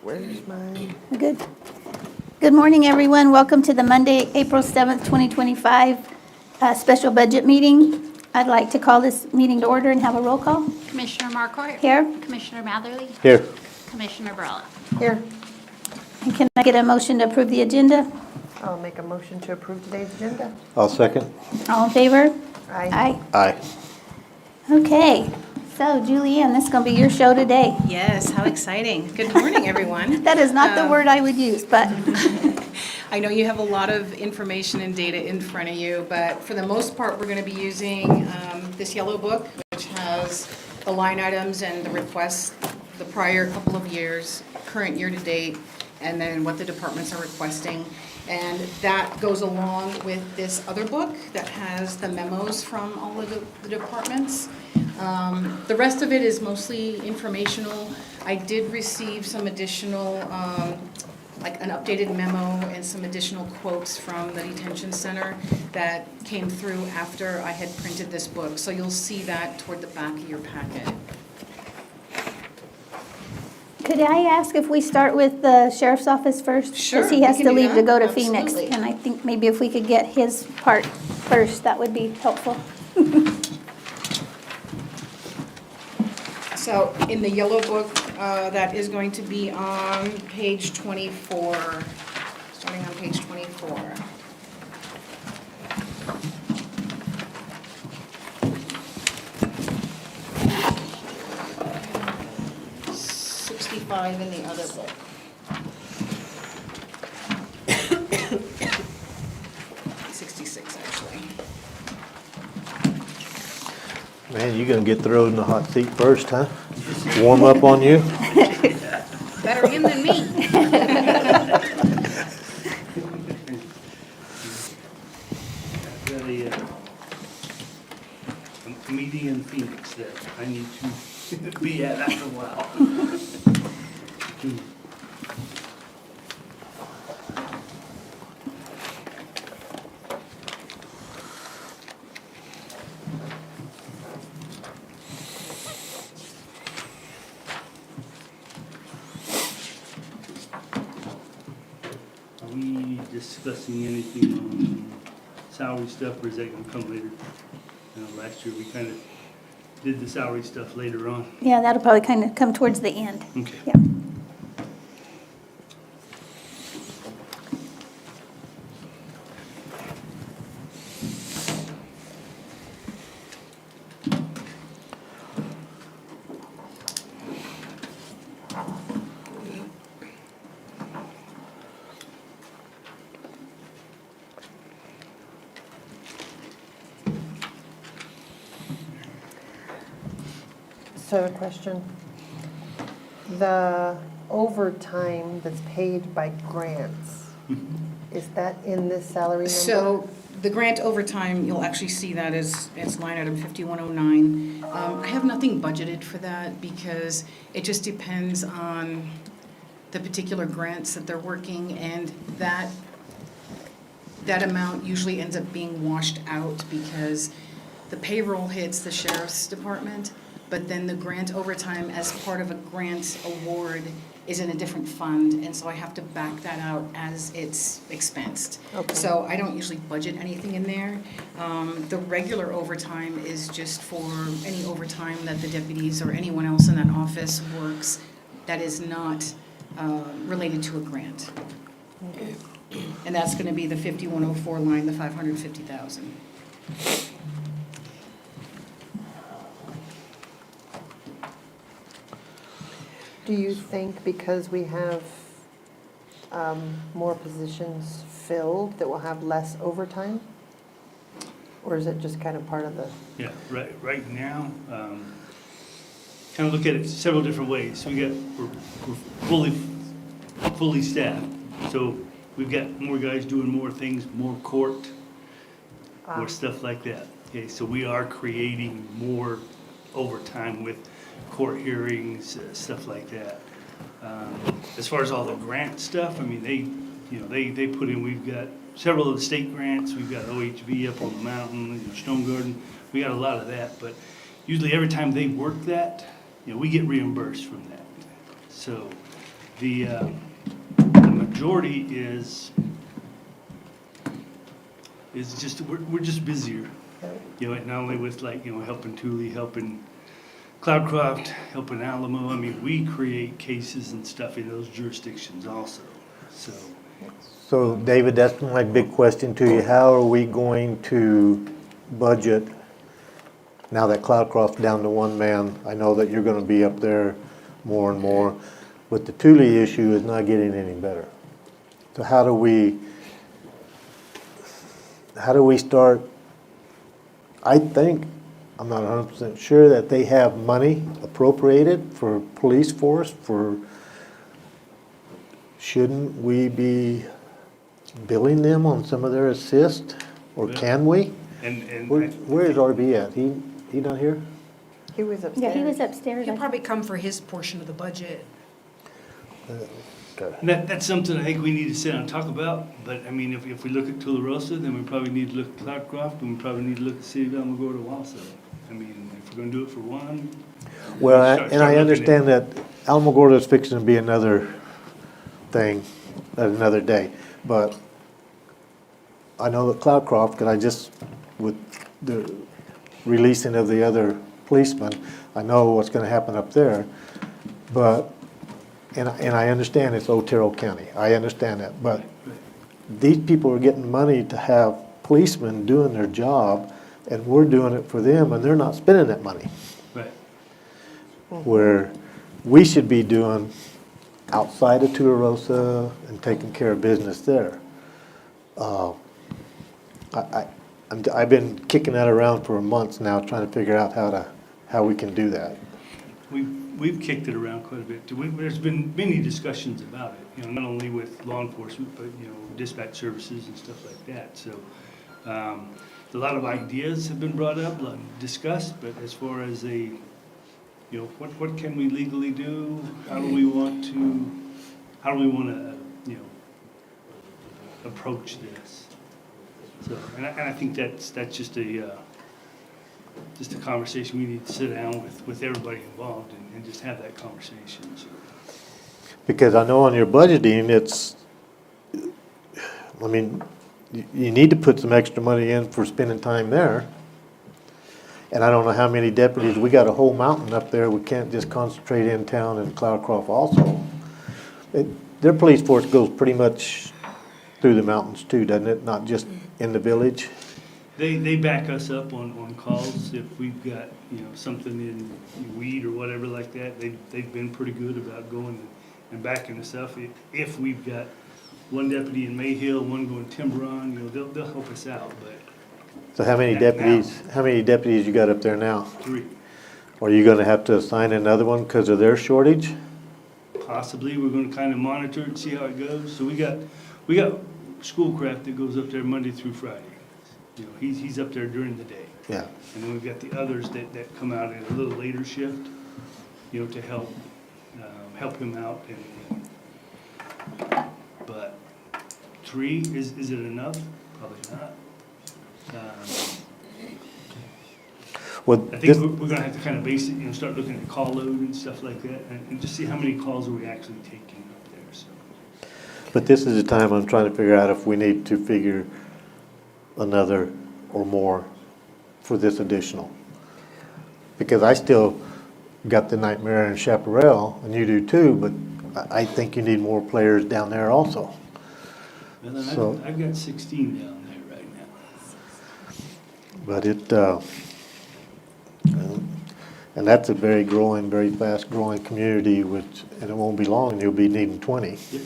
Where's mine? Good. Good morning, everyone. Welcome to the Monday, April 7th, 2025 special budget meeting. I'd like to call this meeting to order and have a roll call. Commissioner Marquardt. Here. Commissioner Matherly. Here. Commissioner Barella. Here. And can I get a motion to approve the agenda? I'll make a motion to approve today's agenda. I'll second. All in favor? Aye. Aye. Okay. So, Julianne, this is going to be your show today. Yes, how exciting. Good morning, everyone. That is not the word I would use, but I know you have a lot of information and data in front of you, but for the most part, we're going to be using this yellow book, which has the line items and the requests, the prior couple of years, current year to date, and then what the departments are requesting. And that goes along with this other book that has the memos from all of the departments. The rest of it is mostly informational. I did receive some additional, like an updated memo and some additional quotes from the detention center that came through after I had printed this book. So you'll see that toward the back of your packet. could I ask if we start with the sheriff's office first? Sure, Because he we has can to do leave to that. go to Phoenix. Absolutely. And I think maybe if we could get his part first, that would be helpful. So in the yellow book, that is going to be on page 24, starting on page 24. $65 in the other book. $66 actually. Man, you gonna get thrown in the hot seat first, huh? Warm up on you? Better him than me. Got a meeting in Phoenix that I need to be at after a while. Are we discussing anything on salary stuff, or is that gonna come later? Last year, we kind of did the salary stuff later on. Yeah, that'll probably kind of come towards the end. Okay. Yeah. So a question. The overtime that's paid by grants, is that in this salary number? So the grant overtime, you'll actually see that as line item 5109. I have nothing budgeted for that because it just depends on the particular grants that they're working, and that amount usually ends up being washed out because the payroll hits the sheriff's department, but then the grant overtime as part of a grant award is in a different fund, and so I have to back that out as it's expensed. Okay. So I don't usually budget anything in there. The regular overtime is just for any overtime that the deputies or anyone else in that office works that is not related to a grant. And that's gonna be the 5104 line, the 550,000. Do you think because we have more positions filled that we'll have less overtime? Or is it just kind of part of the, Yeah, right now, kind of look at it several different ways. We're fully staffed, so we've got more guys doing more things, more court, more stuff like that. Okay, so we are creating more overtime with court hearings, stuff like that. As far as all the grant stuff, I mean, they put in, we've got several of the state grants, we've got OHV up on the mountain, Stone Garden, we got a lot of that, but usually every time they work that, we get reimbursed from that. So The majority is just, we're just busier. You know, not only with like, you know, helping Thule, helping Cloudcroft, helping Alamo. I mean, we create cases and stuff in those jurisdictions also, so. So David, that's my big question to you. How are we going to budget now that Cloudcroft's down to one man? I know that you're gonna be up there more and more, but the Thule issue is not getting any better. So how do we start? I think, I'm not 100% sure that they have money appropriated for police force shouldn't we be billing them on some of their assist, or can we? And Where is RB at? He not here? He was upstairs. Yeah, he was upstairs. He'll probably come for his portion of the budget. Okay. And that's something I think we need to sit down and talk about, but I mean, if we look at Tularosa, then we probably need to look at Cloudcroft, and we probably need to look at the city of Alamogordo also. I mean, if we're gonna do it for one. Well, start and I looking at- understand that Alamogordo is fixing to be another thing at another day, but I know that Cloudcroft, and I just, with the releasing of the other policemen, I know what's gonna happen up there, but, and I understand it's Otero County, I understand that, but these people are getting money to have policemen doing their job, and we're doing it for them, and they're not spending that money. Right. Where we should be doing outside of Tularosa and taking care of business there. I've been kicking that around for months now, trying to figure out how we can do that. We've kicked it around quite a bit. There's been many discussions about it, you know, not only with law enforcement, but, you know, dispatch services and stuff like that. So, a lot of ideas have been brought up, a lot discussed, but as far as you know, what can we legally do? How do we want to, you know, approach this? So, and I think that's just a conversation we need to sit down with everybody involved and just have that conversation. So, Because I know on your budgeting, I mean, you need to put some extra money in for spending time there. And I don't know how many deputies, we got a whole mountain up there, we can't just concentrate in town and Cloudcroft also. Their police force goes pretty much through the mountains too, doesn't it? Not just in the village? they back us up on calls if we've got, you know, something in weed or whatever like that. They've been pretty good about going and backing us up. If we've got one deputy in Mayhill, one going Tiburon, you know, they'll help us out, but So how many deputies you got up there now? 3. Are you gonna have to assign another one because of their shortage? Possibly, we're gonna kind of monitor and see how it goes. So we got Schoolcraft that goes up there Monday through Friday. You know, he's up there during the day. Yeah. And then we've got the others that come out at a little later shift, you know, to help him out. But 3, is it enough? Probably not. Well, I think this, we're gonna have to kind of base it, you know, start looking at call load and stuff like that, and just see how many calls are we actually taking up there, so. but this is the time I'm trying to figure out if we need to figure another or more for this additional. Because I still got the nightmare in Chaparral, and you do too, but I think you need more players down there also. And then So- I've got 16 down there right now. But and that's a very growing, very fast growing community, and it won't be long, and you'll be needing 20. Yep.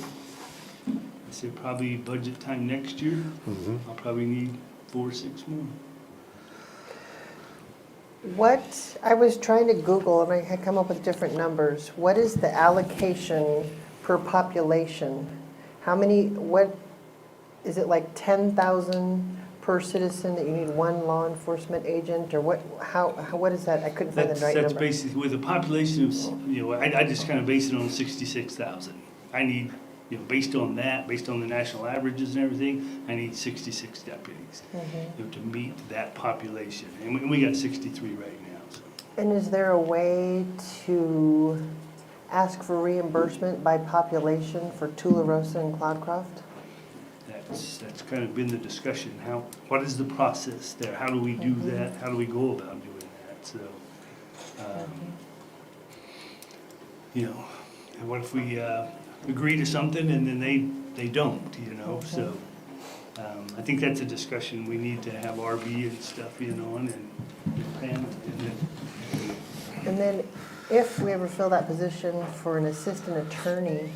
I say probably budget time next year, Mhm. I'll probably need 4 or 6 more. What, I was trying to Google and I had come up with different numbers. What is the allocation per population? How many, is it like 10,000 per citizen that you need one law enforcement agent? Or what is that? I couldn't find the right That's number. basically, with a population of, you know, I just kind of base it on 66,000. I need, you know, based on that, based on the national averages and everything, I need 66 deputies, you know, to meet that population. And we got 63 right now, so. And is there a way to ask for reimbursement by population for Tularosa and Cloudcroft? That's kind of been the discussion. What is the process there? How do we do that? How do we go about doing that? So, you know, and what if we agree to something and then they don't, you know? So I think that's a discussion we need to have RB and stuff in on and Pam And then if we ever fill that position for an assistant attorney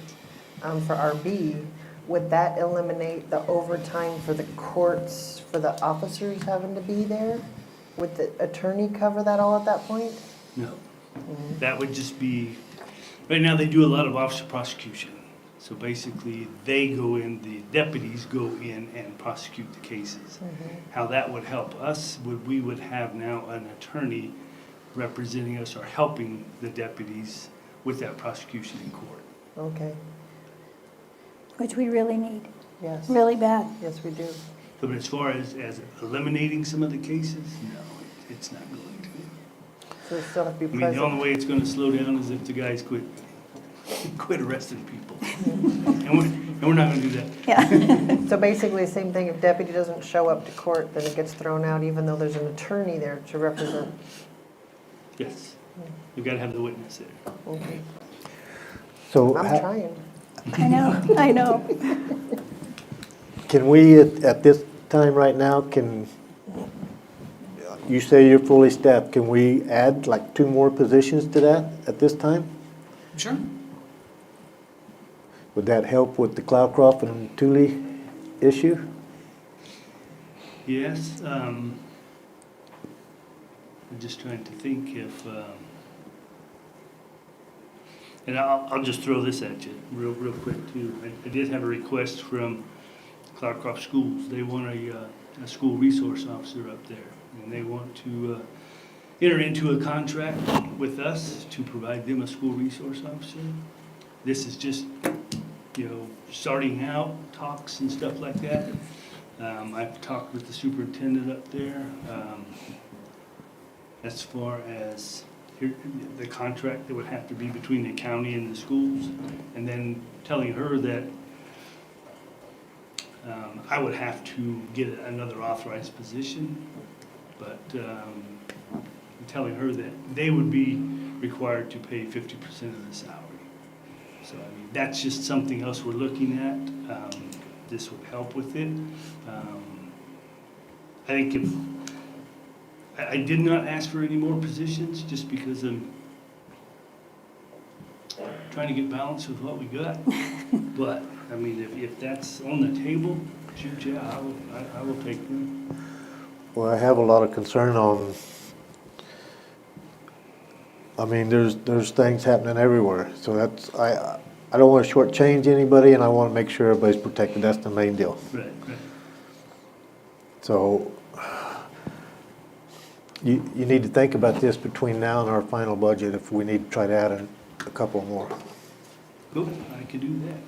for RB, would that eliminate the overtime for the courts, for the officers having to be there? Would the attorney cover that all at that point? No. That would just be, right now they do a lot of officer prosecution. So basically, they go in, the deputies go in and prosecute the cases. How that would help us, we would have now an attorney representing us or helping the deputies with that prosecution in court. Okay, Which we really need, yes. really bad. Yes, we do. But as far as eliminating some of the cases, no, it's not going to. So we still have to I be mean, the present. only way it's going to slow down is if the guys quit arresting people. And we're not going to do that. Yeah. So basically, same thing, if deputy doesn't show up to court, then it gets thrown out even though there's an attorney there to represent. Yes. You've got to have the witness there. Okay. So I'm trying. I know. can we, at this time right now, you say you're fully staffed, can we add like 2 more positions to that at this time? Sure. Would that help with the Cloudcroft and Thule issue? Yes. I'm just trying to think if, and I'll just throw this at you real quick too. I did have a request from Cloudcroft Schools. They want a school resource officer up there, and they want to enter into a contract with us to provide them a school resource officer. This is just, starting out, talks and stuff like that. I've talked with the superintendent up there. As far as the contract that would have to be between the county and the schools, and then telling her that I would have to get another authorized position, but telling her that they would be required to pay 50% of the salary. So, I mean, that's just something else we're looking at. This would help with it. I think if I did not ask for any more positions just because I'm trying to get balance with what we got. But, I mean, if that's on the table, shoot, yeah, I will take them. Well, I have a lot of concern on, I mean, there's things happening everywhere. So I don't want to shortchange anybody, and I want to make sure everybody's protected. That's the main deal. Right. So you need to think about this between now and our final budget if we need to try to add a couple more. Cool, I could do that.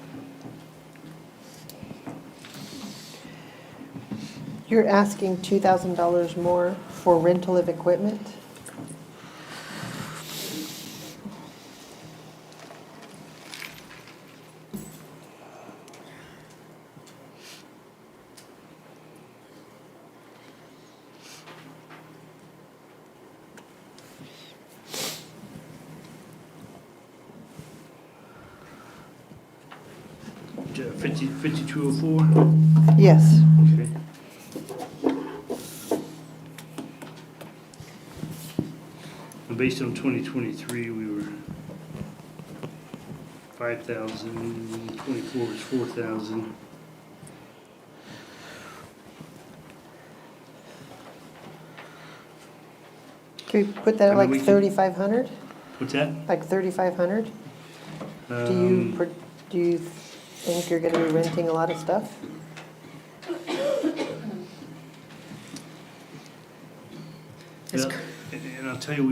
You're asking $2,000 more for rental of equipment? Uh, 5204? Yes. Okay. And based on 2023, we were 5,000, 24 was 4,000. Can we put that I at mean, we like can- 3,500? What's that? Like 3,500? Do you think you're gonna be renting a lot of stuff? Well, and I'll tell you,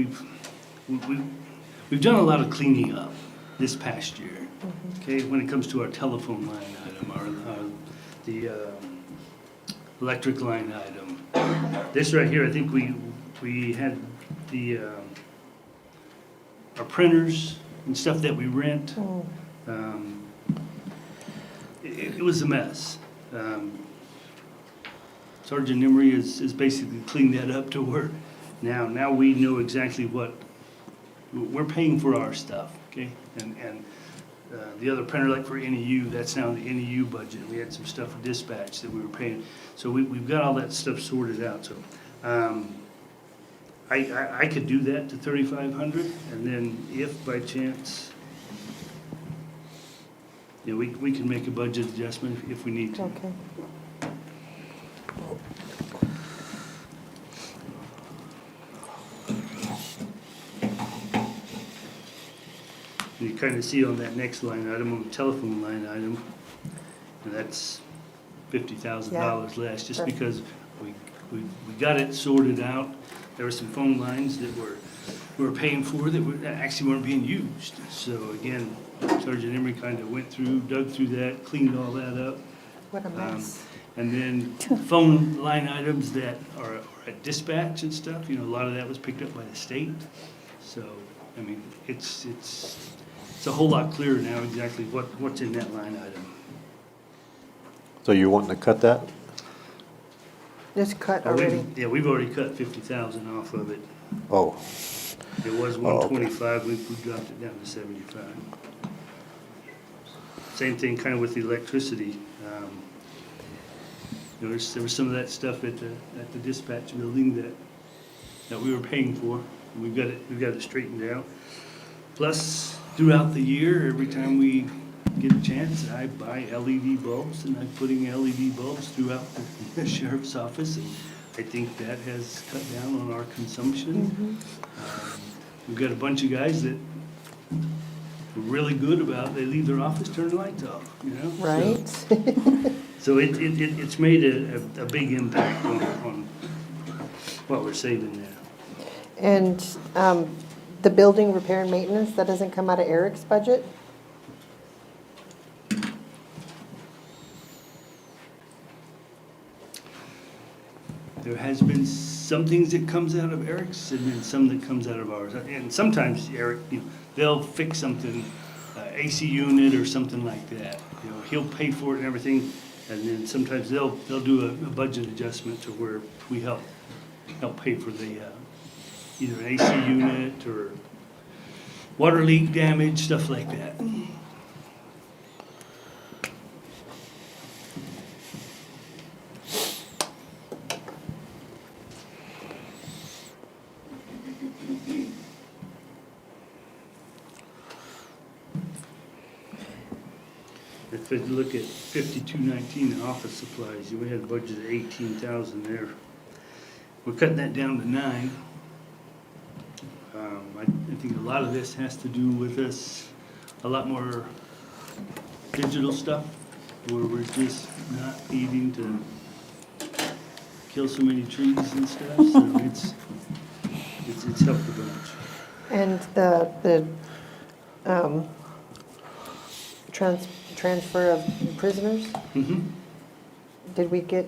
we've done a lot of cleaning up this past year. Okay, when it comes to our telephone line item, the electric line item. This right here, I think we had our printers and stuff that we rent. It was a mess. Sergeant Emery is basically cleaned that up to where now we know exactly what, we're paying for our stuff, okay? And the other printer, like for NEU, that's now in the NEU budget. We had some stuff for dispatch that we were paying. So we've got all that stuff sorted out, so. I could do that to 3,500, and then if by chance, yeah, we can make a budget adjustment if we need to. Okay. You kind of see on that next line item, on the telephone line item, and that's $50,000 less, just Perfect. because we got it sorted out. There were some phone lines that we were paying for that actually weren't being used. So again, Sergeant Emery kind of went through, dug through that, cleaned all that up. What a mess. And then phone line items that are at dispatch and stuff, a lot of that was picked up by the state. So, I mean, it's a whole lot clearer now exactly what's in that line item. So you're wanting to cut that? Just cut Oh, already. Yeah, we've already cut 50,000 off of it. Oh, It was Oh, okay. 125, we dropped it down to 75. Same thing kind of with the electricity. There was some of that stuff at the dispatch building that we were paying for. And we've got it straightened out. Plus, throughout the year, every time we get a chance, I buy LED bulbs, and I'm putting LED bulbs throughout the sheriff's office, and I think that has cut down on our consumption. We've got a bunch of guys that are really good about, they leave their office, turn the lights off, So- Right? So it's made a big impact on what we're saving there. And the building repair and maintenance, that doesn't come out of Eric's budget? There has been some things that comes out of Eric's and then some that comes out of ours. And sometimes Eric, they'll fix something, AC unit or something like that. He'll pay for it and everything. And then sometimes they'll do a budget adjustment to where we help pay for the, either an AC unit or water leak damage, stuff like that. If you look at 5219, the office supplies, we had a budget of 18,000 there. We're cutting that down to 9. I think a lot of this has to do with us, a lot more digital stuff, where we're just not needing to kill so many trees and stuff, so it's helped a bunch. And the transfer of prisoners, Mm-hmm. did we get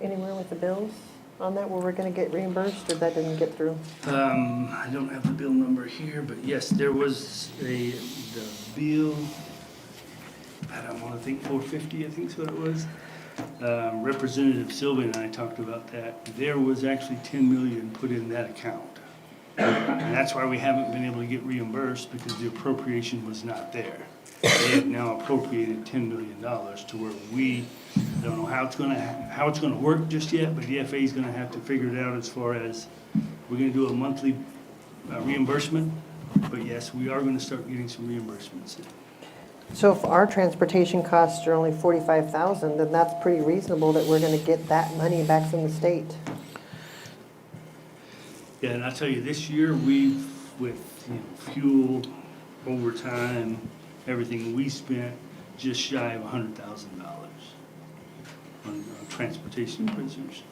anywhere with the bills on that, where we're gonna get reimbursed, or that didn't get through? I don't have the bill number here, but yes, there was the bill, I don't want to think 450, I think is what it was. Representative Sylvan and I talked about that. There was actually 10 million put in that account. And that's why we haven't been able to get reimbursed, because the appropriation was not there. They have now appropriated $10 million to where we don't know how it's gonna work just yet, but the FA is gonna have to figure it out as far as, we're gonna do a monthly reimbursement, but yes, we are gonna start getting some reimbursements. So if our transportation costs are only 45,000, then that's pretty reasonable that we're gonna get that money back from the state. Yeah, and I'll tell you, this year, we've, with fuel, overtime, everything, we spent just shy of $100,000 on transportation prisoners.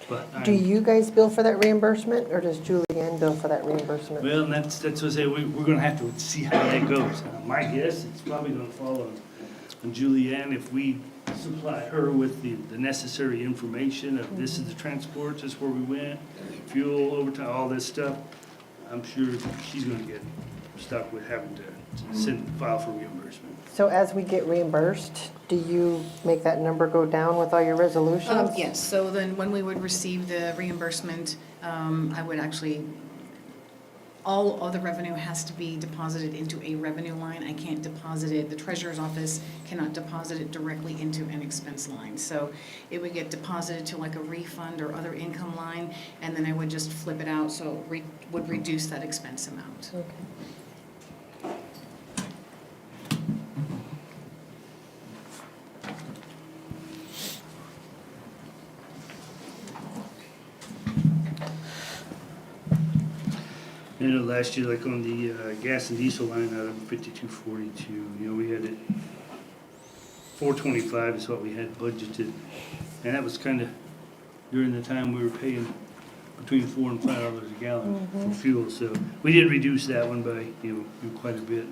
But Do you guys bill for that reimbursement, or does Julianne bill for that reimbursement? well, and that's what I say, we're gonna have to see how that goes. My guess, it's probably gonna fall on Julianne if we supply her with the necessary information of this is the transport, this is where we went, fuel, overtime, all this stuff, I'm sure she's gonna get stuck with having to file for reimbursement. So as we get reimbursed, do you make that number go down with all your resolutions? Yes, so then when we would receive the reimbursement, I would actually, all of the revenue has to be deposited into a revenue line. I can't deposit it, the treasurer's office cannot deposit it directly into an expense line. So it would get deposited to like a refund or other income line, and then I would just flip it out, so it would reduce that expense amount. Okay. You know, last year, like on the gas and diesel line item, 5242, you know, we had it, 425 is what we had budgeted. And that was kind of during the time we were paying between $4 and $5 a gallon for fuel. So we did reduce that one by, you know, quite a bit,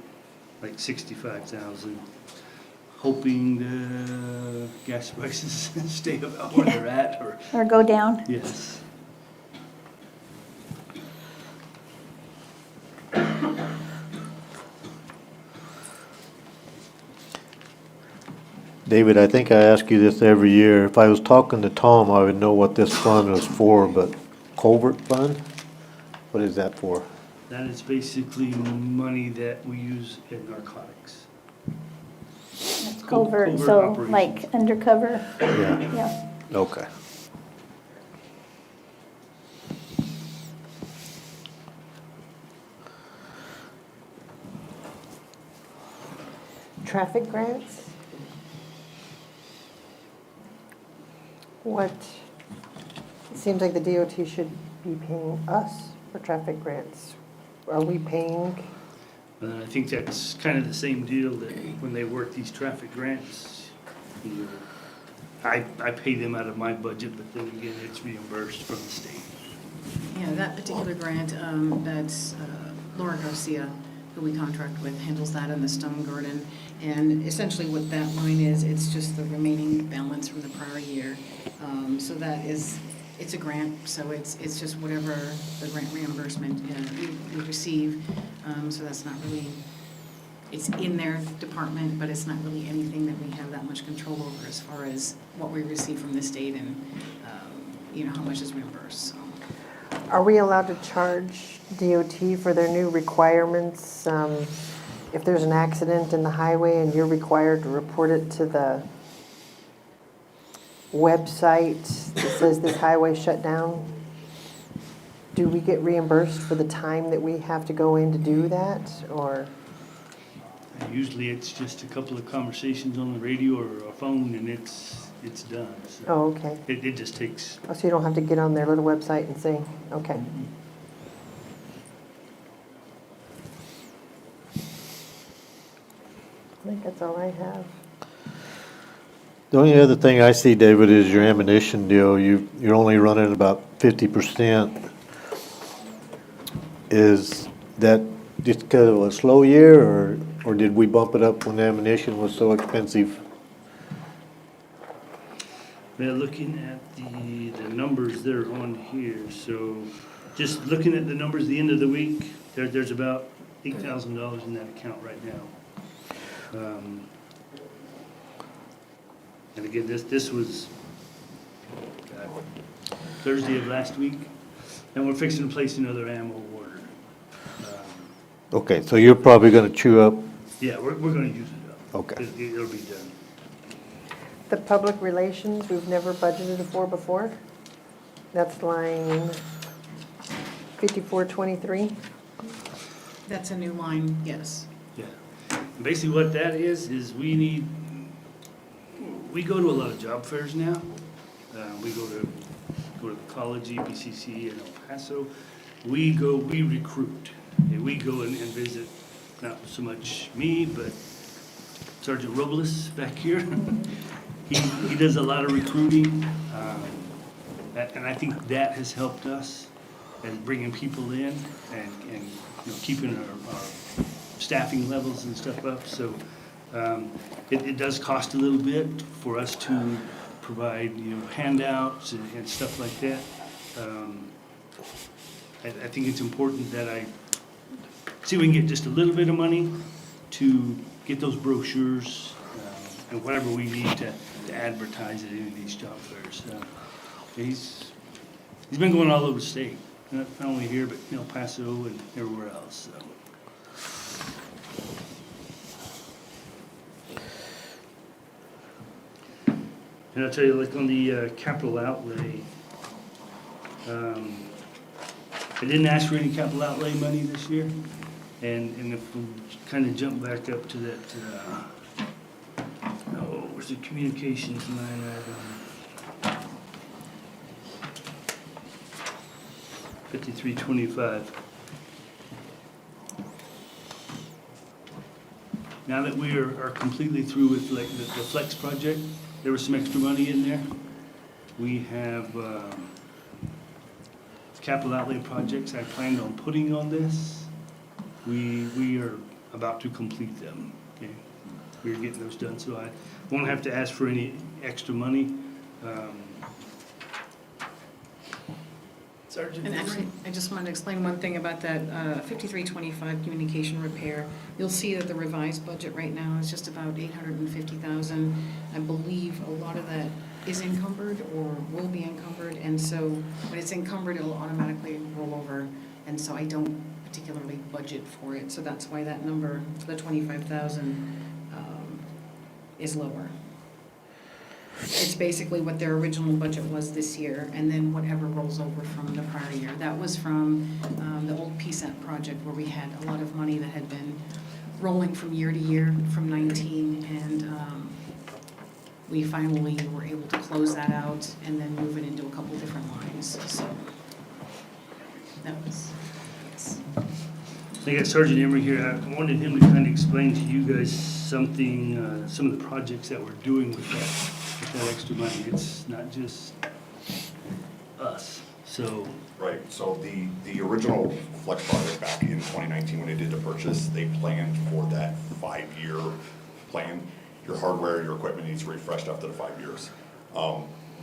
like 65,000. Hoping the gas prices stay about where they're at, Or go down. yes. David, I think I ask you this every year. If I was talking to Tom, I would know what this fund was for, but culvert fund? What is that for? That is basically money that we use in narcotics. Covert, Covert so operations. like undercover, Yeah, yeah. okay. Traffic grants? What, it seems like the DOT should be paying us for traffic grants. Are we paying? I think that's kind of the same deal that when they work these traffic grants, you know, I pay them out of my budget, but then again, it's reimbursed from the state. Yeah, that particular grant, that's Laura Garcia, who we contract with, handles that in the Stone Garden. And essentially what that line is, it's just the remaining balance from the prior year. So that is, it's a grant, so it's just whatever the grant reimbursement we receive. So that's not really, it's in their department, but it's not really anything that we have that much control over as far as what we receive from the state and, you know, how much is reimbursed, so. Are we allowed to charge DOT for their new requirements? If there's an accident in the highway and you're required to report it to the website that says this highway shut down, do we get reimbursed for the time that we have to go in to do that, or? Usually it's just a couple of conversations on the radio or a phone and it's done. So Oh, okay. it just takes, Oh, so you don't have to get on their little website and say, okay. I think that's all I have. The only other thing I see, David, is your ammunition deal. You're only running about 50%. Is that just because of a slow year, or did we bump it up when the ammunition was so expensive? well, looking at the numbers that are on here, so just looking at the numbers at the end of the week, there's about $8,000 in that account right now. And again, this was Thursday of last week, and we're fixing to place another ammo order. Okay, so you're probably gonna chew up, Yeah, we're gonna use it up. Okay. It'll be done. The public relations, we've never budgeted for before. That's line 5423. That's a new line, yes. Yeah. And basically what that is we go to a lot of job fairs now. We go to the college, EPCC in El Paso. We recruit. Okay, we go and visit, not so much me, but Sergeant Robles back here. He does a lot of recruiting. And I think that has helped us in bringing people in and you know, keeping our staffing levels and stuff up. So It does cost a little bit for us to provide, handouts and stuff like that. I think it's important that I see if we can get just a little bit of money to get those brochures and whatever we need to advertise at any of these job fairs. He's been going all over the state, not only here, but El Paso and everywhere else, so. And I'll tell you, like on the capital outlay, I didn't ask for any capital outlay money this year. And if we kind of jump back up to that, where's the communications line item? 5325. Now that we are completely through with like the Flex project, there was some extra money in there. We have capital outlay projects I planned on putting on this. We are about to complete them, okay? We're getting those done, so I won't have to ask for any extra money. Sergeant? And actually, I just wanted to explain one thing about that 5325 communication repair. You'll see that the revised budget right now is just about 850,000. I believe a lot of that is encumbered or will be encumbered, and so when it's encumbered, it'll automatically roll over, and so I don't particularly budget for it, so that's why that number, the 25,000, is lower. It's basically what their original budget was this year, and then whatever rolls over from the prior year. That was from the old PSET project where we had a lot of money that had been rolling from year to year from 19, and we finally were able to close that out and then move it into a couple different lines, so that was, yes. I got Sergeant Emery here. I wanted him to kind of explain to you guys something, some of the projects that we're doing with that extra money. It's not just us, so. Right, so the original Flex project back in 2019, when they did the purchase, they planned for that 5-year plan. Your hardware, your equipment needs refreshed after the 5 years.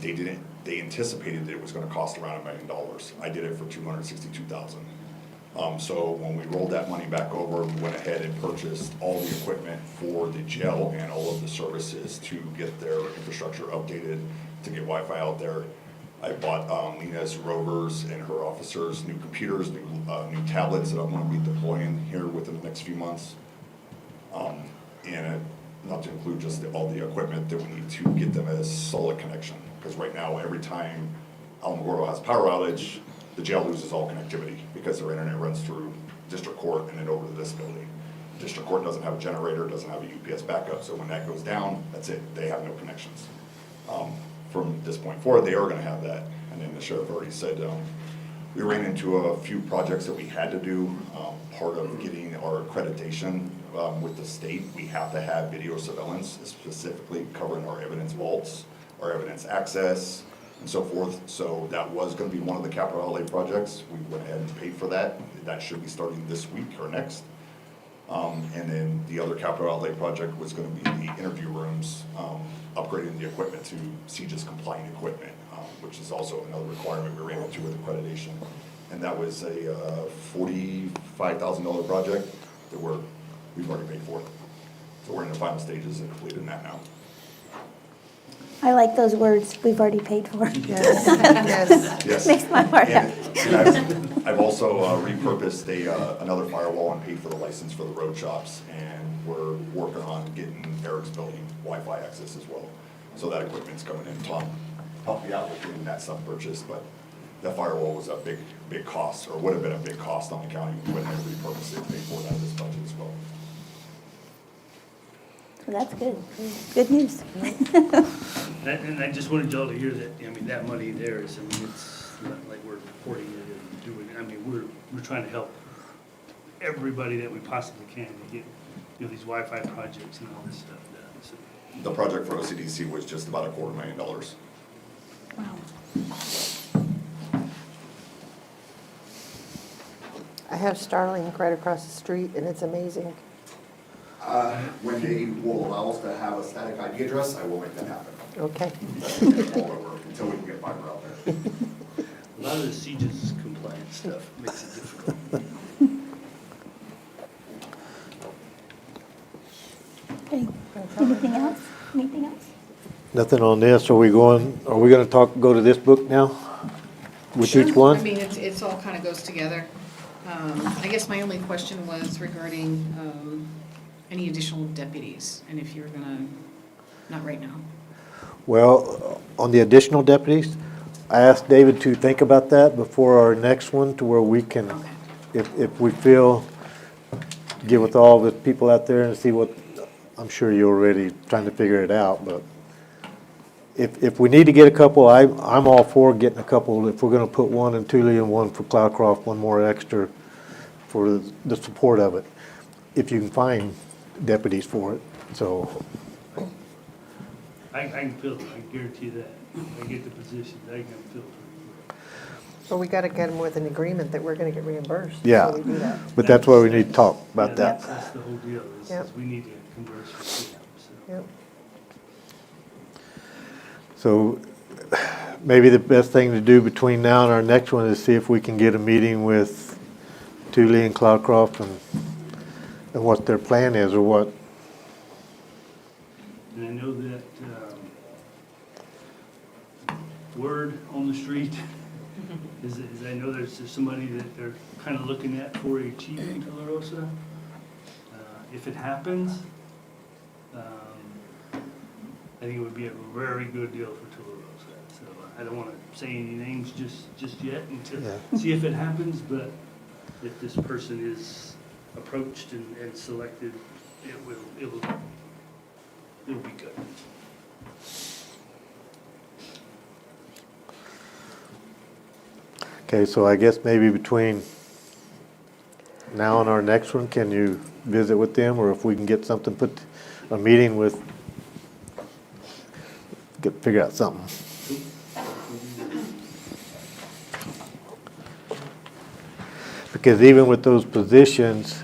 They anticipated that it was gonna cost around $1 million. I did it for $262,000. So when we rolled that money back over, we went ahead and purchased all the equipment for the jail and all of the services to get their infrastructure updated, to get Wi-Fi out there. I bought Lena's rovers and her officers new computers, new tablets that I'm gonna be deploying here within the next few months. And not to include just all the equipment that we need to get them a solid connection. Because right now, every time Alamogordo has power outage, the jail loses all connectivity because their internet runs through district court and then over to this building. District court doesn't have a generator, doesn't have a UPS backup, so when that goes down, that's it, they have no connections. From this point forward, they are gonna have that, and then the sheriff already said, we ran into a few projects that we had to do. Part of getting our accreditation with the state, we have to have video surveillance, specifically covering our evidence vaults, our evidence access, and so forth. So that was gonna be one of the capital outlay projects. We went ahead and paid for that. That should be starting this week or next. And then the other capital outlay project was gonna be the interview rooms, upgrading the equipment to CJIS compliant equipment, which is also another requirement we ran into with accreditation. And that was a $45,000 project that we've already paid for. So we're in the final stages of completing that now. I like those words, we've already paid for. Yes, yes. Yes. Makes my heart happy. And I've also repurposed another firewall and paid for the license for the road shops, and we're working on getting Eric's building Wi-Fi access as well. So that equipment's coming in. Tom helped me out with getting that stuff purchased, but that firewall was a big cost, or would have been a big cost on the county. We went ahead and repurposed it and paid for it out of this budget as well. So that's good, good news. And I just wanted y'all to hear that, I mean, that money there is, I mean, it's not like we're reporting it and doing it. I mean, we're trying to help everybody that we possibly can to get, these Wi-Fi projects and all this stuff done, so. The project for OCDC was just about $250,000. Wow. I have Starlink right across the street, and it's amazing. When they will allow us to have a static IP address, I will make that happen. Okay. That's all over until we can get fiber out there. A lot of the CJIS compliance stuff makes it difficult. Okay. Anything else? Anything else? Nothing on this. Are we gonna go to this book now? With each Sure. one? I mean, it's all kind of goes together. I guess my only question was regarding any additional deputies, and if you're gonna, not right now. Well, on the additional deputies, I asked David to think about that before our next one to where we can, Okay. if we feel, get with all the people out there and see what, I'm sure you're already trying to figure it out, but if we need to get a couple, I'm all for getting a couple. If we're gonna put one in Thule and one for Cloudcroft, one more extra for the support of it, if you can find deputies for it, so. I can filter, I guarantee that. I get the positions, I can filter. But we gotta get them with an agreement that we're gonna get reimbursed. Yeah. So we do that. But that's why we need to talk about Yeah, that. That's the whole deal, is Yep. we need to converse with them, so. Yep. So maybe the best thing to do between now and our next one is see if we can get a meeting with Thule and Cloudcroft and what their plan is or what. And I know that, word on the street is I know there's somebody that they're kind of looking at for a chief in Tularosa. If it happens, I think it would be a very good deal for Tularosa. So I don't want to say any names just yet until, see if it happens, but if this person is approached and selected, it'll be good. Okay, so I guess maybe between now and our next one, can you visit with them, or if we can get something, put a meeting with, figure out something. Because even with those positions,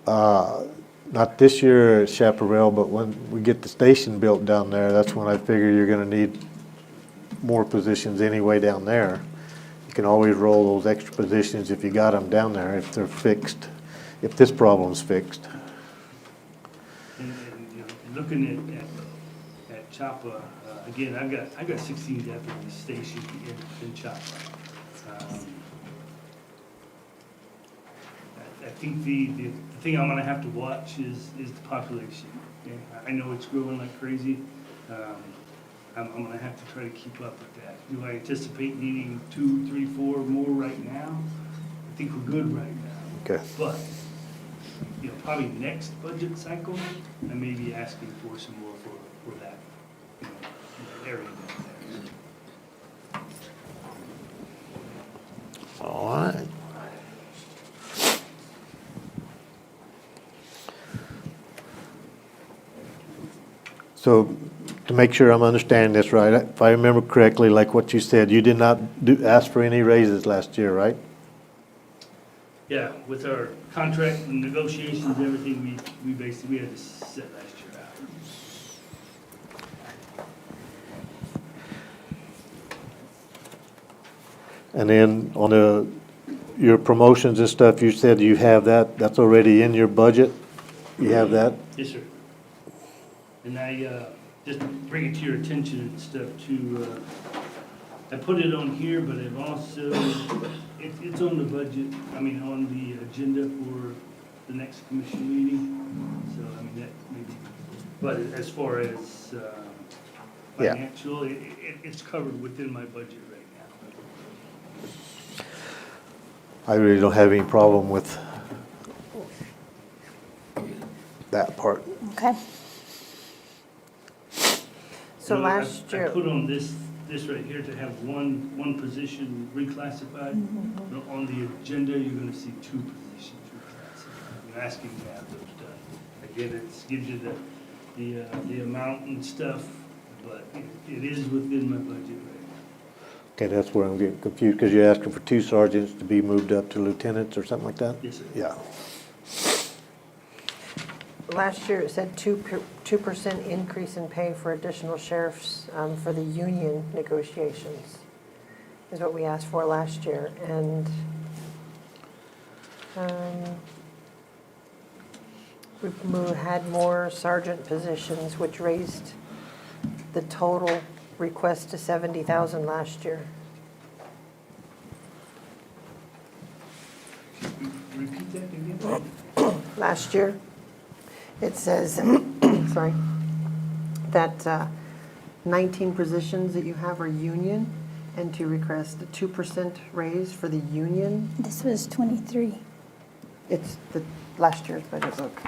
not this year at Chaparral, but when we get the station built down there, that's when I figure you're gonna need more positions anyway down there. You can always roll those extra positions if you got them down there, if they're fixed, if this problem's fixed. And you know, looking at Chapa, again, I've got 16 deputies stationed in Chapa. I think the thing I'm gonna have to watch is the population. Okay? I know it's growing like crazy. I'm gonna have to try to keep up with that. Do I anticipate needing 2, 3, 4 more right now? I think we're good right now. Okay. But, you know, probably next budget cycle, I may be asking for some more for that, you know, that area down there. All right. So, to make sure I'm understanding this right, if I remember correctly, like what you said, you did not ask for any raises last year, right? Yeah, with our contract and negotiations, and everything, we basically had to set last year out. And then on your promotions and stuff, you said you have that's already in your budget? You have that? Yes, sir. And I, just bring it to your attention and stuff too, I put it on here, but I've also, it's on the budget, I mean, on the agenda for the next commission meeting. So, I mean, that maybe, but as far as, Yeah. financial, it's covered within my budget right now. I really don't have any problem with that part. Okay. So You know, last I year, put on this right here to have one position reclassified. On the agenda, you're gonna see 2 positions reclassified. I'm asking to have those done. Again, it gives you the amount and stuff, but it is within my budget right now. Okay, that's where I'm getting confused, because you're asking for 2 sergeants to be moved up to lieutenants or something like that? Yes, sir. Yeah. last year it said 2% increase in pay for additional sheriffs for the union negotiations is what we asked for last year. And we had more sergeant positions, which raised the total request to 70,000 last year. Repeat that again? Last year, it says, sorry, that 19 positions that you have are union, and to request a 2% raise for the union. This was 23. It's the last year's budget book,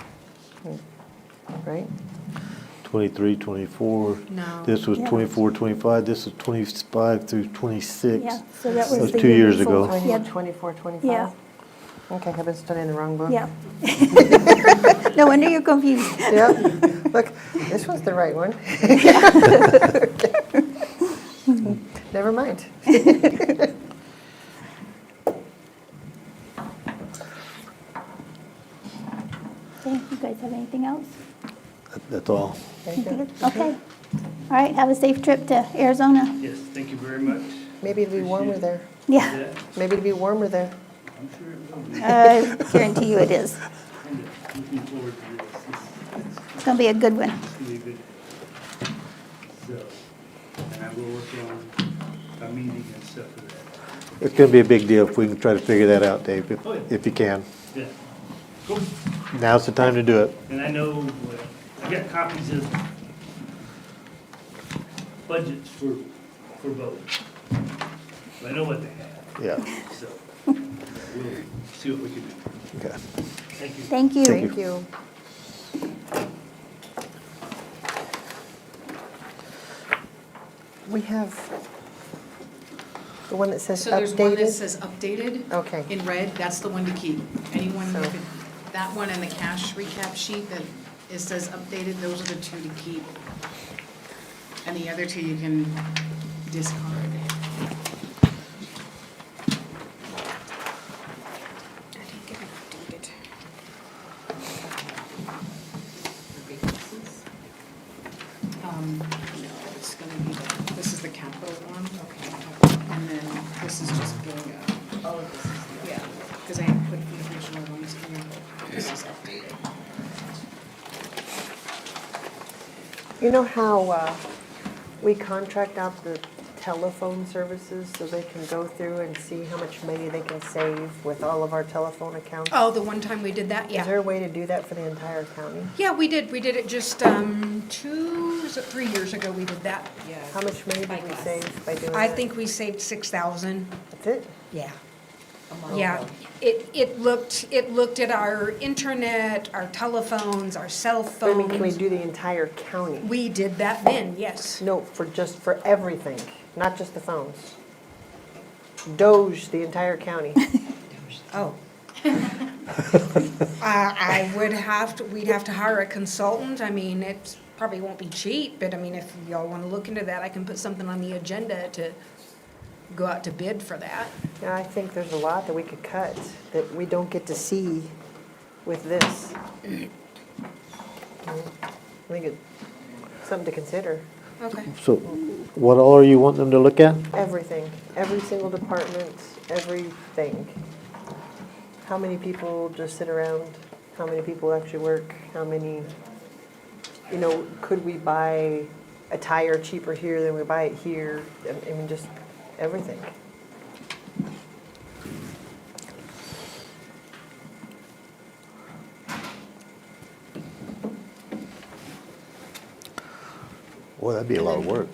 right? 23, 24. No. This was Yeah. 24, 25. This is 25 through 26. Yeah, so that That was was the 2 year years before. ago. Yeah. 24, 25? Yeah, Okay, I've been studying the wrong book. yeah. No wonder you're confused. Yep. Look, this one's the right one. Okay. Never mind. Okay, you guys have anything else? That's all. Okay. All right, have a safe trip to Arizona. Yes, thank you very much. Maybe it'll be warmer there. Yeah, Yeah, Maybe it'll be warmer there. I'm sure it will be. I guarantee you it is. I'm looking forward to this. It's gonna be a good one. It's gonna be good. So, and I will work on a meeting and stuff for that. It's going to be a big deal if we can try to figure that out, Dave, Oh, yeah. if you can. Yeah. Cool. Now's the time to do it. And I know, I got copies of budgets for both. I know what they have, Yeah. so we'll see what we can do. Okay. Thank you. Thank you. Thank you. We have the one that says So there's one that updated. says updated. Okay. In red, that's the one to keep. Anyone, So- that one and the cash recap sheet that it says updated, those are the two to keep. And the other two you can discard. I didn't get it updated. No, it's gonna be this is the capital one. Okay. And then this is just being, oh, this is, yeah, because I put the original ones in your book. This is updated. You know how we contract out the telephone services so they can go through and see how much money they can save with all of our telephone accounts? Oh, the one time we did that, Is there yeah. a way to do that for the entire county? Yeah, we did it just 3 years ago we did that. How much money did we save by doing that? I think we saved 6,000, That's it? yeah. Yeah, it looked at our internet, our telephones, our cell But I mean, can we phones. do the entire county? We did that then, yes. No, for everything, not just the phones. Doge the entire county. Oh. We'd have to hire a consultant. I mean, it probably won't be cheap, but I mean, if y'all want to look into that, I can put something on the agenda to go out to bid for that. Yeah, I think there's a lot that we could cut that we don't get to see with this. I think it's something to consider. Okay. So what all are you wanting them to look at? Everything, every single department, everything. How many people just sit around? How many people actually work? How many, could we buy a tire cheaper here than we buy it here? I mean, just everything. Boy, that'd be a lot of work.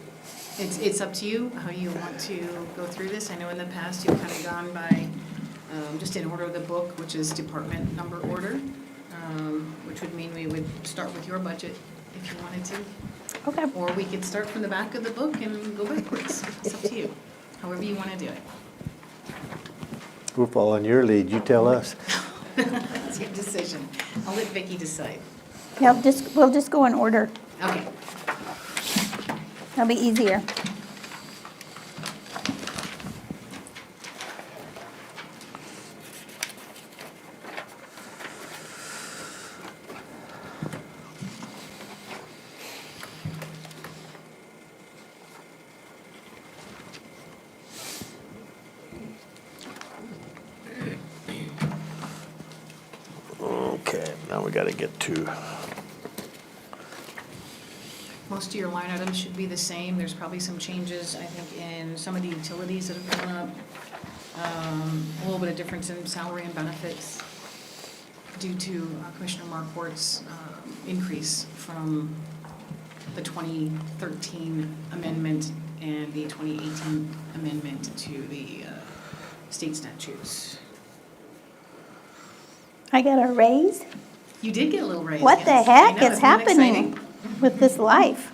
It's up to you how you want to go through this. I know in the past you've kind of gone by just in order of the book, which is department number order, which would mean we would start with your budget if you wanted to. Okay. Or we could start from the back of the book and go backwards. It's up to you, however you want to do it. We're following your lead, you tell us. It's your decision. I'll let Vicki decide. Yeah, we'll just go in order. Okay. That'll be easier. Okay, now we gotta get to, Most of your line items should be the same. There's probably some changes, I think, in some of the utilities that have gone up. A little bit of difference in salary and benefits due to Commissioner Markwort's increase from the 2013 amendment and the 2018 amendment to the state statutes. I got a raise? You did get a little raise. What the yes. I heck know, is isn't that happening exciting? with this life?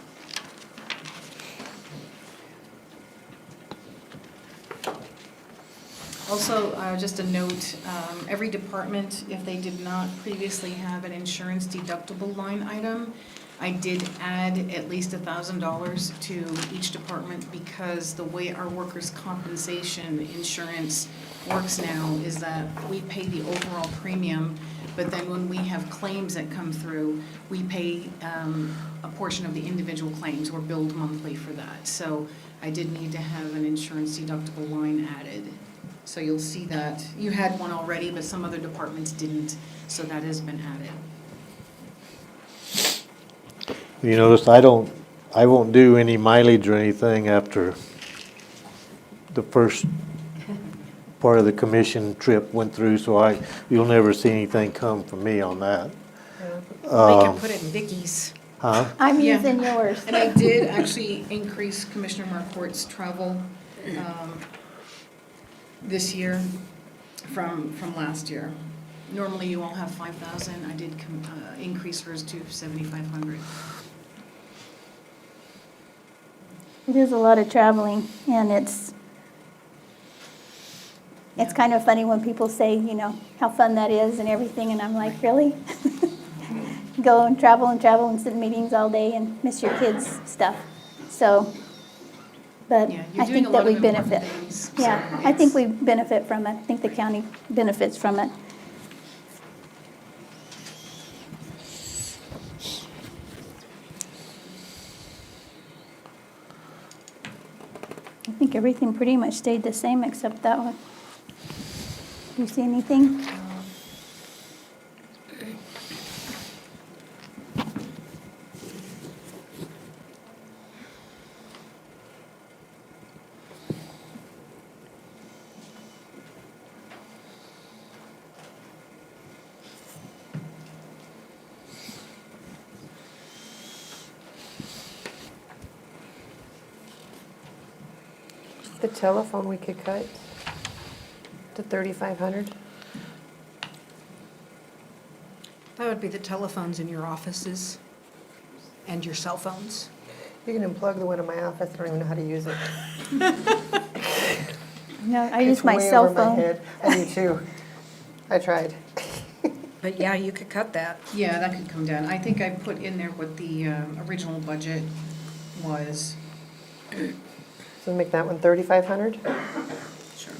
Also, just a note, every department, if they did not previously have an insurance deductible line item, I did add at least $1,000 to each department because the way our workers' compensation insurance works now is that we pay the overall premium, but then when we have claims that come through, we pay a portion of the individual claims. We're billed monthly for that. So I did need to have an insurance deductible line added. So you'll see that. You had one already, but some other departments didn't, so that has been added. you notice I won't do any mileage or anything after the first part of the commission trip went through, so you'll never see anything come from me on that. We can put it in Vicky's. Huh? I'm Yeah. using yours. And I did actually increase Commissioner Markwort's travel this year from last year. Normally you all have 5,000. I did increase hers to 7,500. It is a lot of traveling, and it's kind of funny when people say, you know, how fun that is and everything, and I'm like, really? Go and sit in meetings all day and miss your kids' stuff. So, but Yeah, you're I doing think a that lot we of important benefit. things, Yeah, so I think it's- we benefit from it. I think the county benefits from it. I think everything pretty much stayed the same except that one. Do you see anything? The telephone we could cut to 3,500? That would be the telephones in your offices and your cell phones. You can unplug the one in my office, I don't even know how to use it. No, I It's use my way cell over my phone. head. I do too. I tried. But yeah, you could cut that. Yeah, that could come down. I think I put in there what the original budget was. So make that one 3,500? Sure.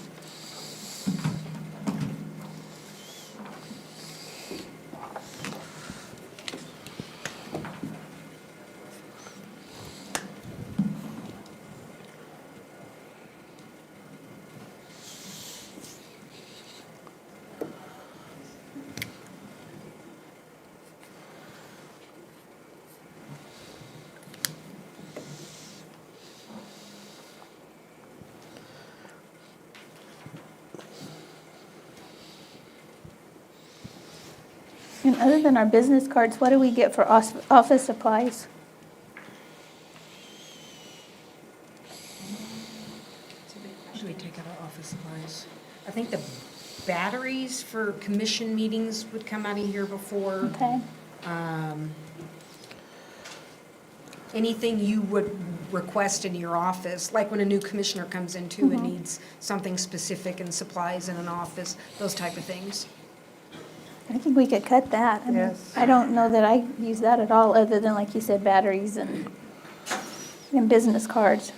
And other than our business cards, what do we get for office supplies? Should we take out our office supplies? I think the batteries for commission meetings would come out of here before. Okay. Anything you would request in your office, like when a new commissioner comes in too and needs something specific and supplies in an office, those type of things. I think we could cut that. I mean, Yes. I don't know that I use that at all, other than, like you said, batteries and business cards.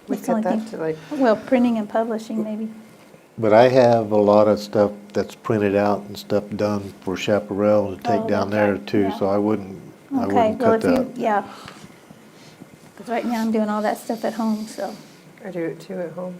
We That's the cut only that thing. to like, Well, printing and publishing, maybe. But I have a lot of stuff that's printed out and stuff done for Chaparral to take Oh, down okay, there too, yeah. so I wouldn't Okay, well, cut if that. you, yeah. Because right now I'm doing all that stuff at home, so. I do it too at home.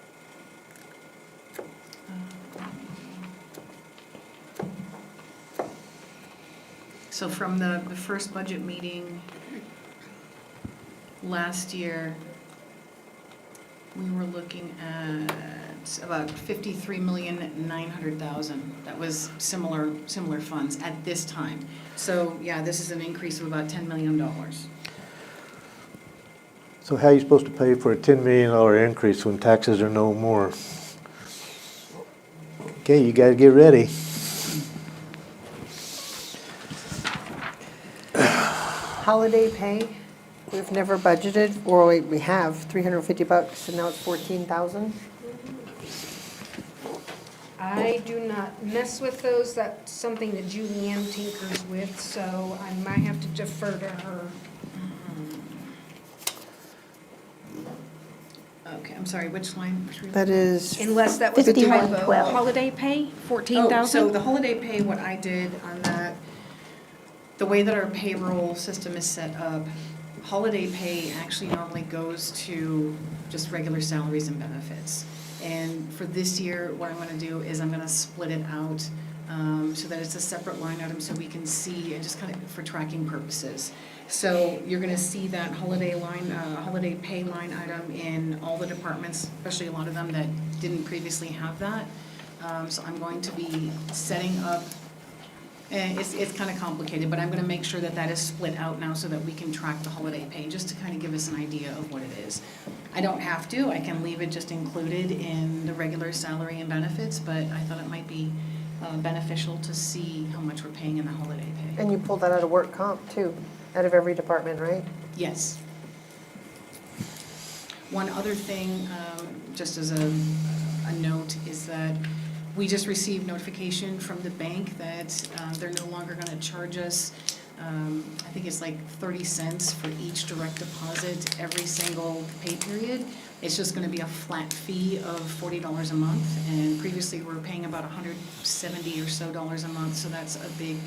So from the first budget meeting last year, we were looking at about 53,900,000. That was similar funds at this time. So, yeah, this is an increase of about $10 million. So how are you supposed to pay for a $10 million increase when taxes are no more? Okay, you gotta get ready. Holiday pay, we've never budgeted, or we have, $350, and now it's 14,000? I do not mess with those. That's something that Julianne tinkers with, so I might have to defer to her. Okay, I'm sorry, which line? That is, Unless that was a typo. 5112. Holiday pay, Oh, 14,000? so the holiday pay, what I did on that, the way that our payroll system is set up, holiday pay actually normally goes to just regular salaries and benefits. And for this year, what I'm gonna do is I'm gonna split it out so that it's a separate line item so we can see, and just kind of for tracking purposes. So you're gonna see that holiday pay line item in all the departments, especially a lot of them that didn't previously have that. So I'm going to be setting up, and it's kind of complicated, but I'm gonna make sure that that is split out now so that we can track the holiday pay, just to kind of give us an idea of what it is. I don't have to, I can leave it just included in the regular salary and benefits, but I thought it might be beneficial to see how much we're paying in the holiday pay. and you pulled that out of work comp too, out of every department, right? Yes. One other thing, just as a note, is that we just received notification from the bank that they're no longer going to charge us, I think it's like 30 cents for each direct deposit every single pay period. It's just going to be a flat fee of $40 a month, and previously we were paying about $170 or so a month, so that's a big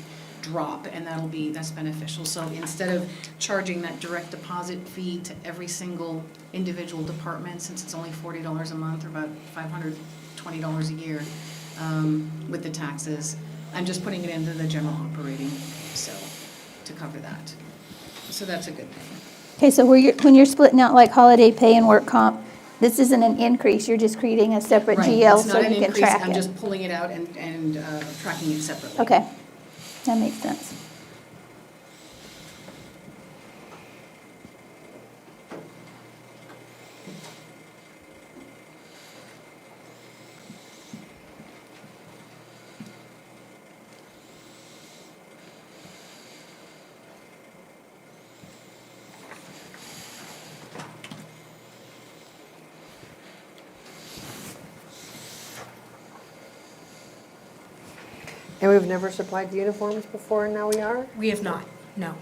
drop, and that's beneficial. So instead of charging that direct deposit fee to every single individual department, since it's only $40 a month or about $520 a year with the taxes, I'm just putting it into the general operating, so to cover that. So that's a good thing. Okay, so when you're splitting out like holiday pay and work comp, this isn't an increase, you're just creating a separate Right, GL it's so not you an can increase, track I'm it. just pulling it out and tracking it separately. Okay, that makes sense. And we've never supplied the uniforms before, and now we are? We have not, no.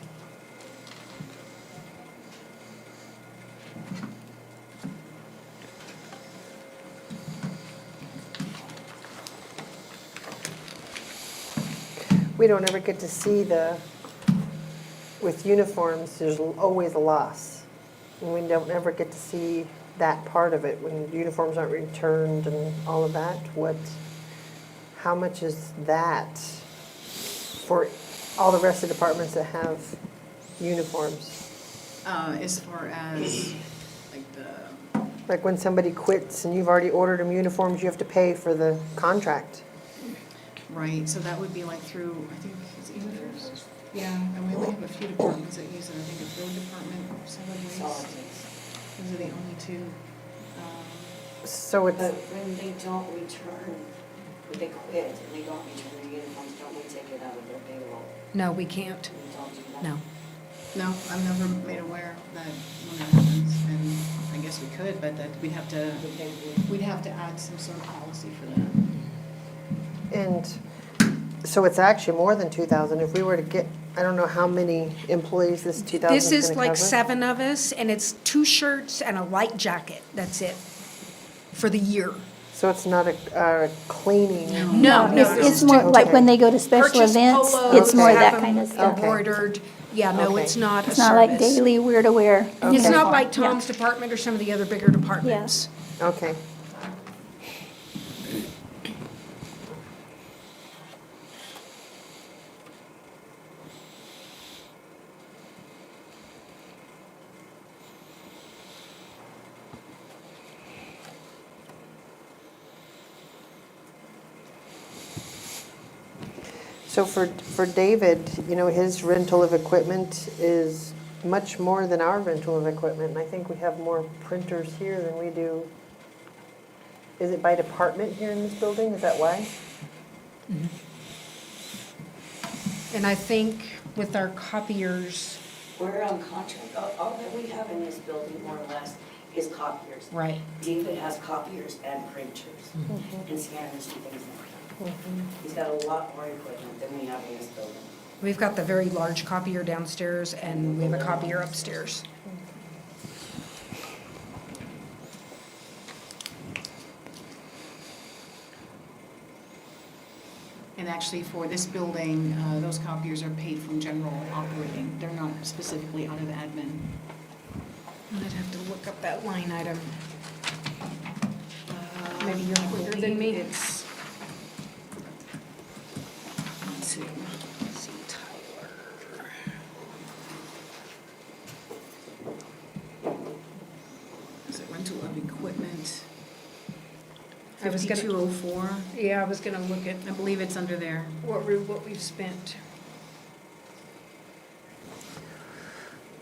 We don't ever get to see with uniforms, there's always a loss. And we don't ever get to see that part of it, when uniforms aren't returned and all of that. How much is that for all the rest of the departments that have uniforms? As far as like the, Like when somebody quits and you've already ordered them uniforms, you have to pay for the contract. right, so that would be like through, I think, is it uniforms? Yeah, and we only have a few departments that use it, I think it's road department, solid waste. Those are the only two. So it's, But when they don't return, when they quit and they don't return their uniforms, don't we take it out of their payroll? No, we can't, We don't do that? no. No, I'm never made aware that when that happens, and I guess we could, but that we'd have to add some sort of policy for that. and so it's actually more than 2,000. If we were to get, I don't know how many employees this 2,000 is This going is to like cover. 7 of us, and it's 2 shirts and a light jacket, that's it, for the year. So it's not a cleaning. No, no, It's this is more to like when they go to special purchase events, polos, it's more have that them kind of stuff. embroidered. Yeah, no, Okay. it's not a It's not like service. daily wear to wear. It's Okay. not like Yeah. Tom's department or some of the other bigger departments. Okay. So for David, you know, his rental of equipment is much more than our rental of equipment. And I think we have more printers here than we do. Is it by department here in this building? Is that why? And I think with our copiers, We're on contract, all that we have in this building more or less is copiers. right, David has copiers and printers and scanners and things like that. He's got a lot more equipment than we have in this building. we've got the very large copier downstairs and we have a copier upstairs. And actually, for this building, those copiers are paid from general operating. They're not specifically out of admin. I'd have to look up that line item. Maybe you're quicker than me. It's, let's see, Tyler. Is it rental of equipment? I was gonna- 5204, Yeah, I was gonna look at I believe it's under there. what we've spent.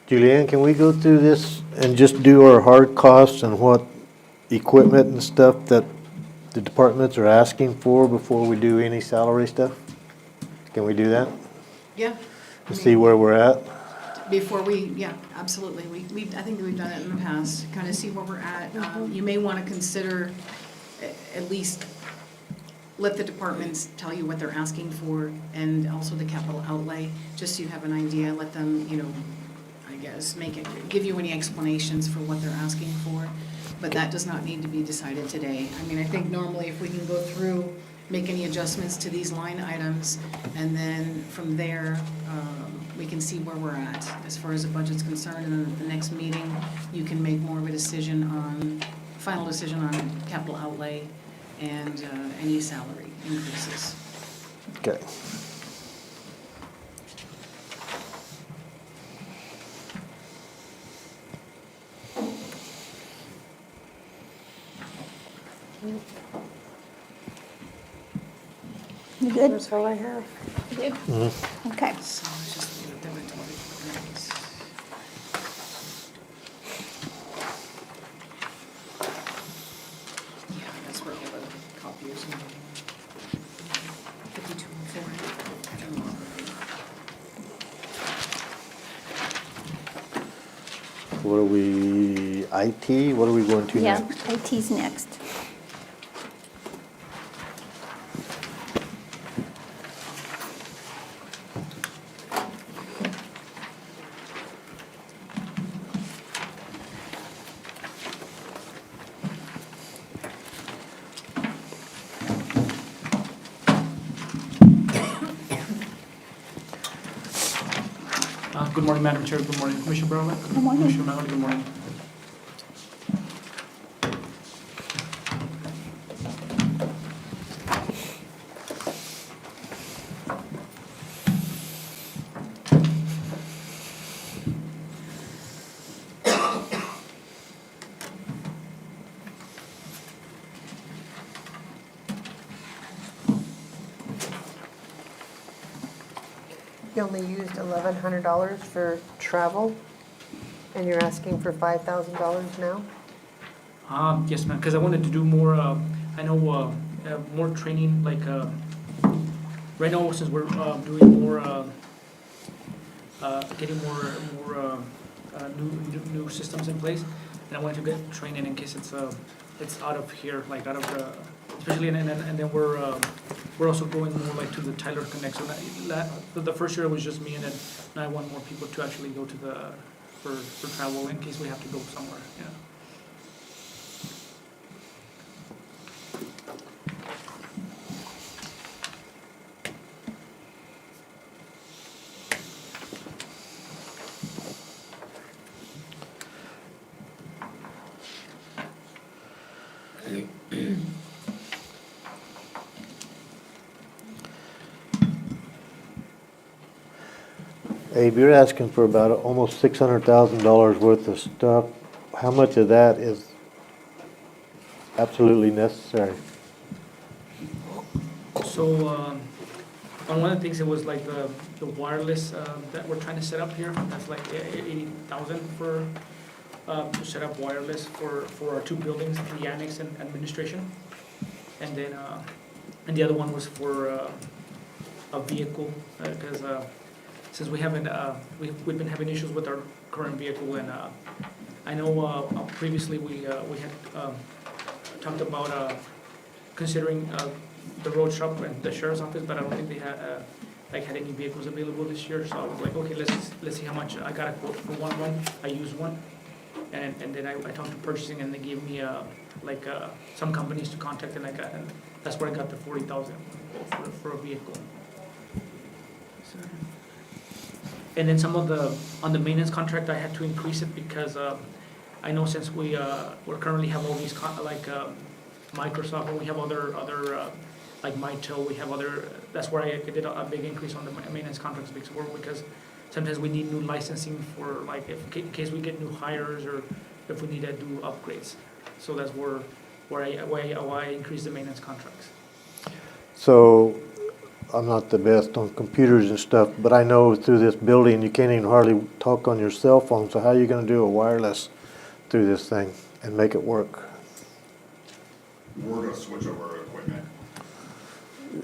Julianne, can we go through this and just do our hard costs and what equipment and stuff that the departments are asking for before we do any salary stuff? Can we do that? Yeah. To see where we're at? Before we, yeah, absolutely. I think that we've done it in the past, kind of see where we're at. You may want to consider at least let the departments tell you what they're asking for and also the capital outlay, just so you have an idea. Let them, you know, I guess, give you any explanations for what they're asking for. But that does not need to be decided today. I mean, I think normally if we can go through, make any adjustments to these line items, and then from there, we can see where we're at as far as the budget's concerned, and then at the next meeting, you can make more of a decision on, final decision on capital outlay and any salary increases. Okay. You good? That's all I have. Good. Okay. So it's just the rental of equipment. Yeah, that's where all the copiers and 5204. What are we, IT? What are we going to Yeah, next? IT's next. Good morning, Madam Chair. Good morning, Commissioner Bartlett. Good morning. Commissioner Mallory, good morning. You only used $1,100 for travel, and you're asking for $5,000 now? Yes, ma'am, because I wanted to do more, I know, more training, like, right now, since we're doing more, getting more new systems in place, and I wanted to get training in case it's out of here, like out of the, especially, and then we're also going more like to the Tyler Connect. So the first year it was just me, and then now I want more people to actually go to for travel in case we have to go somewhere, yeah. Abe, you're asking for about almost $600,000 worth of stuff. How much of that is absolutely necessary? So, on one of the things, it was like the wireless that we're trying to set up here. That's like 80,000 for, to set up wireless for our two buildings, the annex and administration. And then, and the other one was for a vehicle, because since we haven't, we've been having issues with our current vehicle, and I know previously we had talked about considering the road shop and the sheriff's office, but I don't think they had had any vehicles available this year. So I was like, okay, let's see how much. I got a quote for one. I used one, and then I talked to purchasing, and they gave me some companies to contact, and that's where I got the 40,000 for a vehicle. So, and then some of on the maintenance contract, I had to increase it because I know since we currently have all these Microsoft, and we have other like Mito, we have other, that's where I did a big increase on the maintenance contracts because sometimes we need new licensing for in case we get new hires or if we need to do upgrades. So that's where I increase the maintenance contracts. So I'm not the best on computers and stuff, but I know through this building, you can't even hardly talk on your cell phone. So how are you going to do a wireless through this thing and make it work? We're gonna switch over equipment.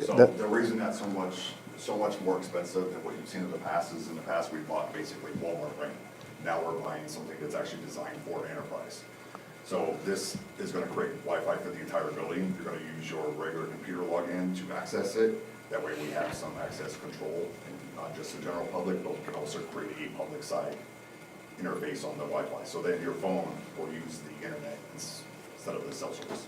So That- the reason that's so much more expensive than what you've seen in the past is in the past we bought basically Walmart, right? Now we're buying something that's actually designed for enterprise. So this is gonna create Wi-Fi for the entire building. You're gonna use your regular computer login to access it. That way we have some access control, and not just the general public, but we can also create a public side interface on the Wi-Fi. So then your phone will use the internet instead of the cell service.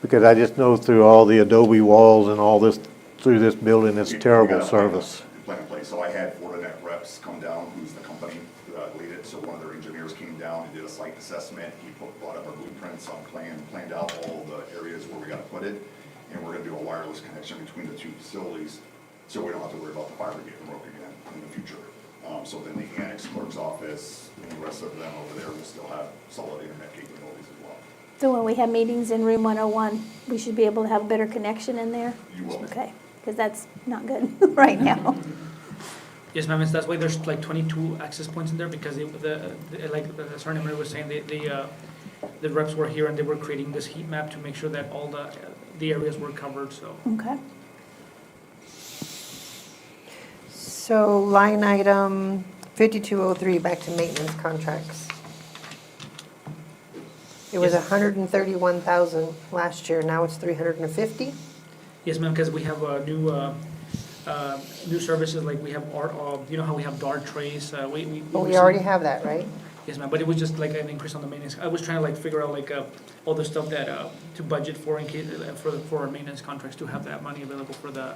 Because I just know through all the Adobe walls and all this, through this building, it's You terrible got a plan- service. Plan in place. So I had Fortinet reps come down, who's the company that lead it. So one of their engineers came down and did a site assessment. He brought up our blueprints on planned out all the areas where we gotta put it. And we're gonna do a wireless connection between the two facilities, so we don't have to worry about the fiber getting broken again in the future. So then the annex clerk's office and the rest of them over there will still have solid internet capabilities as well. So when we have meetings in room 101, we should be able to have a better connection in there? You will. Okay, because that's not good right now. Yes, ma'am, that's why there's like 22 access points in there, because like the Sergeant Mayor was saying, the reps were here and they were creating this heat map to make sure that all the areas were covered, so. Okay. So line item 5203, back to maintenance contracts. It was Yes. 131,000 last year, now it's 350? Yes, ma'am, because we have new services, like we have you know how we have dart trays, But we already have that, right? Yes, ma'am, but it was just like an increase on the maintenance. I was trying to figure out all the stuff that, to budget for in case, for our maintenance contracts, to have that money available for the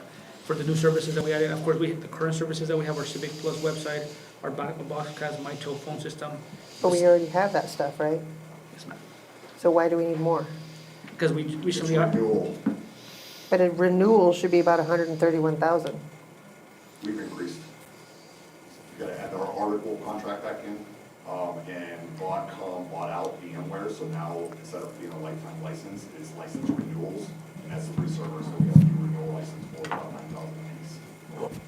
new services that we added. Of course, the current services that we have, our Civic Plus website, our Boxcast, my phone system. But we already have that stuff, right? Yes, ma'am. So why do we need more? Because we It's recently, renewal. But a renewal should be about 131,000. We've increased. You gotta add our Oracle contract back in, and Broadcom bought out VMware, so now instead of being a lifetime license, it's license renewals, and that's the free server, so we have to do renewal license for about 9,000 apiece.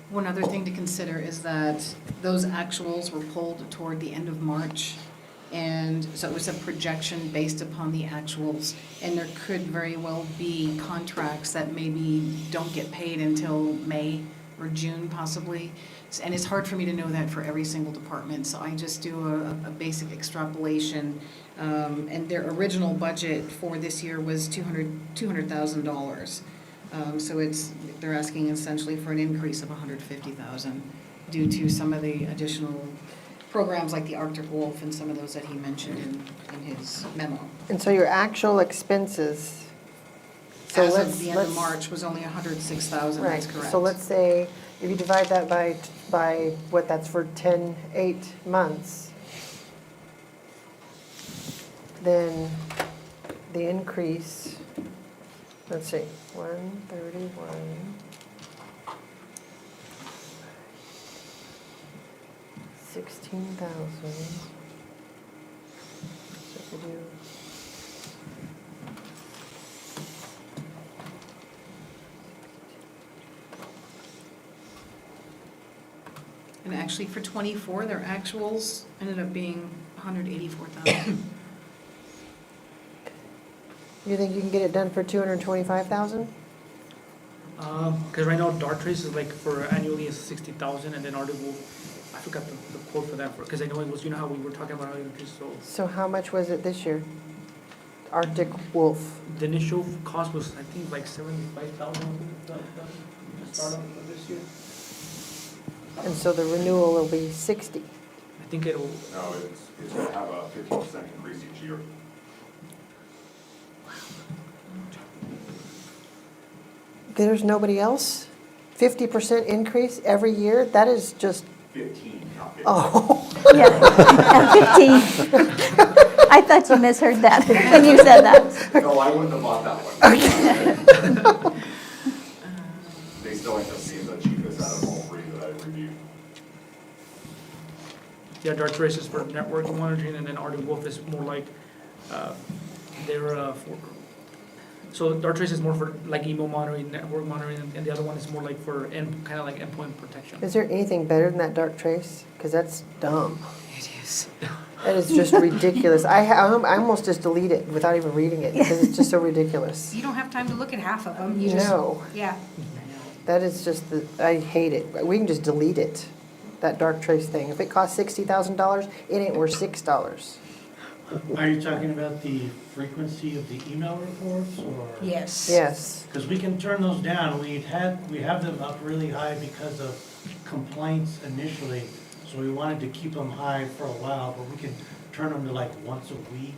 One other thing to consider is that those actuals were pulled toward the end of March. And so it was a projection based upon the actuals. And there could very well be contracts that maybe don't get paid until May or June possibly. And it's hard for me to know that for every single department. So I just do a basic extrapolation. And their original budget for this year was $200,000. So they're asking essentially for an increase of $150,000 due to some of the additional programs like the Arctic Wolf and some of those that he mentioned in his memo. And so your actual expenses, so As let's, of the end of March was only $106,000, right, that's correct. so let's say, if you divide that by what, that's for 8 months, then the increase, let's see, 131, 16,000. So if we do And actually for '24, their actuals ended up being $184,000. You think you can get it done for 225,000? Because right now Dartrace is like for annually is 60,000, and then Arctic Wolf, I forgot the quote for that, because I know it was, you know how we were talking about how it increased, so. So how much was it this year? Arctic Wolf. The initial cost was, I think, like 75,000, the startup of this year. And so the renewal will be 60. I think it'll, No, it's gonna have a 15% increase each year. There's nobody else? 50% increase every year? That is just, 15, not 50. oh. Yeah, 15. I thought you misheard that when you said that. No, I wouldn't have bought that one. They still end up being the cheapest out of all three that I reviewed. yeah, Dartrace is for network monitoring, and then Arctic Wolf is more like, they're for, so Dartrace is more for like email monitoring, network monitoring, and the other one is more like for kind of like endpoint protection. Is there anything better than that dark trace? Because that's dumb. It is. That is just ridiculous. I almost just delete it without even reading it because it's just so ridiculous. You don't have time to look at half of them. You just, No, yeah. that is just, I hate it. We can just delete it, that dark trace thing. If it costs $60,000, it ain't worth $6. Are you talking about the frequency of the email reports, or? Yes. Yes. Because we can turn those down. We have them up really high because of complaints initially, so we wanted to keep them high for a while, but we can turn them to like once a week,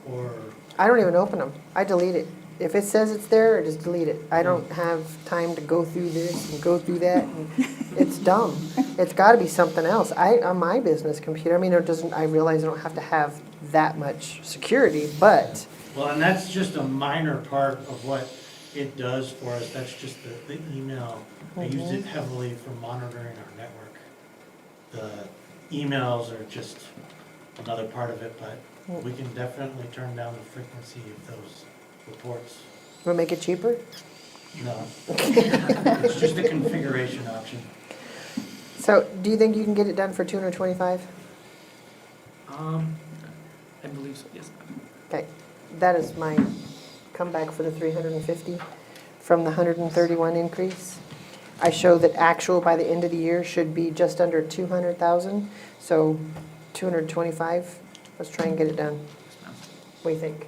or, I don't even open them. I delete it. If it says it's there, I just delete it. I don't have time to go through this and go through that. And it's dumb. It's got to be something else. On my business computer, I mean, it doesn't. I realize I don't have to have that much security, but well, and that's just a minor part of what it does for us. That's just the email. I use it heavily for monitoring our network. The emails are just another part of it, but we can definitely turn down the frequency of those reports. will make it cheaper. No, it's just a configuration option. So, do you think you can get it done for 225? I believe so, yes. Okay, that is my comeback for the 350 from the 131 increase. I show that actual by the end of the year should be just under 200,000, so 225. Let's try and get it done. What do you think?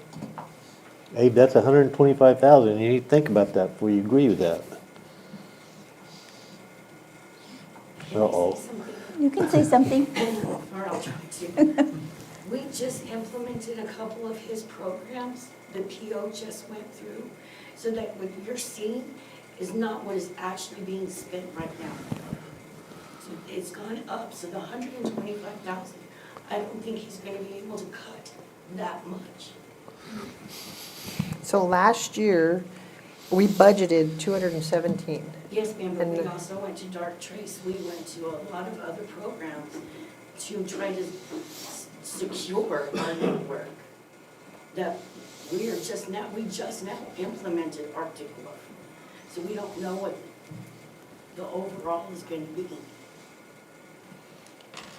Abe, that's 125,000. You need to think about that before you agree with that. Uh-oh. You can say something. Or I'll try to. We just implemented a couple of his programs, the PO just went through, so that what you're seeing is not what is actually being spent right now. So it's gone up, so the 125,000, I don't think he's gonna be able to cut that much. So last year, we budgeted 217. Yes, ma'am, but we And- also went to Dark Trace, we went to a lot of other programs to try to secure our network. That we just now implemented Arctic Wolf. So we don't know what the overall is going to be.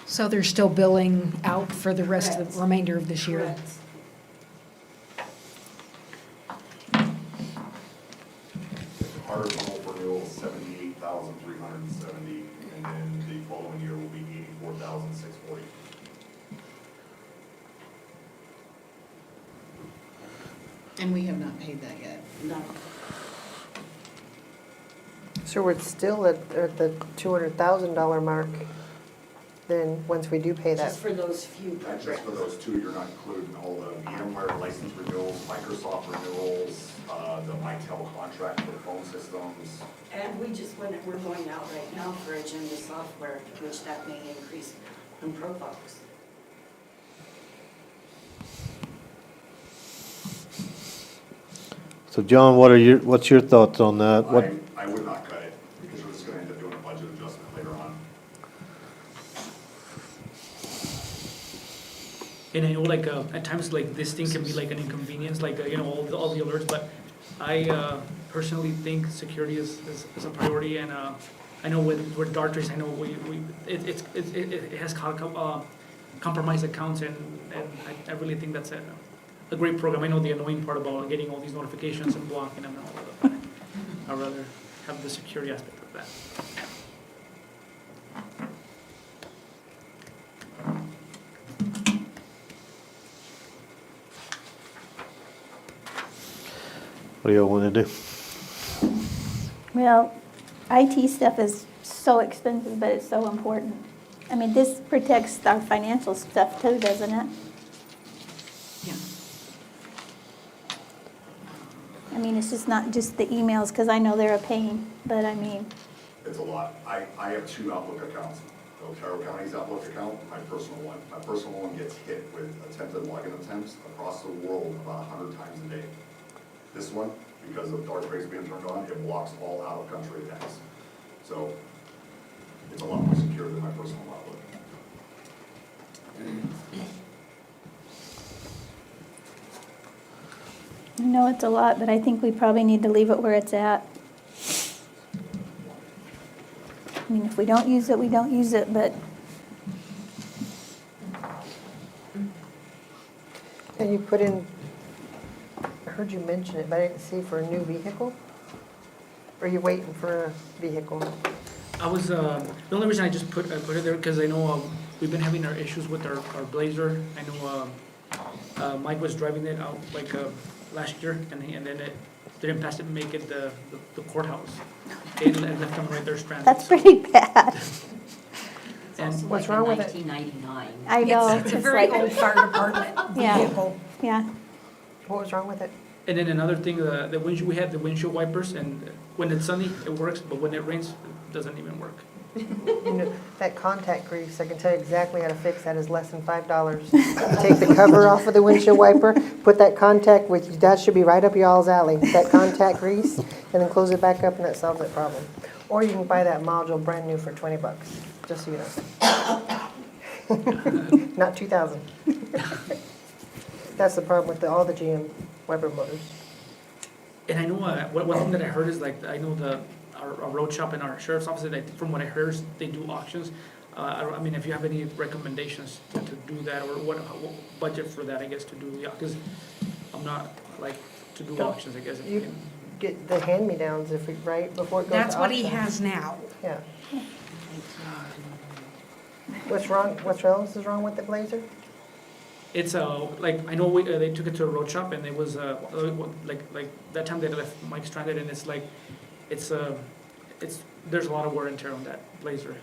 So they're still billing out for the rest of Correct. the remainder of this year? Correct. Our total renewal is 78,370, and then the following year will be 84,640. And we have not paid that yet. No, So we're still at the $200,000 mark, then, once we do pay that. just for those few And just for programs. those two, you're not including all the VMware license renewals, Microsoft renewals, the Mitel contract for phone systems. And we're going out right now for Agenda Software, which that may increase on ProFox. So John, what's your thoughts on that? What, I would not cut it, because we're just gonna end up doing a budget adjustment later on. And I know like at times like this thing can be like an inconvenience, like you know all the alerts, but I personally think security is a priority, and I know with Dartrix, I know it has compromised accounts, and I really think that's a great program. I know the annoying part about getting all these notifications and blocking them and all of that. I'd rather have the security aspect of that. What do y'all want to do? Well, IT stuff is so expensive, but it's so important. I mean, this protects our financial stuff too, doesn't it? Yeah. I mean, it's just not just the emails, because I know they're a pain, but I mean, It's a lot. I have two Outlook accounts. The Otero County's Outlook account, my personal one. My personal one gets hit with attempted login attempts across the world about 100 times a day. This one, because of Dartrix being turned on, it blocks all out-of-country attacks. So it's a lot more secure than my personal Outlook. I know it's a lot, but I think we probably need to leave it where it's at. I mean, if we don't use it, we don't use it, but And you put in, I heard you mention it, but I didn't see for a new vehicle? Or are you waiting for a vehicle? I was, the only reason I just put it there, because I know we've been having our issues with our Blazer. I know Mike was driving it out like last year, and then it didn't pass it, make it the courthouse. It left them right there stranded. that's so- pretty bad. And What's wrong with it? 1999. I know. It's a very like- old fire department Yeah. vehicle. Yeah, What was wrong with it? And then another thing, the windshield, we have the windshield wipers, and when it's sunny, it works, but when it rains, it doesn't even work. You know, that contact grease, I can tell you exactly how to fix that, is less than $5. Take the cover off of the windshield wiper, put that contact with, that should be right up y'all's alley, that contact grease, and then close it back up and that solves that problem. Or you can buy that module brand new for $20, just so you know. Not 2,000. That's the problem with all the GM wiper motors. And I know, one thing that I heard is like, I know our road shop and our sheriff's office, from what I heard, they do auctions. I mean, if you have any recommendations to do that, or what budget for that, I guess, to do the, because I'm not like to do auctions, I guess. if You get the hand-me-downs if we, right, before it goes to auction. That's what he has now. Yeah. What's else is wrong with the Blazer? It's like, I know they took it to a road shop, and it was like that time they left Mike stranded, and it's like, there's a lot of wear and tear on that Blazer.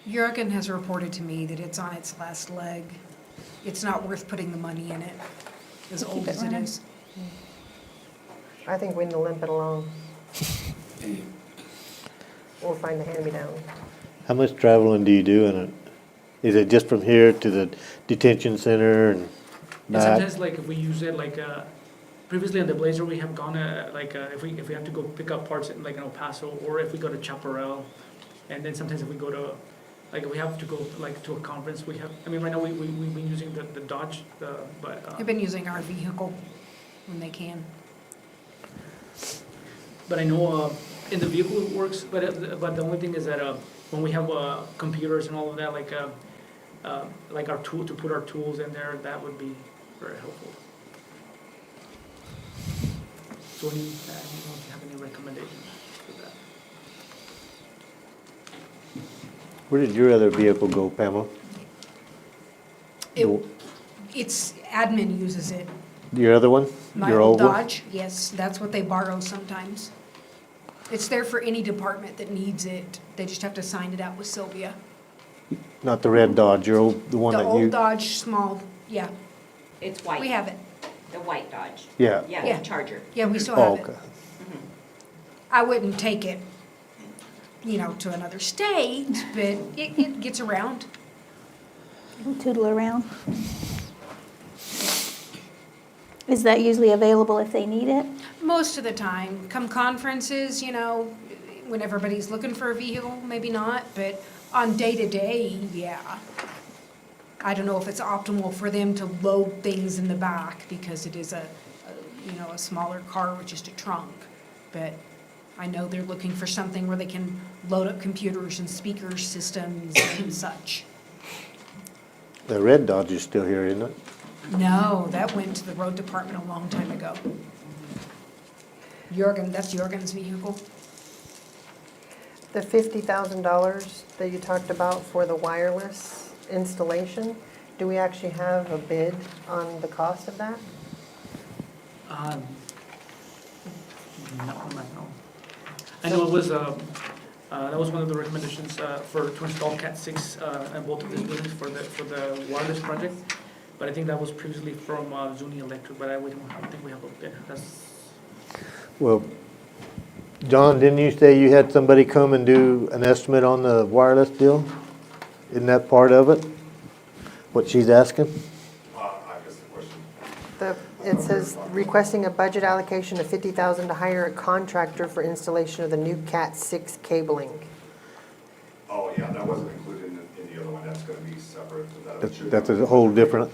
Jurgen has reported to me that it's on its last leg. It's not worth putting the money in it, as old it as it running. is. I think we need to limp it along. Or find the hand-me-down. How much traveling do you do in it? Is it just from here to the detention center and And back? sometimes, like, if we use it, like, previously on the Blazer, we have gone, if we have to go pick up parts in, like, in El Paso, or if we go to Chaparral, and then sometimes if we go to, like, if we have to go, like, to a conference, we have, I mean, right now, we've been using the Dodge, but, They've been using our vehicle when they can. but I know, in the vehicle it works, but the only thing is that, when we have, computers and all of that, like our tool, to put our tools in there, that would be very helpful. So I don't know if you have any recommendations for that. Where did your other vehicle go, Pamela? It's, admin uses it. Your other one? My Your old old one? Dodge, yes, that's what they borrow sometimes. It's there for any department that needs it. They just have to sign it out with Sylvia. Not the red Dodge, your old, the one The that old you, Dodge, small, yeah, It's white. we have it. The white Dodge. yeah. Yeah, Yeah. the Charger. Yeah, we still Oh, have it. okay. I wouldn't take it, to another state, but it gets around. tootle around. Is that usually available if they need it? Most of the time, come conferences, when everybody's looking for a vehicle, maybe not, but on day-to-day, yeah. I don't know if it's optimal for them to load things in the back because it is a smaller car with just a trunk, but I know they're looking for something where they can load up computers and speaker systems and such. The red Dodge is still here, isn't it? No, that went to the road department a long time ago. That's Jorgen's vehicle. The $50,000 that you talked about for the wireless installation, do we actually have a bid on the cost of that? No. I know it was, that was one of the recommendations to install Cat 6 in both of these buildings for the wireless project. But I think that was previously from Zuni Electric, but I don't think we have a bid. Well, John, didn't you say you had somebody come and do an estimate on the wireless deal? Isn't that part of it? What she's asking? I guess the question. It says requesting a budget allocation of $50,000 to hire a contractor for installation of the new Cat 6 cabling. Oh, yeah, that wasn't included in the other one, that's gonna be separate. That's a whole different,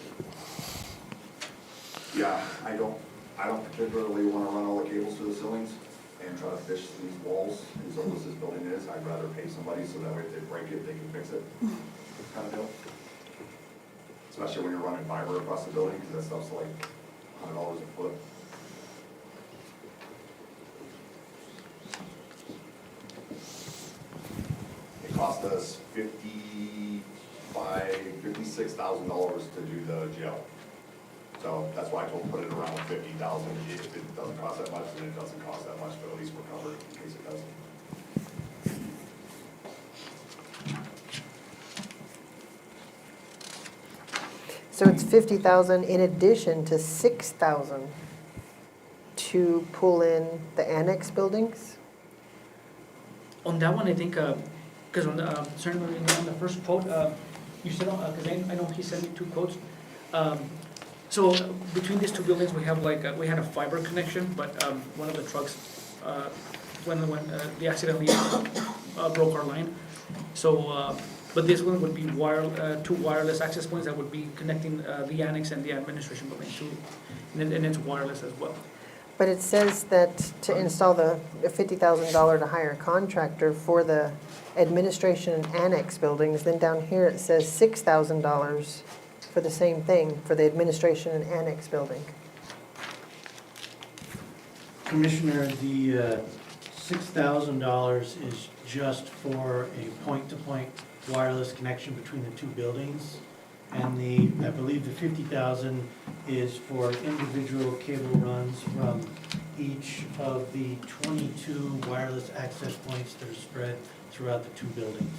Yeah, I don't particularly wanna run all the cables to the ceilings and try to fish these walls, as old as this building is. I'd rather pay somebody so that way if they break it, they can fix it, kind of deal. Especially when you're running fiber across the building, because that stuff's like $100 a foot. It cost us $56,000 to do the gel. So that's why I told them put it around 50,000. If it doesn't cost that much, then it doesn't cost that much, but at least we're covered in case it doesn't. So it's 50,000 in addition to 6,000 to pull in the annex buildings? On that one, I think, because certainly on the first quote, you said, because I know he sent me 2 quotes. So between these 2 buildings, we have we had a fiber connection, but one of the trucks, when they accidentally broke our line. So, but this one would be 2 wireless access points that would be connecting the annex and the administration building too, and it's wireless as well. But it says that to install the $50,000 to hire a contractor for the administration and annex buildings, then down here it says $6,000 for the same thing, for the administration and annex building. Commissioner, the $6,000 is just for a point-to-point wireless connection between the 2 buildings. And I believe the 50,000 is for individual cable runs from each of the 22 wireless access points that are spread throughout the 2 buildings.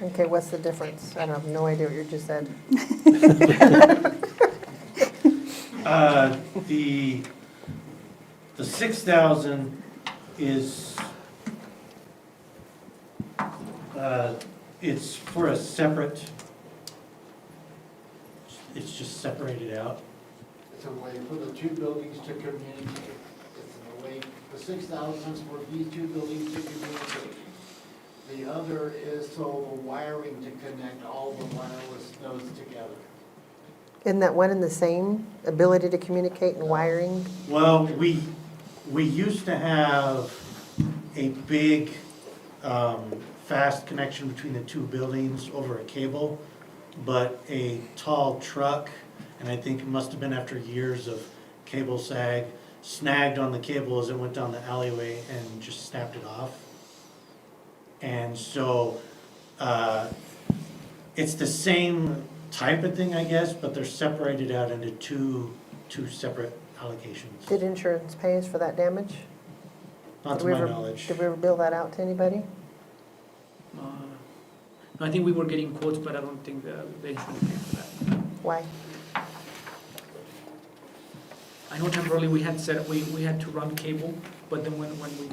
Okay, what's the difference? I have no idea what you just said. The 6,000 is, it's for a separate, it's just separated out. It's a way for the 2 buildings to communicate. It's a way, the 6,000 is for these 2 buildings to communicate. The other is so the wiring to connect all the wireless nodes together. Isn't that one and the same, ability to communicate and wiring? Well, we used to have a big, fast connection between the 2 buildings over a cable, but a tall truck, and I think it must have been after years of cable sag, snagged on the cable as it went down the alleyway and just snapped it off. And so, it's the same type of thing, I guess, but they're separated out into two separate allocations. Did insurance pay us for that damage? Not Did to we my ever- knowledge. Did we ever bill that out to anybody? I think we were getting quotes, but I don't think the insurance paid for that. Why? I know temporarily we had said we had to run cable, but then when we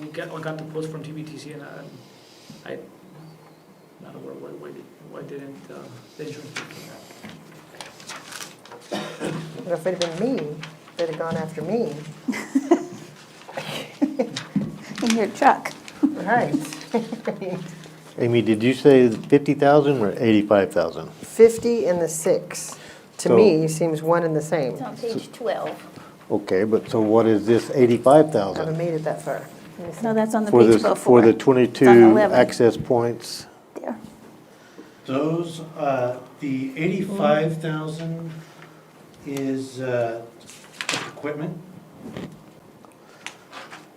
got the quotes from TBTC, and I not aware why didn't the insurance pay for that? If it had been me, they'd have gone after me. In your truck. Right. Amy, did you say 50,000 or 85,000? 50 and the 6, to So- me, seems one and the same. It's on page 12. Okay, but so what is this 85,000? Haven't made it that far. Let me see. No, that's on the For page the, before. for the It's on 22 11. access points? There. Those, the 85,000 is equipment.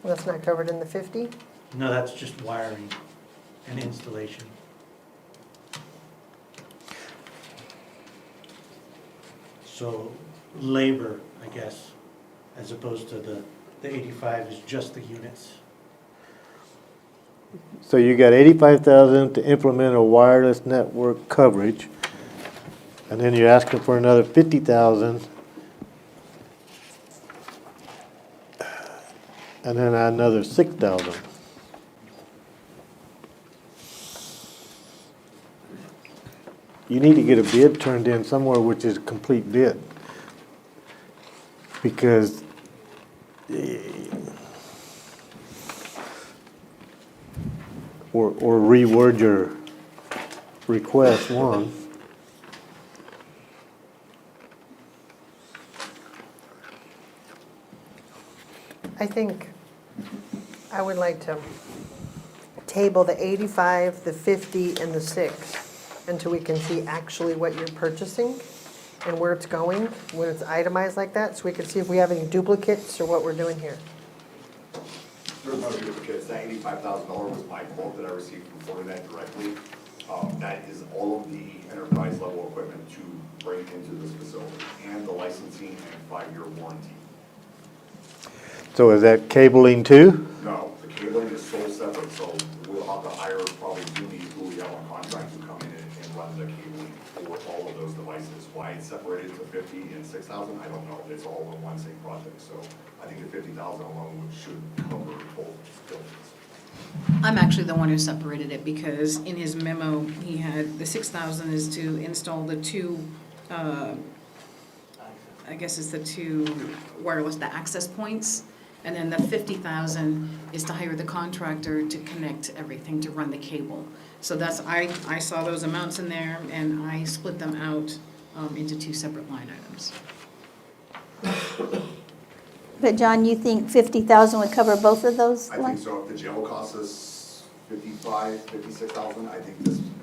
That's not covered in the 50? No, that's just wiring and installation. So labor, I guess, as opposed to the 85 is just the units. So you got 85,000 to implement a wireless network coverage, and then you're asking for another 50,000, and then another 6,000. You need to get a bid turned in somewhere which is a complete bid. Because or reword your request, one. I think I would like to table the 85, the 50, and the 6 until we can see actually what you're purchasing and where it's going, when it's itemized like that, so we can see if we have any duplicates or what we're doing here. There's no duplicates. That $85,000 was my quote that I received from Fortinet directly. That is all of the enterprise level equipment to bring into this facility and the licensing and 5-year warranty. So is that cabling too? No, the cabling is so separate, so we'll have to hire probably Jimmy, who we have on contract, to come in and run the cabling for all of those devices. Why it's separated to 50 and 6,000, I don't know. It's all in one same project, so I think the 50,000 alone should cover both buildings. I'm actually the one who separated it because in his memo, he had, the 6,000 is to install the two, I guess it's the two wireless, the access points. And then the 50,000 is to hire the contractor to connect everything, to run the cable. So that's, I saw those amounts in there and I split them out into two separate line items. But John, you think 50,000 would cover both of those? I think so. If the jail costs us 55, 56,000, I think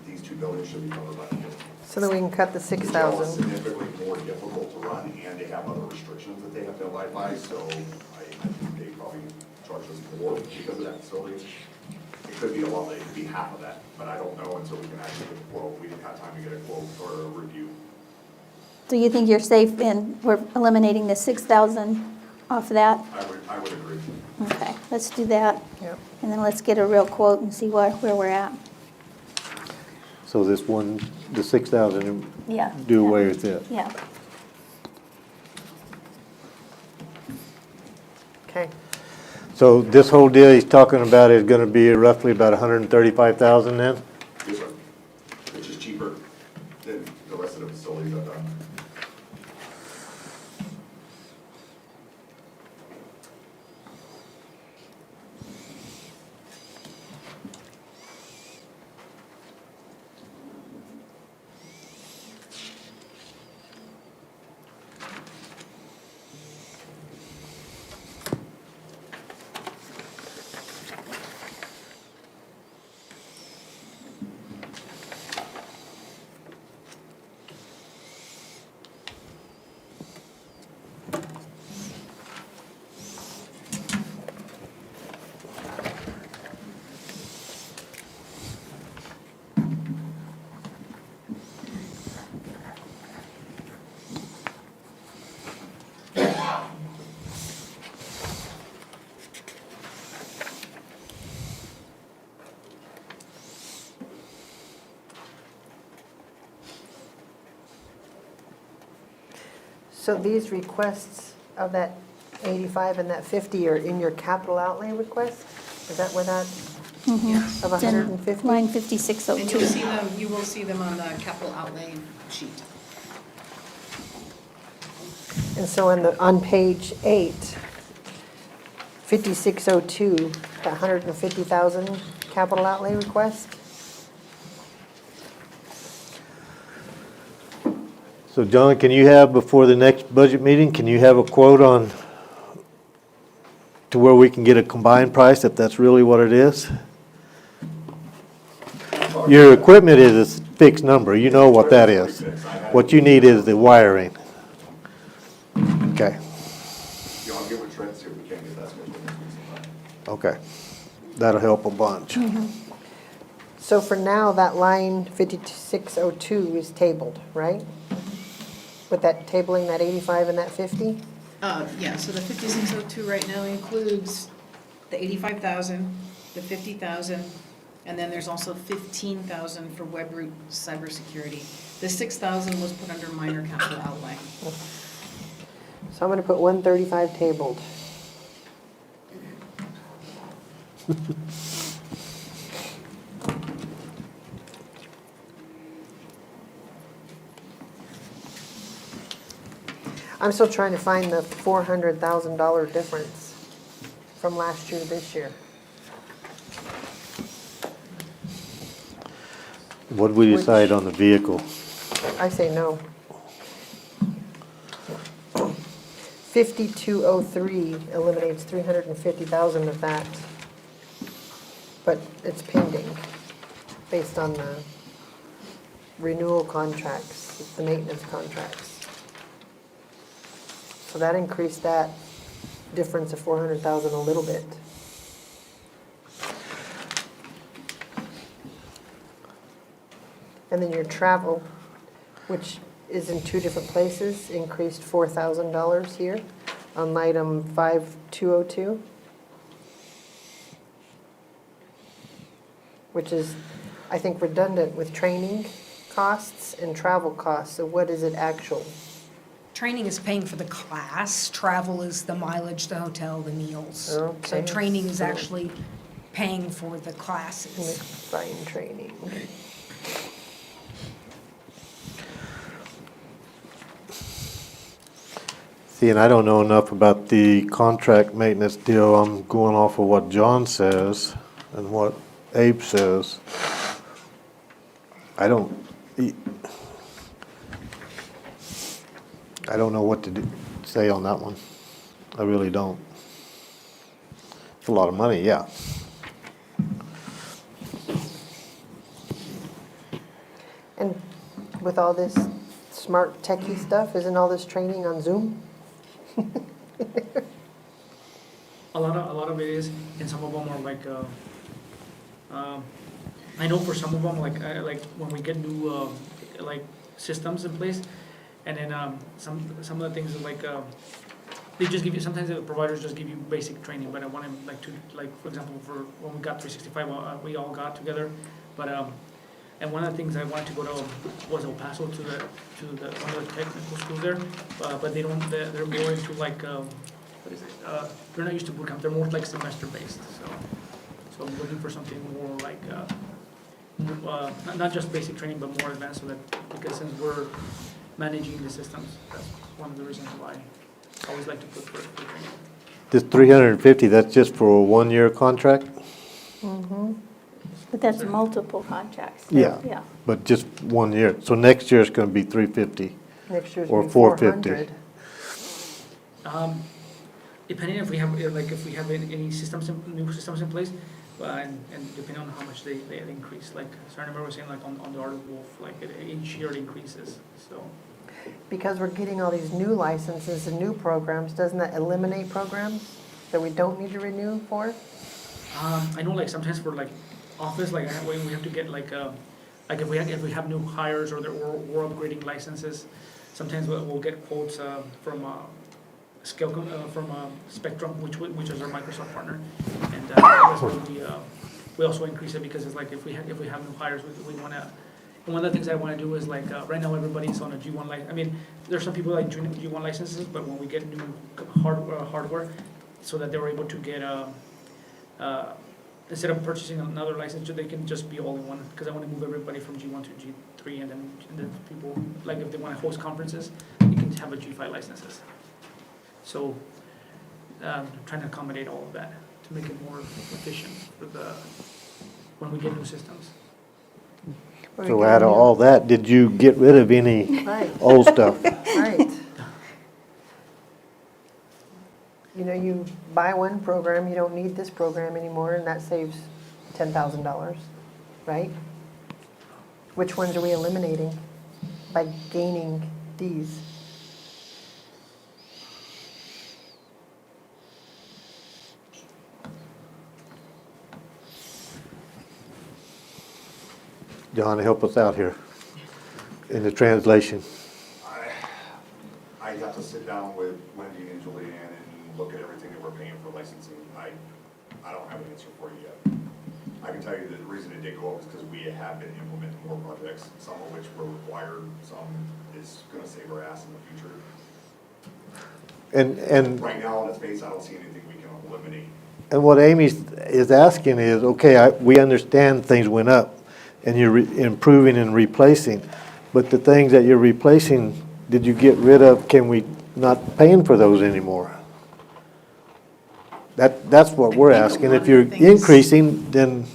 these two buildings should be covered by the jail. So then we can cut the The jail is 6,000. significantly more difficult to run, and they have other restrictions that they have to abide by, so I think they probably charge us more because of that facility. It could be a lot, it could be half of that, but I don't know until we can actually get a quote. We didn't have time to get a quote or a review. So you think you're safe in, we're eliminating the 6,000 off of that? I would agree. Okay, let's do that. Yep. And then let's get a real quote and see where we're at. So this one, the 6,000, Yeah. do away with it. Yeah. Okay. So this whole deal he's talking about is gonna be roughly about 135,000 then? Yes, sir. Which is cheaper than the rest of the facilities I've done. So these requests of that 85 and that 50 are in your capital outlay request? Is that where that, Yes. of It's in 150? line And you'll 5602. see them, you will see them on the capital outlay sheet. And so on page 8, 5602, the 150,000 capital outlay request? So John, can you have, before the next budget meeting, can you have a quote on to where we can get a combined price if that's really what it is? Your equipment is a fixed number, you know what that is. What you need is the wiring. Okay, You know, I'll get with Trent, see if we can get that scheduled next week sometime. okay. That'll help a bunch. So for now, that line 5602 is tabled, right? With that tabling, that 85 and that 50? Yeah, so the 5602 right now includes the 85,000, the 50,000, and then there's also 15,000 for web root cybersecurity. The 6,000 was put under minor capital outlay. So I'm gonna put 135 tabled. I'm still trying to find the $400,000 difference from last year to this year. What did we decide on the vehicle? I say no. 5203 eliminates 350,000 of that. But it's pending based on the renewal contracts, the maintenance contracts. So that increased that difference of 400,000 a little bit. And then your travel, which is in two different places, increased $4,000 here on item 5202. Which is, I think, redundant with training costs and travel costs. So what is it actual? Training is paying for the class, travel is the mileage, the hotel, the meals. So Okay, training is so- actually paying for the classes. Fine training. See, and I don't know enough about the contract maintenance deal. I'm going off of what John says and what Abe says. I don't know what to say on that one. I really don't. It's a lot of money, yeah. And with all this smart techie stuff, isn't all this training on Zoom? A lot of it is, and some of them are like, I know for some of them, like when we get new, like systems in place, and then, some of the things are like, they just give you, sometimes the providers just give you basic training, but I want them like to, like, for example, for when we got 365, we all got together, but, and one of the things I wanted to go to was El Paso to the, one of the technical schools there, but they don't, they're more into like, what is it, they're not used to boot camp, they're more like semester based, so I'm looking for something more like, not just basic training, but more advanced, so that, because since we're managing the systems, that's one of the reasons why I always like to put for training. This 350, that's just for a 1-year contract? But that's multiple contracts. Yeah. Yeah. But just 1 year. So next year it's gonna be 350. Next year's Or gonna be 450. 400. Depending if we have, like, if we have any systems, new systems in place, and depending on how much they increase, like, so I remember saying, like, on the Art of Wolf, like, each year it increases, so. Because we're getting all these new licenses and new programs, doesn't that eliminate programs that we don't need to renew for? I know, like, sometimes for, like, office, like, we have to get, like if we have new hires or we're upgrading licenses, sometimes we'll get quotes from from Spectrum, which is our Microsoft partner, and that's where we also increase it, because it's like if we have new hires, we want to. And one of the things I want to do is like right now everybody's on a G1 license. I mean, there's some people like G1 licenses, but when we get new hardware, so that they were able to get instead of purchasing another license, they can just be all in one, because I want to move everybody from G1 to G3, and then people, like if they want to host conferences, you can have a G5 licenses. So trying to accommodate all of that to make it more efficient for when we get new systems. So out of all that, did you get rid of any Right, old stuff? right. you know, you buy one program, you don't need this program anymore, and that saves $10,000, right? Which ones are we eliminating by gaining these? John, help us out here in the translation. I have to sit down with Wendy and Julianne and look at everything that we're paying for licensing. I don't have an answer for you yet. I can tell you that the reason it did go up is because we have been implementing more projects, some of which were required, some is gonna save our ass in the future. And Right now, on its face, I don't see anything we can eliminate. And what Amy is asking is, okay, we understand things went up, and you're improving and replacing, but the things that you're replacing, did you get rid of, can we not paying for those anymore? That's what we're I think a asking. lot If of you're the things- increasing, then,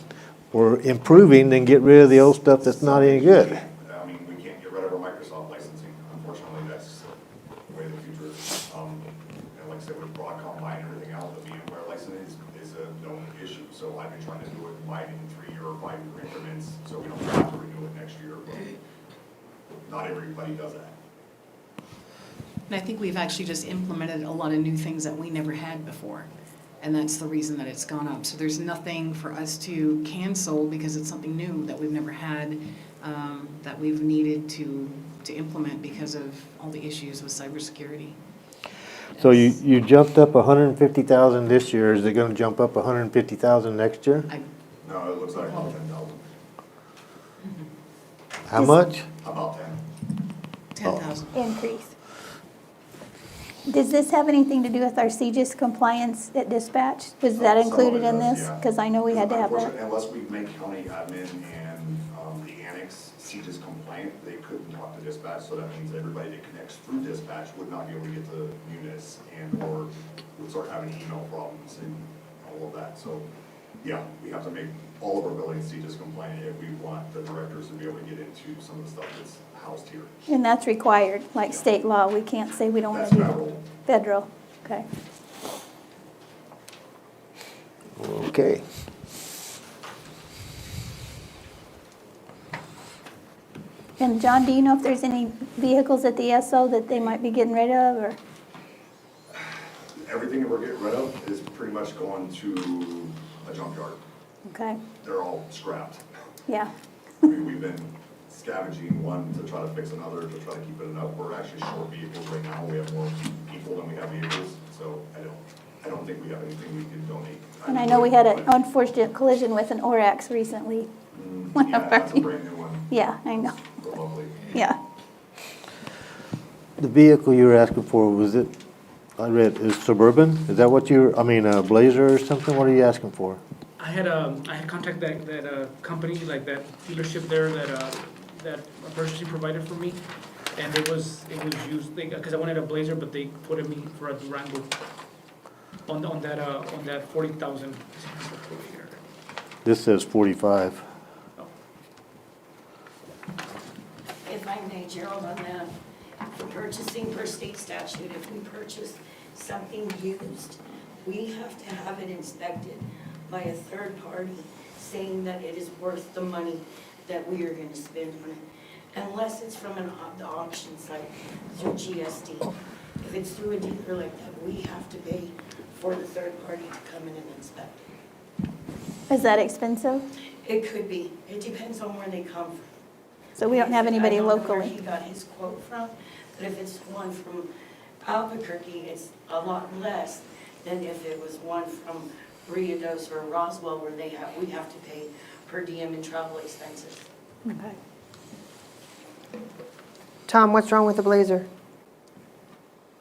or improving, then get rid of the old stuff that's not any good. I mean, we can't get rid of our Microsoft licensing, unfortunately, that's the way the future is. And like I said, with Broadcom buying everything out, the VMware license is a known issue, so I've been trying to do it buying in 3-year or 5-year increments, so we don't have to renew it next year, but not everybody does that. And I think we've actually just implemented a lot of new things that we never had before. And that's the reason that it's gone up. So there's nothing for us to cancel because it's something new that we've never had, that we've needed to implement because of all the issues with cybersecurity. So you jumped up 150,000 this year, is it gonna jump up 150,000 next year? No, it looks like about 10,000, How much? about 10. 10,000. Increase. Does this have anything to do with our CGIS compliance at dispatch? Was that Some of included it in does, this? yeah. Because I know we had to have that. Unfortunately, unless we make county admin and the annex CGIS compliant, they couldn't talk to dispatch, so that means everybody that connects through dispatch would not be able to get to Munis and/or would start having email problems and all of that. So, yeah, we have to make all of our buildings CGIS compliant if we want the directors to be able to get into some of the stuff that's housed here. And that's required, like state law. We can't say we don't want That's to do that. federal. Federal, okay. Okay. And John, do you know if there's any vehicles at the SO that they might be getting rid of, or? Everything that we're getting rid of is pretty much going to a junkyard. Okay, They're all scrapped. yeah. I mean, we've been scavenging one to try to fix another, to try to keep it up. We're actually short vehicles right now. We have more people than we have vehicles, so I don't think we have anything we can donate. And I know we had an unfortunate collision with an Orax recently. one of Yeah, our- that's a brand new one. Yeah, I know, They're lovely. yeah. The vehicle you were asking for, was it, I read, is Suburban? Is that what I mean, a Blazer or something? What are you asking for? I had contacted that company, like that dealership there that a purchasing provided for me, and it was used, because I wanted a Blazer, but they quoted me for a Durango on that 40,000. This says 45. If I may, Gerald, on that, for purchasing per state statute, if we purchase something used, we have to have it inspected by a third party saying that it is worth the money that we are gonna spend on it. Unless it's from the auction site through GSD. If it's through a dealer like that, we have to pay for the third party to come in and inspect it. Is that expensive? It could be, it depends on where they come from. So we don't have anybody I don't know where locally? he got his quote from, but if it's one from Albuquerque, it's a lot less than if it was one from Riados or Roswell, where we have to pay per diem and travel expenses. Okay. Tom, what's wrong with the Blazer?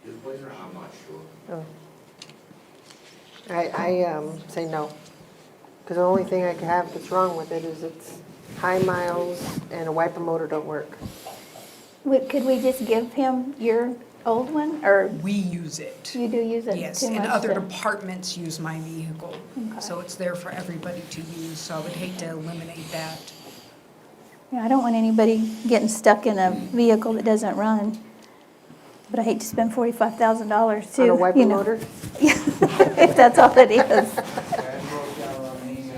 His Blazer, I'm not sure. Oh. I say no. Because the only thing I can have that's wrong with it is it's high miles and a wiper motor don't work. Could we just give him your old one, or We use it. you do use it Yes, too and much other to- departments use my vehicle. Okay. So it's there for everybody to use, so I would hate to eliminate that. Yeah, I don't want anybody getting stuck in a vehicle that doesn't run. But I hate to spend $45,000 too. On a wiper you know. loader? If that's all it is. Yeah, it broke down on me,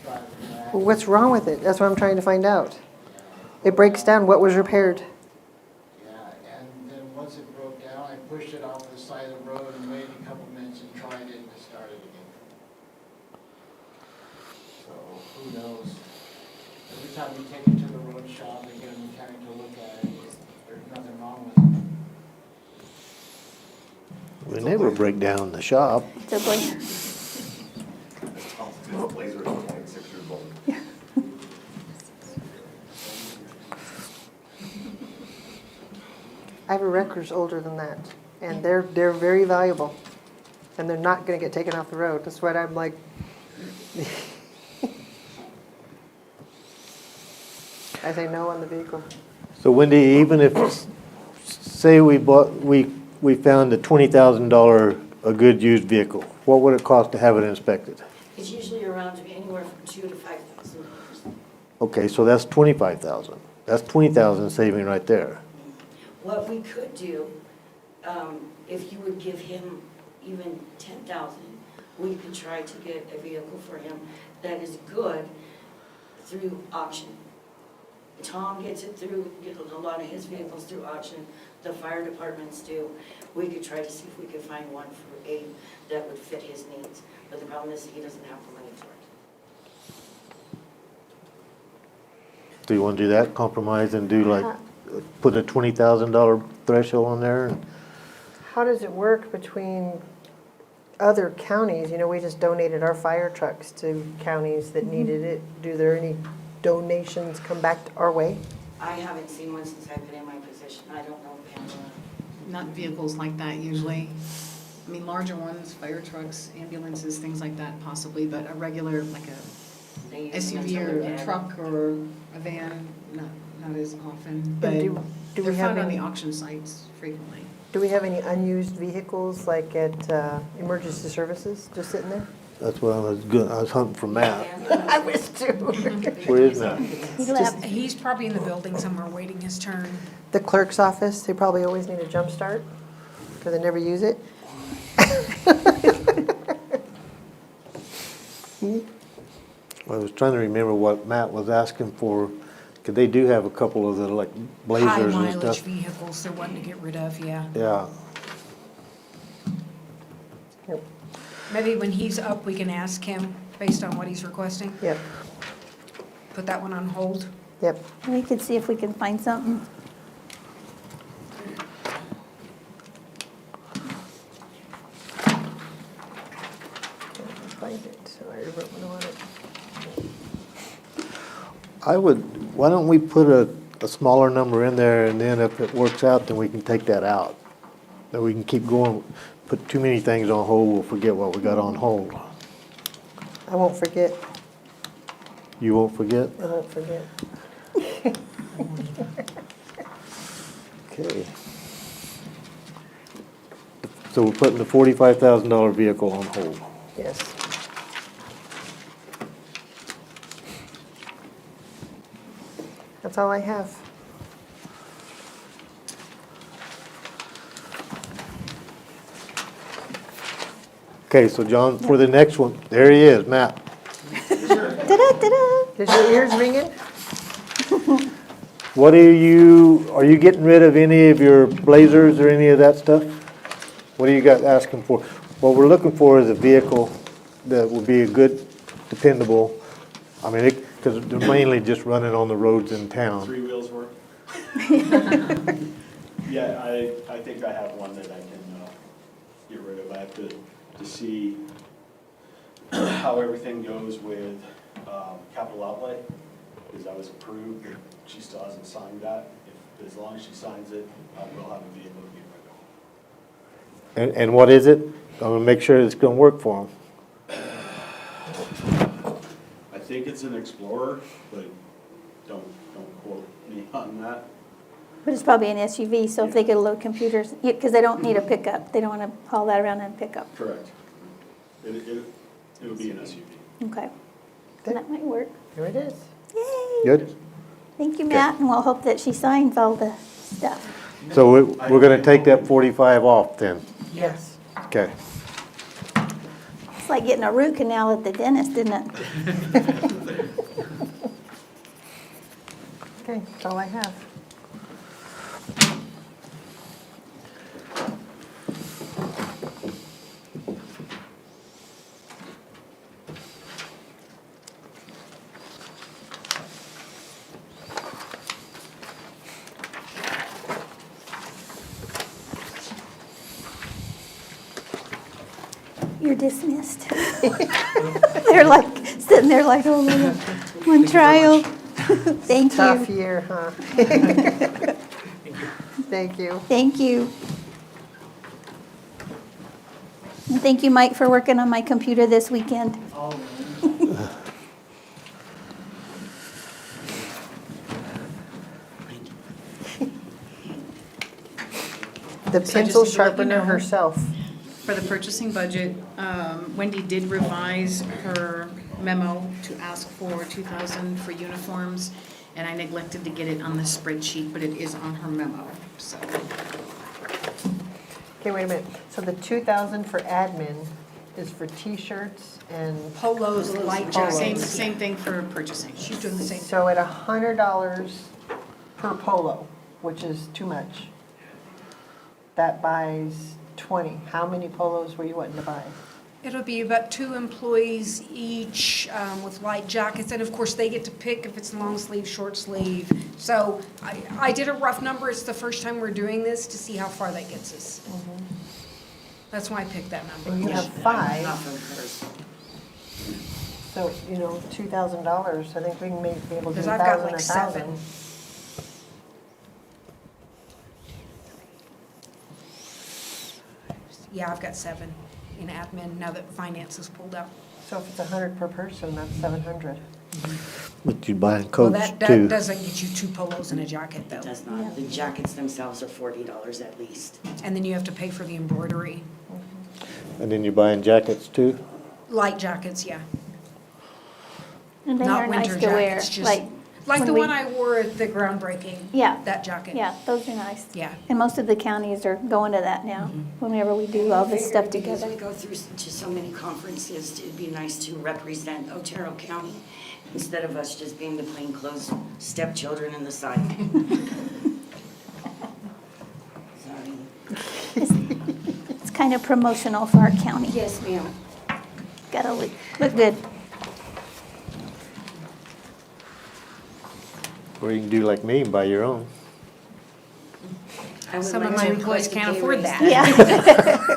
driving back. Well, what's wrong with it? That's what I'm trying to find out. It breaks down. What was repaired? Yeah, and then once it broke down, I pushed it off the side of the road and waited a couple minutes and tried it and it started again. So, who knows? Every time we take it to the road shop and get a mechanic to look at it, there's nothing wrong with it. We never break down in the shop. So, boy, The Blazer is 26 years old. I have a wreckers older than that, and they're very valuable, and they're not going to get taken off the road. That's what I'm like. I say no on the vehicle. So Wendy, even if, say we found a $20,000 a good used vehicle, what would it cost to have it inspected? It's usually around anywhere from $2,000 to $5,000. Okay, so that's 25,000. That's 20,000 saving right there. What we could do, if you would give him even 10,000, we could try to get a vehicle for him that is good through auction. Tom gets it through, get a lot of his vehicles through auction, the fire departments do. We could try to see if we could find one for Abe that would fit his needs, but the problem is he doesn't have the money for it. Do you want to do that, compromise and do like, put a $20,000 threshold on there? How does it work between other counties? You know, we just donated our fire trucks to counties that needed it. Do there any donations come back our way? I haven't seen one since I've been in my position. I don't know, Pamela. Not vehicles like that usually. I mean, larger ones, fire trucks, ambulances, things like that possibly, but a regular, like a They use them SUV until or they're a dead. truck or a van, not as often. And But do they're we have found on any, the auction sites frequently. do we have any unused vehicles like at emergency services just sitting there? That's what I was hunting for Matt. I wish too. Where is Matt? he left. He's probably in the building somewhere waiting his turn. The clerk's office, they probably always need a jump start because they never use it. I was trying to remember what Matt was asking for, because they do have a couple of the like High Blazers and mileage stuff. vehicles they're wanting to get rid of, yeah. Yeah, Yep. Maybe when he's up, we can ask him based on what he's requesting. Yep, Put that one on hold. yep. We could see if we can find something. Find it. I wrote one on it. I would, why don't we put a smaller number in there, and then if it works out, then we can take that out. Then we can keep going, put too many things on hold, we'll forget what we got on hold. I won't forget. You won't forget? I won't forget. Okay. So we're putting the $45,000 vehicle on hold. Yes. That's all I have. Okay, so John, for the next one, there he is, Matt. Ta-da, Is your ears ringing? What are you getting rid of any of your Blazers or any of that stuff? What do you got asking for? What we're looking for is a vehicle that will be a good, dependable, I mean, because they're mainly just running on the roads in town. 3 wheels work? Yeah, I think I have one that I can get rid of. I have to see how everything goes with capital outlay, because I was approved, but she still hasn't signed that. As long as she signs it, we'll have a vehicle to get rid of. And what is it? I'm gonna make sure it's gonna work for them. I think it's an Explorer, but don't quote me on that. But it's probably an SUV, so if they get a load computers, because they don't need a pickup. They don't want to haul that around in a pickup. Correct. It'll be an SUV. Okay. That might work. Here it is. Yay! Good? Thank you, Matt, and we'll hope that she signs all the stuff. So we're gonna take that 45 off then, Yes. okay. It's like getting a root canal at the dentist, isn't it? Okay, that's all I have. You're dismissed. They're like, sitting there like, oh, my God, one trial. Thank Tough you. year, huh? Thank you. Thank you. And thank you, Mike, for working on my computer this weekend. The So I just pencil need to let you sharpener know. herself. For the purchasing budget, Wendy did revise her memo to ask for 2,000 for uniforms, and I neglected to get it on the spreadsheet, but it is on her memo, so. Okay, wait a minute. So the 2,000 for admin is for T-shirts and, Polos, light Polos. Same, jackets. same thing for purchasing. She's doing the same. so at $100 per polo, which is too much, that buys 20. How many polos were you wanting to buy? It'll be about 2 employees each with light jackets, and of course, they get to pick if it's long sleeve, short sleeve. So I did a rough number, it's the first time we're doing this, to see how far that gets us. That's why I picked that And number. you have 5, so, $2,000. I think we can be able to do Because I've got 1,000, like 7. 1,000. Yeah, I've got 7 in admin, now that finance is pulled out. So if it's 100 per person, that's 700. But you're buying Well, coats that too. doesn't get you 2 polos and a jacket, though. It does not. The jackets themselves are $40 at least. And then you have to pay for the embroidery. And then you're buying jackets too? Light jackets, yeah. And they Not are nice winter to wear, jackets, just like like when the we- one I wore at the groundbreaking. Yeah. That jacket. Yeah, those are nice. Yeah. And most of the counties are going to that now, whenever we do all this stuff Because together. we go through to so many conferences, it'd be nice to represent Otero County instead of us just being the plainclothes stepchildren in the side. Sorry. It's kind of promotional for our county. Yes, ma'am. Gotta look good. Or you can do like me and buy your own. I would Some like of to my employees request a can't pay afford raise. that. Yeah.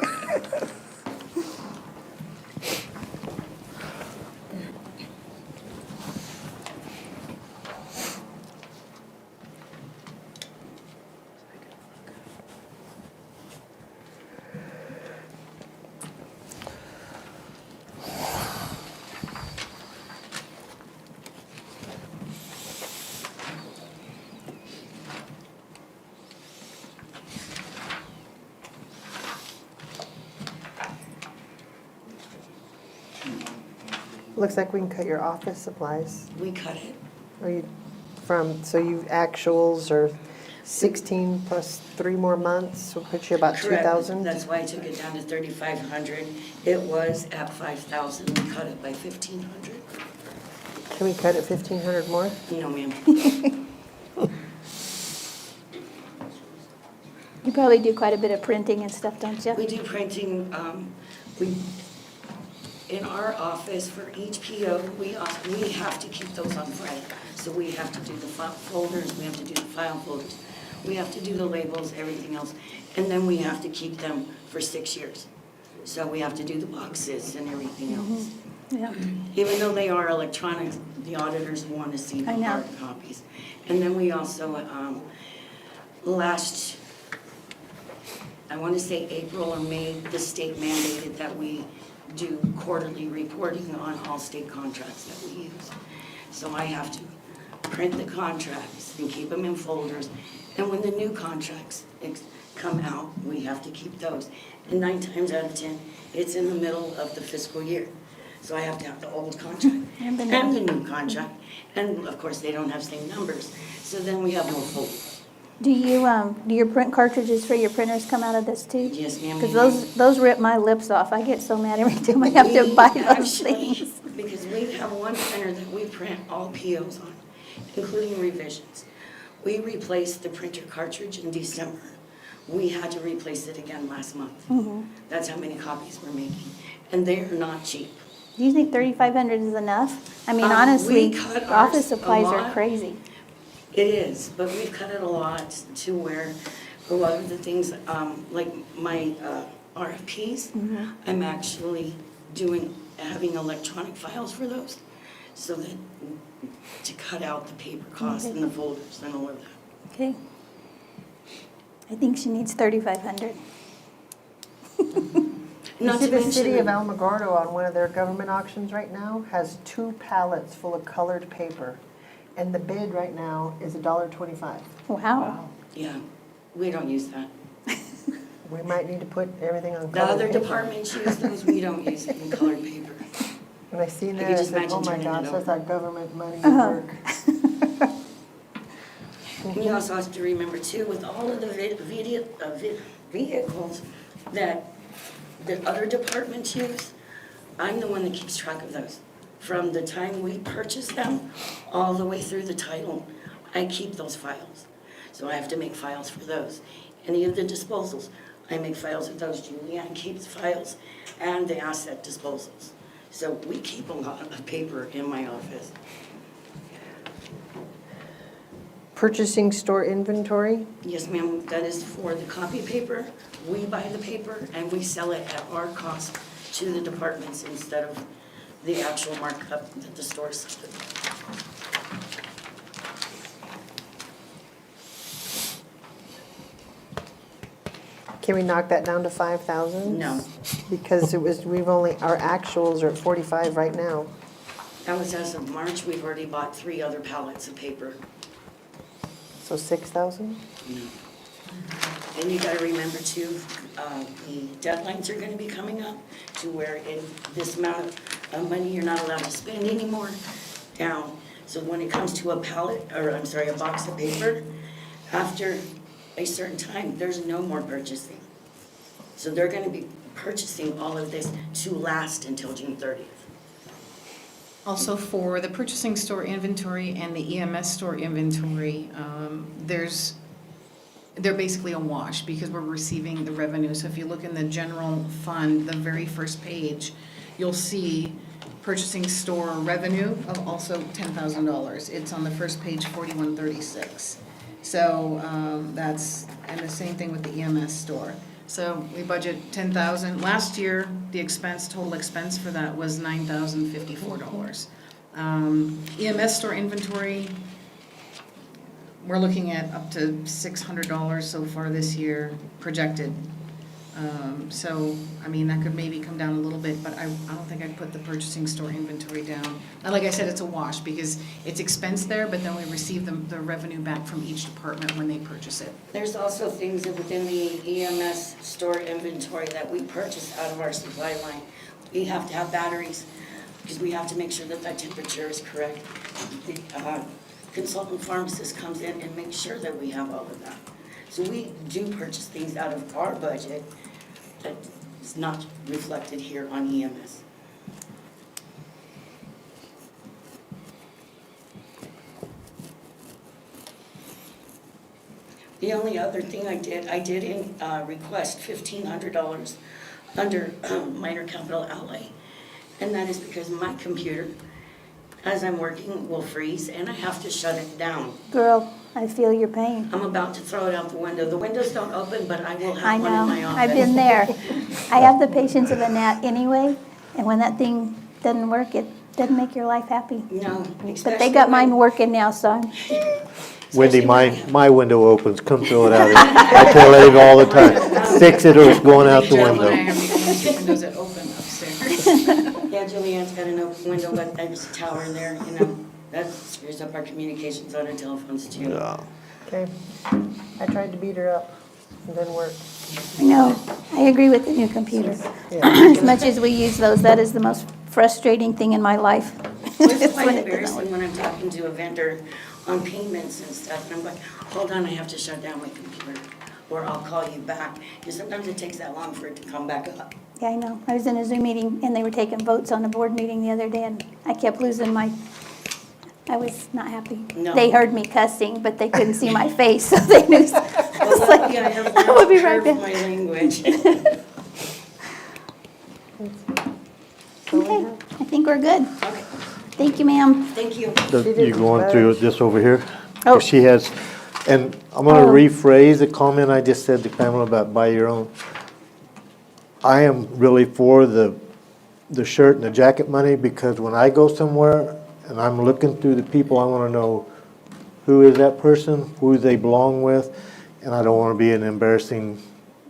Looks like we can cut your office supplies. We cut it. Are you so you actuals are 16 plus 3 more months, will put you about Correct. 2,000? That's why I took it down to 3,500. It was at 5,000. We cut it by 1,500. Can we cut it 1,500 more? No, ma'am. You probably do quite a bit of printing and stuff, don't you? We do printing, in our office, for each PO, we have to keep those on Friday. So we have to do the file folders, we have to do the file folders, we have to do the labels, everything else, and then we have to keep them for 6 years. So we have to do the boxes and everything else. Yeah. Even though they are electronic, the auditors want to see the I know. hard copies. And then we also, I want to say April or May, the state mandated that we do quarterly reporting on all state contracts that we use. So I have to print the contracts and keep them in folders. And when the new contracts come out, we have to keep those. And 9 times out of 10, it's in the middle of the fiscal year. So I have to have the old contract And the and new. the new contract. And of course, they don't have same numbers. So then we have no folders. Do your print cartridges for your printers come out of this too? Yes, ma'am. Because those rip my lips off. I get so mad every time I have to buy those Actually, things. because we have one printer that we print all POs on, including revisions. We replaced the printer cartridge in December. We had to replace it again last month. That's how many copies we're making. And they're not cheap. Do you think 3,500 is enough? I mean, We honestly, cut ours office a supplies are lot. crazy. It is, but we've cut it a lot to where a lot of the things, like my RFPs, I'm actually having electronic files for those, so that, to cut out the paper costs and the folders and all of that. Okay. I think she needs 3,500. You Not see to the city mention, of Alamogordo on one of their government auctions right now has 2 pallets full of colored paper. And the bid right now is $1.25. Wow. yeah, we don't use that. We might need to put everything on The colored other paper. departments use those, we don't use it in colored paper. When I seen I that, could I just said, oh imagine my turning it gosh, that's over. our government money at work. And you also have to remember too, with all of the vehicles that other departments use, I'm the one that keeps track of those. From the time we purchase them, all the way through the title, I keep those files. So I have to make files for those. Any of the disposals, I make files of those. Julianne keeps files and the asset disposals. So we keep a lot of paper in my office. Purchasing store inventory, Yes, ma'am, that is for the copy paper. We buy the paper and we sell it at our cost to the departments instead of the actual markup that the stores do. can we knock that down to 5,000? No. Because our actuals are at 45 right now. That was as of March. We've already bought 3 other pallets of paper. So 6,000? No. And you gotta remember too, the deadlines are gonna be coming up to where in this amount of money you're not allowed to spend anymore down. So when it comes to a box of paper, after a certain time, there's no more purchasing. So they're gonna be purchasing all of this to last until June 30th. Also, for the purchasing store inventory and the EMS store inventory, they're basically a wash because we're receiving the revenue. So if you look in the general fund, the very first page, you'll see purchasing store revenue of also $10,000. It's on the first page, 4136. So and the same thing with the EMS store. So we budget $10,000. Last year, the total expense for that was $9,054. EMS store inventory, we're looking at up to $600 so far this year projected. So, I mean, that could maybe come down a little bit, but I don't think I'd put the purchasing store inventory down. And like I said, it's a wash because it's expense there, but then we receive the revenue back from each department when they purchase it. There's also things within the EMS store inventory that we purchase out of our supply line. We have to have batteries because we have to make sure that that temperature is correct. The consultant pharmacist comes in and makes sure that we have all of that. So we do purchase things out of our budget that is not reflected here on EMS. The only other thing I did request $1,500 under minor capital outlay. And that is because my computer, as I'm working, will freeze and I have to shut it down. Girl, I feel your pain. I'm about to throw it out the window. The windows don't open, but I will I have one in my know, office. I've been there. I have the patience of a gnat anyway, and when that thing doesn't work, it doesn't make your life happy. No, But they especially got mine when- working now, so I'm, Wendy, especially when- my window opens, come throw it out. I tell Abe all the time, fix it or it's going out the Gentlemen, I window. have the only 2 windows that open upstairs. Yeah, Julianne's got an open window, but there's a tower in there, you know. That screws up our communications on our telephones too. Yeah. Okay. I tried to beat her up. It didn't work. I know, I agree with the new computer. Yeah. As much as we use those, that is the most frustrating thing in my life. Well, it's It's quite when it doesn't embarrassing when I'm talking to a vendor on payments and stuff, and I'm like, hold on, I have to shut down my computer, or I'll call you back. Because sometimes it takes that long for it to come back up. Yeah, I know. I was in a Zoom meeting and they were taking votes on a board meeting the other day and I kept losing I was not happy. No. They heard me cussing, but they couldn't see my face, so they knew. I Well, was like, luckily I have I will learned be to right curb back. my language. Okay, I think we're good. Okay, Thank you, ma'am. thank you. You going through this over here? Oh. She has, and I'm gonna Oh. rephrase the comment I just said to Pamela about buy your own. I am really for the shirt and the jacket money, because when I go somewhere and I'm looking through the people, I wanna know who is that person, who they belong with, and I don't wanna be an embarrassing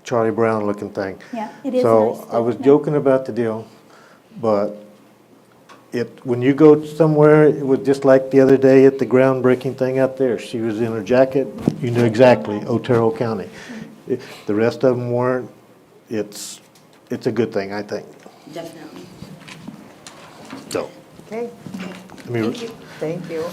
Charlie Brown looking thing. Yeah, it is So nice. I was joking about the deal, but when you go somewhere, it was just like the other day at the groundbreaking thing out there. She was in her jacket, you knew exactly, Otero County. The rest of them weren't. It's a good thing, I think. Definitely. So, Okay, I mean, Thank you. thank you.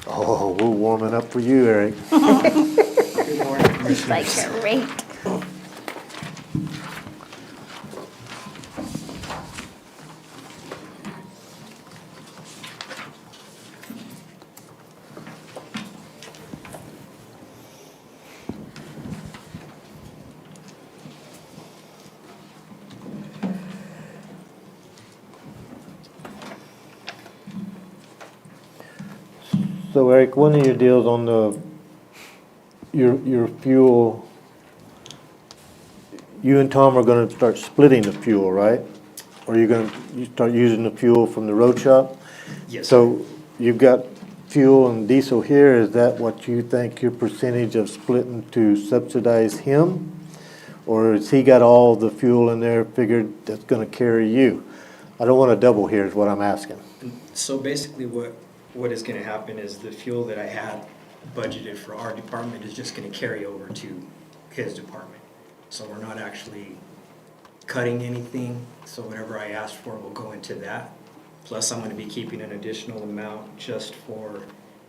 oh, we're warming up for you, Eric. It's like great. So Eric, one of your deals on your fuel, you and Tom are gonna start splitting the fuel, right? Or you start using the fuel from the road shop? Yes. So you've got fuel and diesel here, is that what you think your percentage of splitting to subsidize him? Or has he got all the fuel in there figured that's gonna carry you? I don't want to double here is what I'm asking. So basically what is gonna happen is the fuel that I had budgeted for our department is just gonna carry over to his department. So we're not actually cutting anything, so whatever I asked for will go into that. Plus I'm gonna be keeping an additional amount just for,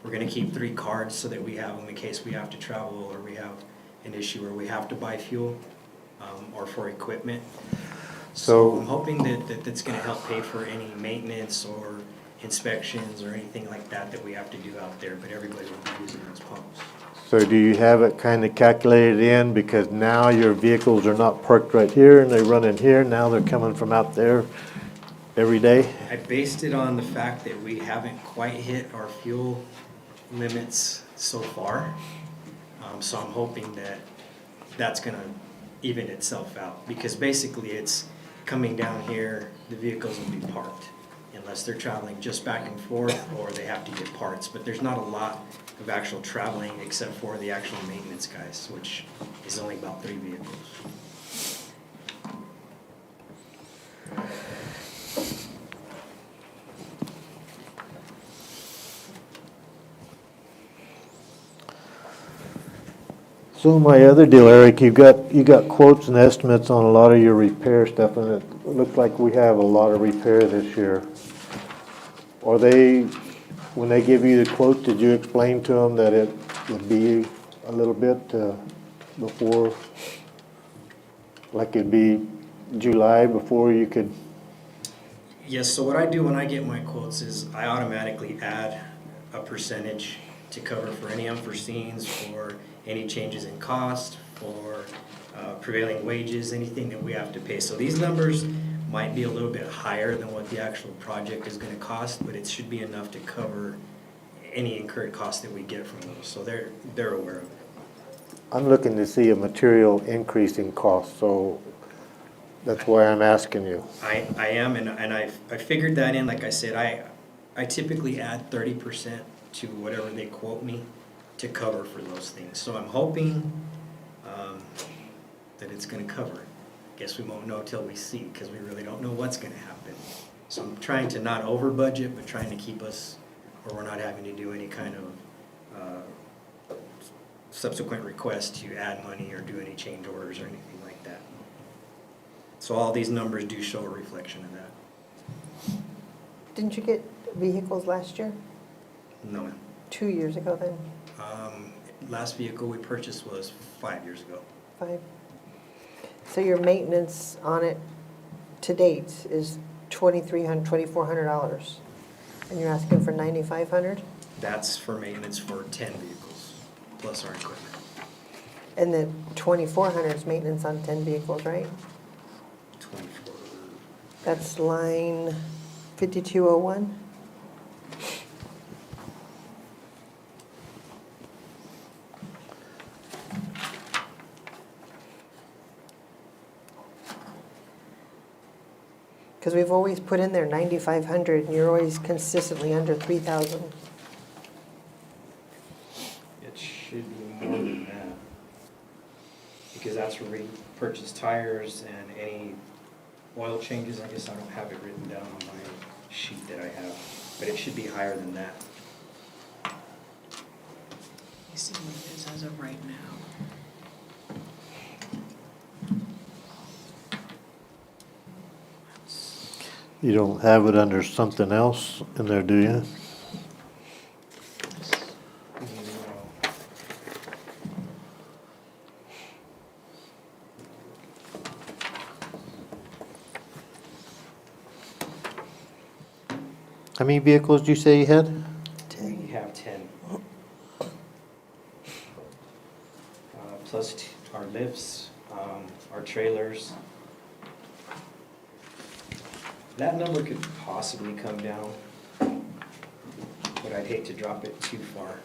we're gonna keep 3 cards so that we have them in case we have to travel or we have an issue where we have to buy fuel, or for equipment. So I'm hoping that that's gonna help pay for any maintenance or inspections or anything like that we have to do out there, but everybody will be using those pumps. So do you have it kind of calculated in, because now your vehicles are not parked right here and they run in here, now they're coming from out there every day? I based it on the fact that we haven't quite hit our fuel limits so far. So I'm hoping that that's gonna even itself out, because basically it's coming down here, the vehicles will be parked unless they're traveling just back and forth or they have to get parts. But there's not a lot of actual traveling except for the actual maintenance guys, which is only about 3 vehicles. So my other deal, Eric, you got quotes and estimates on a lot of your repair stuff, and it looks like we have a lot of repair this year. Are they, when they give you the quote, did you explain to them that it would be a little bit before, like it'd be July before you could? Yes, so what I do when I get my quotes is I automatically add a percentage to cover for any unforeseens, for any changes in cost, for prevailing wages, anything that we have to pay. So these numbers might be a little bit higher than what the actual project is going to cost, but it should be enough to cover any incurred costs that we get from those. So they're aware of it. I'm looking to see a material increase in cost, so that's why I'm asking you. I am, and I figured that in. Like I said, I typically add 30% to whatever they quote me to cover for those things. So I'm hoping that it's going to cover. Guess we won't know till we see, because we really don't know what's going to happen. So I'm trying to not over budget, but trying to keep us where we're not having to do any kind of subsequent requests to add money or do any change orders or anything like that. So all these numbers do show a reflection of that. Didn't you get vehicles last year? No, ma'am. 2 years ago then? Last vehicle we purchased was 5 years ago. 5? So your maintenance on it to date is $2,300, $2,400, and you're asking for $9,500? That's for maintenance for 10 vehicles, plus our equipment. And then 2,400 is maintenance on 10 vehicles, right? 24. That's line 5201? Because we've always put in there 9,500, and you're always consistently under 3,000. It should be more than that. Because that's where we purchase tires and any oil changes. I guess I don't have it written down on my sheet that I have, but it should be higher than that. You see what it is as of right now. You don't have it under something else in there, do you? How many vehicles did you say you had? We have 10. Plus our lifts, our trailers. That number could possibly come down, but I'd hate to drop it too far.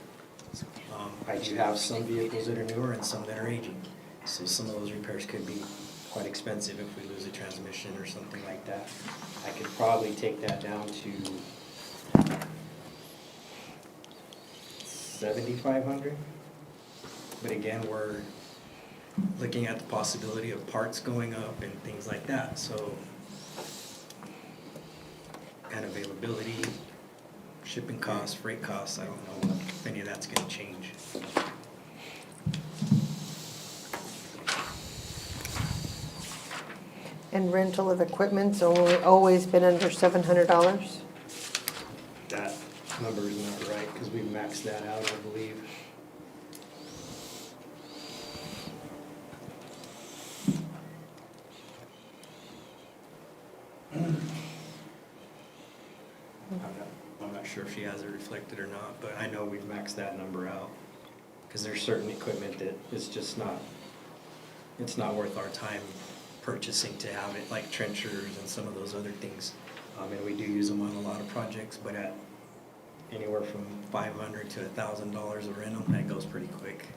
I do have some vehicles that are newer and some that are aging, so some of those repairs could be quite expensive if we lose a transmission or something like that. I could probably take that down to 7,500. But again, we're looking at the possibility of parts going up and things like that, so. And availability, shipping costs, freight costs, I don't know if any of that's gonna change. And rental of equipment's always been under $700? That number is not right, because we maxed that out, I believe. I'm not sure if she has it reflected or not, but I know we've maxed that number out. Because there's certain equipment that is just not, it's not worth our time purchasing to have it, like trenchers and some of those other things. And we do use them on a lot of projects, but at anywhere from $500 to $1,000 a rental, that goes pretty quick.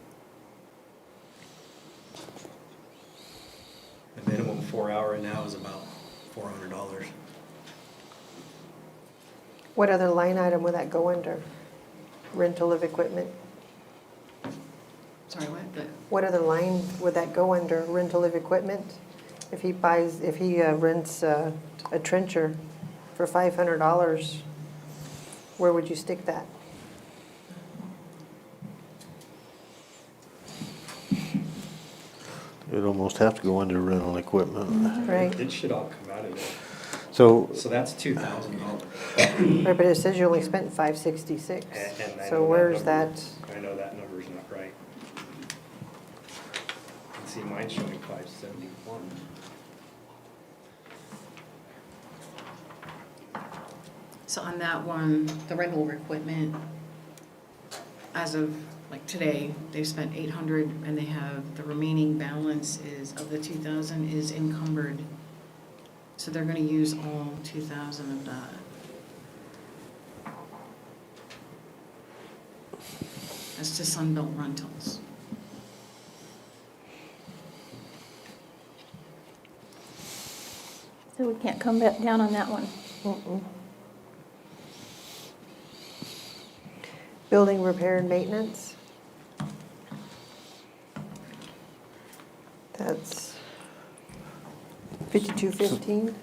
The minimum 4-hour now is about $400. What other line item would that go under? Rental of equipment? Sorry, what? What other line would that go under? Rental of equipment? If he rents a trencher for $500, where would you stick that? It'd almost have to go under rental equipment. Right. It should all come out of there. So, So that's $2,000. Right, but it says you only spent $566. And I So know where's number- that? I know that number's not right. Let's see, mine's showing 571. So on that one, the rental of equipment, as of like today, they've spent 800 and they have, the remaining balance is, of the 2,000 is encumbered. So they're gonna use all 2,000 of that. That's to Sunbelt Rentals. So we can't come back down on that one. Mm-mm. Building repair and maintenance? That's 5215?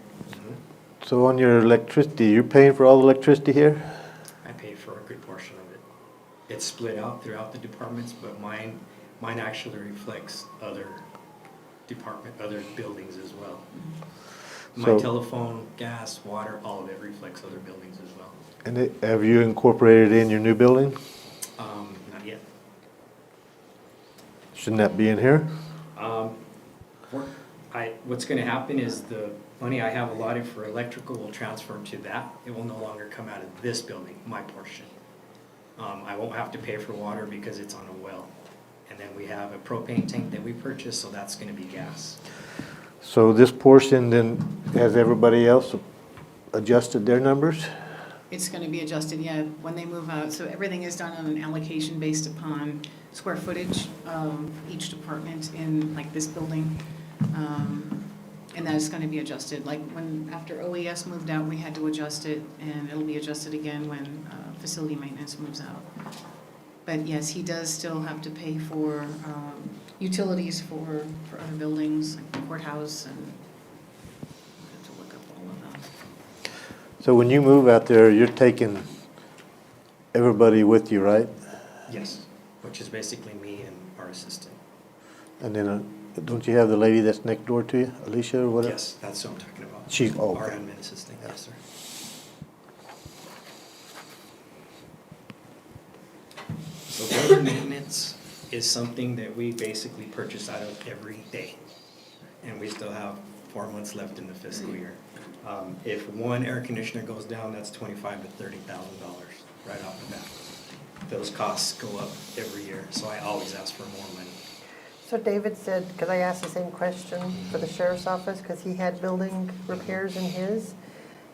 so on your electricity, you're paying for all the electricity here? I pay for a good portion of it. It's split out throughout the departments, but mine, Mine actually reflects other other buildings as well. My So- telephone, gas, water, all of it reflects other buildings as well. And have you incorporated in your new building? Not yet. Shouldn't that be in here? What's gonna happen is the money I have allotted for electrical will transfer to that. It will no longer come out of this building, my portion. I won't have to pay for water because it's on a well. And then we have a propane tank that we purchased, so that's gonna be gas. So this portion then, has everybody else adjusted their numbers? It's gonna be adjusted, yeah, when they move out. So everything is done on an allocation based upon square footage of each department in like this building. And that is gonna be adjusted. Like after OES moved out, we had to adjust it, and it'll be adjusted again when facility maintenance moves out. But yes, he does still have to pay for utilities for other buildings, like the courthouse, and I have to look up all of them. So when you move out there, you're taking everybody with you, right? Yes, which is basically me and our assistant. And then, don't you have the lady that's next door to you, Alicia or whatever? Yes, that's what I'm talking about. She's, oh, Our okay. admin assistant, yes, sir. So building maintenance is something that we basically purchase out of every day. And we still have 4 months left in the fiscal year. If one air conditioner goes down, that's $25,000 to $30,000 right off the bat. Those costs go up every year, so I always ask for more money. So David said, because I asked the same question for the sheriff's office, because he had building repairs in his,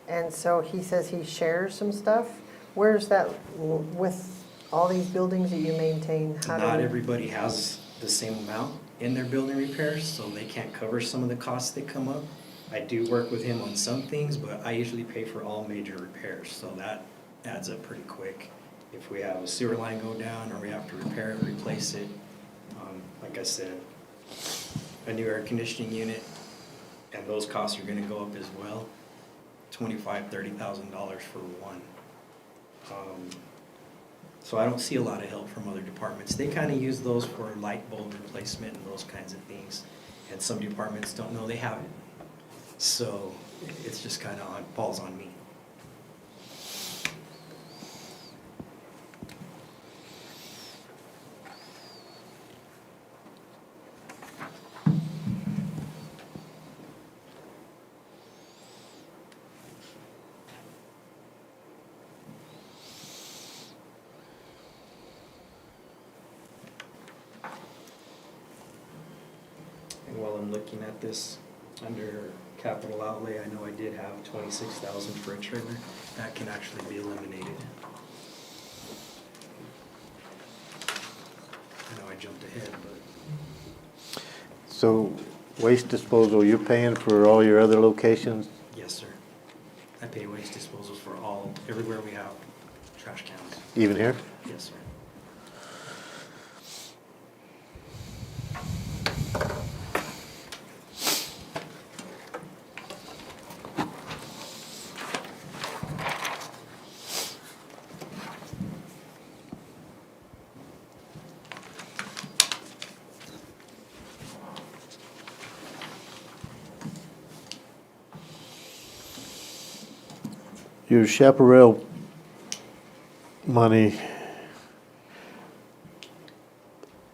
and so he says he shares some stuff. Where's that with all these buildings that you maintain? How do Not we- everybody has the same amount in their building repairs, so they can't cover some of the costs that come up. I do work with him on some things, but I usually pay for all major repairs, so that adds up pretty quick. If we have a sewer line go down or we have to repair it, replace it, like I said, a new air conditioning unit, and those costs are gonna go up as well, $25,000, $30,000 for one. So I don't see a lot of help from other departments. They kind of use those for light bulb replacement and those kinds of things. And some departments don't know they have it. So it's just kind of falls on me. And while I'm looking at this, under capital outlay, I know I did have 26,000 for a trailer. That can actually be eliminated. I know I jumped ahead, but So waste disposal, you're paying for all your other locations? yes, sir. I pay waste disposals for everywhere we have trash cans. Even here? Yes, sir. Your chaparral money,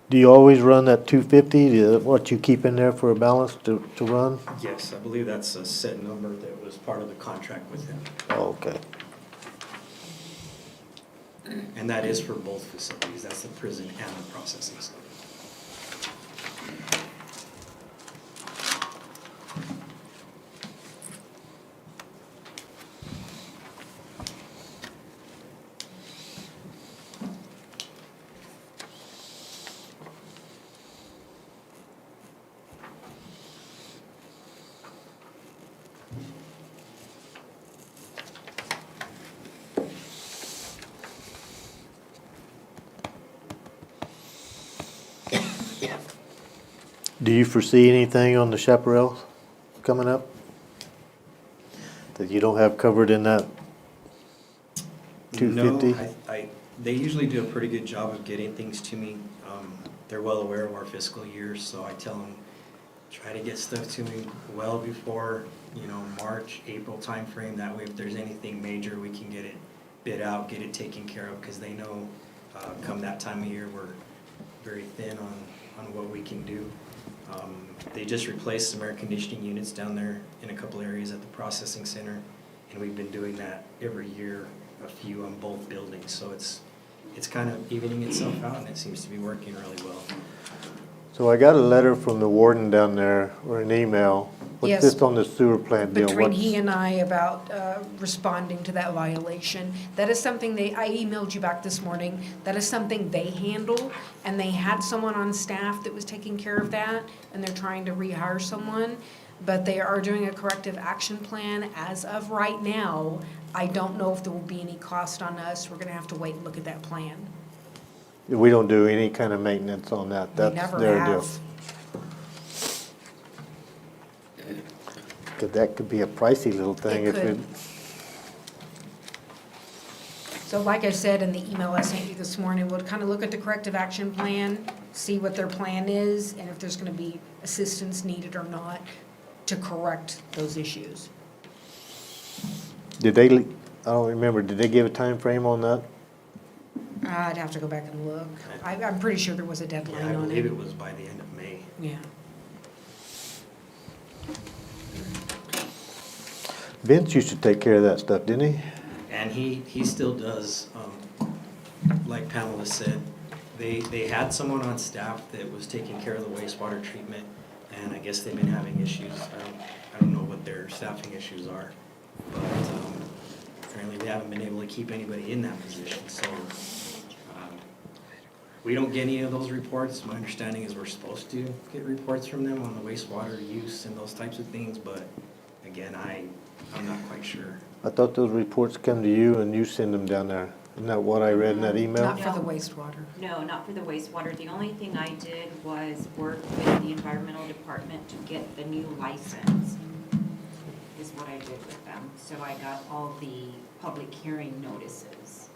do you always run that 250? What you keep in there for a balance to run? Yes, I believe that's a set number that was part of the contract with him. Oh, okay. And that is for both facilities. That's the prison and the processing center. Do you foresee anything on the chaparral coming up that you don't have covered in that 250? No, they usually do a pretty good job of getting things to me. they're well aware of our fiscal year, so I tell them, try to get stuff to me well before, March, April timeframe. That way, if there's anything major, we can get it bid out, get it taken care of, because they know come that time of year, we're very thin on what we can do. They just replaced some air conditioning units down there in a couple areas at the processing center, and we've been doing that every year, a few on both buildings, so it's kind of evening itself out, and it seems to be working really well. So I got a letter from the warden down there, or an email. What's Yes. this on the sewer plant deal? Between What's- he and I about responding to that violation. That is something I emailed you back this morning. That is something they handle, and they had someone on staff that was taking care of that, and they're trying to rehire someone. But they are doing a corrective action plan as of right now. I don't know if there will be any cost on us. We're gonna have to wait and look at that plan. We don't do any kind of maintenance on that. We That's never their deal. have. 'Cause that could be a pricey little thing It if it, could. So like I said in the email I sent you this morning, we'll kind of look at the corrective action plan, see what their plan is, and if there's gonna be assistance needed or not to correct those issues. did they, I don't remember, did they give a time frame on that? I'd have to go back and look. I'm pretty sure there was a Yeah, deadline I on believe it. it was by the end of May. Yeah. Vince used to take care of that stuff, didn't he? And he still does, like Pamela said, they had someone on staff that was taking care of the wastewater treatment, and I guess they've been having issues. I don't know what their staffing issues are, but apparently they haven't been able to keep anybody in that position, so we don't get any of those reports. My understanding is we're supposed to get reports from them on the wastewater use and those types of things, but again, I'm not quite sure. I thought those reports come to you and you send them down there. Isn't that what I read in that email? Not for the wastewater. No, not for the wastewater. The only thing I did was work with the environmental department to get the new license, is what I did with them. So I got all the public hearing notices.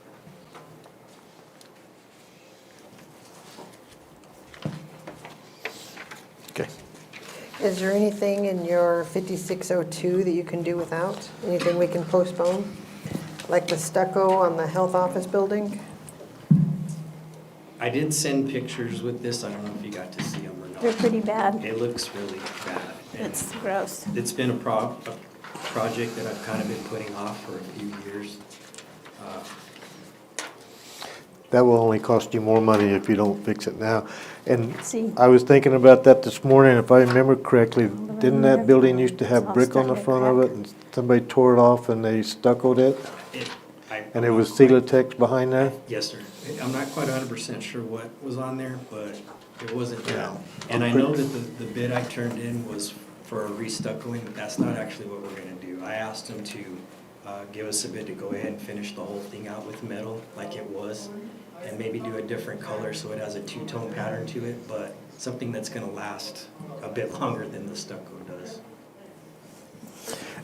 Okay. Is there anything in your 5602 that you can do without? Anything we can postpone? Like the stucco on the health office building? I did send pictures with this. I don't know if you got to see them or not. They're pretty bad. It looks really bad. and It's gross. It's been a project that I've kind of been putting off for a few years. That will only cost you more money if you don't fix it now. And See. I was thinking about that this morning, if I remember correctly, the didn't room that building there, used to have it's all brick on the starting to front of crack. it and somebody tore it off and they stuccoed it? And it was Celotex behind there? Yes, sir. I'm not quite 100% sure what was on there, but it wasn't that. Yeah. And I know that the bid I turned in was for a restuccoing, but that's not actually what we're gonna do. I asked them to give us a bid to go ahead and finish the whole thing out with metal like it was, and maybe do a different color so it has a two-tone pattern to it, but something that's gonna last a bit longer than the stucco does.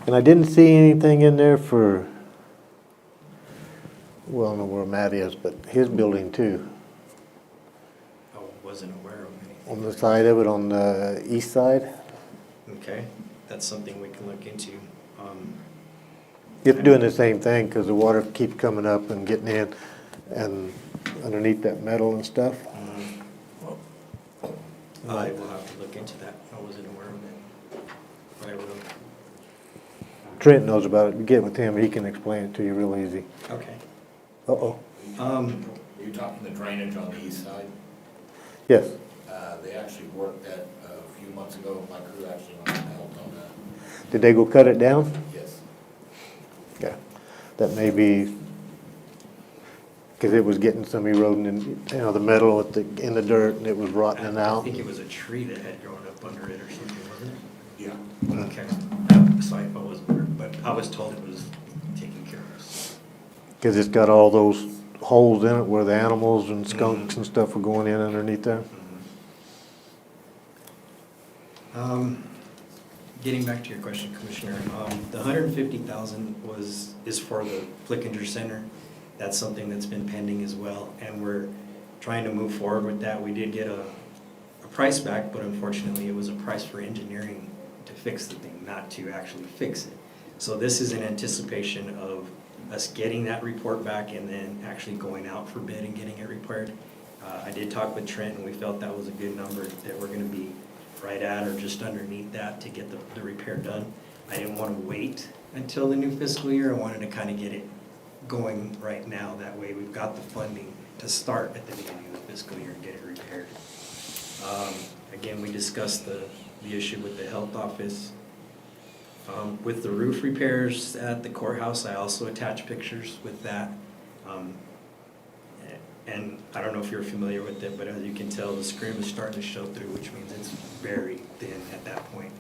And I didn't see anything in there for, well, I don't know where Matt is, but his building too. I wasn't aware of anything. On the side of it, on the east side. Okay, that's something we can look into. It's doing the same thing because the water keeps coming up and getting in and underneath that metal and stuff. I will have to look into that. I wasn't aware of it. But I will. Trent knows about it. You get with him, he can explain it to you real easy. Okay. Uh-oh. Are you talking the drainage on the east side? Yes. They actually worked that a few months ago. My crew actually went and helped on that. Did they go cut it down? Yes. Yeah. That may be, because it was getting some eroding in, the metal in the dirt and it was rotting I out. think it was a tree that had grown up under it or something, wasn't it? Yeah. Okay. So I wasn't aware, but I was told it was taken care of. Because it's got all those holes in it where the animals and skunks and stuff are going in underneath there. Getting back to your question, Commissioner, the $150,000 is for the Flickinger Center. That's something that's been pending as well, and we're trying to move forward with that. We did get a price back, but unfortunately it was a price for engineering to fix the thing, not to actually fix it. So this is in anticipation of us getting that report back and then actually going out for bid and getting it repaired. I did talk with Trent and we felt that was a good number, that we're gonna be right at or just underneath that to get the repair done. I didn't wanna wait until the new fiscal year. I wanted to kind of get it going right now. That way we've got the funding to start at the beginning of the fiscal year and get it repaired. Again, we discussed the issue with the health office. With the roof repairs at the courthouse, I also attached pictures with that. And I don't know if you're familiar with it, but as you can tell, the scrim is starting to show through, which means it's very thin at that point.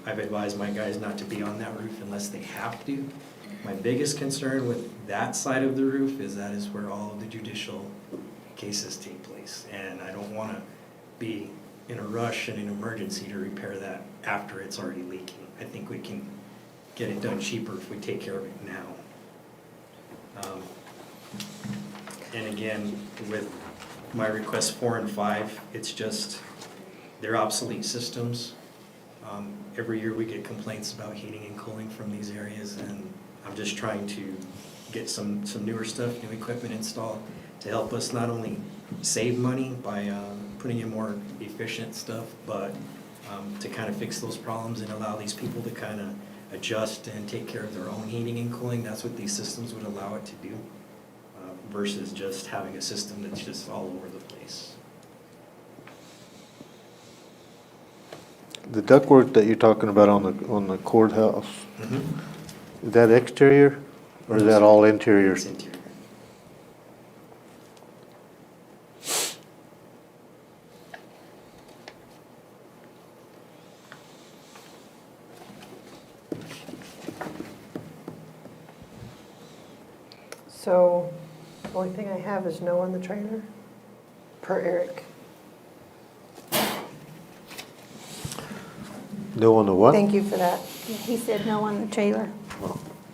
I've advised my guys not to be on that roof unless they have to. My biggest concern with that side of the roof is that is where all of the judicial cases take place. And I don't want to be in a rush and an emergency to repair that after it's already leaking. I think we can get it done cheaper if we take care of it now. And again, with my requests 4 and 5, it's just, they're obsolete systems. Every year we get complaints about heating and cooling from these areas, and I'm just trying to get some newer stuff, new equipment installed to help us not only save money by putting in more efficient stuff, but to kind of fix those problems and allow these people to kind of adjust and take care of their own heating and cooling. That's what these systems would allow it to do, versus just having a system that's just all over the place. The ductwork that you're talking about on the courthouse, is that exterior or is that all interior? It's interior. So, the only thing I have is no on the trailer, per Eric. No on the what? Thank you for that. Yeah, he said no on the trailer.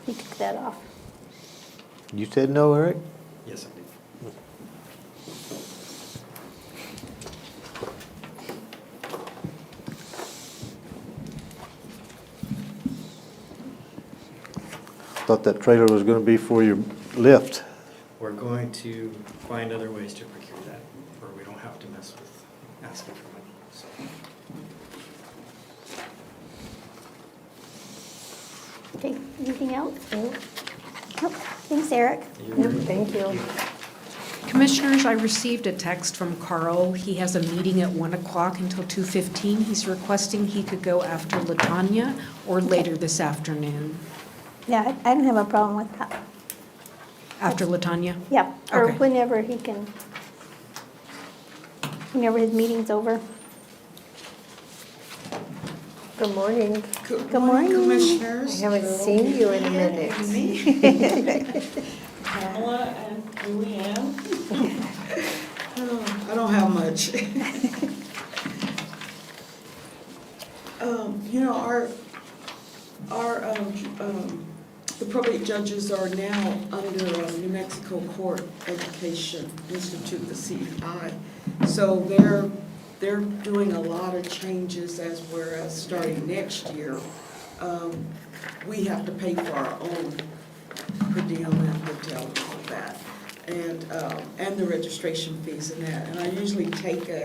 He took that off. You said no, Eric? Yes, I did. Thought that trailer was gonna be for your lift. We're going to find other ways to procure that, where we don't have to mess with asking for money. So. Okay, anything else? Nope. Thanks, Eric. Yep, thank you. Commissioners, I received a text from Carl. He has a meeting at 1 o'clock until 2:15. He's requesting he could go after Latanya or later this afternoon. Yeah, I don't have a problem with that. After Latanya? Yeah, or Okay. whenever he can, whenever his meeting's over. Good morning. Good morning. I Commissioners. haven't seen you in a minute. Pamela and Julianne. I don't have much. You know, the probate judges are now under New Mexico Court Education Institute, the CEI. So they're doing a lot of changes as we're starting next year. We have to pay for our own per diem and hotel and all of that, and the registration fees and that. And I usually take a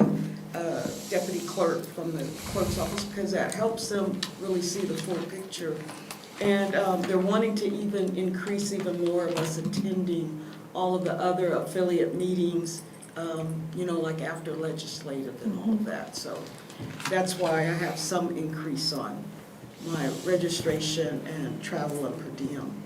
deputy clerk from the clerk's office because that helps them really see the full picture. And they're wanting to even increase even more of us attending all of the other affiliate meetings, you know, like after legislative and all of that. So that's why I have some increase on my registration and travel and per diem.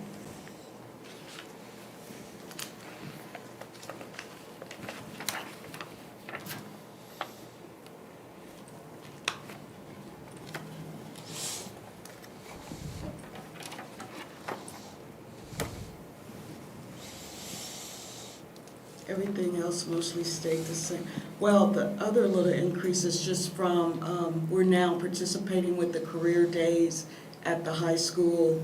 Everything else mostly stayed the same. Well, the other little increase is just from, we're now participating with the career days at the high school.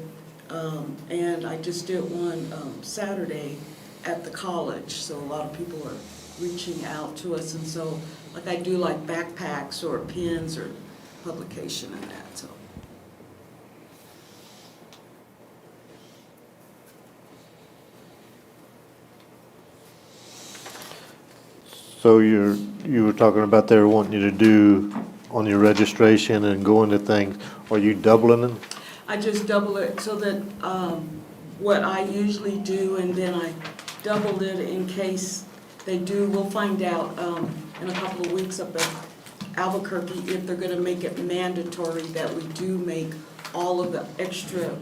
And I just did one Saturday at the college, so a lot of people are reaching out to us. And so, like I do like backpacks or pins or publication and that, so. So you were talking about they were wanting you to do on your registration and go into things, are you doubling them? I just double it so that, what I usually do, and then I doubled it in case they do, we'll find out, in a couple of weeks up at Albuquerque if they're gonna make it mandatory that we do make all of the extra,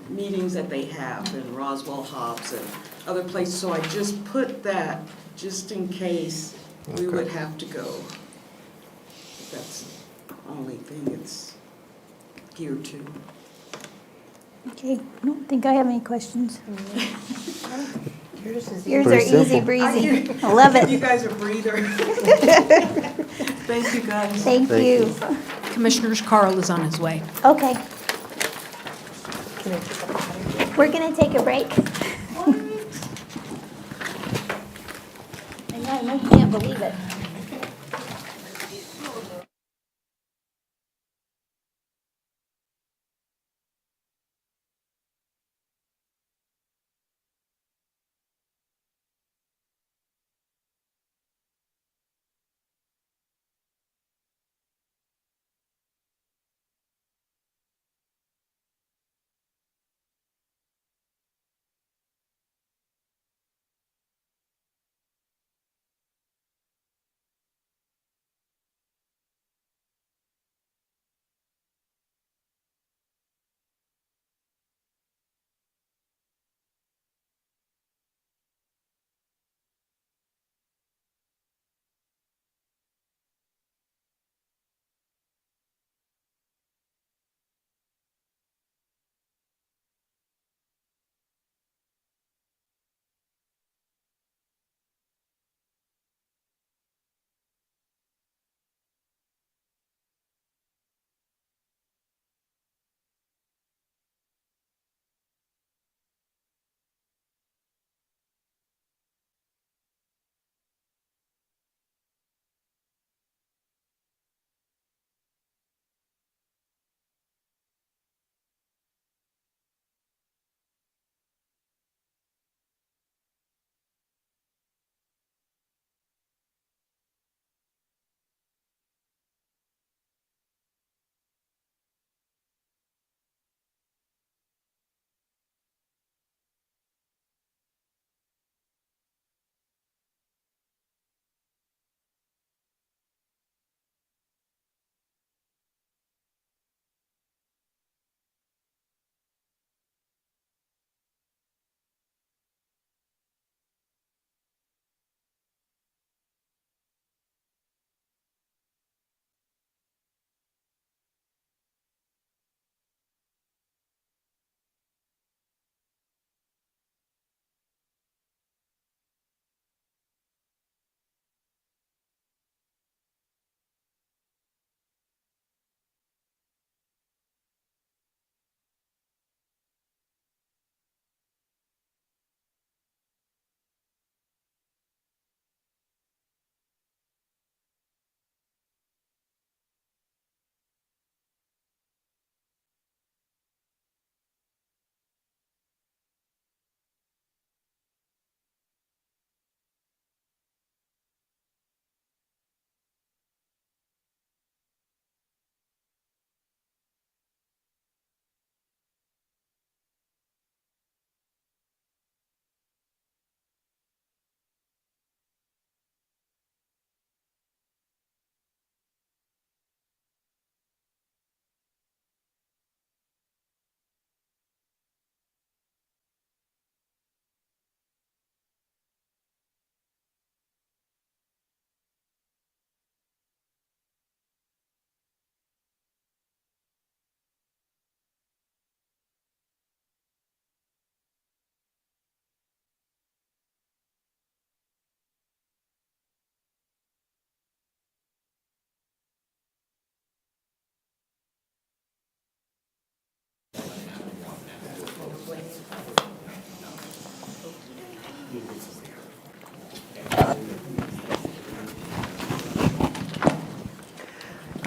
meetings that they have in Roswell, Hobbs, and other places. So I just put that just in case we would have to go. That's the only thing it's geared to. Okay, I don't think I have any questions. Yours is Yours easy. are Pretty easy simple. breezy. I love You it. guys are breather. Thank you, guys. Thank you. Commissioners, Carl is on his way. Okay, Can I take a picture? we're gonna take a break. I know, you can't believe it.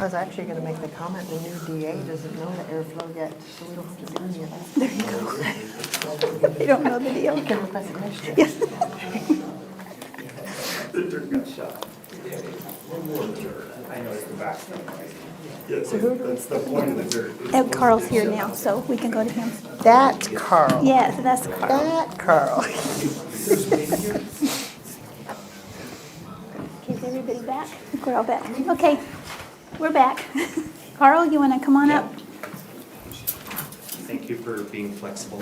I was actually gonna make the comment, the new DA doesn't know the airflow yet, so we don't have to do any of that. There you go. You don't know the deal. Can request it next year. Yes, So who do we that's the point of the dirt. Carl's here now, so we can go to him. That's Carl. Yeah, that's Carl. That Carl. Okay, is everybody back? We're all back. Okay, we're back. Carl, you want to come on up? Thank you for being flexible.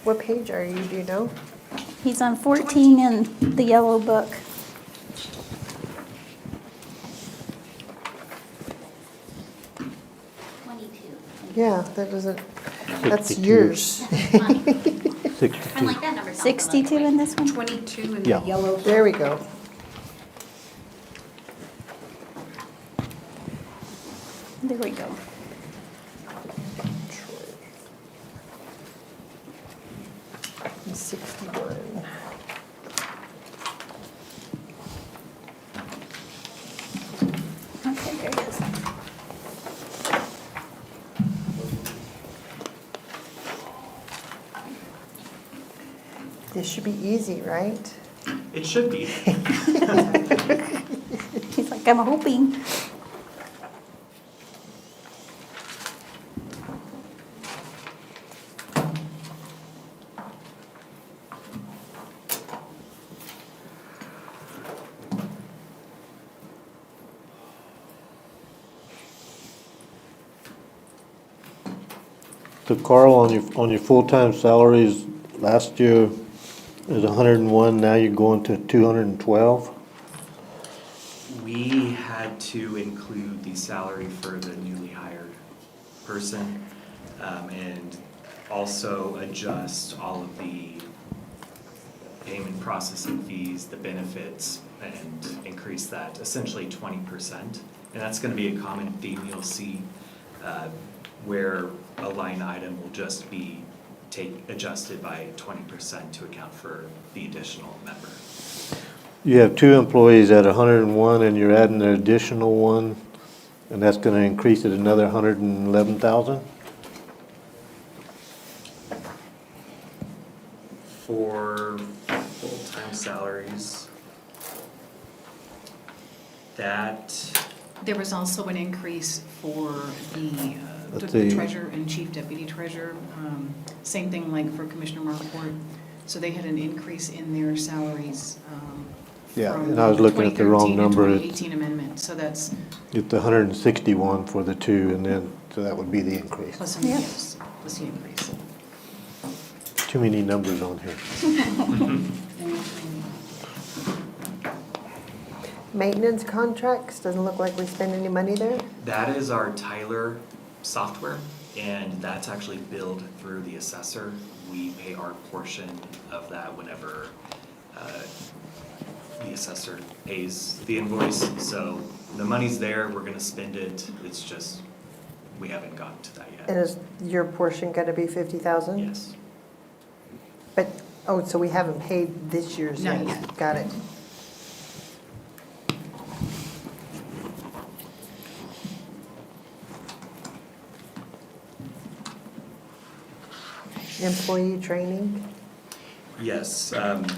What page are you, do you know? He's on 14 in the yellow book. Yeah, that doesn't, that's 62. yours. I like that number. 62 in this one? 22 in Yeah. the yellow. There we go. There we go. Troy. 61. Okay, there he is. This should be easy, right? It should be. He's like, I'm hoping. So Carl, on your full-time salaries, last year is 101, now you're going to 212? We had to include the salary for the newly hired person, and also adjust all of the payment processing fees, the benefits, and increase that essentially 20%. And that's gonna be a common theme you'll see, where a line item will just be adjusted by 20% to account for the additional member. You have two employees at 101 and you're adding an additional one, and that's gonna increase it another 111,000? For full-time salaries, that, There was also an increase for Let's the see. treasurer and chief deputy treasurer. Same thing like for Commissioner Markport. So they had an increase in their salaries Yeah, from and I was looking at the wrong 2013 and number. 2018 amendment. So that's It's 161 for the two, and then, so that would be the increase. plus an yes, plus the increase. Too many numbers on here. Maintenance contracts, doesn't look like we spend any money there. that is our Tyler software, and that's actually billed through the assessor. We pay our portion of that whenever the assessor pays the invoice. So the money's there, we're gonna spend it, it's just, we haven't gotten to that And yet. is your portion gonna be 50,000? Yes. But, oh, so we haven't paid this year's Not yet? yet. Got it. Employee training? Yes,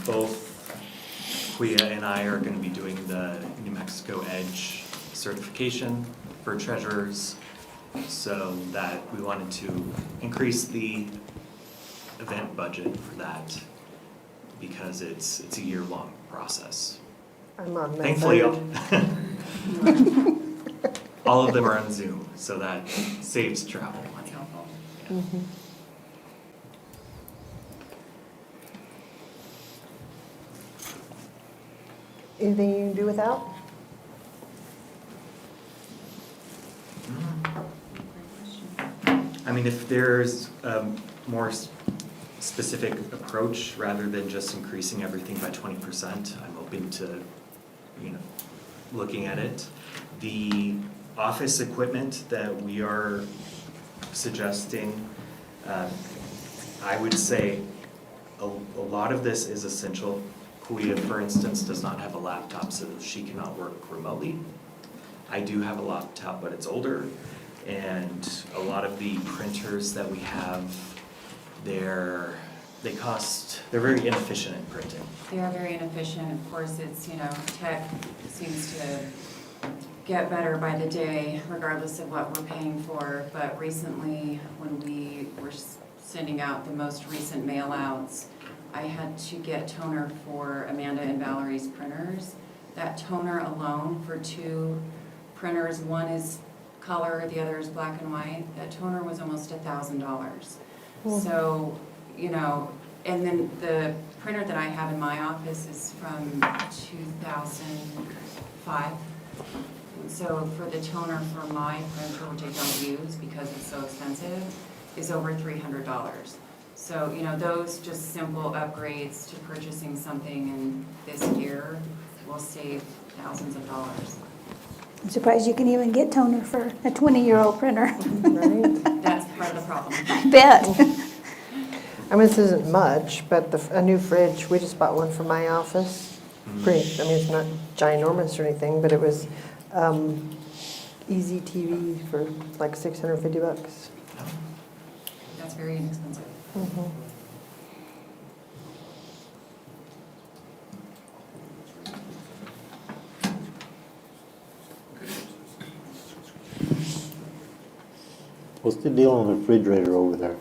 both Kuya and I are gonna be doing the New Mexico Edge certification for treasurers. So that we wanted to increase the event budget for that because it's a year-long process. I'm on that. Thankfully, third. all of them are on Zoom, so that saves travel. Mhm. Anything you can do without? I mean, if there's a more specific approach rather than just increasing everything by 20%, I'm open to, looking at it. The office equipment that we are suggesting, I would say a lot of this is essential. Kuya, for instance, does not have a laptop, so she cannot work remotely. I do have a laptop, but it's older, and a lot of the printers that we have, they're very inefficient in printing. They are very inefficient. Of course, it's, tech seems to get better by the day, regardless of what we're paying for. But recently, when we were sending out the most recent mail outs, I had to get toner for Amanda and Valerie's printers. That toner alone for 2 printers, one is color, the other is black and white, that toner was almost $1,000. So, and then the printer that I have in my office is from 2005. So for the toner for my printer, which I don't use because it's so expensive, is over $300. So, those just simple upgrades to purchasing something in this year will save thousands of dollars. I'm surprised you can even get toner for a 20-year-old printer. Right? That's part of the problem. I bet. I mean, this isn't much, but a new fridge, we just bought one for my office. It's not ginormous or anything, but it was easy TV for like $650. That's very inexpensive. Mm-hmm. What's the deal on the refrigerator over there?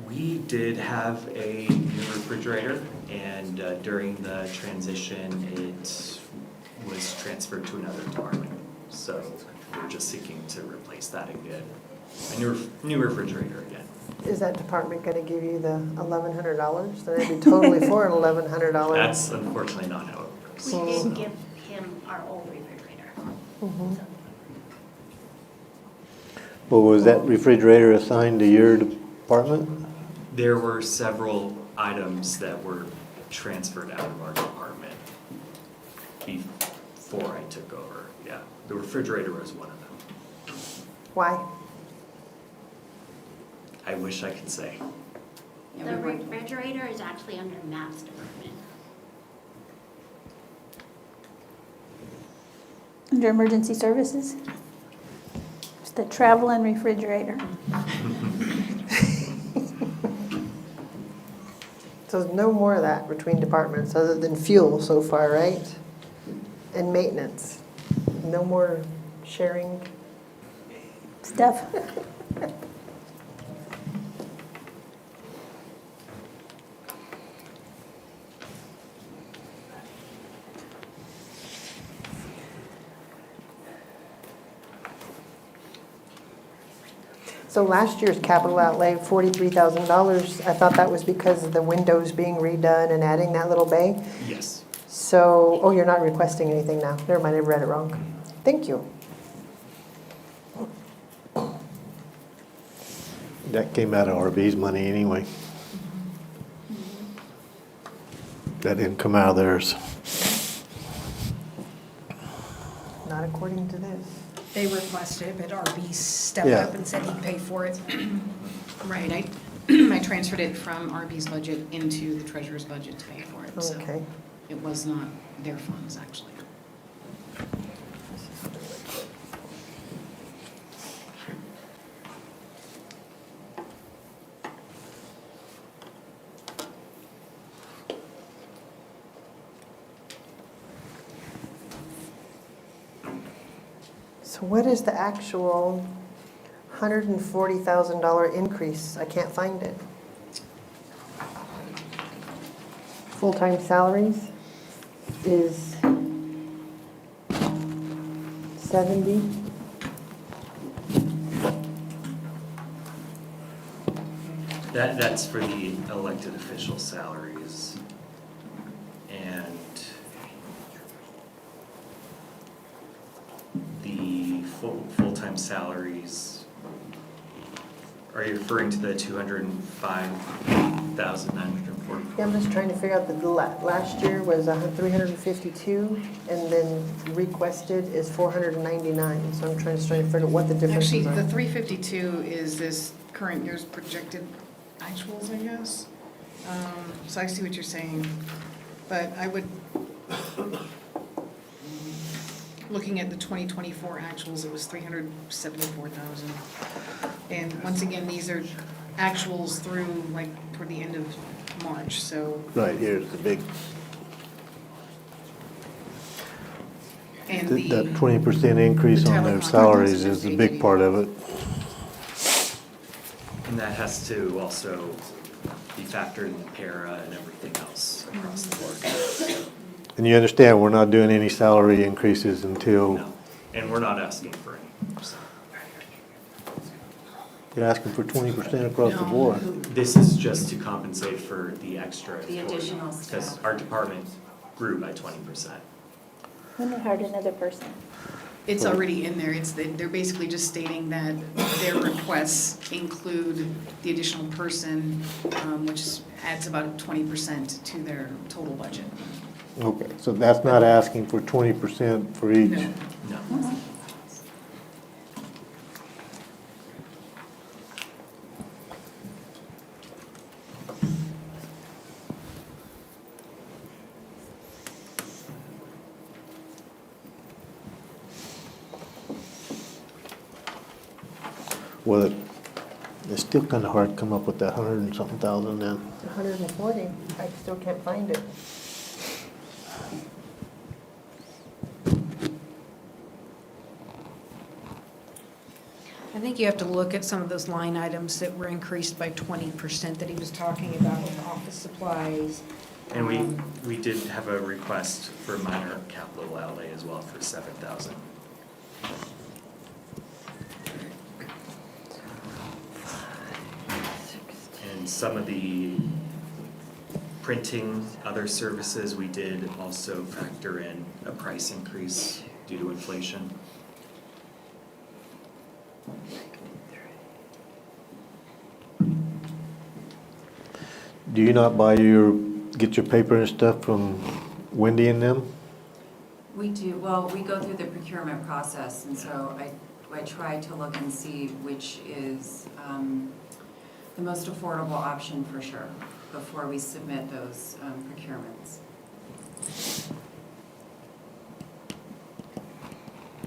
We did have a new refrigerator, and during the transition, it was transferred to another department. So we're just seeking to replace that again, a new refrigerator again. Is that department going to give you the $1,100? Then it'd be totally for an $1,100. That's unfortunately not how it works. We did give him our old refrigerator. Mm-hmm. Well, was that refrigerator assigned to your department? There were several items that were transferred out of our department before I took over. Yeah, the refrigerator was one of them. Why? I wish I could say. The refrigerator is actually under Matt's department. Under emergency services? It's the travel and refrigerator. So there's no more of that between departments other than fuel so far, right? And maintenance. No more sharing stuff. So last year's capital outlay, $43,000, I thought that was because of the windows being redone and adding that little bay? Yes. So, oh, you're not requesting anything now. Never mind, I read it wrong. Thank you. That came out of RB's money anyway. That didn't come out of theirs. Not according to this. They requested, but RB stepped Yeah. up and said he'd pay for it. Right, I transferred it from RB's budget into the treasurer's budget to pay for it, so Okay. it was not their funds, actually. So what is the actual $140,000 increase? I can't find it. Full-time salaries is 70. That's for the elected official salaries. And the full-time salaries, are you referring to the 205,940? Yeah, I'm just trying to figure out the last year was 352, and then requested is 499. So I'm trying to figure out what the differences Actually, are. the 352 is this current year's projected actuals, I guess. So I see what you're saying, but I would looking at the 2024 actuals, it was 374,000. And once again, these are actuals through like toward the end of March, so. Right, here's the big, And that 20% increase the on their telecom salaries is is a big part of it. And that has to also be factored in the para and everything else across the board. And you understand, we're not doing any salary increases until, No, and we're not asking for any. So you're asking for 20% across the No. board. this is just to compensate for the extra. The additional Because staff. our department grew by 20%. When they hired another person. it's already in there. They're basically just stating that their requests include the additional person, which adds about 20% to their total budget. Okay, so that's not asking for 20% for each? No. No. Well, it's still kind of hard to come up with that 100 and something thousand then. 140, I still can't find it. I think you have to look at some of those line items that were increased by 20% that he was talking about with office supplies. And we did have a request for minor capital outlay as well for 7,000. And some of the printing, other services, we did also factor in a price increase due to inflation. Do you not get your paper and stuff from Wendy and them? We do, well, we go through the procurement process, and so I try to look and see which is the most affordable option for sure, before we submit those procurements.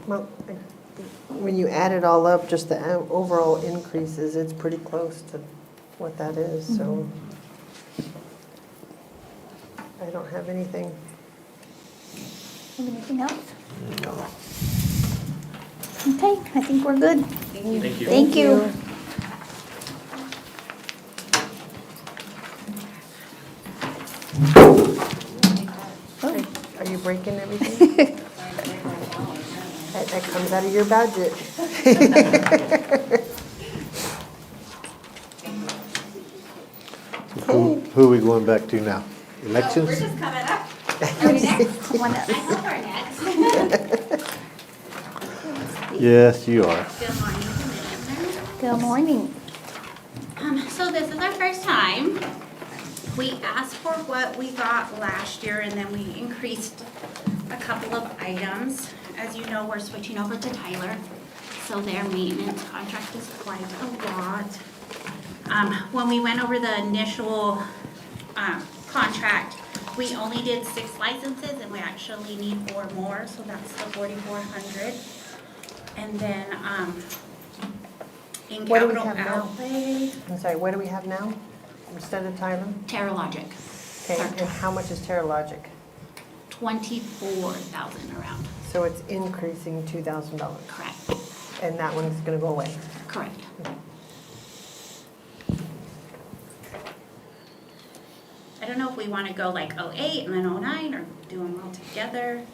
Well, when you add it all up, just the overall increases, it's pretty close to what that is, so. I don't have anything. Have anything else? No. Okay, I think we're good. Thank you. Thank you. Are you breaking everything? That comes out of your budget. Who are we going back to now? Elections? We're just coming up. Are we next? One up. I hope we're next. Yes, you are. Good morning, Commissioners. Good morning. So this is our first time. We asked for what we got last year and then we increased a couple of items. As you know, we're switching over to Tyler, so their maintenance contract is quite a lot. When we went over the initial contract, we only did 6 licenses and we actually need 4 more, so that's the 4,400. And then in What do we capital have now? outlay, I'm sorry, what do we have now instead of Tyler? Terralogic, Okay, and how much is Terralogic? 24,000 around, So it's increasing $2,000, correct, and that one's gonna go away. correct. I don't know if we want to go like 08 and then 09 or do them all together.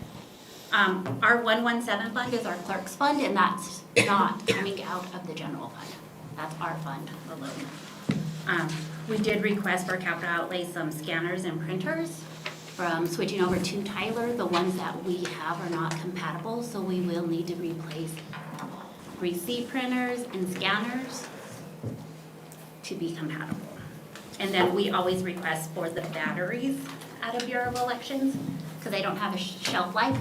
Our 117 fund is our clerk's fund and that's not coming out of the general fund. That's our fund alone. We did request for capital outlay some scanners and printers from switching over to Tyler. The ones that we have are not compatible, so we will need to replace receipt printers and scanners to be compatible. And then we always request for the batteries out of Bureau of Elections because they don't have a shelf life.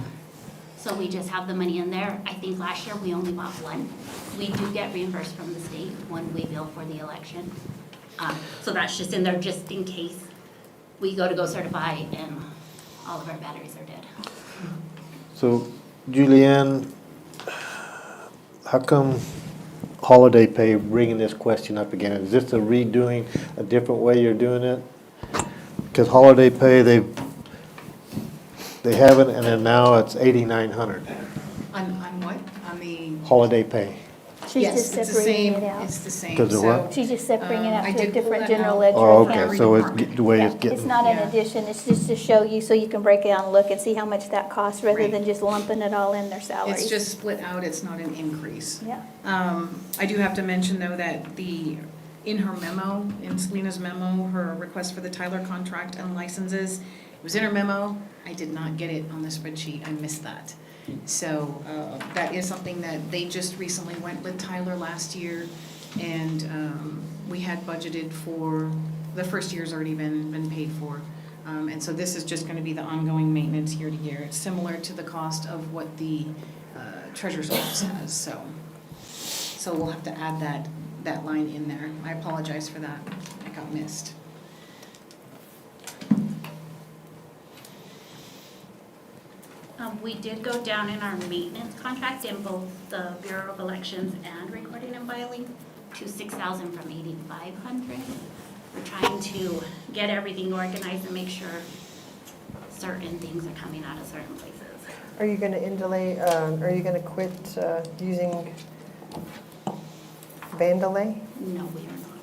So we just have the money in there. I think last year we only bought 1. We do get reimbursed from the state when we bill for the election. So that's just in there just in case we go certify and all of our batteries are dead. So Julianne, how come holiday pay, bringing this question up again? Is this a redoing, a different way you're doing it? Because holiday pay, they haven't, and then now it's 8,900, On what? On the? holiday pay. She's Yes, just it's the separating same. it out. It's the same. Because of So, what? She's just separating it out I to a did pull different that general out. ledger Oh, account. okay, so it's department. the way it's Yeah, getting. it's not an Yeah. addition, it's just to show you, so you can break it out and look and see how much that costs, rather Right. than just lumping it all in their salaries. It's just split out, it's not an increase. Yeah. I do have to mention, though, that in her memo, in Selena's memo, her request for the Tyler contract and licenses, it was in her memo. I did not get it on the spreadsheet, I missed that. So that is something that they just recently went with Tyler last year, and we had budgeted for, the first year's already been paid for. And so this is just going to be the ongoing maintenance year to year. It's similar to the cost of what the treasurer's office has, so we'll have to add that line in there. I apologize for that, it got missed. We did go down in our maintenance contract in both the Bureau of Elections and Recording and Filing to 6,000 from 8,500. We're trying to get everything organized and make sure certain things are coming out of certain places. Are you gonna are you gonna quit using Vandalay? No, we are not.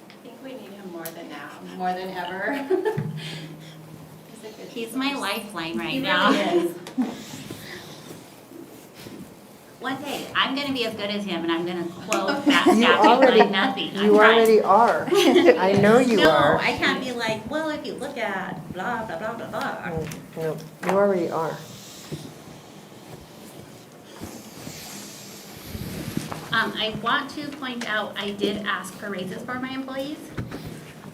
I think we need him more than now, more than ever. He's my lifeline right He now. really is. One day, I'm gonna be as good as him and I'm gonna quote that You staffing already, like nothing. I'm you trying. already are. I know you are. No, I can't be like, well, if you look at blah, blah, blah, blah, blah. No, you already are. I want to point out, I did ask for raises for my employees.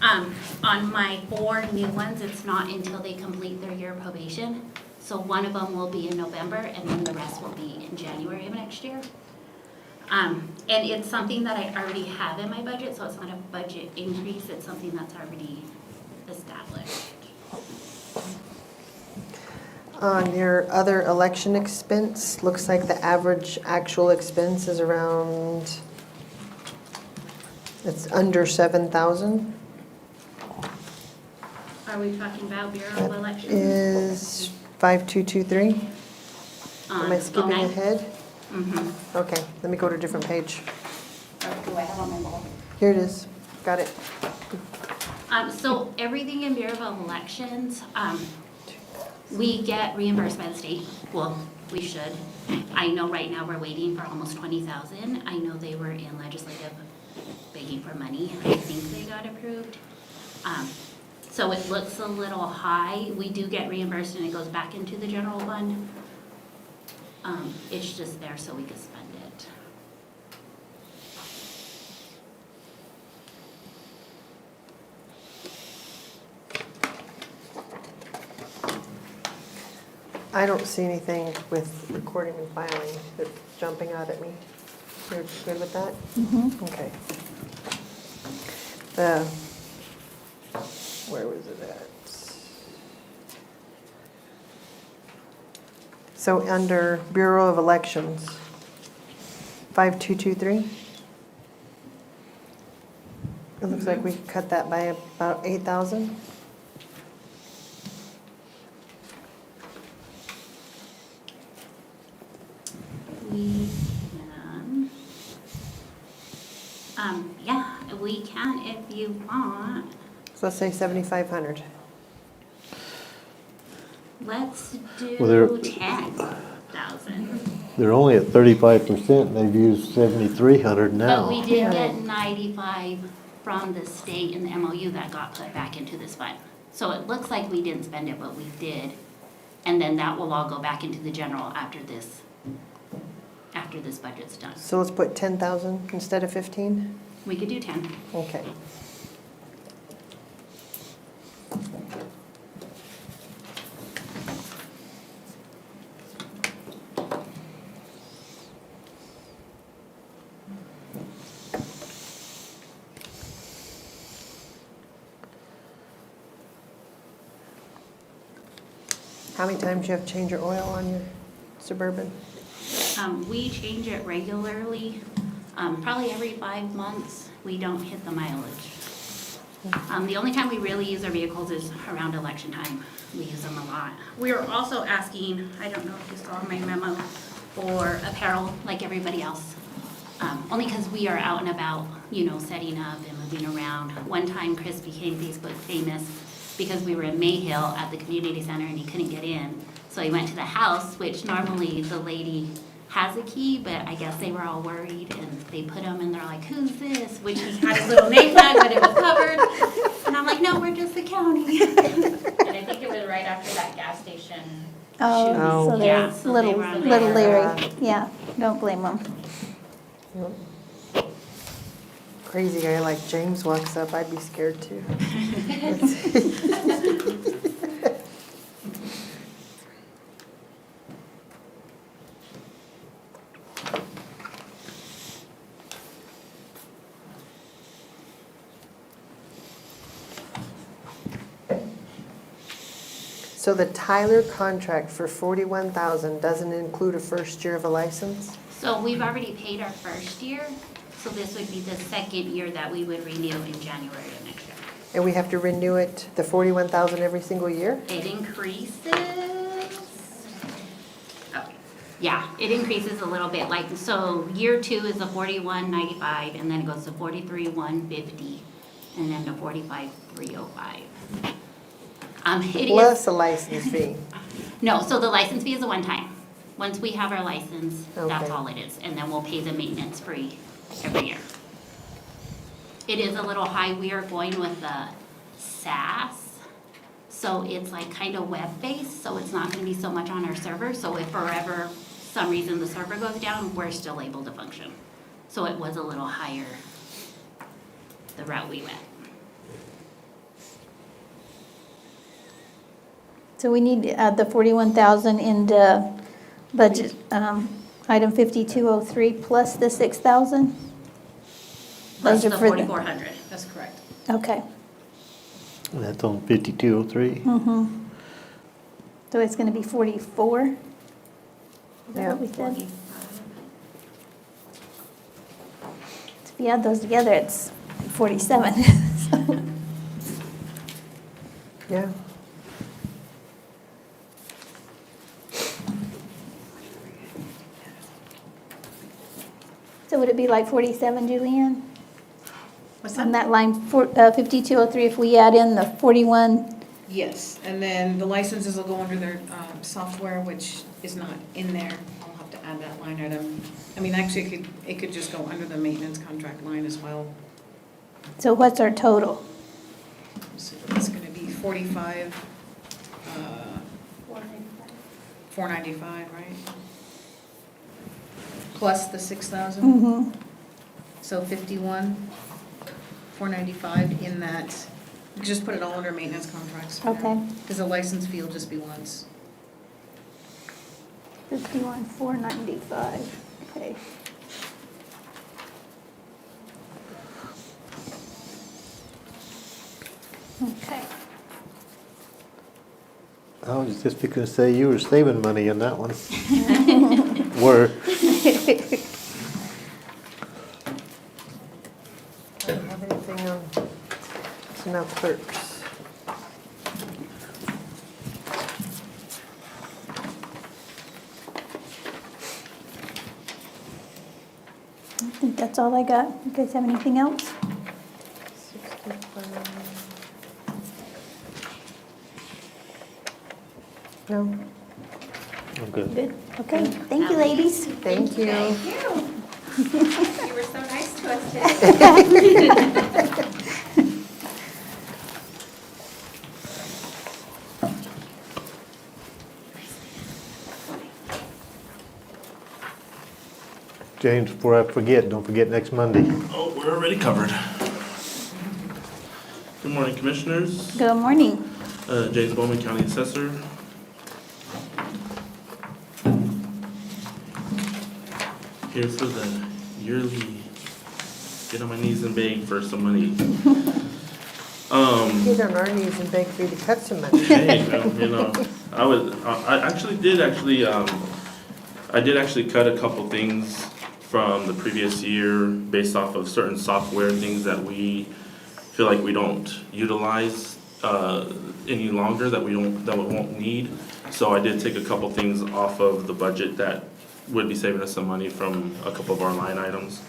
On my 4 new ones, it's not until they complete their year of probation. So one of them will be in November and then the rest will be in January of next year. And it's something that I already have in my budget, so it's not a budget increase, it's something that's already established. On your other election expense, looks like the average actual expense is around, it's under 7,000. Are we talking about Bureau of Elections? Is 5223? Am I skipping Okay. ahead? Mm-hmm. Okay, let me go to a different page. Do I have on my wall? Here it is, got it. So everything in Bureau of Elections, we get reimbursed by the state. Well, we should. I know right now we're waiting for almost 20,000. I know they were in legislative begging for money. I think they got approved. So it looks a little high. We do get reimbursed and it goes back into the general fund. It's just there so we can spend it. I don't see anything with recording and filing that's jumping out at me. You're good with that? Mhm. Okay. Where was it at? So under Bureau of Elections, 5223? It looks like we cut that by about 8,000. We can. Yeah, we can if you want. So let's say 7,500. Let's Well, they're- do 10,000. They're only at 35%, and they've used 7,300 now. But we did get 95 from the state in the MOU that got put back into this fund. So it looks like we didn't spend it, but we did. And then that will all go back into the general after this budget's done. So let's put 10,000 instead of 15? We could do 10. Okay. How many times you have to change your oil on your Suburban? We change it regularly, probably every 5 months. We don't hit the mileage. The only time we really use our vehicles is around election time. We use them a lot. We are also asking, I don't know if you saw my memo, for apparel like everybody else. Only because we are out and about, setting up and moving around. One time Chris became Facebook famous because we were in Mayhill at the community center and he couldn't get in. So he went to the house, which normally the lady has a key, but I guess they were all worried and they put him and they're like, who's this? Which he had his little name tag, but it was covered. And I'm like, no, we're just the county. And I think it was right after that gas station. Oh, so Yeah, they're so they little, were on little there. leery. Yeah, don't blame them. Crazy guy like James walks up, I'd be scared too. So the Tyler contract for $41,000 doesn't include a first year of a license? So we've already paid our first year, so this would be the second year that we would renew in January of next year. And we have to renew it, the $41,000 every single year? It increases. Oh, yeah, it increases a little bit. Like, so year 2 is the 41.95, and then it goes to 43.150, and then to 45.305. It Plus is, a license fee. no, so the license fee is a one-time. Once we have our license, that's Okay. all it is, and then we'll pay the maintenance free every year. It is a little high. We are going with the SaaS, so it's like kind of web-based, so it's not gonna be so much on our server. So if for ever some reason the server goes down, we're still able to function. So it was a little higher, the route we went. So we need to add the 41,000 into budget, item 5203 plus the 6,000? Plus Those the are for 4,400. That's correct. Okay. That's on 5203. Mm-hmm. So it's gonna be 44? Is that what we said? So if you add those together, it's 47. So- Yeah. So would it be like 47, Julianne? What's On that line, 5203, if we add in the 41, Yes, and then the licenses will go under their software, which is not in there. I'll have to add that line item. I mean, actually, it could just go under the maintenance contract line as well. so what's our total? So it's gonna be 45, 495, right? Plus the 6,000, Mm-hmm. so 51, 495 in that. Just put it all under maintenance contracts for Okay. Because the license fee will just be once. 51,495, okay. Okay. I was just fixing to say you were saving money in that one. Were. I don't have anything on, so now clerks. I think that's all I got. You guys have anything else? 65. No, I'm good. Good. Okay, thank you, ladies. thank you. Thank you. You were so nice to us today. James, before I forget, don't forget next Monday. Oh, we're already covered. Good morning, Commissioners. Good morning. James Bowman, County Assessor. Here for the yearly, get on my knees and beg for some money. Get on our knees and beg for you to cut some money. Hey, I actually did I did actually cut a couple things from the previous year based off of certain software things that we feel like we don't utilize any longer, that we won't need. So I did take a couple things off of the budget that would be saving us some money from a couple of our line items.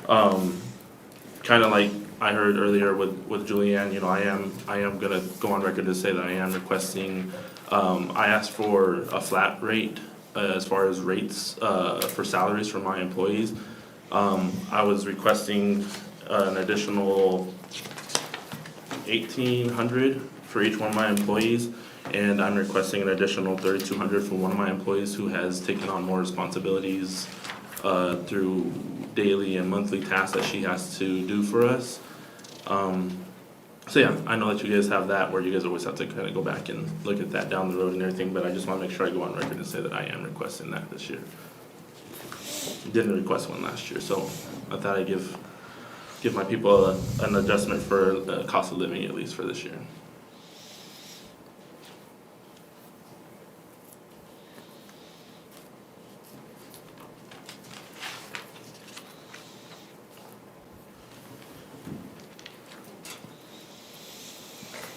Kind of like I heard earlier with Julianne, you know, I am gonna go on record to say that I am requesting, I asked for a flat rate as far as rates for salaries for my employees. I was requesting an additional 1,800 for each one of my employees, and I'm requesting an additional 3,200 for one of my employees who has taken on more responsibilities through daily and monthly tasks that she has to do for us. So yeah, I know that you guys have that where you guys always have to kind of go back and look at that down the road and everything, but I just want to make sure I go on record and say that I am requesting that this year. Didn't request one last year, so I thought I'd give my people an adjustment for cost of living at least for this year.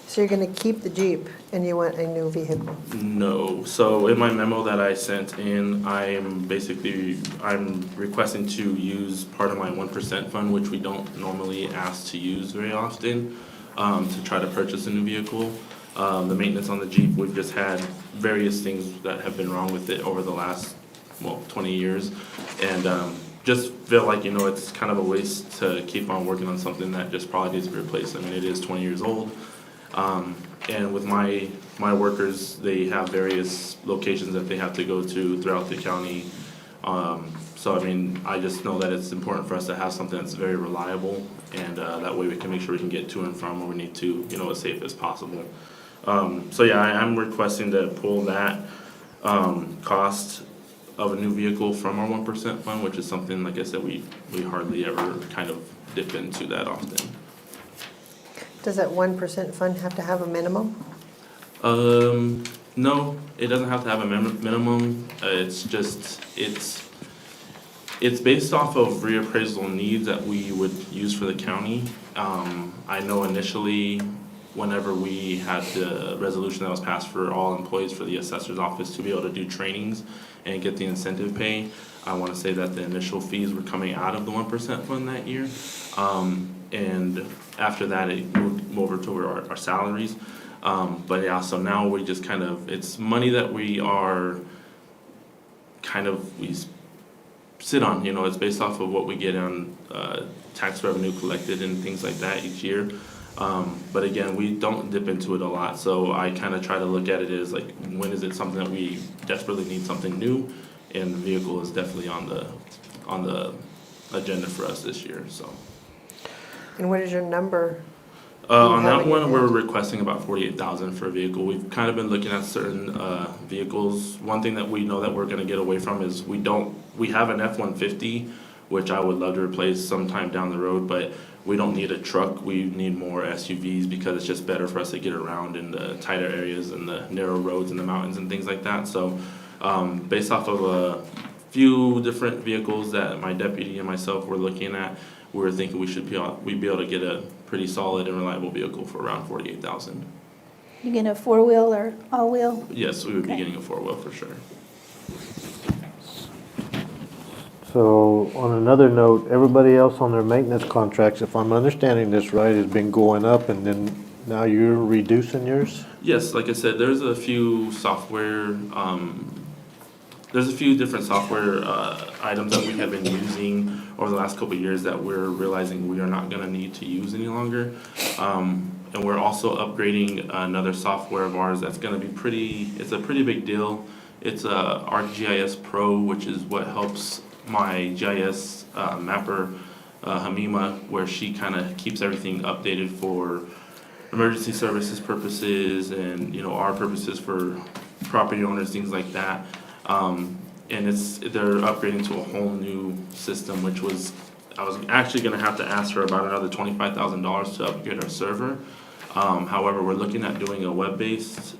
So you're gonna keep the Jeep and you want a new vehicle? No, so in my memo that I sent in, I'm requesting to use part of my 1% fund, which we don't normally ask to use very often, to try to purchase a new vehicle. The maintenance on the Jeep, we've just had various things that have been wrong with it over the last, 20 years. And just feel like, you know, it's kind of a waste to keep on working on something that just probably needs to be replaced. I mean, it is 20 years old. And with my workers, they have various locations that they have to go to throughout the county. So I mean, I just know that it's important for us to have something that's very reliable, and that way we can make sure we can get to and from where we need to, you know, as safe as possible. So yeah, I'm requesting to pull that cost of a new vehicle from our 1% fund, which is something, like I said, we hardly ever kind of dip into that often. Does that 1% fund have to have a minimum? No, it doesn't have to have a minimum. It's just, it's based off of reappraisal needs that we would use for the county. I know initially, whenever we had the resolution that was passed for all employees for the assessor's office to be able to do trainings and get the incentive pay, I want to say that the initial fees were coming out of the 1% fund that year. And after that, it moved over to our salaries. But yeah, so now we just kind of, it's money that we sit on, you know, it's based off of what we get on tax revenue collected and things like that each year. But again, we don't dip into it a lot, so I kind of try to look at it as like, when is it something that we desperately need something new? And the vehicle is definitely on the agenda for us this year, so. And what is your number? On that one, we're requesting about 48,000 for a vehicle. We've kind of been looking at certain vehicles. One thing that we know that we're gonna get away from is we have an F-150, which I would love to replace sometime down the road, but we don't need a truck. We need more SUVs because it's just better for us to get around in the tighter areas and the narrow roads and the mountains and things like that. So based off of a few different vehicles that my deputy and myself were looking at, we were thinking we'd be able to get a pretty solid and reliable vehicle for around 48,000. You get a 4-wheel or all-wheel? Yes, we would be getting a 4-wheel for sure. So on another note, everybody else on their maintenance contracts, if I'm understanding this right, has been going up, and then now you're reducing yours? Yes, like I said, there's a few software, there's a few different software items that we have been using over the last couple of years that we're realizing we are not gonna need to use any longer. And we're also upgrading another software of ours that's gonna be it's a pretty big deal. It's ArcGIS Pro, which is what helps my GIS mapper, Hamima, where she kind of keeps everything updated for emergency services purposes and, you know, our purposes for property owners, things like that. And they're upgrading to a whole new system, which I was actually gonna have to ask her about another $25,000 to upgrade our server. However, we're looking at doing a web-based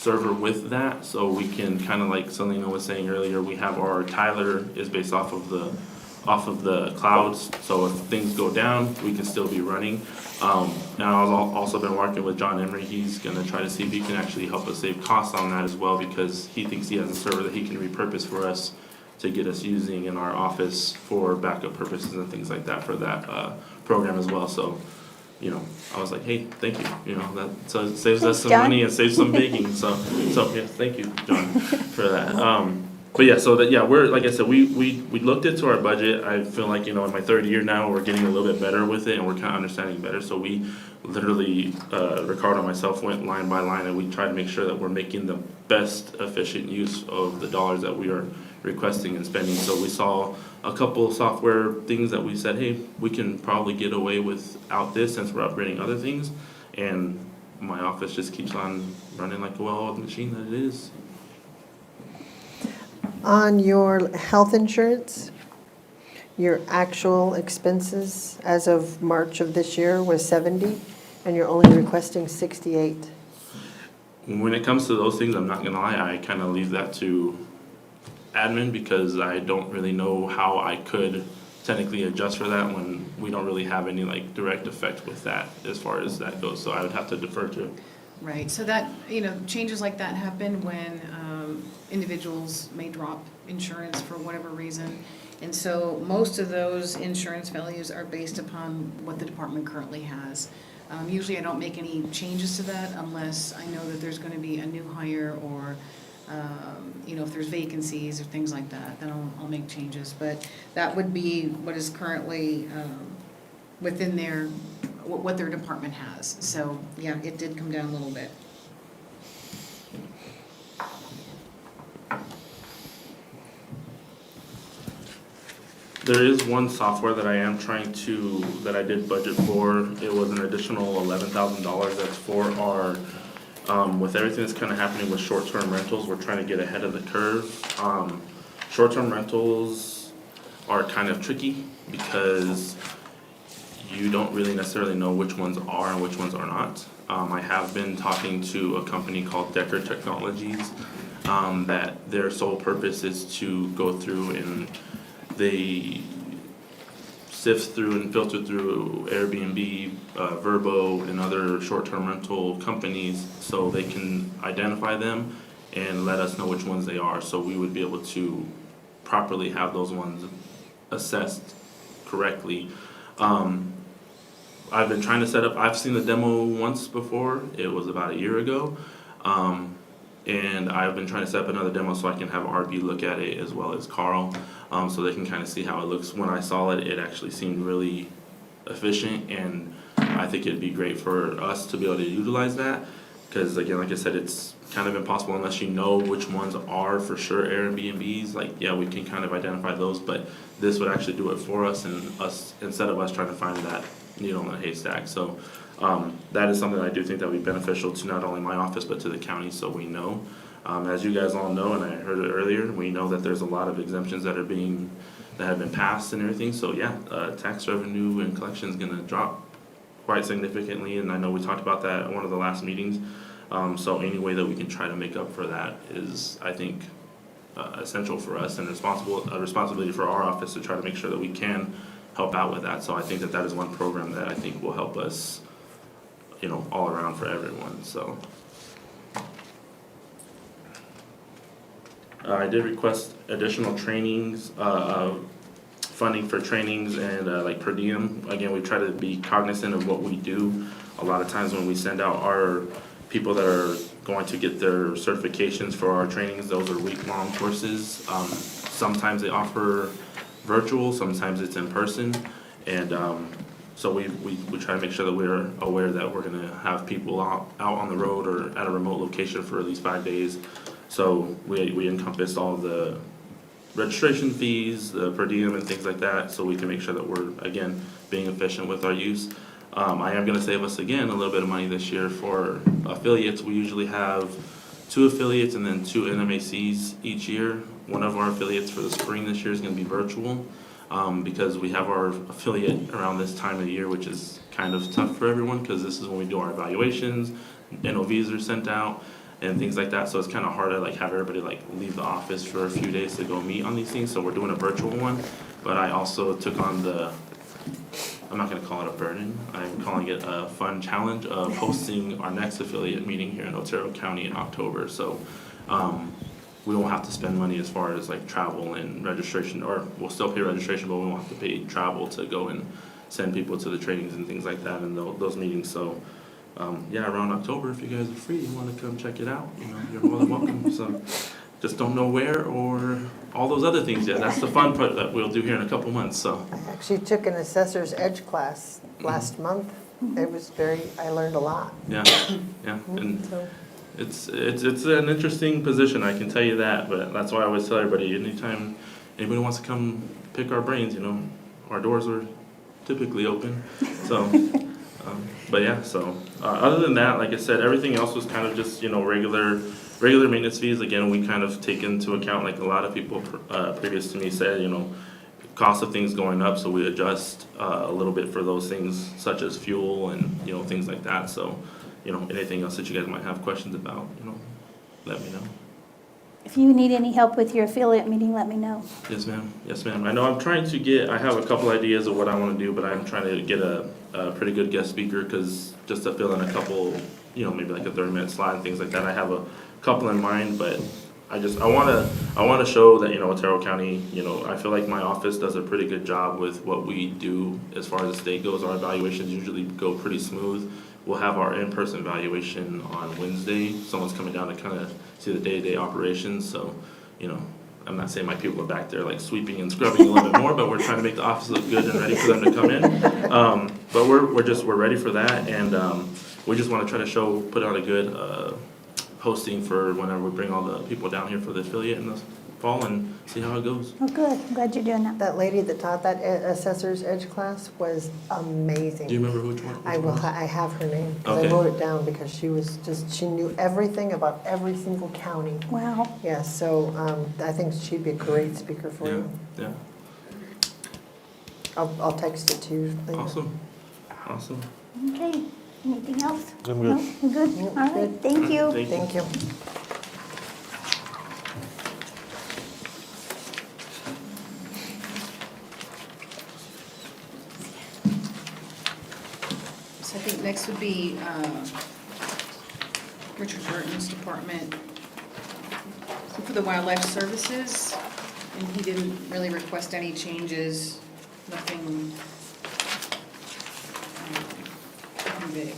server with that, so we can kind of like Selena was saying earlier, we have our Tyler is based off of the clouds, so if things go down, we can still be running. And I've also been working with John Emery. He's gonna try to see if he can actually help us save costs on that as well, because he thinks he has a server that he can repurpose for us to get us using in our office for backup purposes and things like that for that program as well. So, I was like, hey, thank you. That saves us some John. money and saves some baking. So yeah, thank you, John, for that. But yeah, so that we're like I said, we looked into our budget. I feel like in my third year now, we're getting a little bit better with it, and we're kind of understanding better. So we literally, Ricardo and myself went line by line, and we tried to make sure that we're making the best efficient use of the dollars that we are requesting and spending. So we saw a couple of software things that we said, hey, we can probably get away without this since we're upgrading other things, and my office just keeps on running like a well-oiled machine that it is. On your health insurance, your actual expenses as of March of this year was 70, and you're only requesting 68. When it comes to those things, I'm not gonna lie, I kind of leave that to admin, because I don't really know how I could technically adjust for that when we don't really have any like direct effect with that as far as that goes. So I would have to defer to. Right, so that, changes like that happen when individuals may drop insurance for whatever reason. And so most of those insurance values are based upon what the department currently has. Usually I don't make any changes to that unless I know that there's going to be a new hire, or if there's vacancies or things like that, then I'll make changes. But that would be what is currently within what their department has. So, yeah, it did come down a little bit. There is one software that I am that I did budget for. It was an additional $11,000. That's for our, with everything that's kind of happening with short-term rentals, we're trying to get ahead of the curve. Short-term rentals are kind of tricky because you don't really necessarily know which ones are and which ones are not. I have been talking to a company called Decker Technologies, that their sole purpose is to go through and they sift through and filter through Airbnb, Vrbo, and other short-term rental companies so they can identify them and let us know which ones they are, so we would be able to properly have those ones assessed correctly. I've been trying to set up, I've seen the demo once before, it was about a year ago. And I've been trying to set up another demo so I can have RB look at it as well as Carl, so they can kind of see how it looks. When I saw it, it actually seemed really efficient, and I think it'd be great for us to be able to utilize that. Because again, like I said, it's kind of impossible unless you know which ones are for sure Airbnbs. Like, yeah, we can kind of identify those, but this would actually do it for us, and us, instead of us trying to find that needle in a haystack. So that is something I do think that would be beneficial to not only my office but to the county, so we know. As you guys all know, and I heard it earlier, we know that there's a lot of exemptions that have been passed and everything. So yeah, tax revenue and collection is going to drop quite significantly, and I know we talked about that at one of the last meetings. So any way that we can try to make up for that is, I think, essential for us, and a responsibility for our office to try to make sure that we can help out with that. So I think that is one program that I think will help us, all around for everyone. So I did request additional trainings, funding for trainings and like per diem. Again, we try to be cognizant of what we do. A lot of times when we send out our people that are going to get their certifications for our trainings, those are week-long courses. Sometimes they offer virtual, sometimes it's in person, and so we try to make sure that we're aware that we're going to have people out on the road or at a remote location for at least 5 days. So we encompass all the registration fees, the per diem and things like that, so we can make sure that we're, again, being efficient with our use. I am going to save us, again, a little bit of money this year for affiliates. We usually have 2 affiliates and then 2 NMACs each year. One of our affiliates for the spring this year is going to be virtual, because we have our affiliate around this time of the year, which is kind of tough for everyone because this is when we do our evaluations, NOVs are sent out, and things like that. So it's kind of hard to like have everybody like leave the office for a few days to go meet on these things. So we're doing a virtual one, but I also took on I'm not going to call it a burden. I'm calling it a fun challenge of hosting our next affiliate meeting here in Otero County in October. So we won't have to spend money as far as like travel and registration, or we'll still pay registration, but we won't have to pay travel to go and send people to the trainings and things like that and those meetings. So yeah, around October, if you guys are free, you want to come check it out, you're more than welcome. So just don't know where or all those other things yet. That's the fun part that we'll do here in a couple months. So I actually took an assessor's edge class last month. It was I learned a lot. yeah, yeah, and So, it's an interesting position, I can tell you that. But that's why I always tell everybody, anytime anybody wants to come pick our brains, our doors are typically open. So. But yeah, so other than that, like I said, everything else was kind of just regular maintenance fees. Again, we kind of take into account, like a lot of people previous to me said, cost of things going up, so we adjust a little bit for those things such as fuel and things like that. So anything else that you guys might have questions about, let me know. If you need any help with your affiliate meeting, let me know. Yes, ma'am. Yes, ma'am. I know I'm trying to I have a couple ideas of what I want to do, but I'm trying to get a pretty good guest speaker, because just to fill in a couple, maybe like a 30-minute slide and things like that. I have a couple in mind, but I want to show that, Otero County, I feel like my office does a pretty good job with what we do as far as the state goes. Our evaluations usually go pretty smooth. We'll have our in-person evaluation on Wednesday. Someone's coming down to kind of see the day-to-day operations. So, I'm not saying my people are back there like sweeping and scrubbing a little bit more, but we're trying to make the office look good and ready for them to come in. But we're ready for that, and we just want to try to put out a good hosting for whenever we bring all the people down here for the affiliate in the fall and see how it goes. Oh, good. I'm glad you're doing that. that lady that taught that assessor's edge class was amazing. Do you remember which one? I have her name, because I Okay. wrote it down, because she knew everything about every single county. Wow. Yeah, so I think she'd be a great speaker for Yeah, you. yeah. I'll text it to you later. Awesome. Okay. Anything else? I'm good. No? We're good? Yep, All right. good. Thank you. Thank you. So I think next would be Richard Burton's department. So for the wildlife services, and he didn't really request any changes, nothing big.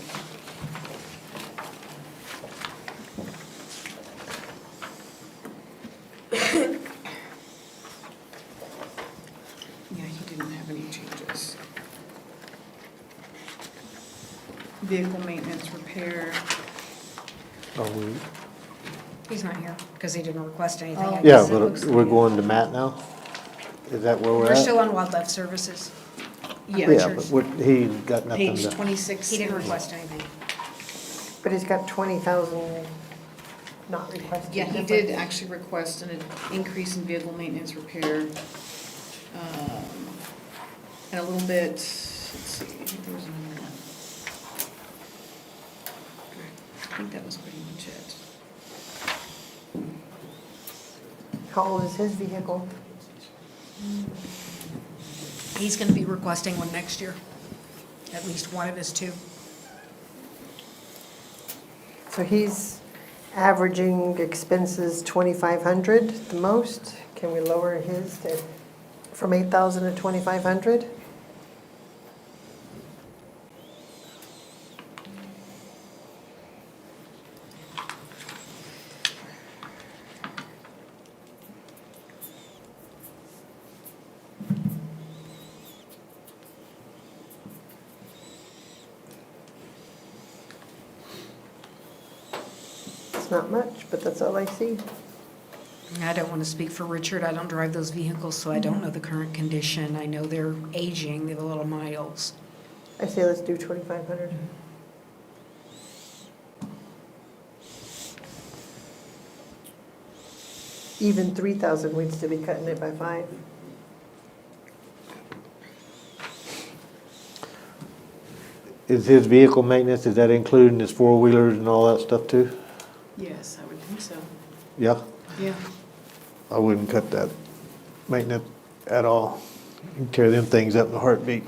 Yeah, he didn't have any changes. Vehicle maintenance, repair. He's not here because he didn't request anything. I Yeah, guess it but looks we're like- going to Matt now? Is that where we're at? We're still on wildlife services. Yeah, Yeah, but he got nothing page to. 26. He didn't request anything. But he's got 20,000 not requested. Yeah, he did actually request an increase in vehicle maintenance repair. And a little bit, let's see, I think there was another one. I think that was pretty much it. How old is his vehicle? He's going to be requesting one next year, at least one of his two. So he's averaging expenses 2,500 the most. Can we lower his from 8,000 to 2,500? It's not much, but that's all I see. I don't want to speak for Richard. I don't drive those vehicles, so I don't know the current condition. I know they're aging, they have a lot of miles. I say let's do 2,500. Even 3,000, we'd still be cutting it by 5. Is his vehicle maintenance, is that including his four-wheelers and all that stuff too? Yes, I would think so. Yeah, Yeah. I wouldn't cut that maintenance at all. You can tear them things up in a heartbeat.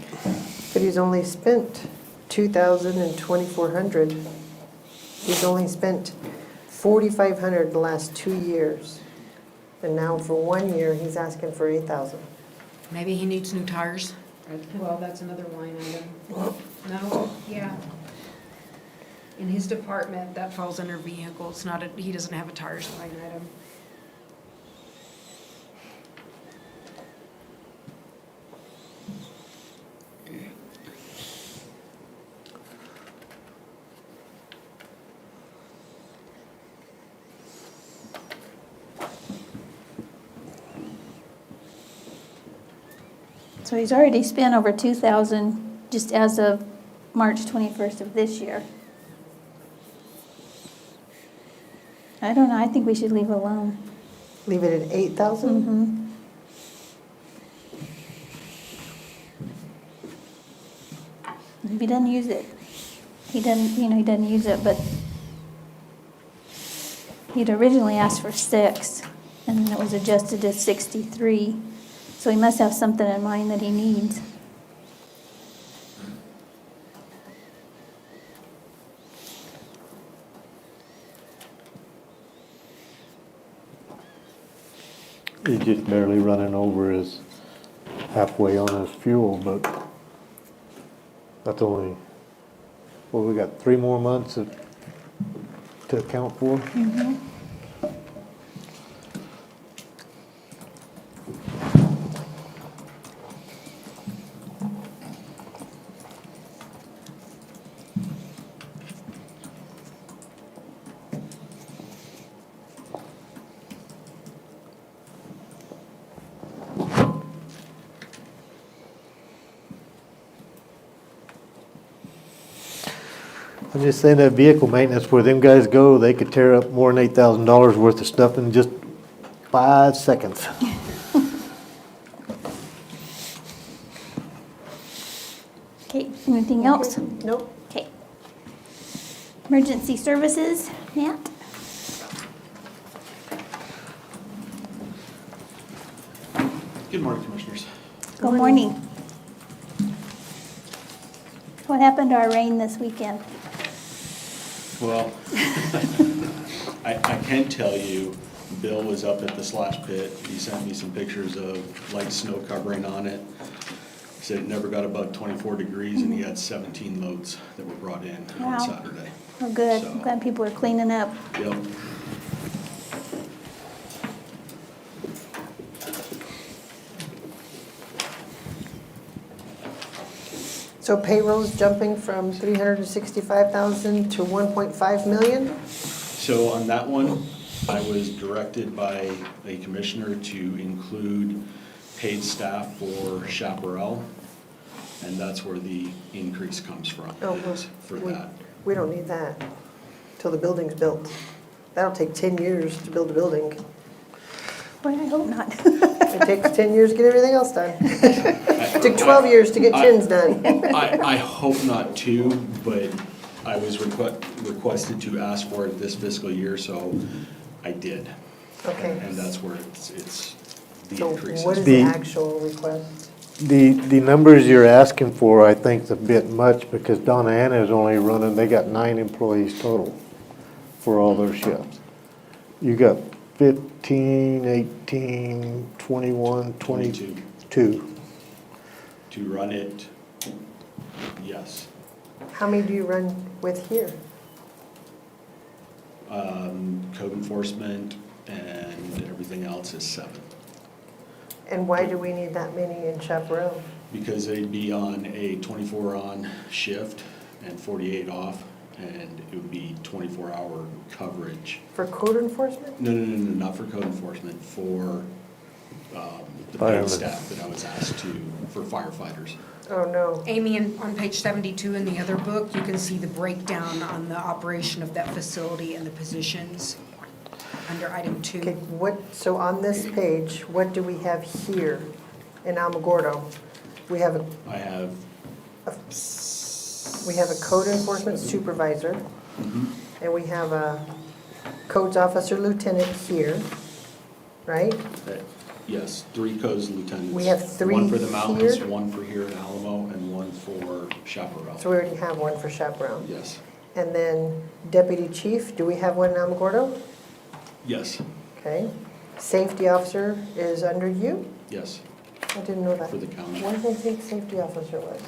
But he's only spent 2,000 and 2,400. He's only spent 4,500 the last 2 years. And now for 1 year, he's asking for 8,000. Maybe he needs new tires. Well, that's another line item. No, yeah. In his department, that falls under vehicles, not, he doesn't have a tires line item. So he's already spent over 2,000 just as of March 21st of this year. I don't know, I think we should leave it alone. Leave it at 8,000? Mm-hmm. If he doesn't use it, he doesn't use it, but he'd originally asked for 6, and then it was adjusted to 63. So he must have something in mind that he needs. He's just barely running over his halfway on his fuel, but that's only, well, we got 3 more months to account for. Mm-hmm. I'm just saying that vehicle maintenance, where them guys go, they could tear up more than $8,000 worth of stuff in just 5 seconds. Okay, anything else? Nope. Okay. Emergency services, Matt? Good morning, Commissioners. Good morning. What happened to our rain this weekend? Well, I can tell you, Bill was up at the slash pit. He sent me some pictures of light snow covering on it. He said it never got above 24 degrees, and he had 17 loads that were brought in Wow. on Saturday. Oh, good. So- I'm glad people are cleaning up. Yep. So payroll's jumping from 365,000 to 1.5 million? So on that one, I was directed by a commissioner to include paid staff for chaparral, and that's where the increase comes from, Oh, is for that. We don't need that till the building's built. That'll take 10 years to build a building. Boy, I hope not. It takes 10 years to get everything else done. It took 12 years to get chins done. I hope not too, but I was requested to ask for it this fiscal year, so I did. Okay. And that's where it's the So increase. what is The- the actual request? The numbers you're asking for, I think, is a bit much, because Donna Anna is only running, they got 9 employees total for all their shifts. You got 15, 18, 21, 22. To run it, yes. How many do you run with here? Code enforcement and everything else is 7. And why do we need that many in Chaparral? Because they'd be on a 24 on shift and 48 off, and it would be 24-hour coverage. For code enforcement? No, not for code enforcement, for the Firemen. paid staff that I was asked to, for firefighters. Oh, no. Amy, on page 72 in the other book, you can see the breakdown on the operation of that facility and the positions under item 2. Okay, so on this page, what do we have here in Alamogordo? We have I have, we have a code enforcement supervisor, and we have a codes officer lieutenant here, right? Yes, 3 codes lieutenants. We have 3 One for the mountains, here? 1 for here in Alamo, and 1 for Chaparral. So we already have one for chaperone. Yes, And then deputy chief, do we have one in Alamogordo? yes, Okay. Safety officer is under you? yes, I didn't know that. for the county. What did I think safety officer was?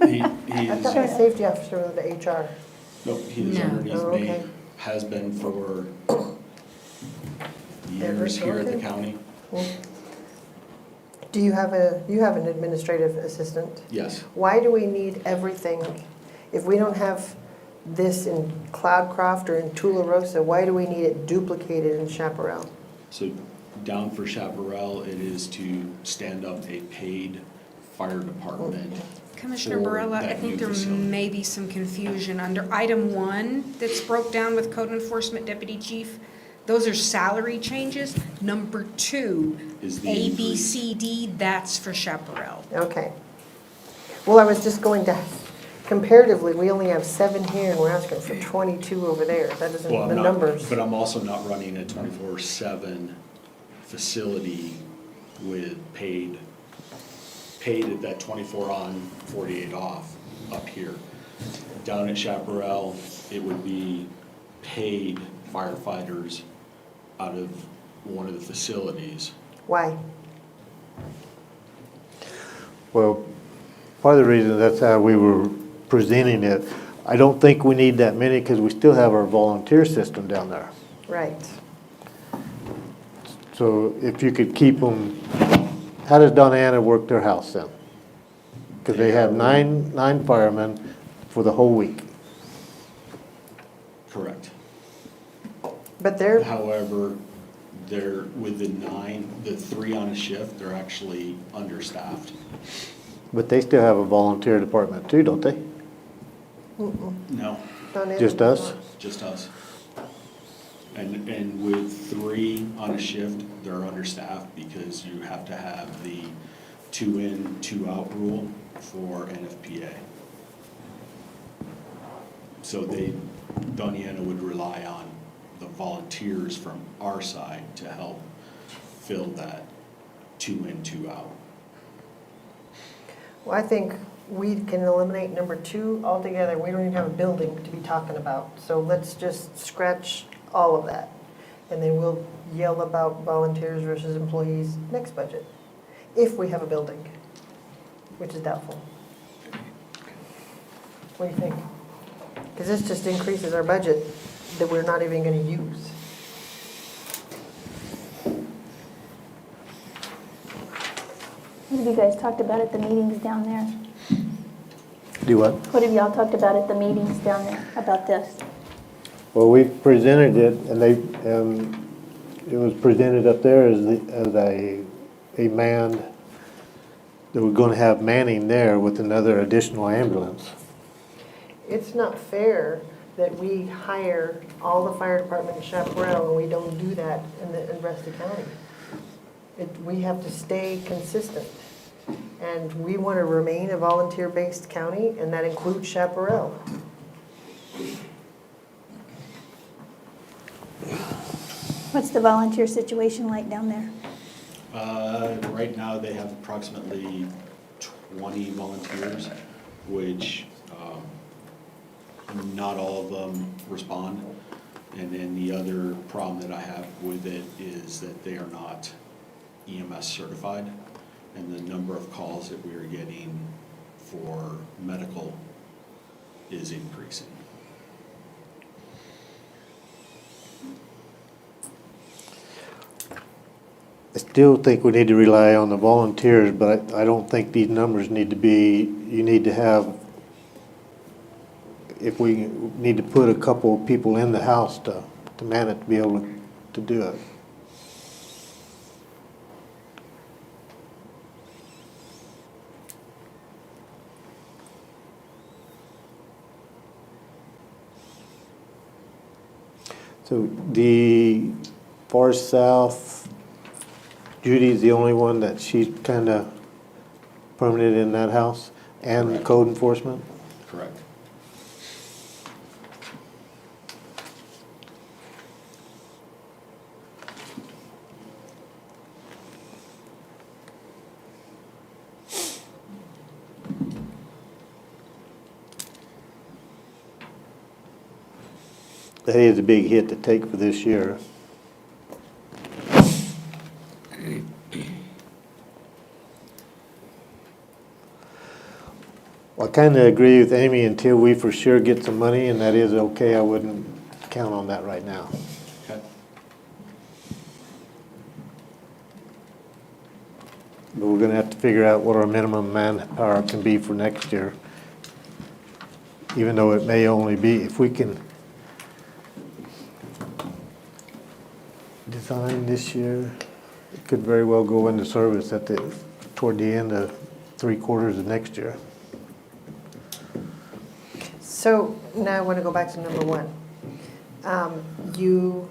He I is, thought the safety officer was the HR. nope, he is No. underneath Oh, me, okay. has been for Ever years here at the okay. county. Do you have an administrative assistant? Yes, Why do we need everything? If we don't have this in Cloudcroft or in Tularosa, why do we need it duplicated in Chaparral? so down for Chaparral, it is to stand up a paid fire department. Commissioner for Barella, I that think new there facility. may be some confusion. Under item 1 that's broke down with code enforcement deputy chief, those are salary changes. Number 2, Is the A, B, increase. C, D, that's for Chaparral. Okay. Well, I was just going to, comparatively, we only have 7 here and we're asking for 22 over there. That doesn't, Well, the I'm not, numbers. but I'm also not running a 24/7 facility with paid at that 24 on, 48 off up here. Down at Chaparral, it would be paid firefighters out of one of the facilities. Why? Well, part of the reason that's how we were presenting it, I don't think we need that many because we still have our volunteer system down there. Right. So if you could keep them, how does Donna work their house then? Because they have nine firemen for the whole week. Correct. But they're, However, they're, with the 9, the 3 on a shift, they're actually understaffed. But they still have a volunteer department too, don't they? No, Just us? just us. And with 3 on a shift, they're understaffed because you have to have the 2 in, 2 out rule for NFPA. So Doniana would rely on the volunteers from our side to help fill that 2 in, 2 out. well, I think we can eliminate number 2 altogether. We don't even have a building to be talking about. So let's just scratch all of that. And then we'll yell about volunteers versus employees next budget, if we have a building, which is doubtful. What do you think? Because this just increases our budget that we're not even going to use. What have you guys talked about at the meetings down there? Do what? What have y'all talked about at the meetings down there about this? Well, we presented it and it was presented up there as a manned, that we're going to have manning there with another additional ambulance. It's not fair that we hire all the fire department in Chaparral and we don't do that in the rest of the county. We have to stay consistent. And we want to remain a volunteer-based county, and that includes Chaparral. What's the volunteer situation like down there? Right now, they have approximately 20 volunteers, which not all of them respond. And then the other problem that I have with it is that they are not EMS certified, and the number of calls that we are getting for medical is increasing. I still think we need to rely on the volunteers, but I don't think these numbers need to be, you need to have, if we need to put a couple of people in the house to man it, to be able to do it. So the far south, Judy's the only one that she's kind of permanent in that house, and Correct. code enforcement? Correct. That is a big hit to take for this year. Well, I kind of agree with Amy until we for sure get some money, and that is okay. I wouldn't count on that right now. Okay. But we're gonna have to figure out what our minimum manpower can be for next year. Even though it may only be, if we can design this year, it could very well go into service toward the end of 3/4 of next year. So now I want to go back to number one. You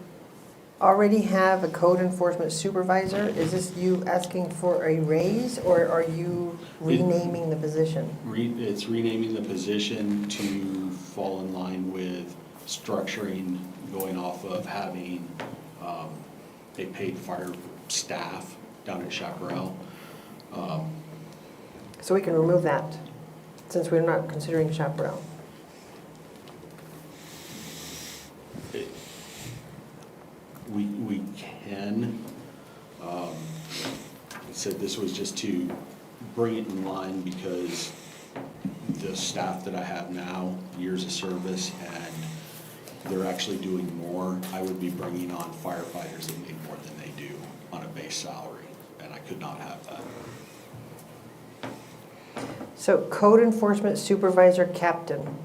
already have a code enforcement supervisor. Is this you asking for a raise, or are you renaming the position? It's renaming the position to fall in line with structuring, going off of having a paid fire staff down at Chaparral. So we can remove that, since we're not considering Chaparral. We can. I said this was just to bring it in line because the staff that I have now, years of service, and they're actually doing more. I would be bringing on firefighters that make more than they do on a base salary, and I could not have that. So code enforcement supervisor captain,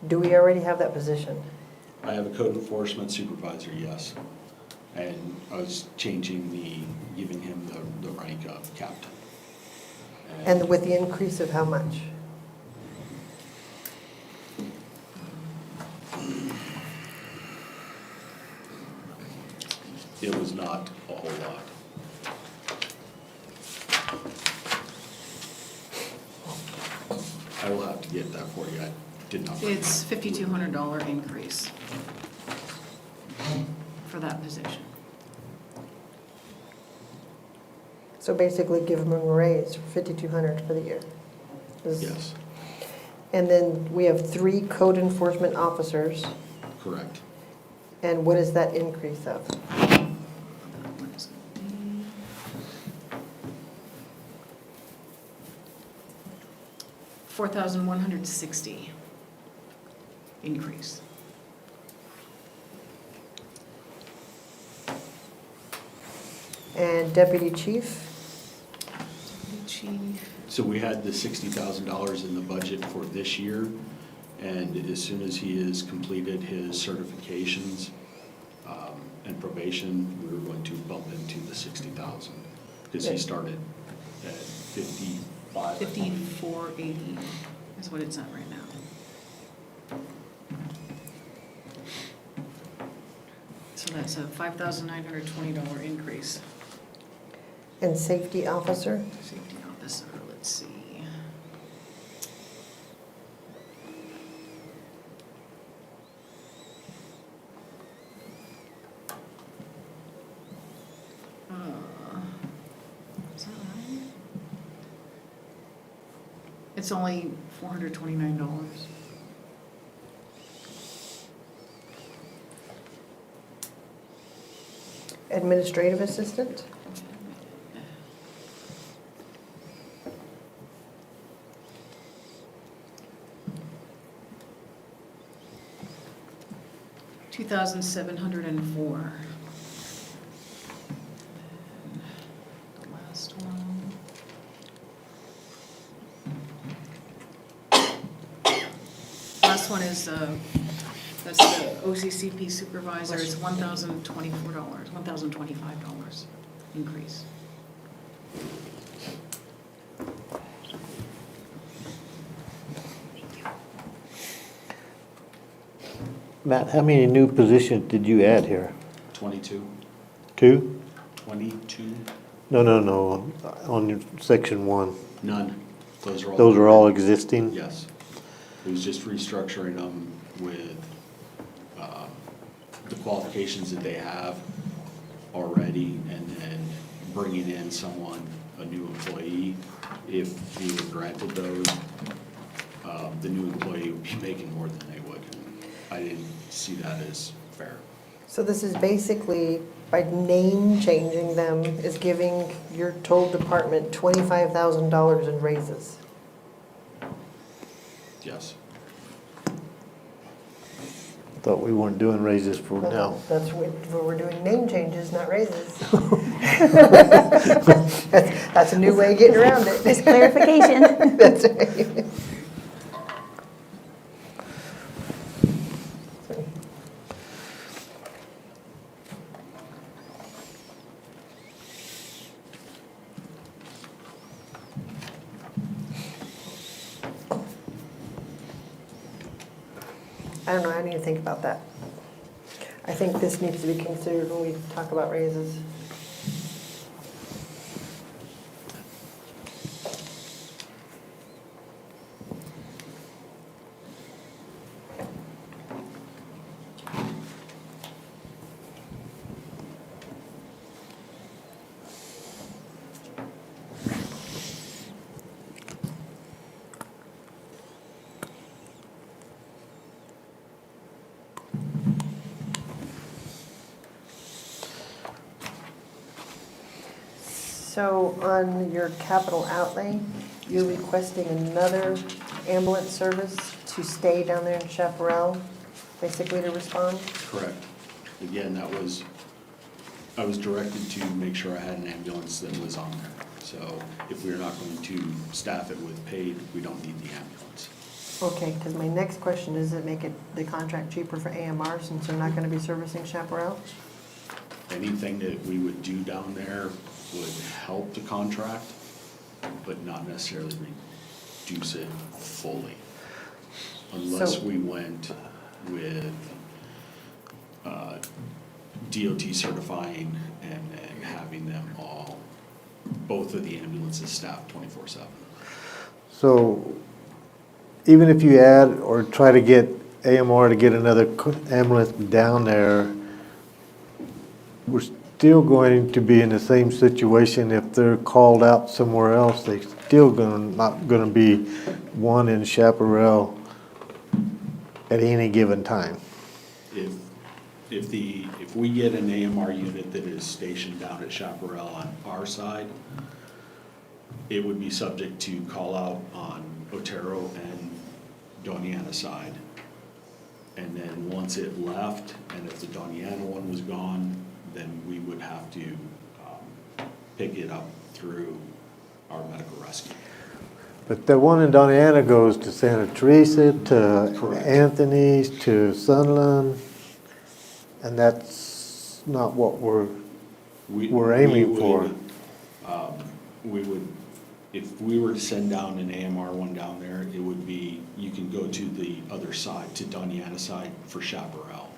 do we already have that position? I have a code enforcement supervisor, yes. And I was giving him the rank of captain. And with the increase of how much? It was not a whole lot. I will have to get that for you. I did not. It's $5,200 increase for that position. So basically give them a raise for $5,200 for the year. Yes, And then we have 3 code enforcement officers. correct. And what is that increase of? $4,160 increase. And deputy chief? Chief. So we had the $60,000 in the budget for this year, and as soon as he has completed his certifications and probation, we were going to bump into the $60,000 because he started at 55. 5480 is what it's at right now. So that's a $5,920 increase. And safety officer? Safety officer, let's see. Is that right? It's only $429. Administrative assistant? $2,704. The last one. Last one is, that's the OCCP supervisor, it's $1,024, $1,025 increase. Matt, how many new positions did you add here? 22. 2? 22? No, on your section 1. None. Those Those are all existing? Yes. It was just restructuring them with the qualifications that they have already, and then bringing in someone, a new employee. If we were granted those, the new employee would be making more than they would. I didn't see that as fair. So this is basically, by name changing them, is giving your total department $25,000 in raises. Yes. Thought we weren't doing raises for now. That's what, we're doing name changes, not raises. That's a new way of getting around it. Just clarification. That's right. I don't know, I need to think about that. I think this needs to be considered when we talk about raises. So on your capital outlay, you're requesting another ambulance service to stay down there in Chaparral, basically to respond? Correct. Again, I was directed to make sure I had an ambulance that was on there. So if we're not going to staff it with paid, we don't need the ambulance. Okay, because my next question is, does it make the contract cheaper for AMR since they're not going to be servicing Chaparral? Anything that we would do down there would help the contract, but not necessarily reduce it fully. Unless So- we went with DOT certifying and then having them all, both of the ambulances staffed 24/7. So even if you add or try to get AMR to get another ambulance down there, we're still going to be in the same situation. If they're called out somewhere else, they still not gonna be one in Chaparral at any given time. If we get an AMR unit that is stationed down at Chaparral on our side, it would be subject to call out on Otero and Doniana side. And then once it left, and if the Doniana one was gone, then we would have to pick it up through our medical rescue. But the one in Doniana goes to Santa Teresa, to Correct. Anthony's, to Sunland, and that's not what we're aiming for. We would, if we were to send down an AMR one down there, it would be, you can go to the other side, to Doniana side for Chaparral.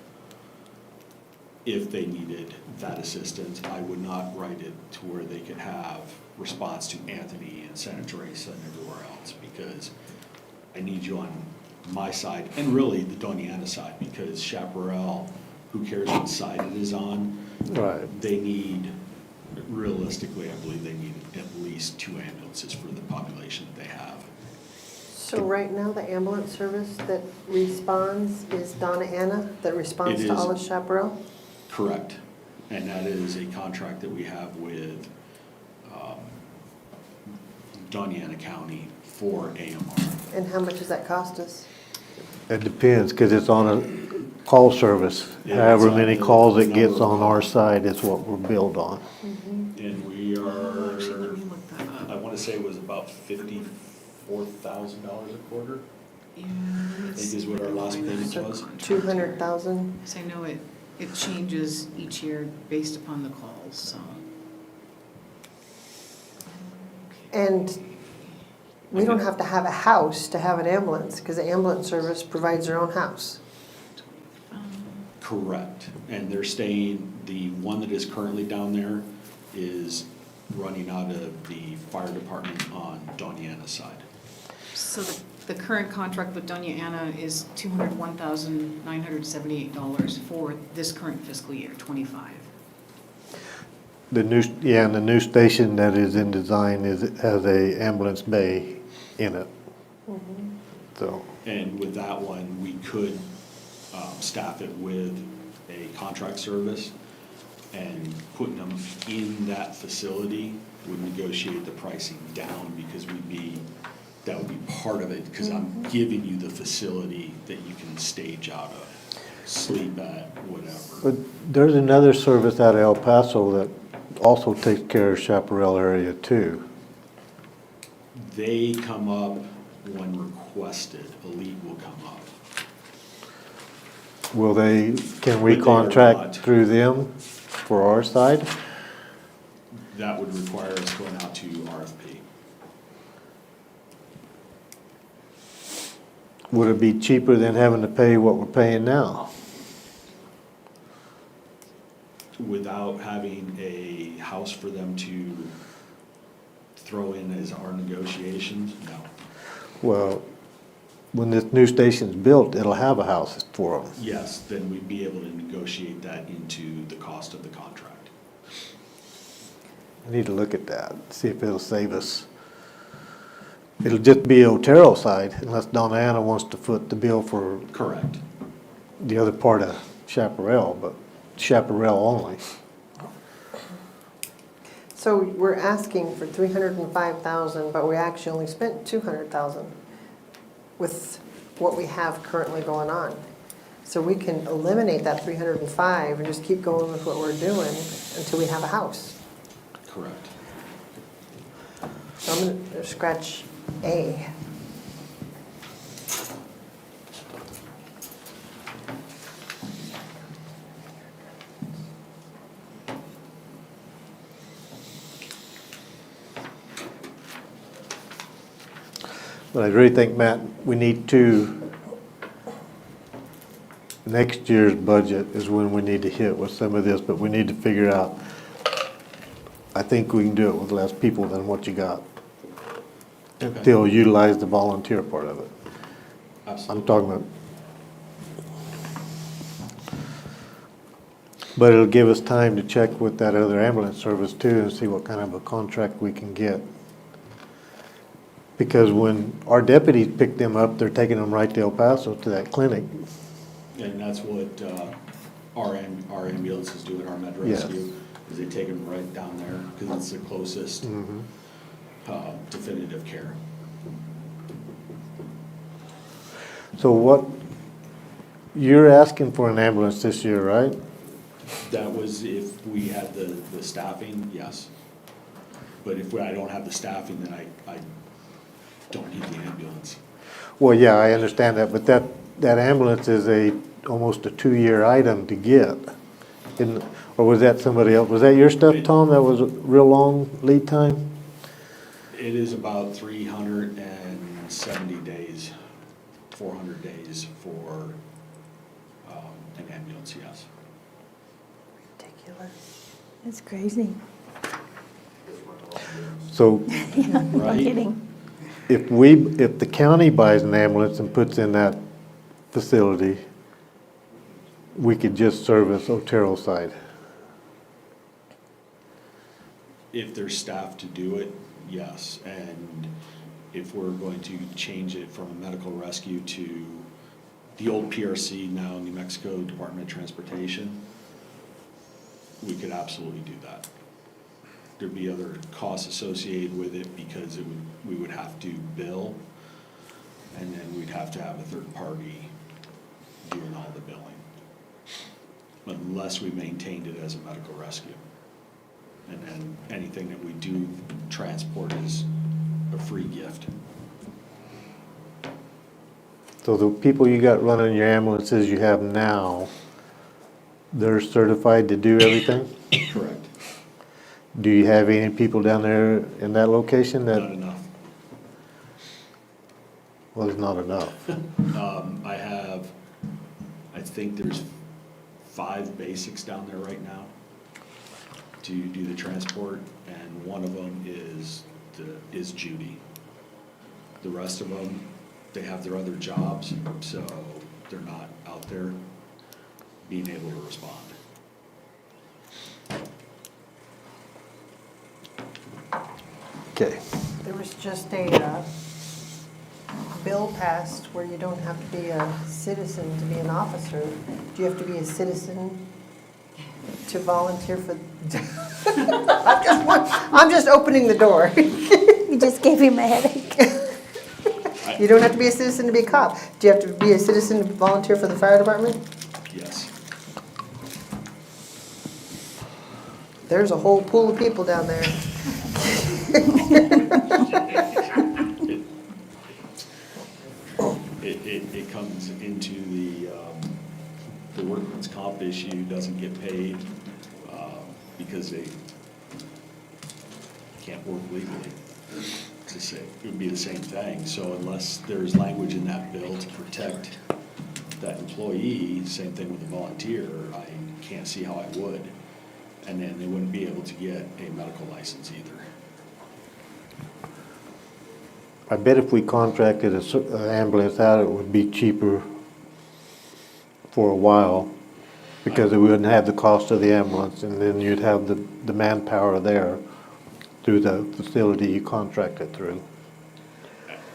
If they needed that assistance, I would not write it to where they could have response to Anthony and Santa Teresa and everywhere else, because I need you on my side, and really the Doniana side, because Chaparral, who cares what side it is on? Right. They need, realistically, I believe they need at least 2 ambulances for the population that they have. So right now, the ambulance service that responds is Donna Anna, that responds It to is. all of Chaparral? Correct. And that is a contract that we have with Doniana County for AMR. And how much does that cost us? It depends, because it's on a call service. Yeah, However it's on many the calls it number gets of on our calls. side is what we're billed on. And we are, I want to say it was about $54,000 a quarter, Yeah, I think is what our last payment was. 200,000? So I know it changes each year based upon the calls, so. And we don't have to have a house to have an ambulance, because the ambulance service provides their own house. Correct. And they're staying, the one that is currently down there is running out of the fire department on Doniana's side. So the current contract with Doña Ana is $201,978 for this current fiscal year, '25. The new station that is in design has a ambulance bay in it. So, And with that one, we could staff it with a contract service, and putting them in that facility would negotiate the pricing down, because that would be part of it, because I'm giving you the facility that you can stage out of, sleep at, whatever. But there's another service out of El Paso that also takes care of Chaparral area too. They come up when requested. Elite will come up. Can we But they are contract not. through them for our side? That would require us going out to RFP. Would it be cheaper than having to pay what we're paying now? Without having a house for them to throw in as our negotiations, no. Well, when this new station's built, it'll have a house for them. Yes, then we'd be able to negotiate that into the cost of the contract. I need to look at that, see if it'll save us. It'll just be Otero side unless Donna Anna wants to foot the bill for Correct. the other part of Chaparral, but Chaparral only. So we're asking for 305,000, but we actually only spent 200,000 with what we have currently going on. So we can eliminate that 305 and just keep going with what we're doing until we have a house. Correct. So I'm gonna scratch A. But I really think, Matt, we need to, next year's budget is when we need to hit with some of this, but we need to figure out, I think we can do it with less people than what you got. And Okay. still utilize the volunteer part of it. Absolutely. I'm talking about. But it'll give us time to check with that other ambulance service too and see what kind of a contract we can get. Because when our deputies pick them up, they're taking them right to El Paso to that clinic. And that's what our ambulances do at our med Yes. rescue, is they take them right down there, because it's the closest definitive care. So what, you're asking for an ambulance this year, right? That was if we had the staffing, yes. But if I don't have the staffing, then I don't need the ambulance. Well, yeah, I understand that, but that ambulance is almost a 2-year item to get. Or was that somebody else? Was that your stuff, Tom? That was a real long lead time? It is about 370 days, 400 days for an ambulance, yes. Ridiculous. It's crazy. So Yeah, no Right. kidding. if the county buys an ambulance and puts in that facility, we could just service Otero side. If there's staff to do it, yes. And if we're going to change it from a medical rescue to the old PRC, now New Mexico Department of Transportation, we could absolutely do that. There'd be other costs associated with it, because we would have to bill, and then we'd have to have a third party doing all the billing, unless we maintained it as a medical rescue. And then anything that we do transport is a free gift. So the people you got running your ambulances you have now, they're certified to do everything? Correct. Do you have any people down there in that location that? Not enough. Well, it's not enough. I think there's 5 basics down there right now to do the transport, and one of them is Judy. The rest of them, they have their other jobs, so they're not out there being able to respond. Okay. There was just a bill passed where you don't have to be a citizen to be an officer. Do you have to be a citizen to volunteer for, I'm just opening the door. You just gave him a headache. You don't have to be a citizen to be a cop. Do you have to be a citizen to volunteer for the fire department? Yes. There's a whole pool of people down there. It comes into the workman's comp issue doesn't get paid because they can't work legally. It would be the same thing. So unless there's language in that bill to protect that employee, same thing with a volunteer, I can't see how I would. And then they wouldn't be able to get a medical license either. I bet if we contracted an ambulance out, it would be cheaper for a while, because we wouldn't have the cost of the ambulance, and then you'd have the manpower there through the facility you contracted through.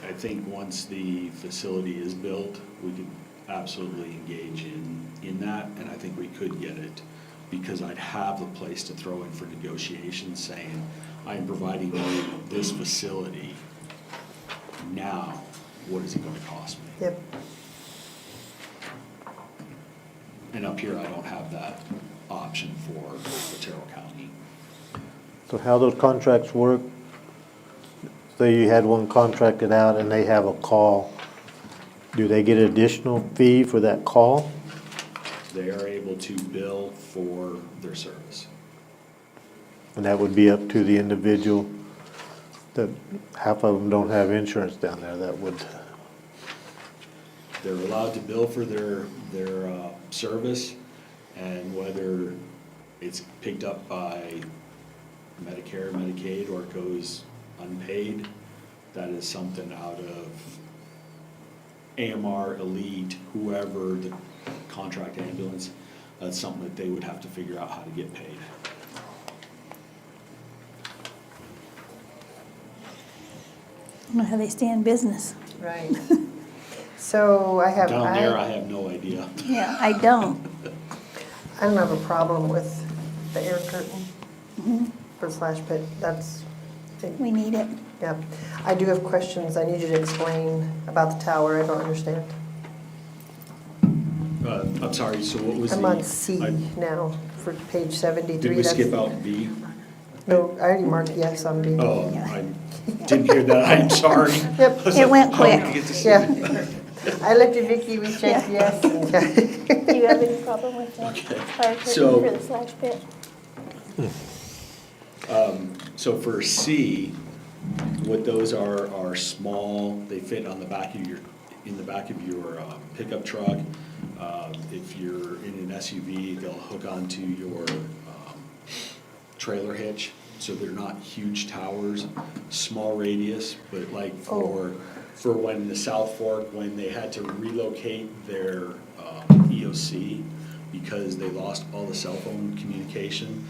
I think once the facility is built, we could absolutely engage in that, and I think we could get it, because I'd have the place to throw in for negotiations saying, I am providing you this facility. Now, what is it going to cost me? Yep. And up here, I don't have that option for Otero County. So how those contracts work, say you had one contracted out and they have a call, do they get an additional fee for that call? They are able to bill for their service. And that would be up to the individual, that half of them don't have insurance down there, that would. They're allowed to bill for their service, and whether it's picked up by Medicare, Medicaid, or it goes unpaid, that is something out of AMR, Elite, whoever, the contract ambulance, that's something that they would have to figure out how to get paid. I don't know how they stay in business. Right. So I have. Down there, I have no idea. Yeah, I don't. I don't have a problem with the air curtain for slash pit. That's. We need it. Yeah. I do have questions. I need you to explain about the tower. I don't understand. I'm sorry, so what was the? I'm on C now for page 73. Did we skip out B? No, I already marked yes on B. Oh, I didn't hear that, I'm sorry. Yep. It went quick. Yeah. I looked at Vicki, we checked yes. Do you have any problem with that? Fire curtain So- for the slash pit? So for C, what those are small, they fit on the back of your, in the back of your pickup truck. If you're in an SUV, they'll hook onto your trailer hitch, so they're not huge towers, small radius, but like for when the South Fork, when they had to relocate their EOC because they lost all the cell phone communication,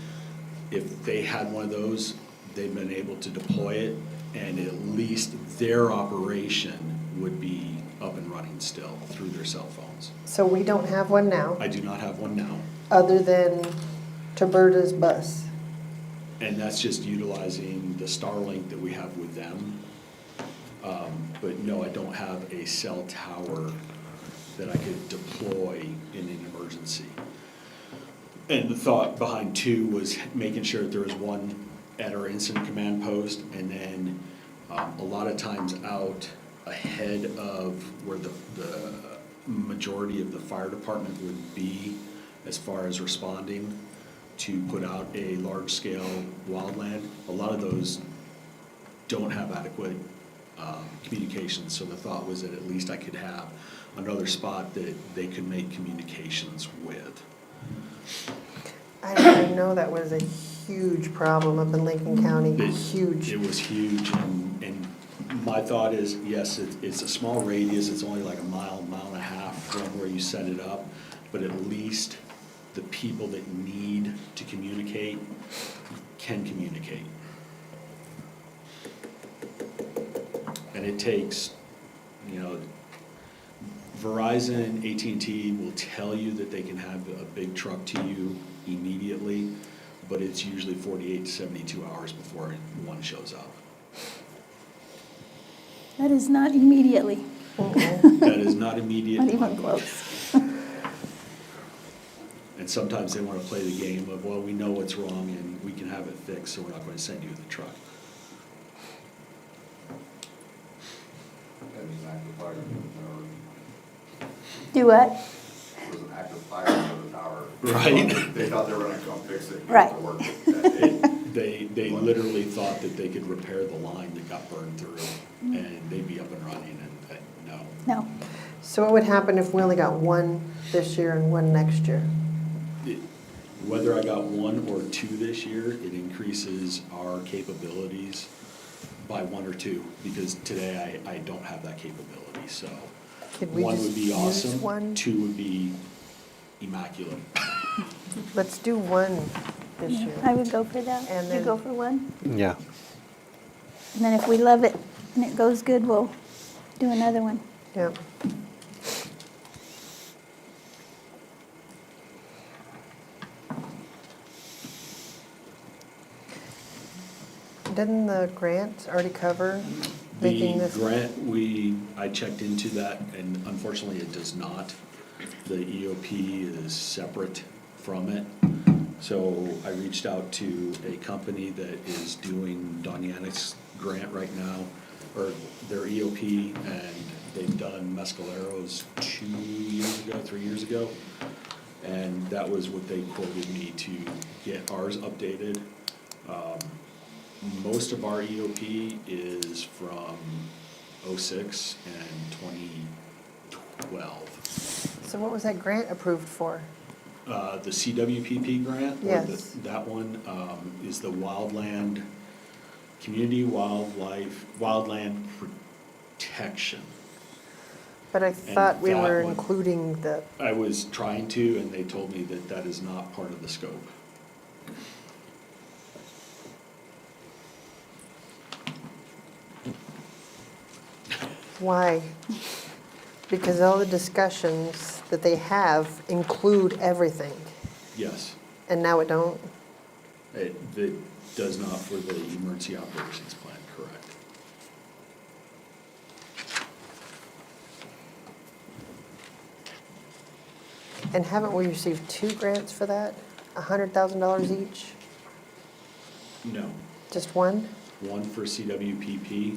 if they had one of those, they've been able to deploy it, and at least their operation would be up and running still through their cell phones. So we don't have one now, I do not have one now, other than Taberta's bus. and that's just utilizing the Starlink that we have with them. But no, I don't have a cell tower that I could deploy in an emergency. And the thought behind two was making sure that there was one at our incident command post, and then a lot of times out ahead of where the majority of the fire department would be as far as responding to put out a large-scale wildland. A lot of those don't have adequate communications, so the thought was that at least I could have another spot that they could make communications with. I didn't know that was a huge problem up in Lincoln County, huge. It was huge, and my thought is, yes, it's a small radius, it's only like a mile and a half from where you set it up, but at least the people that need to communicate can communicate. And it takes, you know, Verizon, AT&T will tell you that they can have a big truck to you immediately, but it's usually 48 to 72 hours before one shows up. That is not immediately. That is not immediate Not in my even book. close. And sometimes they want to play the game of, well, we know what's wrong and we can have it fixed, so we're not going to send you the truck. That means active fire, Do what? there was an active fire under the tower. Right. They thought they were gonna come fix it. Right. To work that day. They literally thought that they could repair the line that got burned through, and they'd be up and running, and no. No. So what would happen if we only got one this year and one next year? Whether I got one or two this year, it increases our capabilities by one or two, because today I don't have that capability, so. Could we One just would be use awesome, one? two would be immaculate. Let's do one this Yeah, year. I would go for that. And You then- go for one? Yeah. And then if we love it and it goes good, we'll do another one. Yep. Didn't the grant already cover making The this? grant, I checked into that, and unfortunately it does not. The EOP is separate from it. So I reached out to a company that is doing Donianic's grant right now, or their EOP, and they've done Mescalero's 2 years ago, 3 years ago. And that was what they quoted me to get ours updated. Most of our EOP is from '06 and 2012. So what was that grant approved for? The CWPP grant? or Yes. That one is the Wildland, Community Wildland Protection. But I thought we that were one- including the, I was trying to, and they told me that that is not part of the scope. why? Because all the discussions that they have include everything, Yes, and now it don't? it does not for the emergency operations plan, correct. And haven't we received 2 grants for that? $100,000 each? No. Just one? One for CWPP,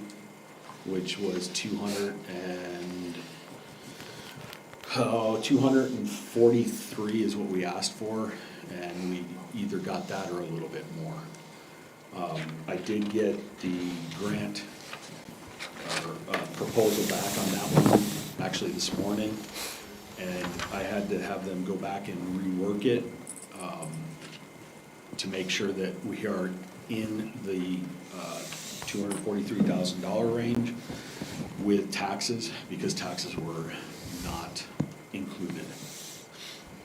which was 243 is what we asked for, and we either got that or a little bit more. I did get the grant proposal back on that one, actually this morning, and I had to have them go back and rework it to make sure that we are in the $243,000 range with taxes, because taxes were not included.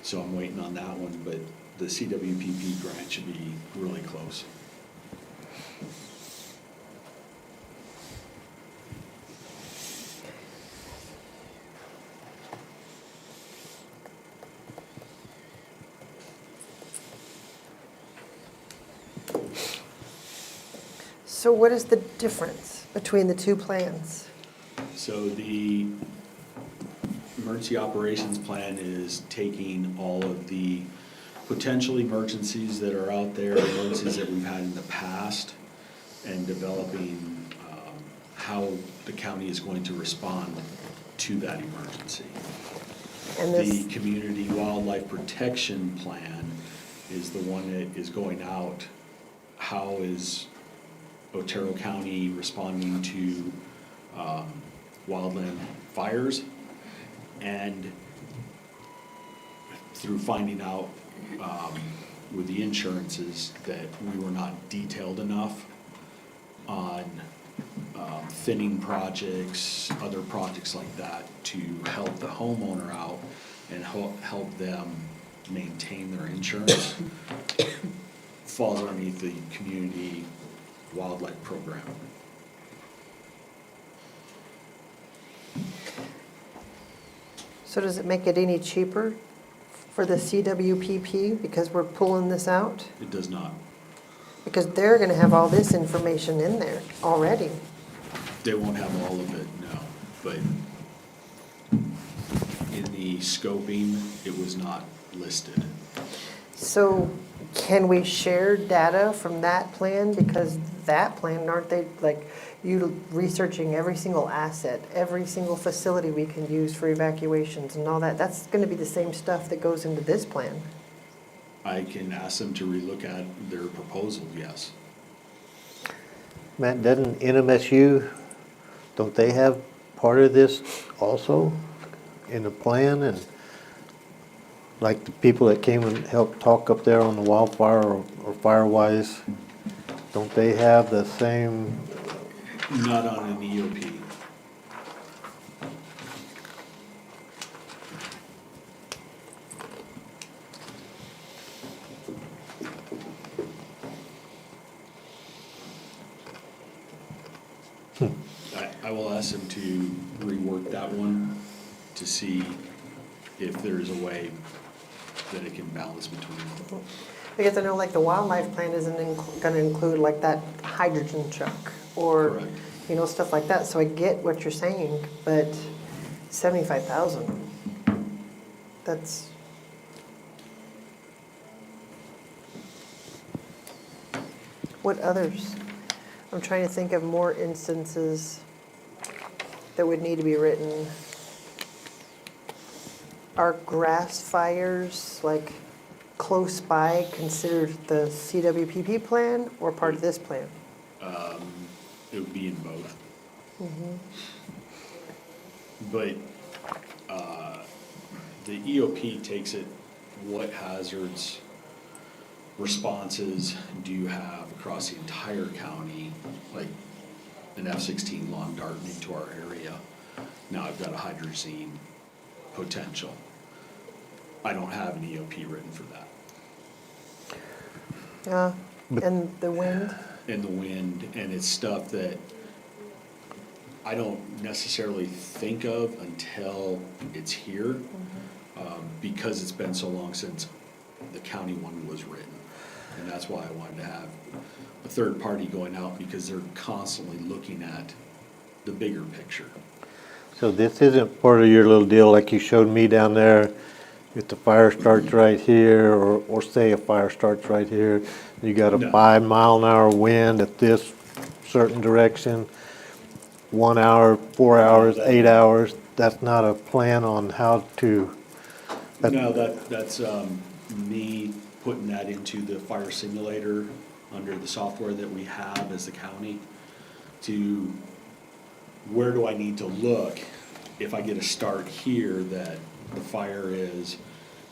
So I'm waiting on that one, but the CWPP grant should be really close. So what is the difference between the 2 plans? So the emergency operations plan is taking all of the potential emergencies that are out there, emergencies that we've had in the past, and developing how the county is going to respond to that emergency. And The this, community wildlife protection plan is the one that is going out. How is Otero County responding to wildland fires? And through finding out with the insurances that we were not detailed enough on thinning projects, other projects like that, to help the homeowner out and help them maintain their insurance, falls underneath the community wildlife program. so does it make it any cheaper for the CWPP because we're pulling this out? It does not. Because they're gonna have all this information in there already. They won't have all of it, no, but in the scoping, it was not listed. So can we share data from that plan? Because that plan, aren't they, like, you researching every single asset, every single facility we can use for evacuations and all that? That's gonna be the same stuff that goes into this plan. I can ask them to relook at their proposal, yes. Matt, doesn't NMSU, don't they have part of this also in the plan? And like the people that came and helped talk up there on the wildfire or Firewise, don't they have the same? Not on an EOP. I will ask them to rework that one to see if there is a way that it can balance between them. Because I know like the wildlife plan isn't gonna include like that hydrogen truck or, Correct. you know, stuff like that. So I get what you're saying, but 75,000, that's. What others? I'm trying to think of more instances that would need to be written. Are grass fires, like, close by considered the CWPP plan or part of this plan? It would be in both. Mhm. But the EOP takes it, what hazards, responses do you have across the entire county, like an F-16 lawn darting into our area. Now I've got a hydrazine potential. I don't have an EOP written for that. Yeah, and the wind? In the wind, and it's stuff that I don't necessarily think of until it's here, because it's been so long since the county one was written. And that's why I wanted to have a third party going out, because they're constantly looking at the bigger picture. So this isn't part of your little deal like you showed me down there, if the fire starts right here, or say a fire starts right here, you got a No. 5-mile-an-hour wind at this certain direction, 1 hour, 4 hours, 8 hours, that's not a plan on how to. No, that's me putting that into the fire simulator under the software that we have as the county, to where do I need to look if I get a start here that the fire is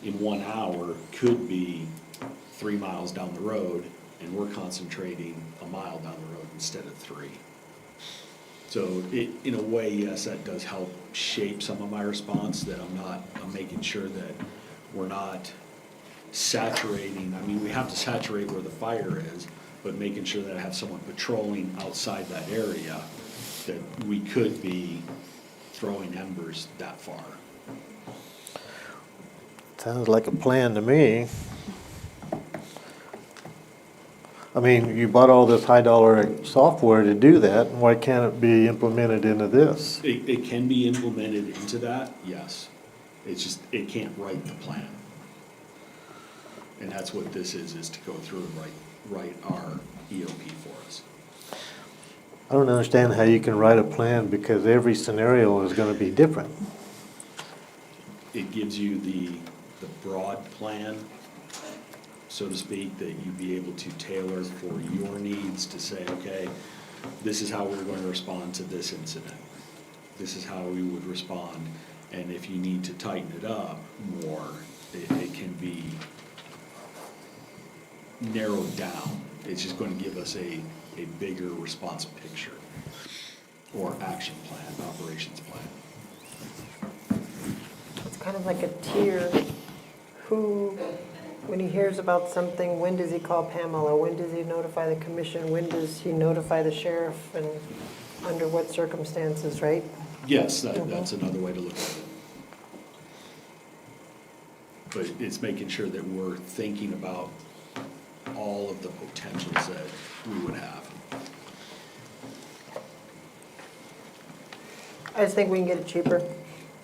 in 1 hour, could be 3 miles down the road, and we're concentrating a mile down the road instead of 3. So in a way, yes, that does help shape some of my response, that I'm making sure that we're not saturating. I mean, we have to saturate where the fire is, but making sure that I have someone patrolling outside that area, that we could be throwing embers that far. Sounds like a plan to me. I mean, you bought all this high-dollar software to do that, and why can't it be implemented into this? It can be implemented into that, yes. It's just, it can't write the plan. And that's what this is to go through and write our EOP for us. I don't understand how you can write a plan, because every scenario is gonna be different. It gives you the broad plan, so to speak, that you'd be able to tailor for your needs to say, okay, this is how we're going to respond to this incident. This is how we would respond, and if you need to tighten it up more, it can be narrowed down. It's just going to give us a bigger response picture, or action plan, operations plan. It's kind of like a tier. Who, when he hears about something, when does he call Pamela? When does he notify the commission? When does he notify the sheriff? And under what circumstances, right? Yes, that's another way to look at it. But it's making sure that we're thinking about all of the potentials that we would have. I just think we can get it cheaper.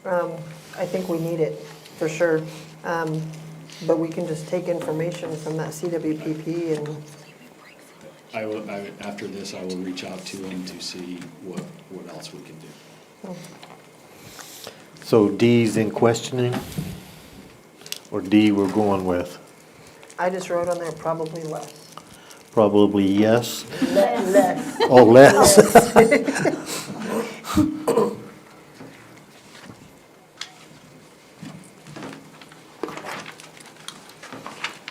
I think we need it, for sure. But we can just take information from that CWPP and, After this, I will reach out to them to see what else we can do. So D's in questioning? Or D we're going with? I just wrote on there probably less. Probably yes. Less. Oh, less.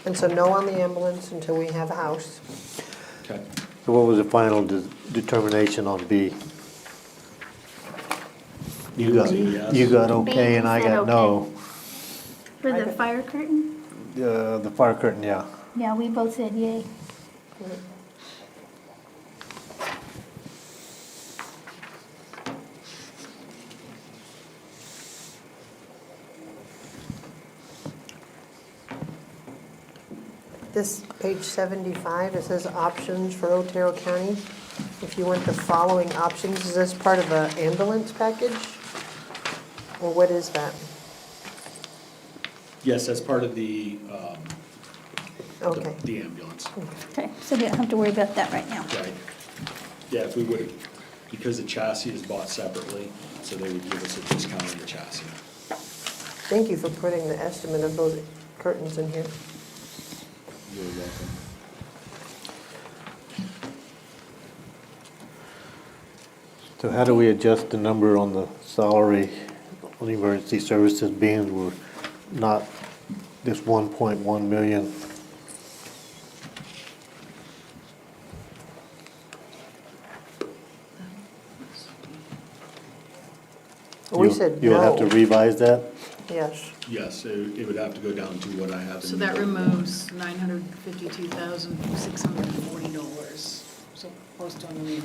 And so no on the ambulance until we have a house. Okay. So what was the final determination on B? You got, Yes. you got okay and I B said got no. For the fire curtain? The fire curtain, yeah. Yeah, we both said yay. This page 75, it says options for Otero County. If you want the following options, is this part of an ambulance package? Or what is that? Yes, that's part of the Okay. the ambulance. Okay, so we don't have to worry about that right now. Right. Yeah, if we would, because the chassis is bought separately, so they would give us a discount on the chassis. Thank you for putting the estimate of those curtains in here. You're welcome. So how do we adjust the number on the salary on emergency services being we're not this 1.1 million? We said You'll have to no. revise that? Yes. Yes, it would have to go down to what I have. So in that the- removes $952,640, so close to $1 million.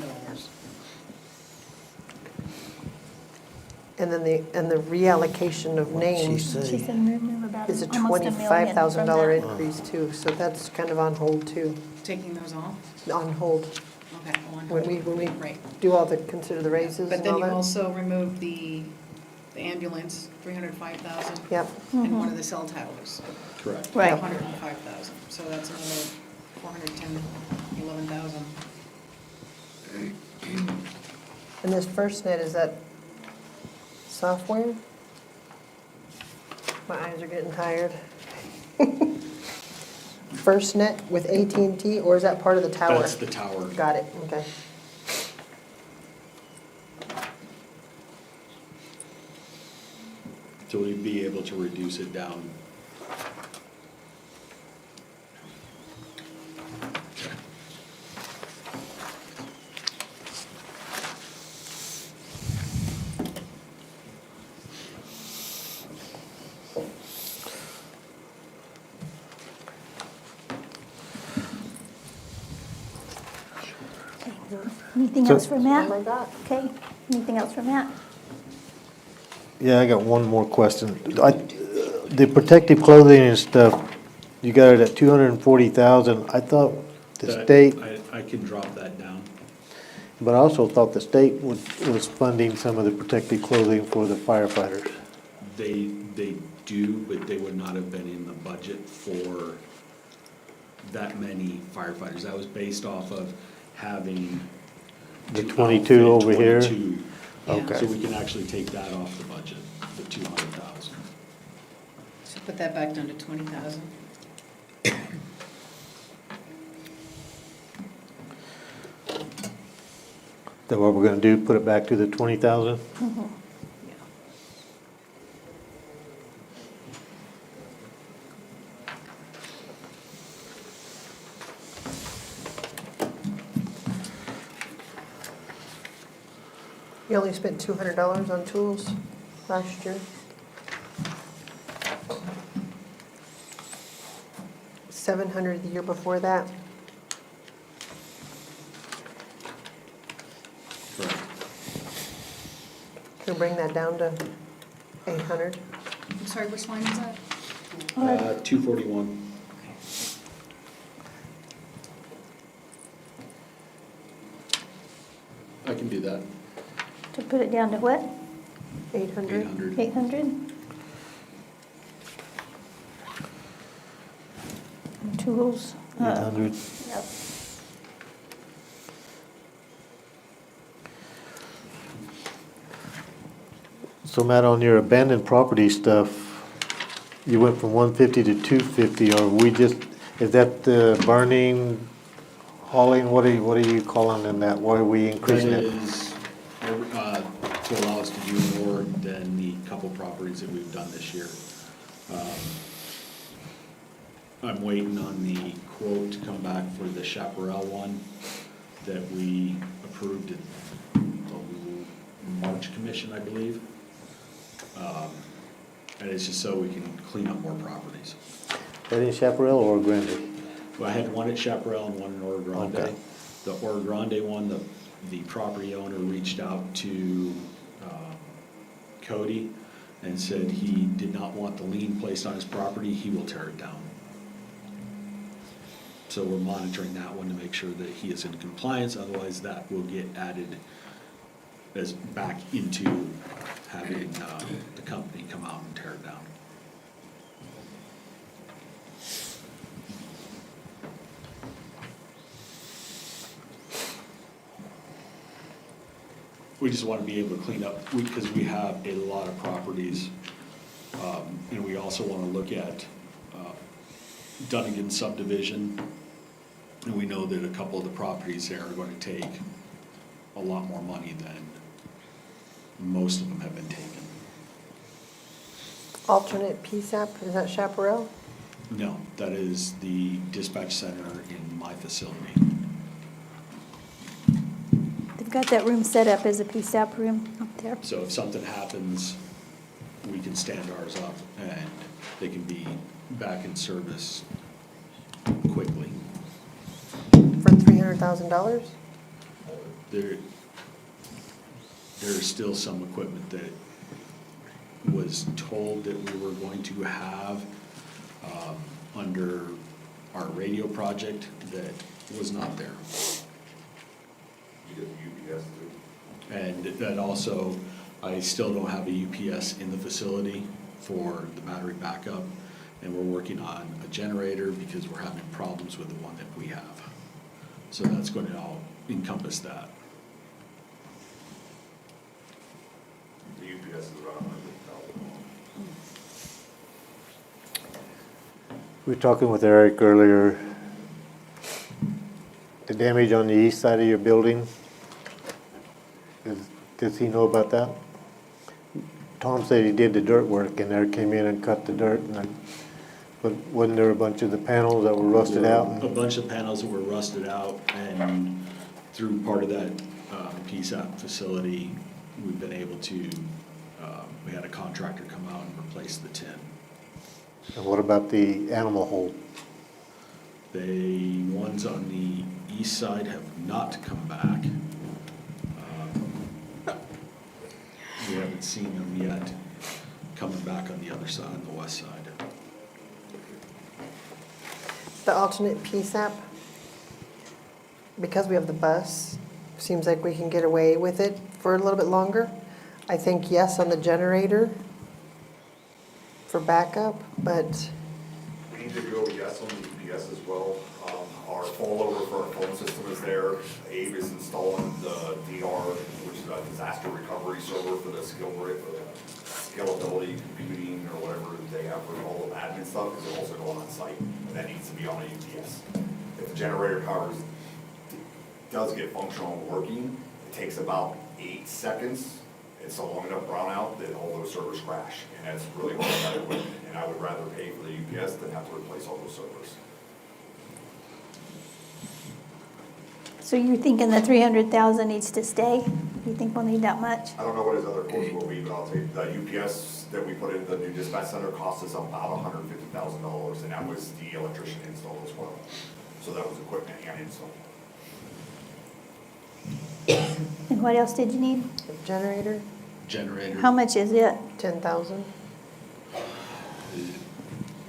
And then the reallocation of names She said remove about is a almost $1 million $25,000 from that. increase too, so that's kind of on hold too. Taking those off? On hold. Okay. on When hold. we Right. do all the, consider the raises But and then all you that. also removed the ambulance, $305,000. Yep. And one of the cell towers. Correct. Right. $105,000, so that's another $411,000. And this FirstNet, is that software? My eyes are getting tired. FirstNet with AT&T, or is that part of the tower? That's the tower. Got it, okay. So we'd be able to reduce it down. Anything So- else for Matt? Oh my God. Okay, anything else for Matt? Yeah, I got one more question. The protective clothing and stuff, you got it at 240,000. I thought the That- state, I can drop that down. but I also thought the state was funding some of the protective clothing for the firefighters. They do, but they would not have been in the budget for that many firefighters. That was based off of having. The to 22 outfit over here? 22. Okay. So we can actually take that off the budget, the 200,000. So put that back down to 20,000. That what we're gonna do, put it back to the 20,000? You only spent $200 on tools last year? $700 the year before that? Correct. Can we bring that down to 800? I'm sorry, which line is that? $241. I can do that. To put it down to what? 800? 800. 800? Tools. 800. Yep. So Matt, on your abandoned property stuff, you went from 150 to 250, or we just, is that burning, hauling, what are you calling in that? Why are we increasing That it? is, to allow us to do more than the couple properties that we've done this year. I'm waiting on the quote to come back for the Chaparral one that we approved at the March Commission, I believe. And it's just so we can clean up more properties. That in Chaparral or Grande? Well, I had one at Chaparral and one in Oro Grande. Okay. The Oro Grande one, the property owner reached out to Cody and said he did not want the lien placed on his property, he will tear it down. So we're monitoring that one to make sure that he is in compliance, otherwise that will get added as back into having the company come out and tear it down. We just want to be able to clean up, because we have a lot of properties, and we also want to look at Dunnigan subdivision, and we know that a couple of the properties there are going to take a lot more money than most of them have been taken. Alternate PSAP, is that Chaparral? No, that is the dispatch center in my facility. They've got that room set up as a PSAP room up there. So if something happens, we can stand ours up and they can be back in service quickly. For $300,000? There's still some equipment that was told that we were going to have under our radio project that was not there. You did UPS too. And that also, I still don't have a UPS in the facility for the battery backup, and we're working on a generator because we're having problems with the one that we have. So that's going to all encompass that. The UPS is around 100,000. We were talking with Eric earlier. The damage on the east side of your building, does he know about that? Tom said he did the dirt work and there came in and cut the dirt, but wasn't there a bunch of the panels that were rusted out? A bunch of panels that were rusted out, and through part of that PSAP facility, we've been able to, we had a contractor come out and replace the tin. And what about the animal hold? The ones on the east side have not come back. We haven't seen them yet coming back on the other side, on the west side. The alternate PSAP, because we have the bus, seems like we can get away with it for a little bit longer. I think yes on the generator for backup, but We need to go yes on the UPS as well. Our failover for our phone system is there. Abe is installing the DR, which is a disaster recovery server for the scalability computing or whatever they have for all the admin stuff, because they're also going on site, and that needs to be on a UPS. If the generator powers does get functional and working, it takes about 8 seconds. It's a long enough brownout that all those servers crash, and that's really hard on that equipment. And I would rather pay for the UPS than have to replace all those servers. So you're thinking the 300,000 needs to stay? You think we'll need that much? I don't know what his other quotes will be, but I'll tell you, the UPS that we put in the new dispatch center cost us about $150,000, and that was the electrician install as well. So that was equipment and install. And what else did you need? generator, Generator. How much is it? 10,000.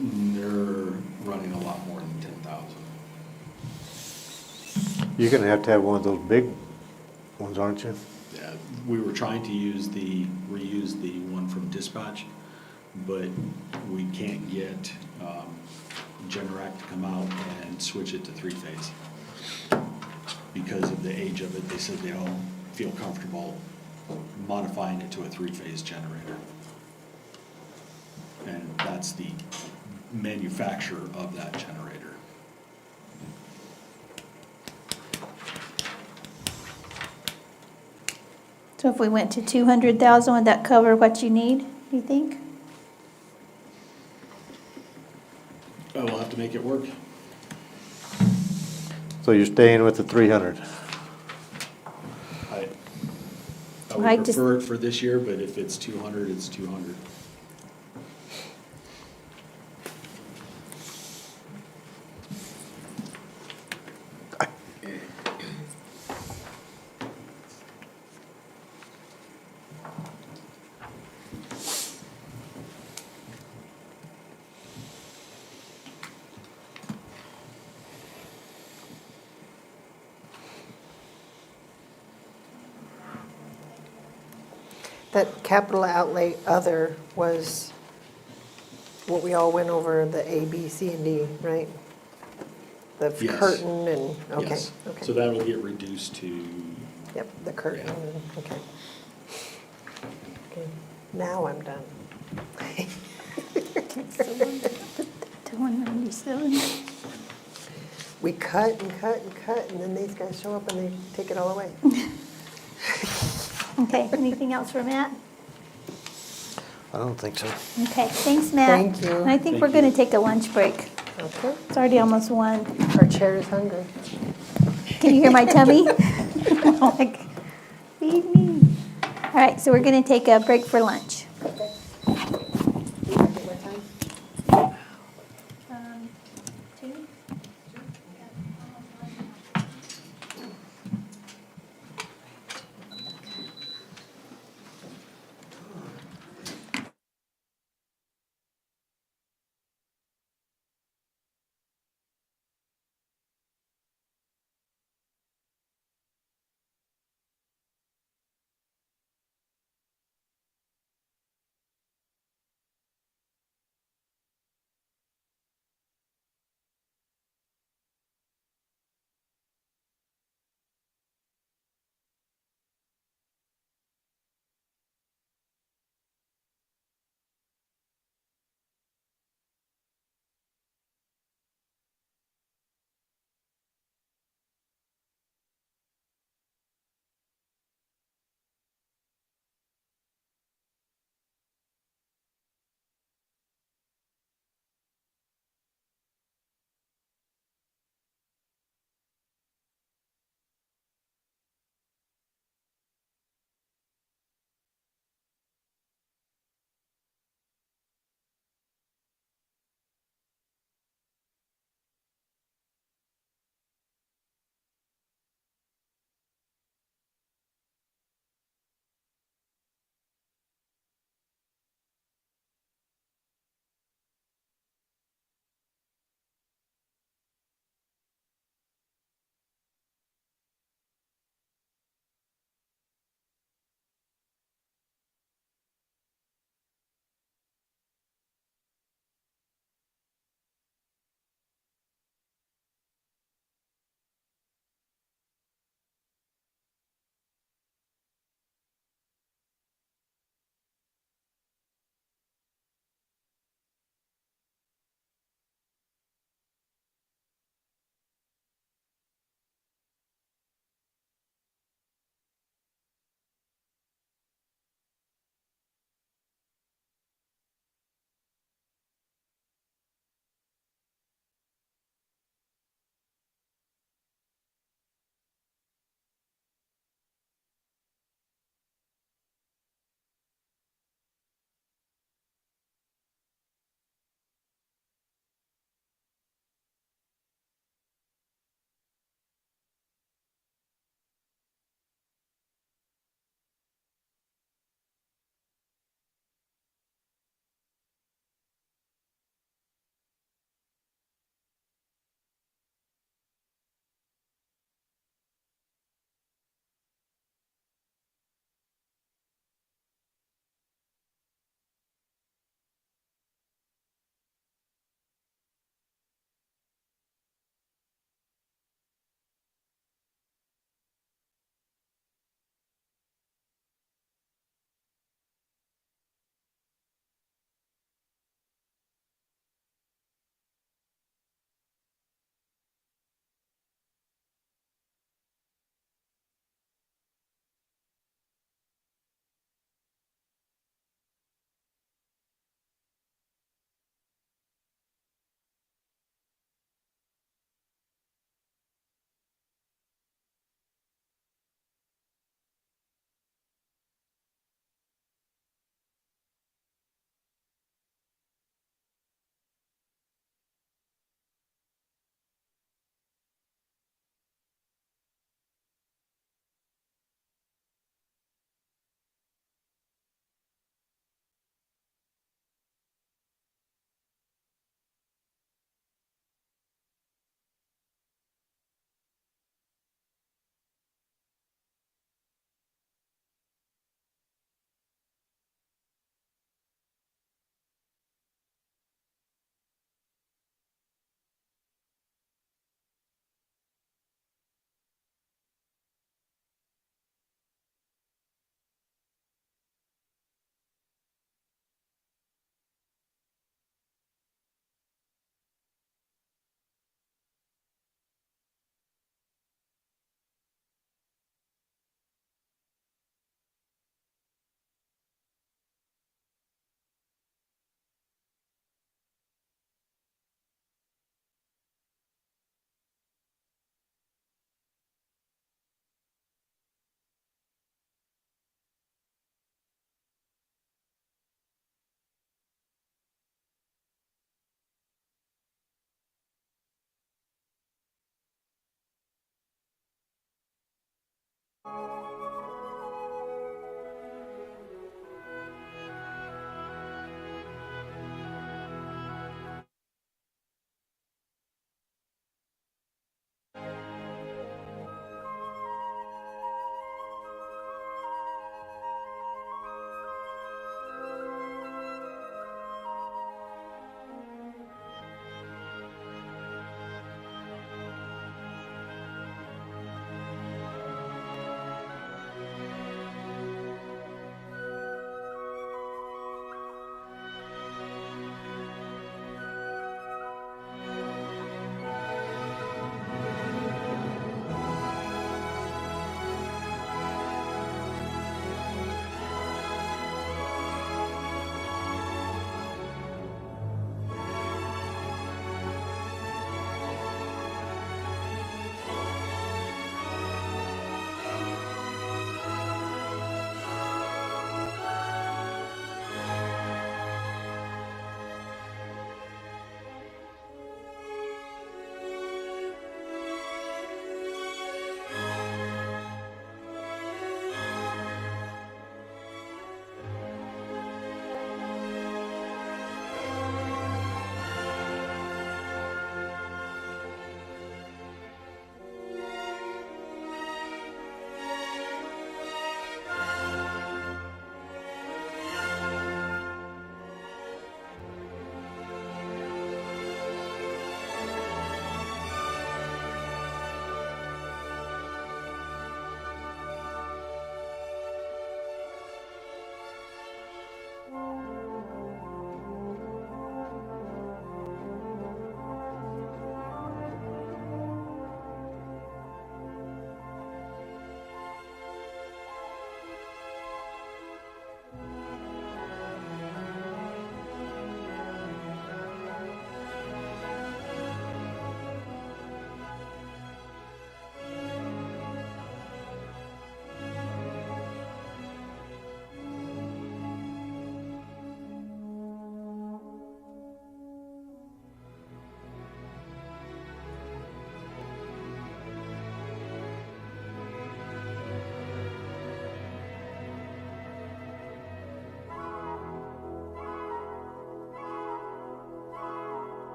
They're running a lot more than 10,000. You're gonna have to have one of those big ones, aren't you? Yeah, we were trying to reuse the one from dispatch, but we can't get Generac to come out and switch it to three-phase. Because of the age of it, they said they don't feel comfortable modifying it to a three-phase generator. And that's the manufacturer of that generator. So if we went to 200,000, would that cover what you need, do you think? We'll have to make it work. So you're staying with the 300? I I would just- prefer it for this year, but if it's 200, it's 200. That capital outlay other was what we all went over, the A, B, C, and D, right? The Yes. curtain and, okay, Yes. okay. So that'll get reduced to, Yep, the curtain, Yeah. okay. Okay, now I'm done. To 197. We cut and cut and cut, and then these guys show up and they take it all away. Okay, anything else for Matt? I don't think so. Okay, thanks, Matt. Thank you. And I think we're gonna take a lunch break. Okay, It's already almost 1. our chair is hungry. Can you hear my tummy? Like, feed me. All right, so we're gonna take a break for lunch.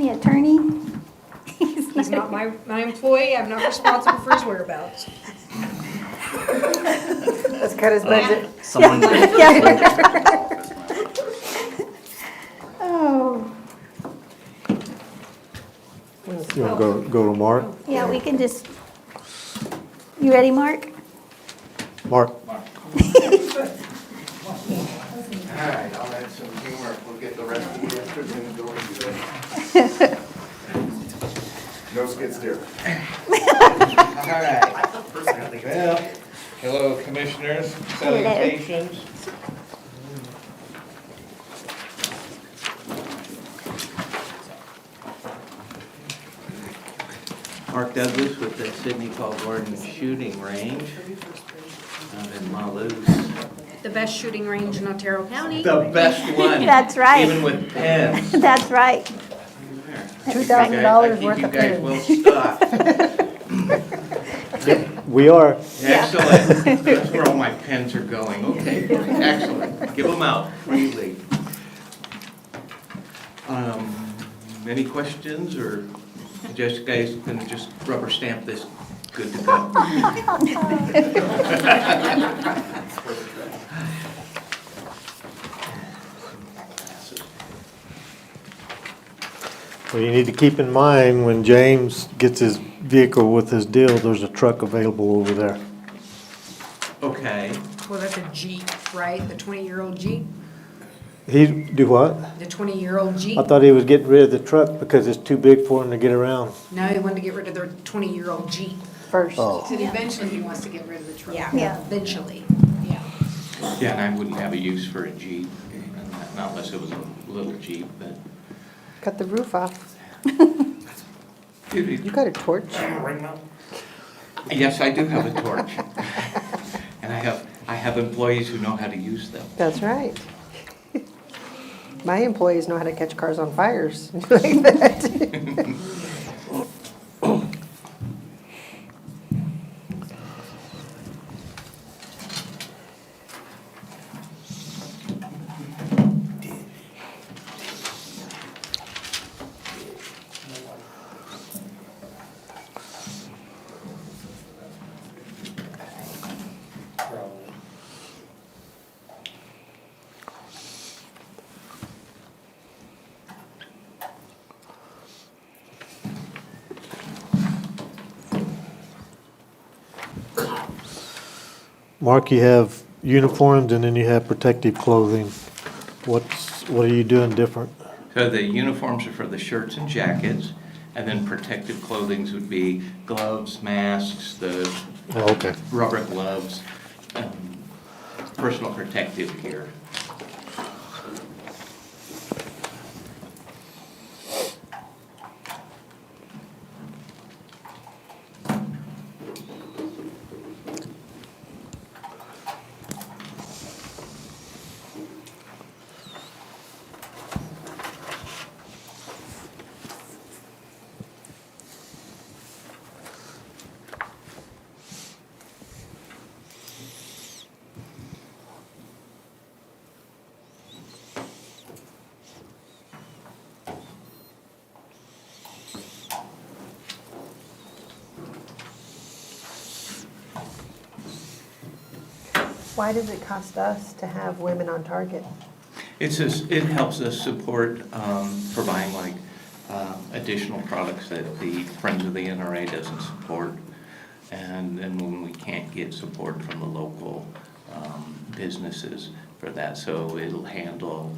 county attorney. He's not my employee, I'm not responsible for his whereabouts. Let's cut his budget. Someone, Oh, You wanna go to Mark? yeah, we can just, you ready, Mark? Mark? All right, I'll add some humor. We'll get the rest of the afternoon going today. No skid steer. All right. Well, hello, commissioners. Salutations. Mark Douglas with the Sidney Paul Gordon Shooting Range. I'm in Malus. The best shooting range in Otero County. The best one. That's right. Even with pens. That's right. $2,000 worth I of keep you guys pens. well stocked. Yep, we are. Excellent. That's where all my pens are going. Okay, excellent. Give them out freely. Any questions, or just guys gonna just rubber stamp this good to go? Well, you need to keep in mind, when James gets his vehicle with his deal, there's a truck available over there. Okay. Well, that's a Jeep, right? The 20-year-old Jeep? He, do what? The 20-year-old Jeep? I thought he was getting rid of the truck because it's too big for him to get around. No, he wanted to get rid of their 20-year-old Jeep. First. Oh. So eventually he wants to get rid of the truck. Yeah, eventually, yeah. Yeah, and I wouldn't have a use for a Jeep, not unless it was a little Jeep, but. Cut the roof off. You You got a torch? Yes, I do have a torch. And I have employees who know how to use them. That's right. My employees know how to catch cars on fires like that. Mark, you have uniforms and then you have protective clothing. What are you doing different? So the uniforms are for the shirts and jackets, and then protective clothings would be gloves, masks, the Oh, okay. rubber gloves, personal protective gear. Why does it cost us to have women on target? It helps us support for buying like additional products that the Friends of the NRA doesn't support. And then when we can't get support from the local businesses for that. So it'll handle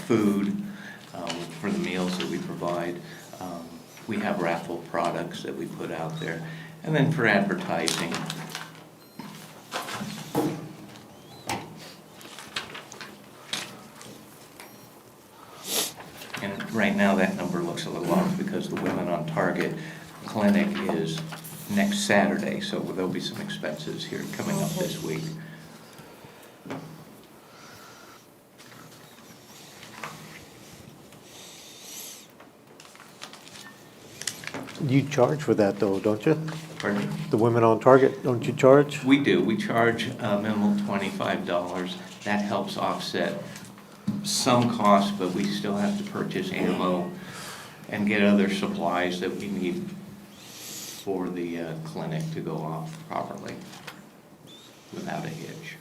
food for the meals that we provide. We have raffle products that we put out there. And then for advertising, and right now that number looks a little off because the Women on Target clinic is next Saturday, so there'll be some expenses here coming up this week. You charge for that though, don't you? Pardon me? The Women on Target, don't you charge? We do. We charge a minimum $25. That helps offset some costs, but we still have to purchase ammo and get other supplies that we need for the clinic to go off properly without a hitch.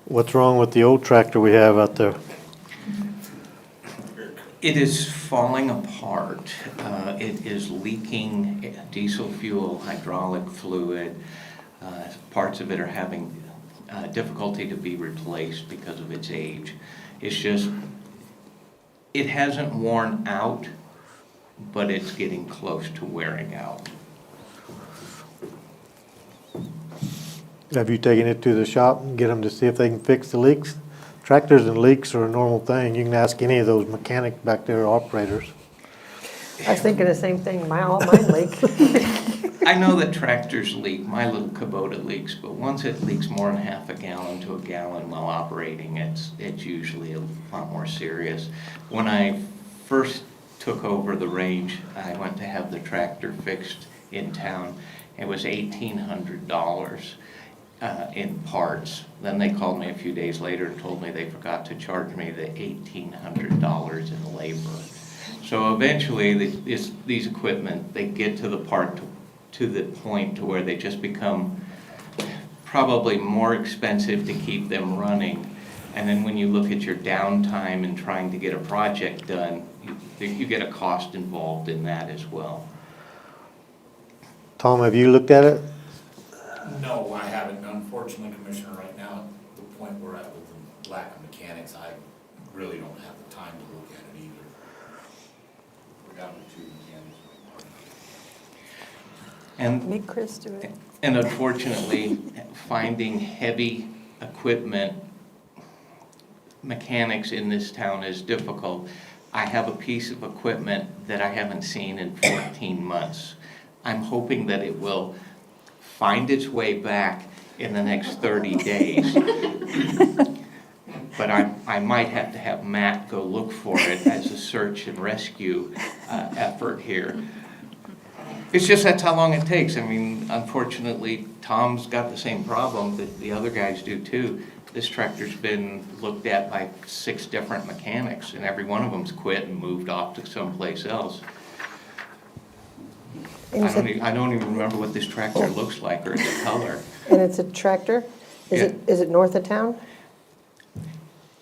What's wrong with the old tractor we have out there? It is falling apart. It is leaking diesel fuel, hydraulic fluid. Parts of it are having difficulty to be replaced because of its age. It's just, it hasn't worn out, but it's getting close to wearing out. Have you taken it to the shop and get them to see if they can fix the leaks? Tractors and leaks are a normal thing. You can ask any of those mechanics back there, operators. I was thinking the same thing, all mine leak. I know that tractors leak, my little Kubota leaks, but once it leaks more than half a gallon to a gallon while operating, it's usually a lot more serious. When I first took over the range, I went to have the tractor fixed in town. It was $1,800 in parts. Then they called me a few days later and told me they forgot to charge me the $1,800 in labor. So eventually, these equipment, they get to the point to where they just become probably more expensive to keep them running. And then when you look at your downtime and trying to get a project done, you get a cost involved in that as well. Tom, have you looked at it? No, I haven't. Unfortunately, Commissioner, right now, at the point we're at with the lack of mechanics, I really don't have the time to look at it either. We're down to 2 mechanics. And Make Chris do it. And unfortunately, finding heavy equipment mechanics in this town is difficult. I have a piece of equipment that I haven't seen in 14 months. I'm hoping that it will find its way back in the next 30 days. But I might have to have Matt go look for it as a search and rescue effort here. It's just that's how long it takes. I mean, unfortunately, Tom's got the same problem that the other guys do too. This tractor's been looked at by 6 different mechanics, and every one of them's quit and moved off to someplace else. I don't even remember what this tractor looks like or its color. And it's a tractor? Is it north of town?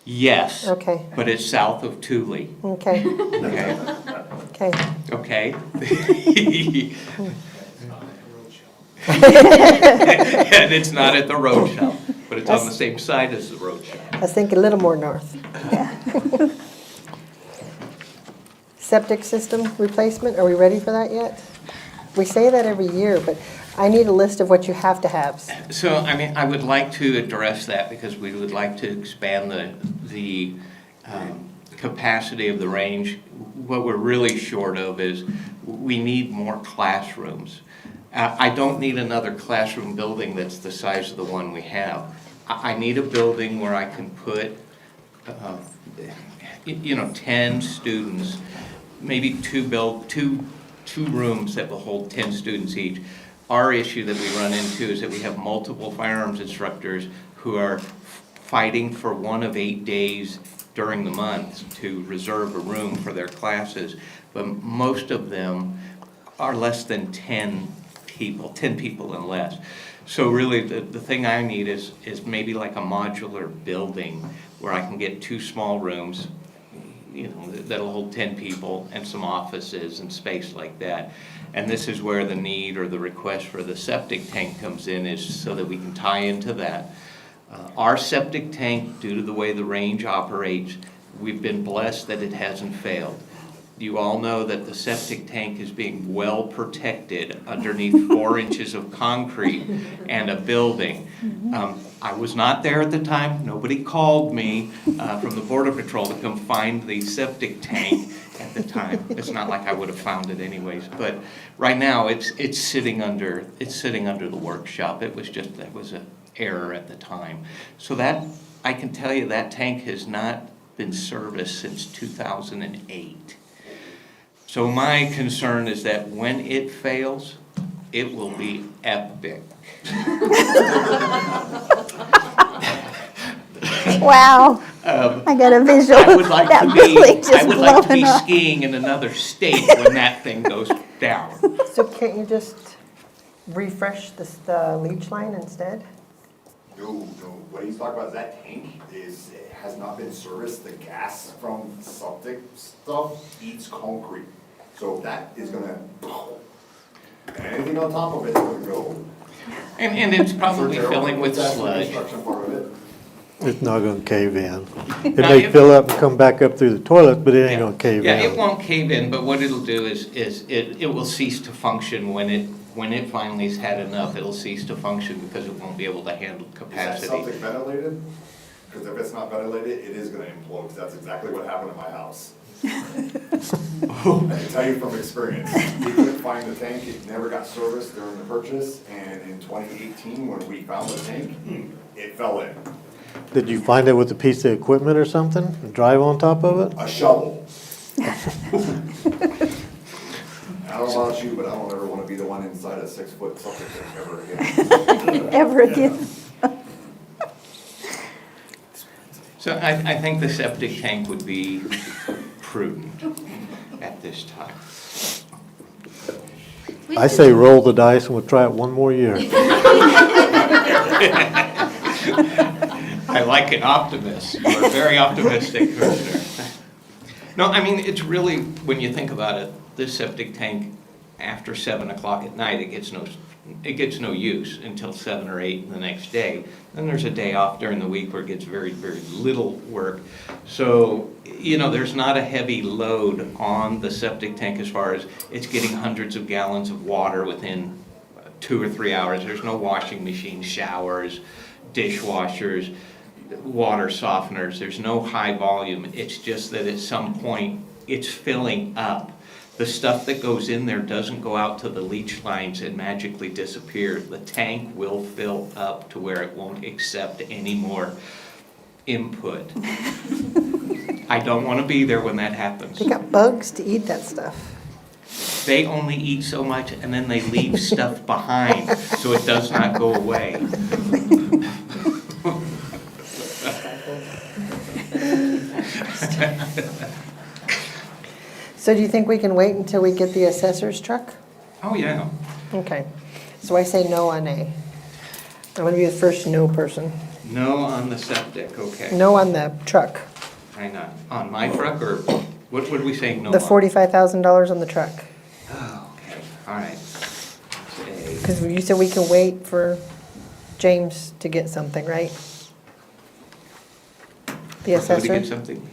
Yes. Okay. But it's south of Thule. Okay. Okay. Okay. Okay. And it's not at the road shelf, but it's on the same side as the road shelf. I was thinking a little more north. Septic system replacement, are we ready for that yet? We say that every year, but I need a list of what you have to have. So, I mean, I would like to address that because we would like to expand the capacity of the range. What we're really short of is we need more classrooms. I don't need another classroom building that's the size of the one we have. I need a building where I can put, 10 students, maybe two rooms that will hold 10 students each. Our issue that we run into is that we have multiple firearms instructors who are fighting for one of 8 days during the month to reserve a room for their classes, but most of them are less than 10 people and less. So really the thing I need is maybe like a modular building where I can get 2 small rooms, that'll hold 10 people and some offices and space like that. And this is where the need or the request for the septic tank comes in, is so that we can tie into that. Our septic tank, due to the way the range operates, we've been blessed that it hasn't failed. You all know that the septic tank is being well protected underneath 4 inches of concrete and a building. I was not there at the time. Nobody called me from the Border Patrol to come find the septic tank at the time. It's not like I would have found it anyways. But right now, it's sitting under the workshop. That was an error at the time. So that I can tell you that tank has not been serviced since 2008. So my concern is that when it fails, It will be epic. Wow. I got a visual. I would like that to really be, just I would like to be blowing up. skiing in another state when that thing goes down. So can't you just refresh the leach line instead? No, what he's talking about is that tank has not been serviced. The gas from septic stuff eats concrete. So that is gonna, anything on top of it is gonna go. And it's probably Otero, filling with that's the sludge. construction part of it. It's not gonna cave in. It Now, may if- fill up and come back up through the toilet, but it ain't gonna cave Yeah, it in. won't cave in, but what it'll do is it will cease to function when it finally's had enough. It'll cease to function because it won't be able to handle Is that capacity. something ventilated? Because if it's not ventilated, it is gonna implode, 'cause that's exactly what happened in my house. I can tell you from experience, we couldn't find the tank, it never got serviced during the purchase, and in 2018, when we found the tank, it fell in. Did you find it with a piece of equipment or something, and drive on top of it? A shovel. I don't know about you, but I don't ever wanna be the one inside a 6-foot septic tank ever again. Ever again. So I think the septic tank would be prudent at this time. I say roll the dice and we'll try it one more year. I like an optimist. You're a very optimistic, Commissioner. No, I mean, it's really, when you think about it, this septic tank, after 7 o'clock at night, it gets no use until 7 or 8 the next day. Then there's a day off during the week where it gets very, very little work. So, there's not a heavy load on the septic tank as far as it's getting hundreds of gallons of water within 2 or 3 hours. There's no washing machine, showers, dishwashers, water softeners. There's no high volume. It's just that at some point, it's filling up. The stuff that goes in there doesn't go out to the leach lines and magically disappear. The tank will fill up to where it won't accept any more input. I don't want to be there when that happens. They got bugs to eat that stuff. They only eat so much and then they leave stuff behind so it does not go away. So do you think we can wait until we get the assessor's truck? Oh, yeah. Okay, so I say no on A. I'm gonna be the first no person. No on the septic, okay. No on the truck. Hang on. On my truck or what would we say no The on? $45,000 on the truck. Oh, okay, all right. Say, Because you said we can wait for James to get something, right? The who to assessor? get something?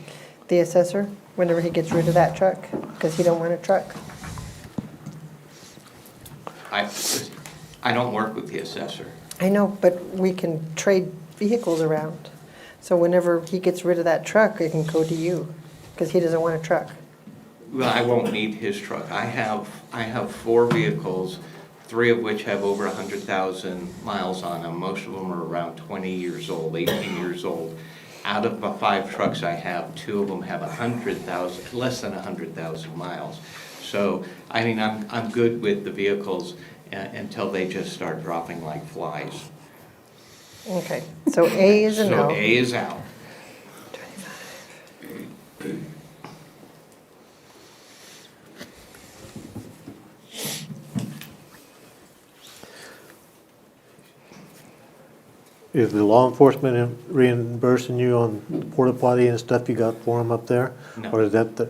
The assessor, whenever he gets rid of that truck, because he don't want a truck. I don't work with the assessor. I know, but we can trade vehicles around. So whenever he gets rid of that truck, it can go to you, because he doesn't want a truck. Well, I won't need his truck. I have 4 vehicles, 3 of which have over 100,000 miles on them. Most of them are around 20 years old, 18 years old. Out of the 5 trucks I have, 2 of them have less than 100,000 miles. So, I mean, I'm good with the vehicles until they just start dropping like flies. Okay, so A is a no. So A is out. Is the law enforcement reimbursing you on the porta potty and stuff you got for them up there? No. Or is that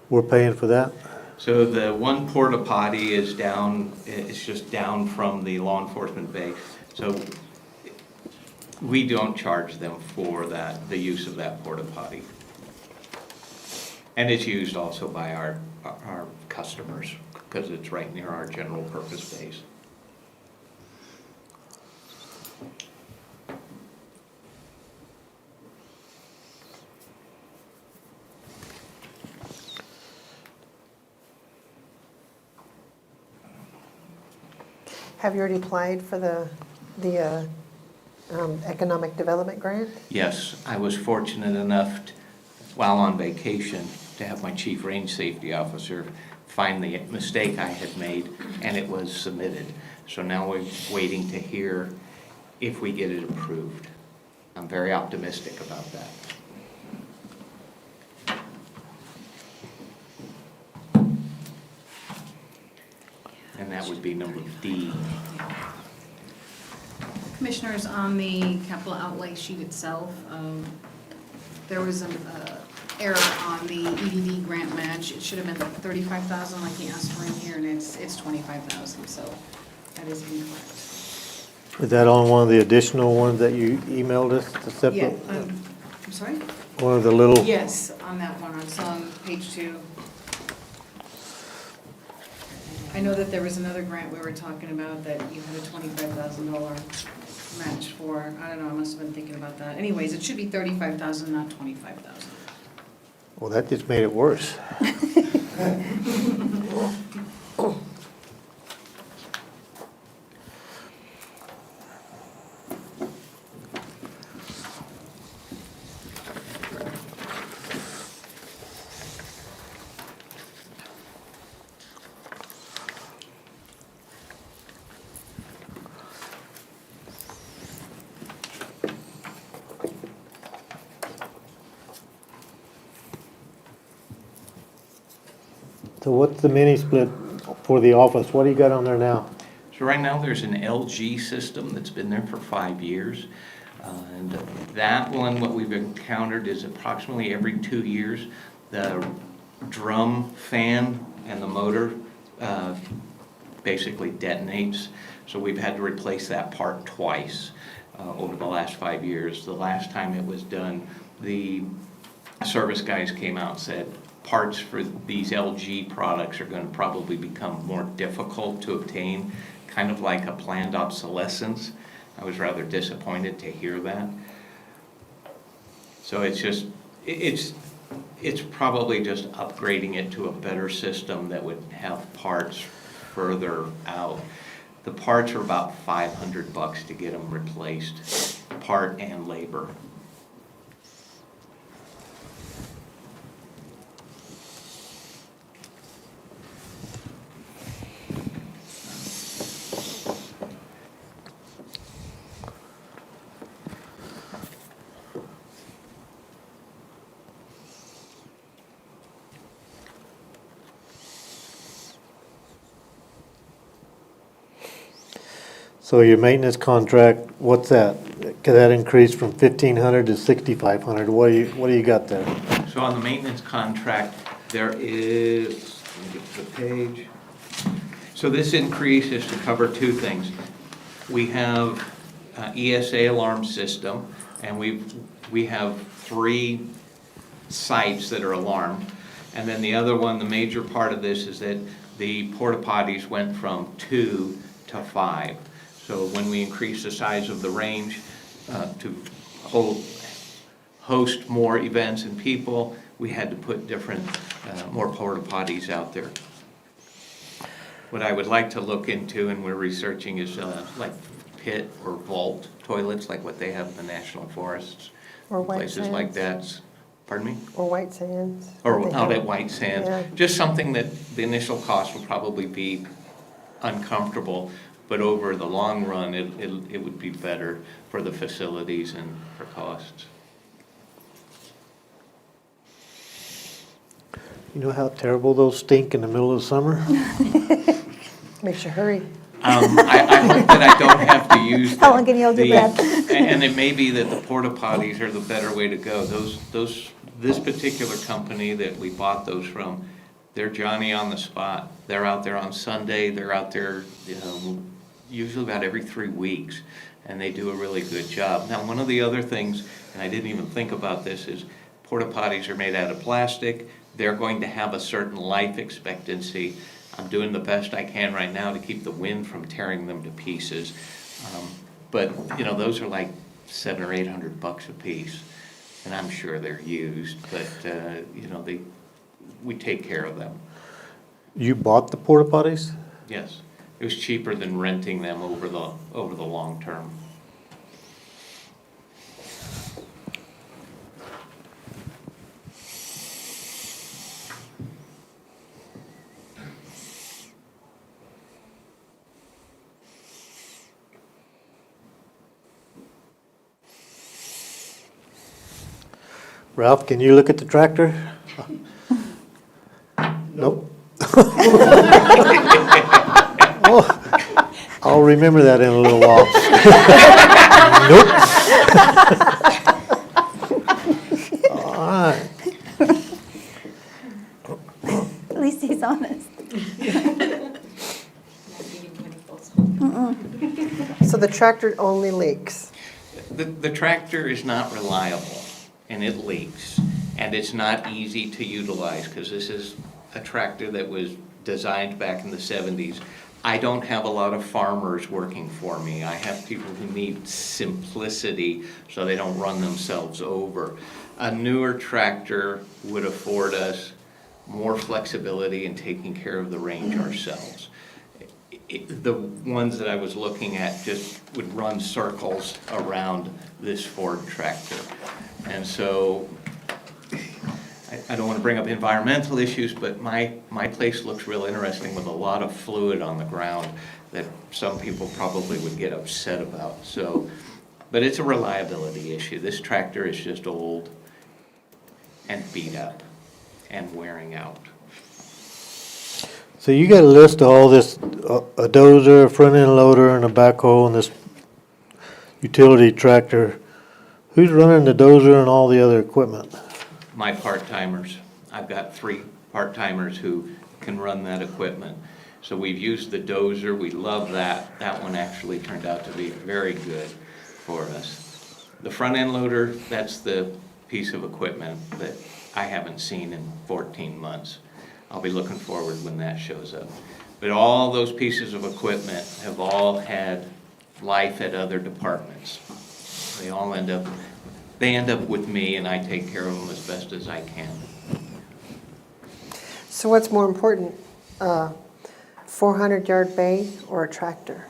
we're paying for that? So the one porta potty is down, it's just down from the law enforcement bay. So we don't charge them for that, the use of that porta potty. And it's used also by our customers because it's right near our general purpose base. Have you already applied for the economic development grant? Yes, I was fortunate enough, while on vacation, to have my chief range safety officer find the mistake I had made, and it was submitted. So now we're waiting to hear if we get it approved. I'm very optimistic about that. And that would be number D. Commissioners, on the capital outlay sheet itself, there was an error on the EDD grant match. It should have been 35,000 like he asked for in here, and it's 25,000, so that is incorrect. Is that on one of the additional ones that you emailed us, the Yeah, separate? I'm sorry? One of the little? Yes, on that one, it's on page 2. I know that there was another grant we were talking about that you had a $25,000 match for. I don't know, I must have been thinking about that. Anyways, it should be 35,000, not 25,000. Well, that just made it worse. So what's the mini split for the office? What do you got on there now? So right now, there's an LG system that's been there for 5 years. And that one, what we've encountered is approximately every 2 years, the drum fan and the motor basically detonates. So we've had to replace that part twice over the last 5 years. The last time it was done, the service guys came out and said, parts for these LG products are going to probably become more difficult to obtain, kind of like a planned obsolescence. I was rather disappointed to hear that. So it's just, it's probably just upgrading it to a better system that would have parts further out. The parts are about $500 to get them replaced, part and labor. So your maintenance contract, what's that? Could that increase from 1,500 to 6,500? What do you got there? So on the maintenance contract, there is, let me get to the page. So this increase is to cover two things. We have ESA alarm system, and we have 3 sites that are alarmed. And then the other one, the major part of this is that the porta potties went from 2 to 5. So when we increase the size of the range to host more events and people, we had to put more porta potties out there. What I would like to look into, and we're researching, is like pit or vault toilets, like what they have in the national forests. Or White places like Sands. that. Pardon me? Or White Sands. Or They out have- at White Sands. Yeah. Just something that the initial cost will probably be uncomfortable, but over the long run, it would be better for the facilities and for costs. You know how terrible those stink in the middle of the summer? Makes you hurry. I hope that I don't have to use them. How long can you hold your breath? And it may be that the porta potties are the better way to go. This particular company that we bought those from, they're Johnny on the spot. They're out there on Sunday, they're out there, usually about every 3 weeks, and they do a really good job. Now, one of the other things, and I didn't even think about this, is porta potties are made out of plastic. They're going to have a certain life expectancy. I'm doing the best I can right now to keep the wind from tearing them to pieces. But, those are like $700 or $800 a piece, and I'm sure they're used, but, we take care of them. You bought the porta potties? Yes, it was cheaper than renting them over the long term. Ralph, can you look at the tractor? Nope. Oh, I'll remember that in a little while. Nope. All right. At least he's honest. So the tractor only leaks. The tractor is not reliable, and it leaks, and it's not easy to utilize, because this is a tractor that was designed back in the 70s. I don't have a lot of farmers working for me. I have people who need simplicity so they don't run themselves over. A newer tractor would afford us more flexibility in taking care of the range ourselves. The ones that I was looking at just would run circles around this Ford tractor. And so I don't want to bring up environmental issues, but my place looks real interesting with a lot of fluid on the ground that some people probably would get upset about. So, but it's a reliability issue. This tractor is just old and beat up and wearing out. So you got a list of all this, a dozer, a front end loader, and a backhoe, and this utility tractor. Who's running the dozer and all the other equipment? My part-timers. I've got 3 part-timers who can run that equipment. So we've used the dozer. We love that. That one actually turned out to be very good for us. The front end loader, that's the piece of equipment that I haven't seen in 14 months. I'll be looking forward when that shows up. But all those pieces of equipment have all had life at other departments. They all end up with me, and I take care of them as best as I can. So what's more important, 400-yard bay or a tractor?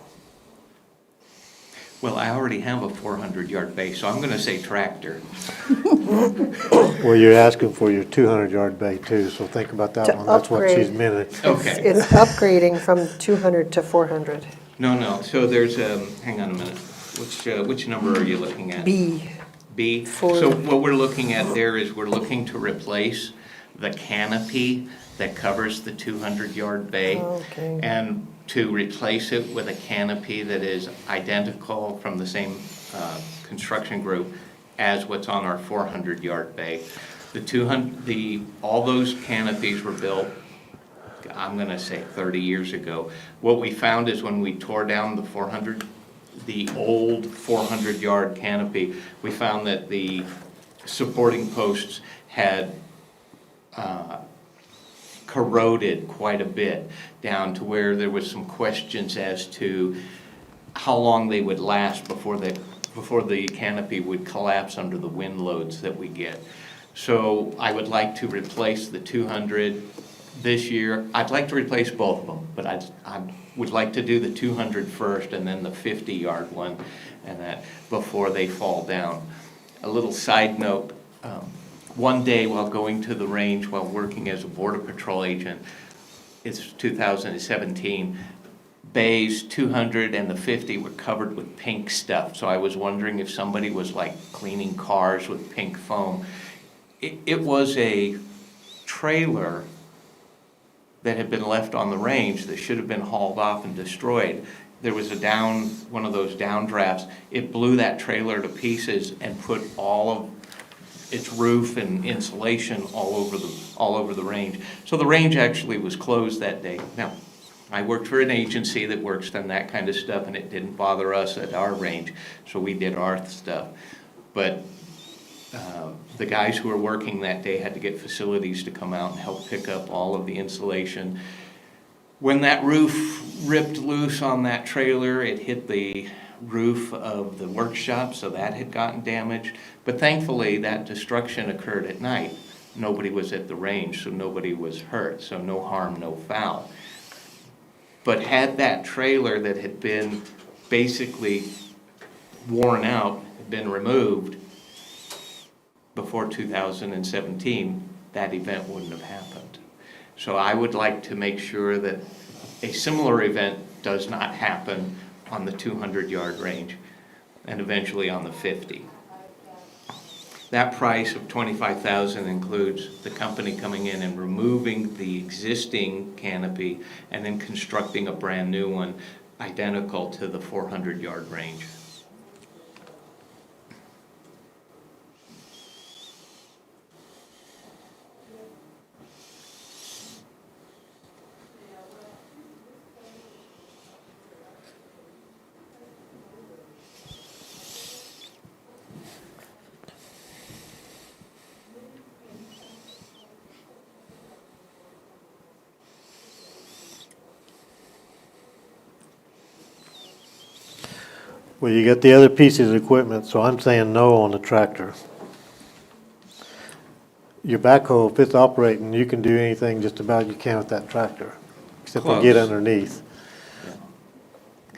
Well, I already have a 400-yard bay, so I'm going to say tractor. Well, you're asking for your 200-yard bay too, so think about that To one. That's what she's upgrade. meaning. Okay. It's upgrading from 200 to 400. No. So there's hang on a minute. Which number are you looking at? B. B. So what we're looking at there is we're looking to replace the canopy that covers the 200-yard bay. Okay. And to replace it with a canopy that is identical from the same construction group as what's on our 400-yard bay. All those canopies were built, I'm gonna say 30 years ago. What we found is when we tore down the old 400-yard canopy, we found that the supporting posts had corroded quite a bit, down to where there was some questions as to how long they would last before the canopy would collapse under the wind loads that we get. So I would like to replace the 200 this year. I'd like to replace both of them, but I would like to do the 200 first and then the 50-yard one, and that before they fall down. A little side note, one day while going to the range while working as a Border Patrol agent, it's 2017, bays 200 and the 50 were covered with pink stuff. So I was wondering if somebody was like cleaning cars with pink foam. It was a trailer that had been left on the range that should have been hauled off and destroyed. There was one of those downdrafts. It blew that trailer to pieces and put all of its roof and insulation all over the range. So the range actually was closed that day. Now, I worked for an agency that works on that kind of stuff, and it didn't bother us at our range, so we did our stuff. But the guys who were working that day had to get facilities to come out and help pick up all of the insulation. When that roof ripped loose on that trailer, it hit the roof of the workshop, so that had gotten damaged. But thankfully, that destruction occurred at night. Nobody was at the range, so nobody was hurt, so no harm, no foul. But had that trailer that had been basically worn out been removed before 2017, that event wouldn't have happened. So I would like to make sure that a similar event does not happen on the 200-yard range and eventually on the 50. That price of $25,000 includes the company coming in and removing the existing canopy and then constructing a brand new one identical to the 400-yard range. Well, you got the other pieces of equipment, so I'm saying no on the tractor. Your backhoe, if it's operating, you can do anything just about you can with that tractor, except for get Close. underneath.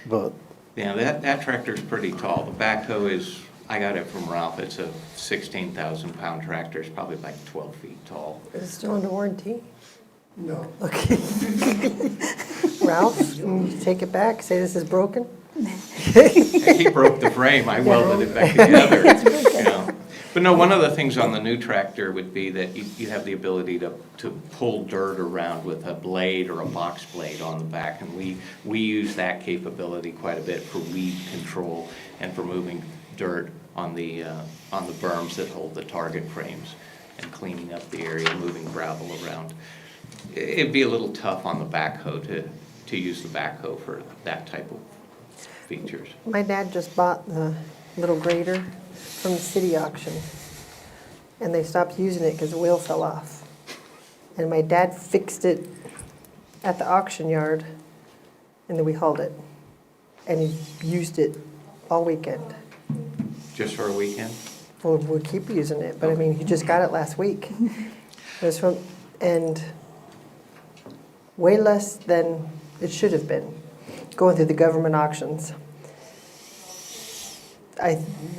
But Yeah, that tractor's pretty tall. The backhoe is, I got it from Ralph, it's a 16,000-pound tractor, it's probably like 12 feet tall. Is it still under warranty? No. Okay. Ralph, can you take it back, say this is broken? He broke the frame, I welded it back together, you know. But no, one of the things on the new tractor would be that you have the ability to pull dirt around with a blade or a box blade on the back, and we use that capability quite a bit for weed control and for moving dirt on the berms that hold the target frames and cleaning up the area, moving gravel around. It'd be a little tough on the backhoe to use the backhoe for that type of features. My dad just bought the little grader from the city auction, and they stopped using it because the wheel fell off. And my dad fixed it at the auction yard, and then we hauled it. And he used it all weekend. Just for a weekend? Well, we'll keep using it, but I mean, he just got it last week. It was from, and way less than it should have been, going through the government auctions.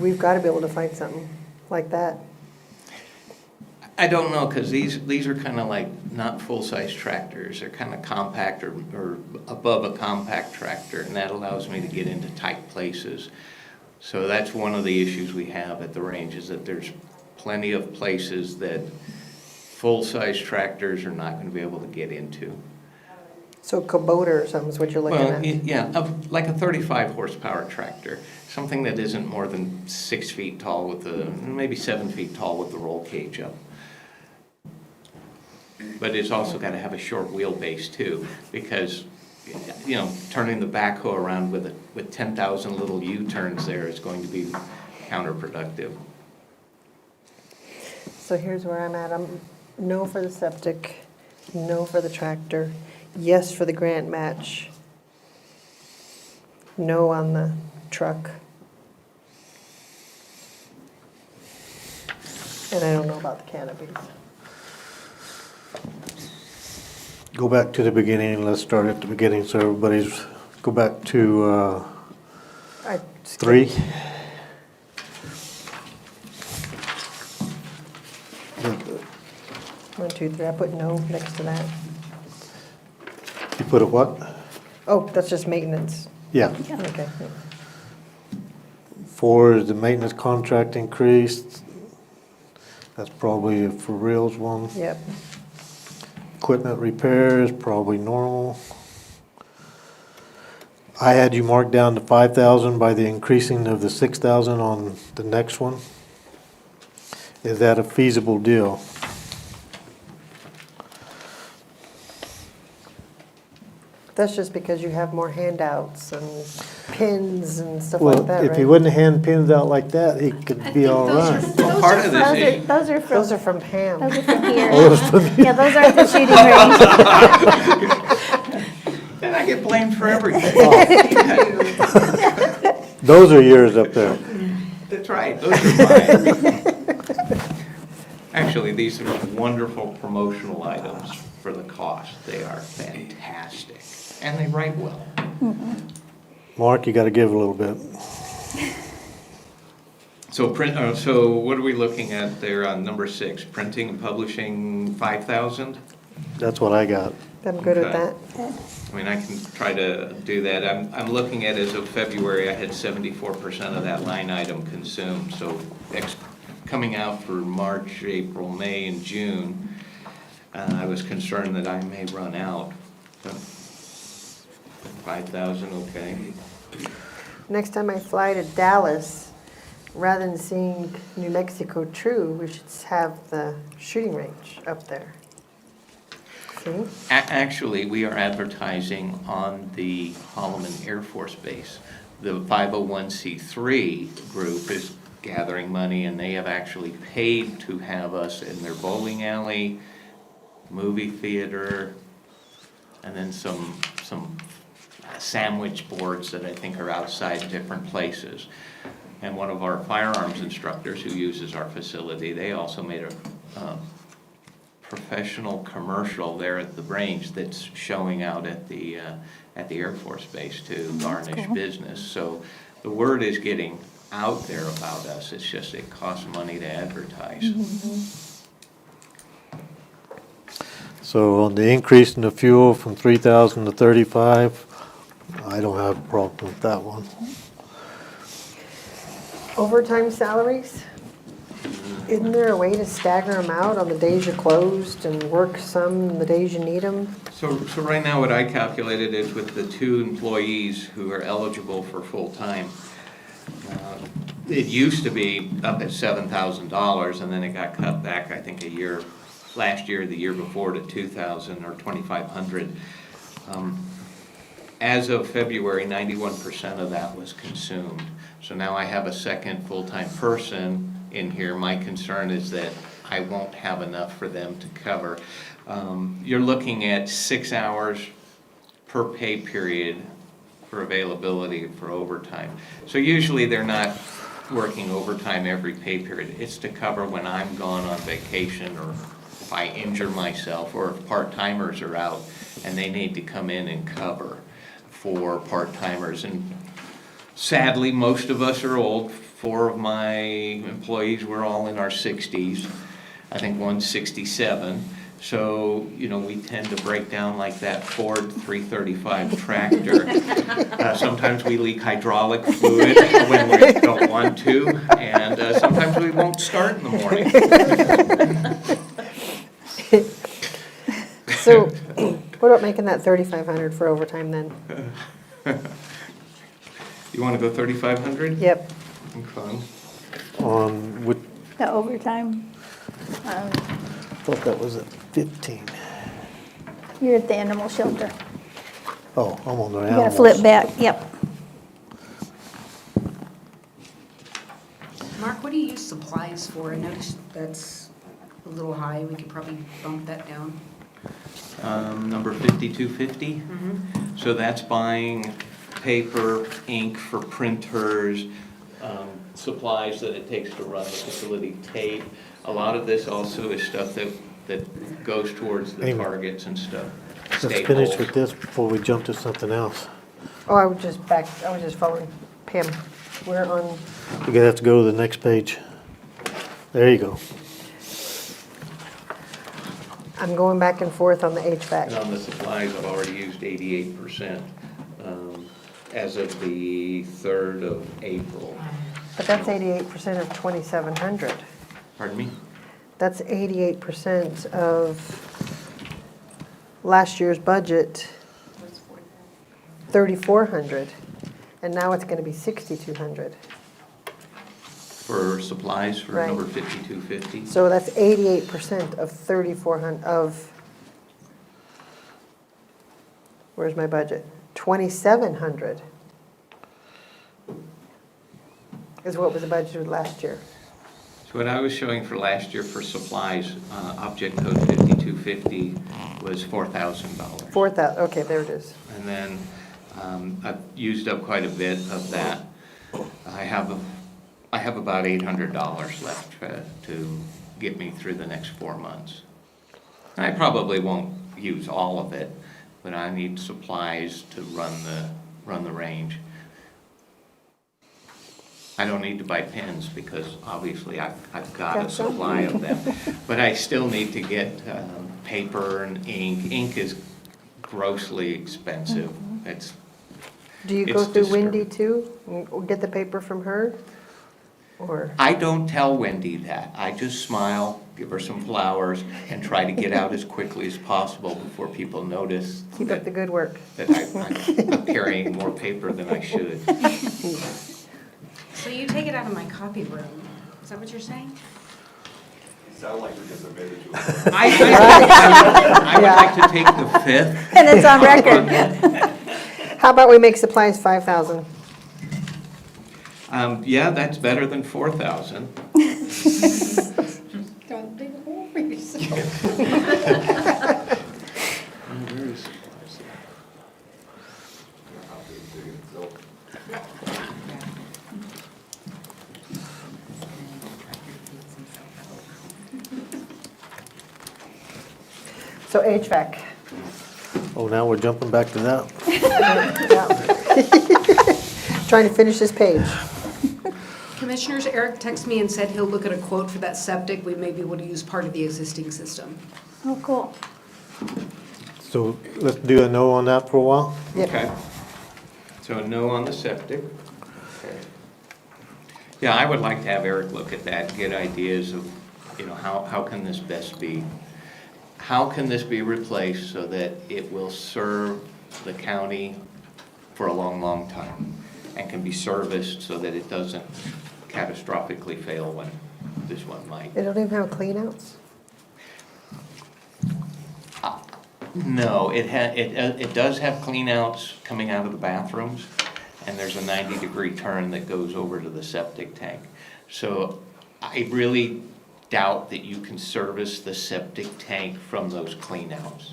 We've got to be able to find something like that. I don't know, because these are kind of like not full-size tractors. They're kind of compact or above a compact tractor, and that allows me to get into tight places. So that's one of the issues we have at the range, is that there's plenty of places that full-size tractors are not going to be able to get into. So Kubota or something is what you're looking at? Yeah, like a 35 horsepower tractor, something that isn't more than 6 feet tall with maybe 7 feet tall with the roll cage up. But it's also got to have a short wheelbase too, because, you know, turning the backhoe around with 10,000 little U-turns there is going to be counterproductive. So here's where I'm at. I'm no for the septic, no for the tractor, yes for the grant match, no on the truck. And I don't know about the canopies. go back to the beginning, let's start at the beginning, so everybody's, go back to 3. 1, 2, 3, I put no next to that. You put a what? Oh, that's just maintenance. Yeah. Okay. 4 is the maintenance contract increased. That's probably a for reals one. Yep. Equipment repairs, probably normal. I had you marked down to 5,000 by the increasing of the 6,000 on the next one. Is that a feasible deal? That's just because you have more handouts and pins and stuff Well, like that, right? if he wouldn't have hand pins out like that, he could be all right. Well, part of this is, Those are Those are from Pam. Those are from here. Oh, those from Yeah, those aren't the shooting range. then I get blamed for everything. Those are yours up there. That's right, those are mine. Actually, these are wonderful promotional items for the cost. They are fantastic, and they write well. Mark, you got to give a little bit. So so what are we looking at there on number 6? Printing and publishing 5,000? That's what I got. I'm good with Okay. that. I mean, I can try to do that. I'm looking at, as of February, I had 74% of that line item consumed, so coming out for March, April, May, and June, I was concerned that I may run out. So 5,000, okay. Next time I fly to Dallas, rather than seeing New Mexico True, we should have the shooting range up there. See? Actually, we are advertising on the Holloman Air Force Base. The 501c3 group is gathering money, and they have actually paid to have us in their bowling alley, movie theater, and then some sandwich boards that I think are outside different places. And one of our firearms instructors who uses our facility, they also made a professional commercial there at the range that's showing out at the Air Force Base to garnish business. So the word is getting out there about us. It's just it costs money to advertise. So on the increase in the fuel from 3,000 to 35, I don't have a problem with that one. Overtime salaries? Isn't there a way to stagger them out on the days you're closed and work some the days you need them? So right now what I calculated is with the 2 employees who are eligible for full-time, it used to be up at $7,000 and then it got cut back, I think last year, the year before to 2,000 or 2,500. As of February, 91% of that was consumed. So now I have a second full-time person in here. My concern is that I won't have enough for them to cover. You're looking at 6 hours per pay period for availability for overtime. So usually they're not working overtime every pay period. It's to cover when I'm gone on vacation or if I injure myself or if part-timers are out and they need to come in and cover for part-timers. And sadly, most of us are old. 4 of my employees were all in our 60s. I think one's 67. So, we tend to break down like that Ford 335 tractor. Sometimes we leak hydraulic fluid when we don't want to, and sometimes we won't start in the morning. So, what about making that 3,500 for overtime then? You want to go 3,500? Yep. Okay. The overtime, I thought that was at 15. you're at the animal shelter. Oh, I'm on the You animals. gotta flip back, yep. Mark, what do you use supplies for? I noticed that's a little high. We could probably bump that down. Number 5250. So that's buying paper, ink for printers, supplies that it takes to run the facility, tape. A lot of this also is stuff that goes towards the Anyway. targets and stuff. Let's finish with this before we jump to something else. Oh, I was just following Pam. We're on, We're gonna have to go to the next page. There you go. I'm going back and forth on the And HVAC. on the supplies, I've already used 88% as of the 3rd of April. But that's 88% of 2,700. Pardon me? That's 88% of last year's budget, 3,400. And now it's gonna be 6,200. For supplies for Right. number 5250. So that's 88% of 3,400 where's my budget? 2,700 is what was budgeted last year. So what I was showing for last year for supplies, object code 5250 was $4,000. 4,000, okay, there it is. And then I've used up quite a bit of that. I have about $800 left to get me through the next 4 months. I probably won't use all of it, but I need supplies to run the range. I don't need to buy pens because obviously I've got a supply of them. But I still need to get paper and ink. Ink is grossly expensive. Do you go through Wendy too? And get the paper from her? Or, I don't tell Wendy that. I just smile, give her some flowers, and try to get out as quickly as possible before people notice keep up the good work. that I'm carrying more paper than I should. So you take it out of my copy room. Is that what you're saying? Sound like we just admitted to it. I would like to take the 5th. And it's on record. How about we make supplies 5,000? Yeah, that's better than 4,000. Got a big hole for yourself. So HVAC. Oh, now we're jumping back to that. Trying to finish this page. Commissioners, Eric texted me and said he'll look at a quote for that septic. We may be able to use part of the existing system. Oh, cool. So let's do a no on that for a while. Yep. Okay. So a no on the septic. Okay. Yeah, I would like to have Eric look at that, get ideas of, how can this best be? How can this be replaced so that it will serve the county for a long, long time and can be serviced so that it doesn't catastrophically fail when this one might? They don't even have cleanouts? No, it does have cleanouts coming out of the bathrooms, and there's a 90-degree turn that goes over to the septic tank. So I really doubt that you can service the septic tank from those cleanouts.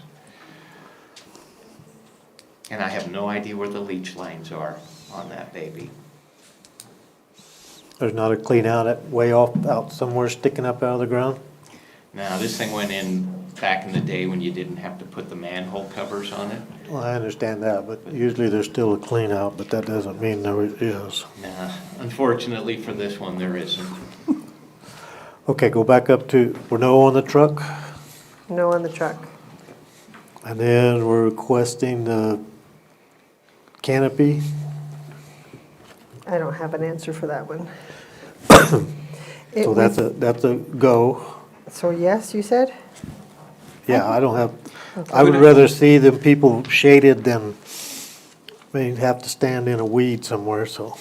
And I have no idea where the leach lines are on that baby. There's not a clean out way off out somewhere sticking up out of the ground? Now, this thing went in back in the day when you didn't have to put the manhole covers on it. Well, I understand that, but usually there's still a clean out, but that doesn't mean there is. Nah, unfortunately for this one, there isn't. Okay, go back up to, we're no on the truck, No on the truck. and then we're requesting the canopy. I don't have an answer for that one. So that's a go. So yes, you said? Yeah, I don't have, I would rather see them people shaded than, have to stand in a weed somewhere, so.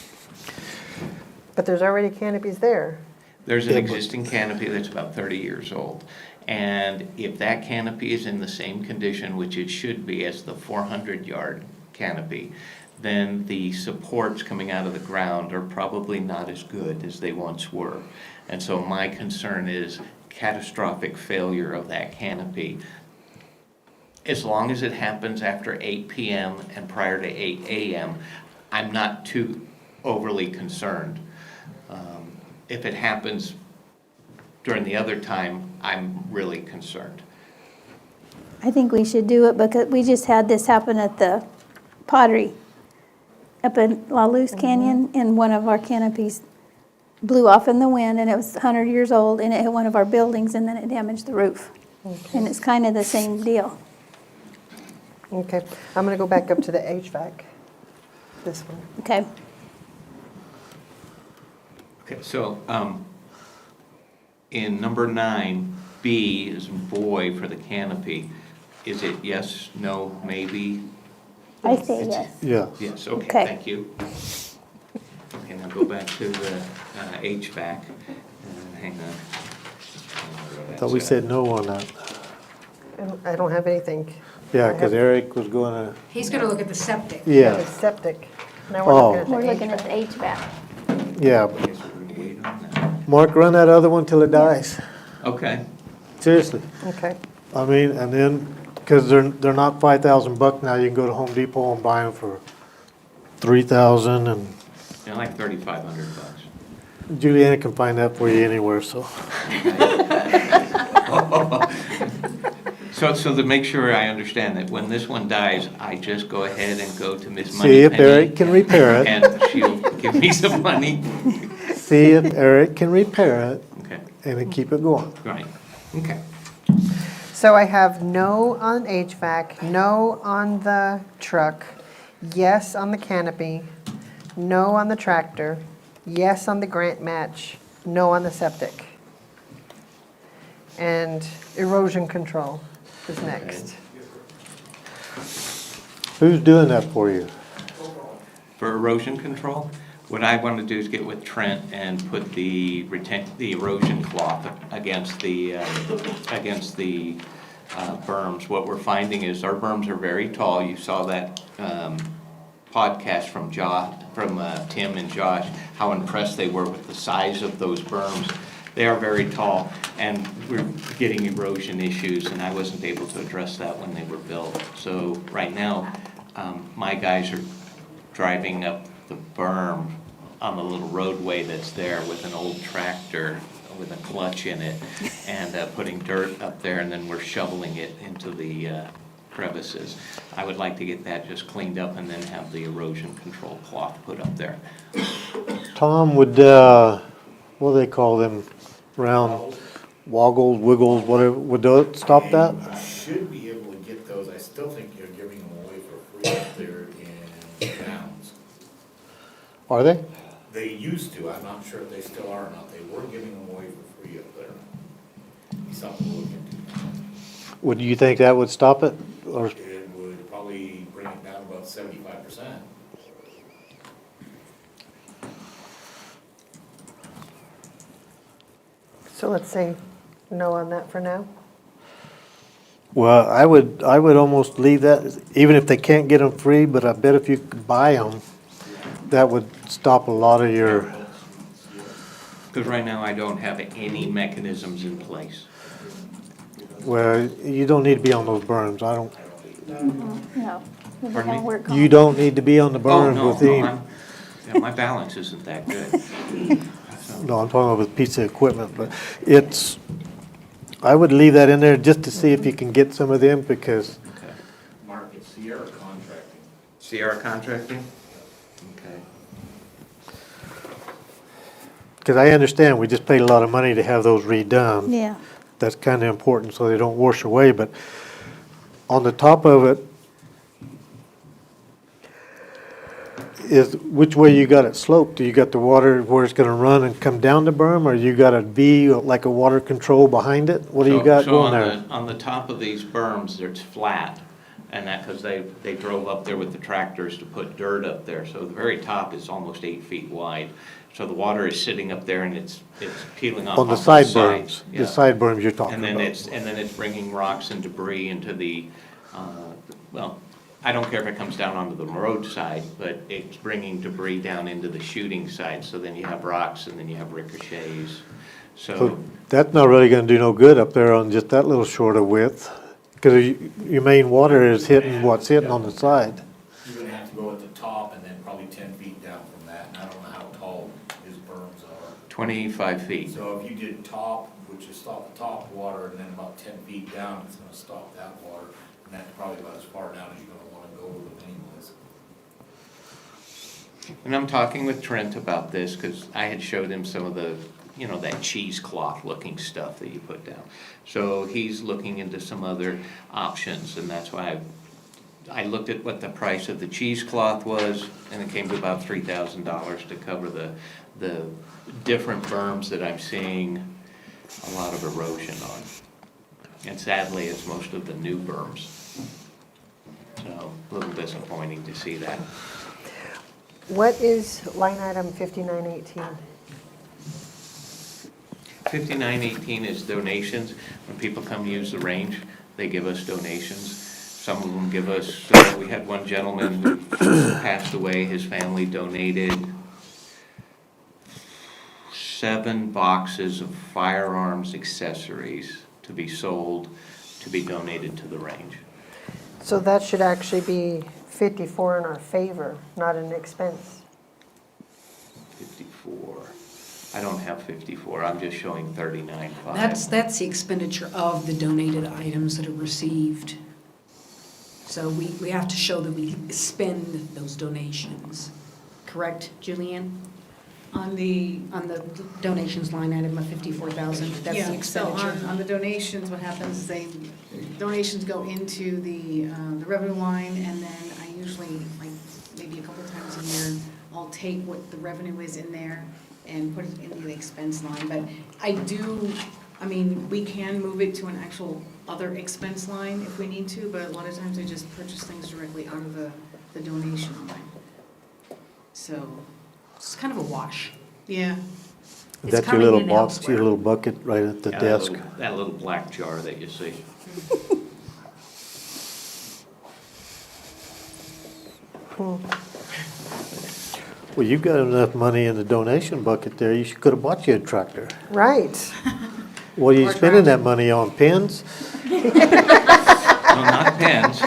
But there's already canopies there. There's an Yeah, but- existing canopy that's about 30 years old. And if that canopy is in the same condition, which it should be as the 400-yard canopy, then the supports coming out of the ground are probably not as good as they once were. And so my concern is catastrophic failure of that canopy. As long as it happens after 8 p.m. and prior to 8 a.m., I'm not too overly concerned. If it happens during the other time, I'm really concerned. I think we should do it because we just had this happen at the pottery up in La Luz Canyon, and one of our canopies blew off in the wind, and it was 100 years old, and it hit one of our buildings, and then it damaged the roof. Okay. And it's kind of the same deal. Okay, I'm gonna go back up to the HVAC. This one. Okay. Okay, so in number 9, B is boy for the canopy. Is it yes, no, maybe? I say yes. Yeah. Yes, okay, Okay. thank you. Okay, now go back to the HVAC. Hang on. Thought we said no on that. I don't have anything. Yeah, because Eric was gonna, He's gonna look at the septic. The yeah, septic. Now Oh. we're looking at We're looking at the HVAC. yeah. I guess we're gonna wait on that. Mark, run that other one till it dies. Okay, Seriously. Okay. I mean, and then, because they're not $5,000 now, you can go to Home Depot and buy them for $3,000, and yeah, like $3,500. Juliana can find that for you anywhere, so. So to make sure I understand that when this one dies, I just go ahead and go to Miss See if Moneypenny, Eric can repair it. and she'll give me some money. See if Eric can repair it, Okay, and then keep it going. right, okay. So I have no on HVAC, no on the truck, yes on the canopy, no on the tractor, yes on the grant match, no on the septic. And erosion control is next. Who's doing that for you? For erosion control, what I want to do is get with Trent and put the erosion cloth against the berms. What we're finding is our berms are very tall. You saw that podcast from Tim and Josh, how impressed they were with the size of those berms. They are very tall, and we're getting erosion issues, and I wasn't able to address that when they were built. So right now, my guys are driving up the berm on the little roadway that's there with an old tractor with a clutch in it, and putting dirt up there, and then we're shoveling it into the crevices. I would like to get that just cleaned up and then have the erosion control cloth put up there. Tom, what do they call them? Round woggles, wiggles, whatever, would those stop that? You should be able to get those. I still think you're giving them away for free up there in Downs. Are they? They used to. I'm not sure if they still are or not. They were giving them away for free up there. Be something to look into. Would you think that would stop it? Or It would probably bring it down about 75%. So let's say no on that for now. well, I would almost leave that, even if they can't get them free, but I bet if you could buy them, that would stop a lot of your, Because right now I don't have any mechanisms in place. well, you don't need to be on those berms. I don't, No. We Pardon don't me? work on you don't need to be on the Oh, berms no, with no, any. my balance isn't that good. No, I'm talking about with piece of equipment, but it's, I would leave that in there just to see if you can get some of them, because Okay. Mark, it's Sierra Contracting. Sierra Contracting? Okay. because I understand, we just paid a lot of money to have those redone. Yeah. That's kind of important so they don't wash away, but on the top of it is which way you got it sloped. Do you got the water where it's gonna run and come down the berm, or you got a V, like a water control behind it? What do you got going there? On the top of these berms, it's flat, and that, because they drove up there with the tractors to put dirt up there, so the very top is almost 8 feet wide. So the water is sitting up there and it's peeling off On the both side sides. berms, Yeah. the side berms you're talking And then about. it's bringing rocks and debris into the, well, I don't care if it comes down onto the roadside, but it's bringing debris down into the shooting side, so then you have rocks and then you have ricochets. So that's not really gonna do no good up there on just that little short of width, because your main water is hitting what's hitting on the side. You're gonna have to go at the top and then probably 10 feet down from that, and I don't know how tall his berms are. 25 feet. So if you did top, which is stop the top water, and then about 10 feet down, it's gonna stop that water, and that's probably about as far down as you're gonna wanna go with it anyways. And I'm talking with Trent about this, because I had showed him some of the, that cheesecloth looking stuff that you put down. So he's looking into some other options, and that's why I looked at what the price of the cheesecloth was, and it came to about $3,000 to cover the different berms that I'm seeing a lot of erosion on. And sadly, it's most of the new berms. So a little disappointing to see that. What is line item 5918? 5918 is donations. When people come use the range, they give us donations. Some of them give us, we had one gentleman who passed away, his family donated 7 boxes of firearms accessories to be sold, to be donated to the range. So that should actually be 54 in our favor, not an expense. 54. I don't have 54, I'm just showing 39.5. That's the expenditure of the donated items that are received. So we have to show that we spend those donations. Correct, Julianne? On the donations line item of 54,000, that's the expenditure. So on the donations, what happens is donations go into the revenue line, and then I usually, like, maybe a couple times a year, I'll take what the revenue is in there and put it into the expense line, but I mean, we can move it to an actual other expense line if we need to, but a lot of times I just purchase things directly out of the donation line. So, It's kind of a wash. yeah. Is It's that your coming little in box, elsewhere. your little bucket right at the Yeah, desk? that little black jar that you see. Well, you've got enough money in the donation bucket there, you could have bought you a tractor. Right. What are you Or spending that tractor. money on, pens? No, not pens.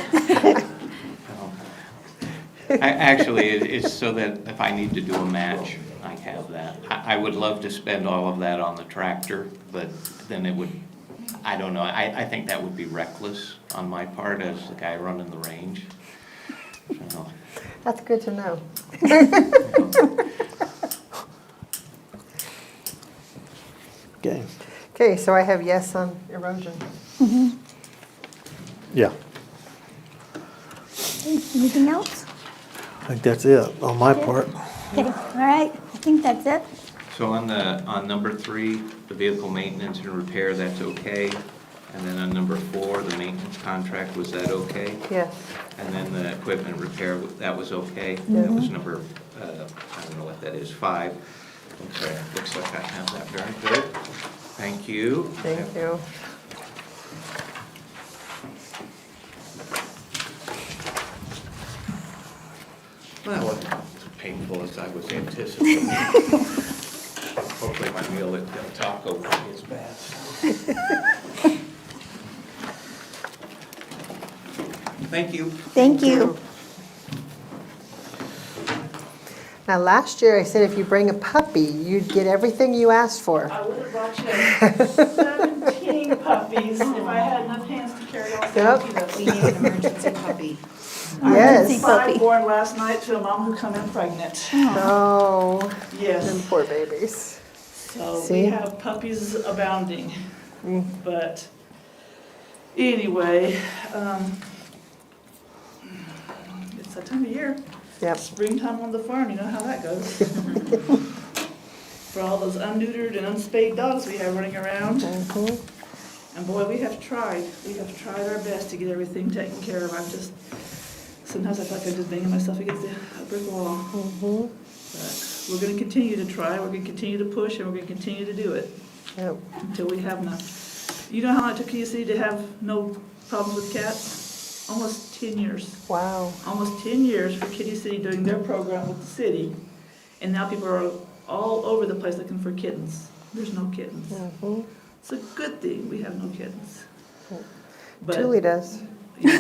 Actually, it's so that if I need to do a match, I have that. I would love to spend all of that on the tractor, but then it would, I don't know, I think that would be reckless on my part as the guy running the range. So, That's good to know. Okay, Okay, so I have yes on erosion. yeah, Anything else? I think that's it on my part. Okay, all right, I think that's it. So on number 3, the vehicle maintenance and repair, that's okay. And then on number 4, the maintenance contract, was that okay? Yes. And then the equipment repair, that was okay? That was number, I don't know what that is, 5. Okay, looks like I have that, very good. Thank you. Thank you. That wasn't as painful as I was anticipating. Hopefully my meal at Del Taco won't be as bad. Thank you. Thank you. Now, last year I said if you bring a puppy, you'd get everything you asked for. I would have brought you 17 puppies if I had enough hands to carry all 17 of them. We need an emergency puppy. Yes. I had 5 born last night to a mom who come in pregnant. Oh, them Yes, poor babies. so See? we have puppies abounding. But anyway, it's that time of year. Yep. Springtime on the farm, you know how that goes. For all those unneutered and unspayed dogs we have running around. And boy, we have tried. We have tried our best to get everything taken care of. Sometimes I feel like I'm just banging myself against a brick wall. But we're gonna continue to try, we're gonna continue to push, and we're gonna continue to do it Yep. until we have none. You know how long it took Kansas City to have no problems with cats? Almost 10 years. Wow. Almost 10 years for Kitty City doing their program with the city. And now people are all over the place looking for kittens. There's no kittens. It's a good thing we have no kittens. But, Julie does.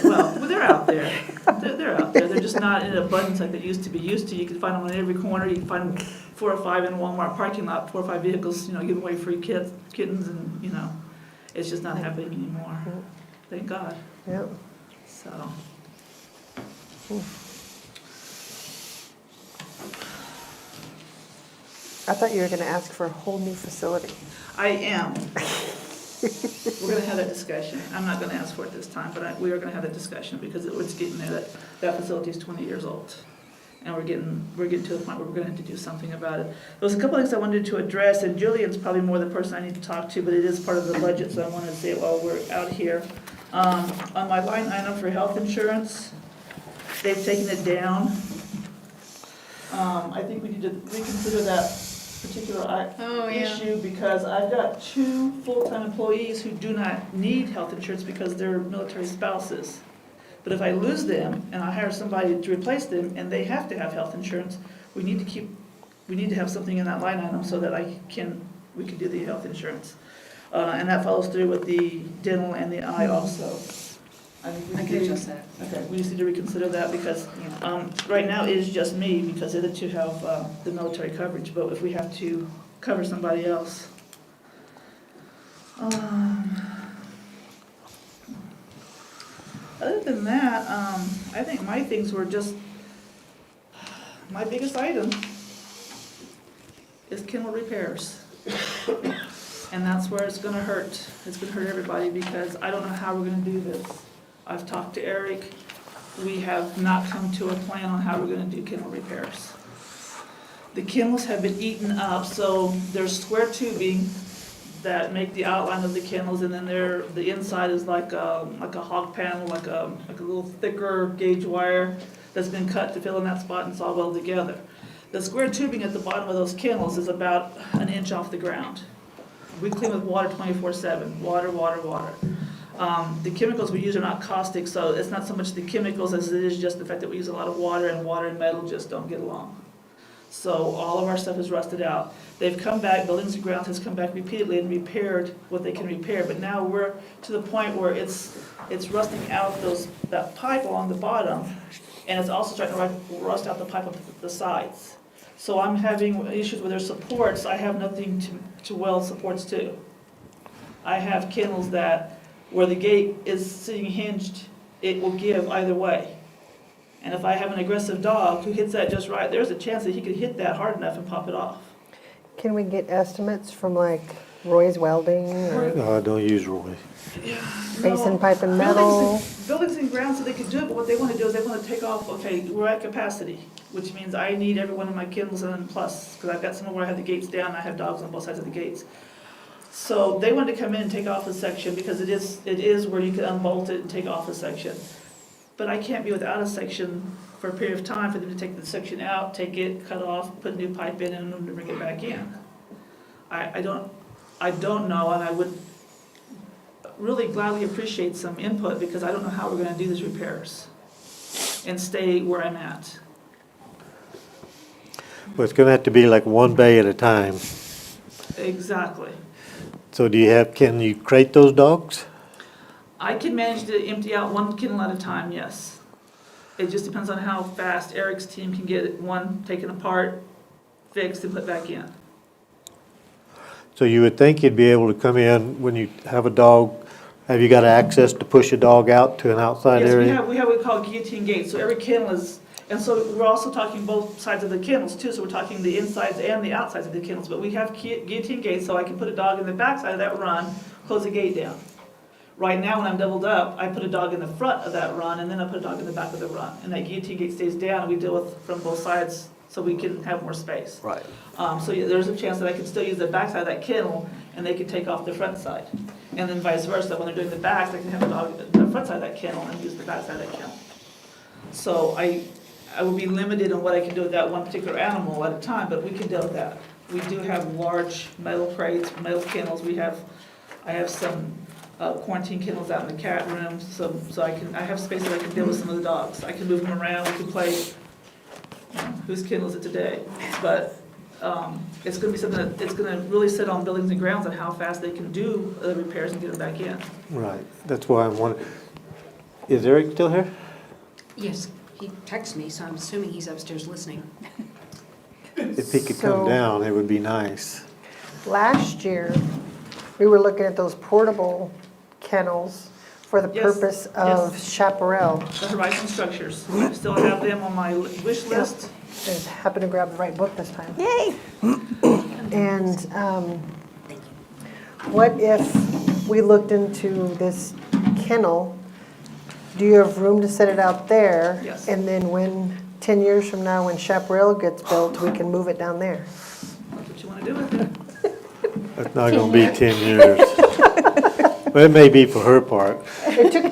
well, they're out there. They're out there. They're just not in abundance like they used to be. Used to, you can find them on every corner. You can find 4 or 5 in a Walmart parking lot, 4 or 5 vehicles, giving away free kittens, and, it's just not happening anymore. Thank God. Yep. So. I thought you were going to ask for a whole new facility. I am. We're gonna have that discussion. I'm not gonna ask for it this time, but we are gonna have that discussion because it's getting there, that facility is 20 years old. And we're getting to the point where we're gonna have to do something about it. There was a couple of things I wanted to address, and Julian's probably more the person I need to talk to, but it is part of the budget, so I wanted to say it while we're out here. On my line item for health insurance, they've taken it down. I think we need to reconsider that particular issue because I've got 2 full-time employees who do not need health insurance because they're military spouses. But if I lose them and I hire somebody to replace them and they have to have health insurance, we need to have something in that line item so that we can do the health insurance. And that follows through with the dental and the eye also. I can adjust that. Okay, we just need to reconsider that because right now it is just me because the other 2 have the military coverage, but if we have to cover somebody else. Other than that, I think my things were just, my biggest item is kennel repairs. And that's where it's gonna hurt. It's gonna hurt everybody because I don't know how we're gonna do this. I've talked to Eric. We have not come to a plan on how we're gonna do kennel repairs. The kennels have been eaten up, so there's square tubing that make the outline of the kennels, and then the inside is like a hog panel, like a little thicker gauge wire that's been cut to fill in that spot and it's all welded together. The square tubing at the bottom of those kennels is about an inch off the ground. We clean with water 24/7, water, water, water. The chemicals we use are not caustic, so it's not so much the chemicals as it is just the fact that we use a lot of water, and water and metal just don't get along. So all of our stuff is rusted out. They've come back, Buildings and Grounds has come back repeatedly and repaired what they can repair, but now we're to the point where it's rusting out that pipe along the bottom, and it's also starting to rust out the pipe on the sides. So I'm having issues with their supports. I have nothing to weld supports to. I have kennels that, where the gate is sitting hinged, it will give either way. And if I have an aggressive dog who hits that just right, there's a chance that he could hit that hard enough and pop it off. Can we get estimates from like Roy's Welding or No, I don't use Roy. Basin Pipe and Metal? Buildings and Grounds said they could do it, but what they want to do is they want to take off, okay, we're at capacity, which means I need every one of my kennels and then plus, because I've got some where I have the gates down, and I have dogs on both sides of the gates. So they wanted to come in and take off a section because it is where you can unbolt it and take off a section. But I can't be without a section for a period of time for them to take the section out, take it, cut off, put a new pipe in, and then bring it back in. I don't know, and I would really gladly appreciate some input because I don't know how we're going to do these repairs and stay where I'm at. But it's gonna have to be like one bay at a time. Exactly. So can you crate those dogs? I can manage to empty out one kennel at a time, yes. It just depends on how fast Eric's team can get one taken apart, fixed, and put back in. So you would think you'd be able to come in when you have a dog, have you got access to push a dog out to an outside area? Yes, we have what we call guillotine gates, so every kennel is, and so we're also talking both sides of the kennels too, so we're talking the insides and the outsides of the kennels, but we have guillotine gates, so I can put a dog in the backside of that run, close the gate down. Right now, when I'm doubled up, I put a dog in the front of that run, and then I put a dog in the back of the run, and that guillotine gate stays down, and we deal with from both sides, so we can have more space. Right. So yeah, there's a chance that I can still use the back side of that kennel, and they can take off the front side. And then vice versa, when they're doing the backs, they can have a dog in the front side of that kennel and use the back side of that kennel. So I will be limited on what I can do with that one particular animal at a time, but we can deal with that. We do have large metal crates, metal kennels. I have some quarantine kennels out in the cat room, so I have space that I can deal with some of the dogs. I can move them around, we can play, whose kennel is it today? But it's gonna be something that, it's gonna really sit on Buildings and Grounds on how fast they can do the repairs and get them back in. Right, that's why I'm wondering, is Eric still here? Yes, he texted me, so I'm assuming he's upstairs listening. If he could come So- down, it would be nice. Last year, we were looking at those portable kennels for the Yes, purpose of yes. chaparral. The Horizon Structures, I still have them on my wish list. Just happened to grab the right book this time. Yay! And what if we looked into this kennel? Do you have room to set it out there? Yes. And then when, 10 years from now, when Chaparral gets built, we can move it down there? That's what you wanna do with it. That's not gonna be 10 years. Well, it may be for her part,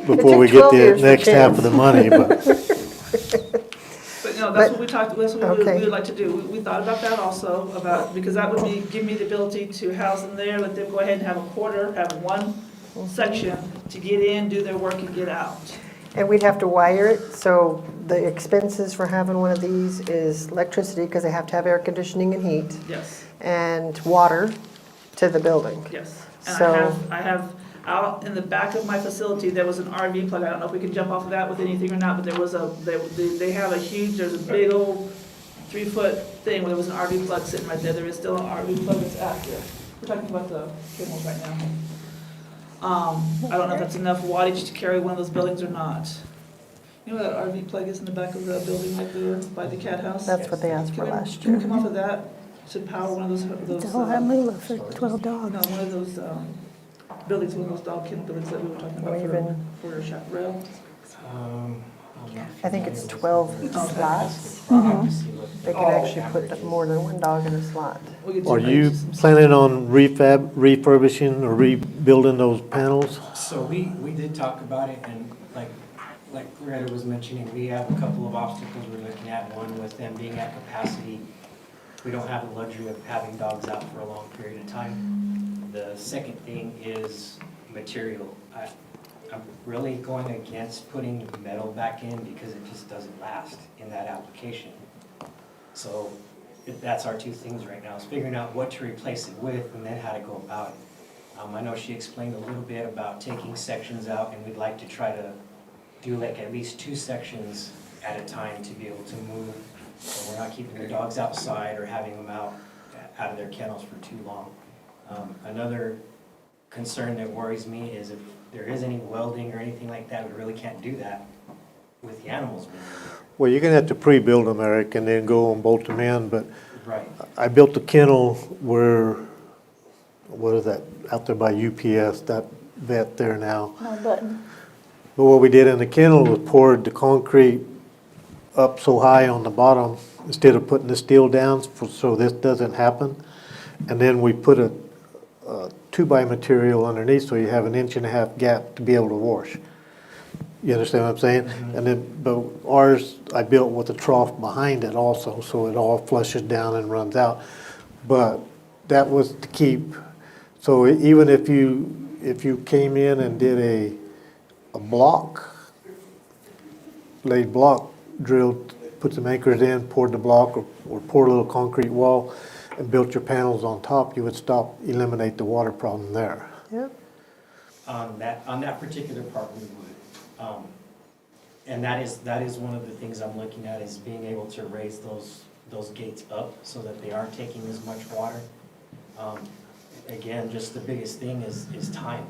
before we get 12 the years for next half kids. of the money, but. But no, that's what we talked, that's what we Okay. would like to do. We thought about that also, because that would give me the ability to house them there, let them go ahead and have a quarter, have one section to get in, do their work and get out. And we'd have to wire it, so the expenses for having one of these is electricity, because they have to have air conditioning and heat, Yes, and water to the building. yes. And So- I have out in the back of my facility, there was an RV plug. I don't know if we can jump off of that with anything or not, but there was they have a huge, there's a big old 3-foot thing where there was an RV plug sitting right there. There is still an RV plug that's out there. We're talking about the kennels right now. I don't know if that's enough wattage to carry one of those buildings or not. You know where that RV plug is in the back of the building right there by the cat house? That's what they asked for last Can year. we come off of that to power one of those? It's a lot of moolah for 12 dogs. No, one of those buildings, one of those dog kennel buildings that we were talking about Or even- for chaparral. I'll I think it's 12 slots. Mm-hmm. They could actually put more than one dog in a slot. Are you planning on refurbishing or rebuilding those panels? So we did talk about it, and like Loretta was mentioning, we have a couple of obstacles we're looking at. One, with them being at capacity, we don't have the luxury of having dogs out for a long period of time. The second thing is material. I'm really going against putting metal back in because it just doesn't last in that application. So that's our two things right now, is figuring out what to replace it with and then how to go about it. I know she explained a little bit about taking sections out, and we'd like to try to do like at least 2 sections at a time to be able to move. So we're not keeping the dogs outside or having them out of their kennels for too long. Another concern that worries me is if there is any welding or anything like that, we really can't do that with the animals being there. Well, you're gonna have to pre-build them, Eric, and then go and bolt them in, but Right. I built the kennel where, what is that, out there by UPS, that vet there now. No button. But what we did in the kennel was poured the concrete up so high on the bottom, instead of putting the steel down, so this doesn't happen. And then we put a 2x material underneath, so you have an 1.5 inch gap to be able to wash. You understand what I'm saying? Mm-hmm. And then, but ours, I built with a trough behind it also, so it all flushes down and runs out. But that was to keep, so even if you came in and did a block, laid block, drilled, put some anchors in, poured the block, or poured a little concrete wall, and built your panels on top, you would eliminate the water problem there. Yep. On that particular part, we would. And that is one of the things I'm looking at, is being able to raise those gates up so that they aren't taking as much water. Again, just the biggest thing is time.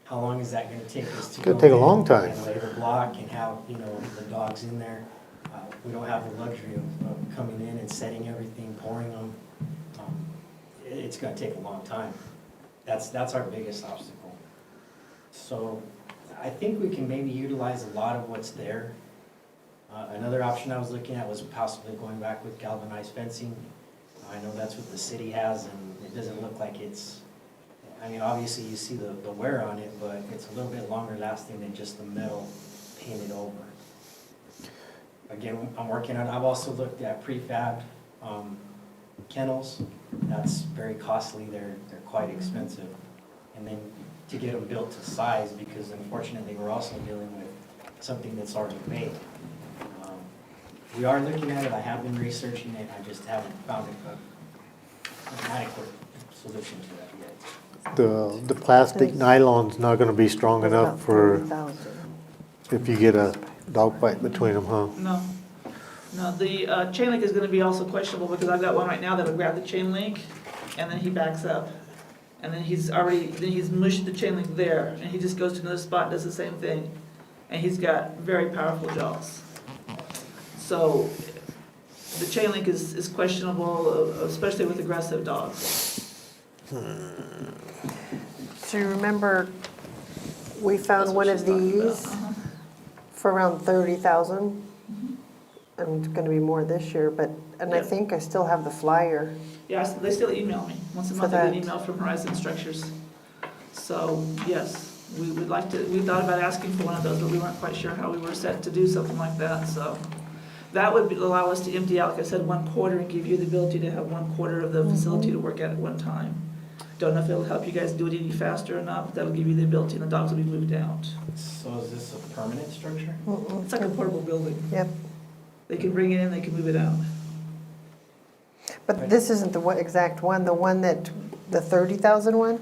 How long is that gonna take us to It's gonna go take a in long time. and lay the block and have, the dogs in there? We don't have the luxury of coming in and setting everything, pouring them. It's gonna take a long time. That's our biggest obstacle. So I think we can maybe utilize a lot of what's there. Another option I was looking at was possibly going back with galvanized fencing. I know that's what the city has, and it doesn't look like it's, obviously you see the wear on it, but it's a little bit longer lasting than just the metal painted over. Again, I'm working on, I've also looked at prefab kennels. That's very costly, they're quite expensive. And then to get them built to size, because unfortunately we're also dealing with something that's already made. We are looking at it, I have been researching it, I just haven't found an adequate solution to that yet. The plastic nylon's not gonna be strong That's enough about for, 30,000. if you get a dog fight between them, huh? No, the chain link is gonna be also questionable, because I've got one right now that would grab the chain link, and then he backs up. And then he's mushed the chain link there, and he just goes to another spot and does the same thing. And he's got very powerful jaws. So the chain link is questionable, especially with aggressive dogs. So you remember, we found one of these for around 30,000. And it's gonna be more this year, and I Yep. think I still have the flyer. Yeah, they still email me. Once a For month, I get an that. email from Horizon Structures. So, yes, we would like to, we thought about asking for one of those, but we weren't quite sure how we were set to do something like that, so. That would allow us to empty out, like I said, 1/4 and give you the ability to have 1/4 of the facility to work at one time. Don't know if it'll help you guys do it any faster or not, but that'll give you the ability, and the dogs will be moved out. So is this a permanent structure? It's like a portable building. Yep. They can bring it in, they can move it out. But this isn't the exact one, the one that, the 30,000 one,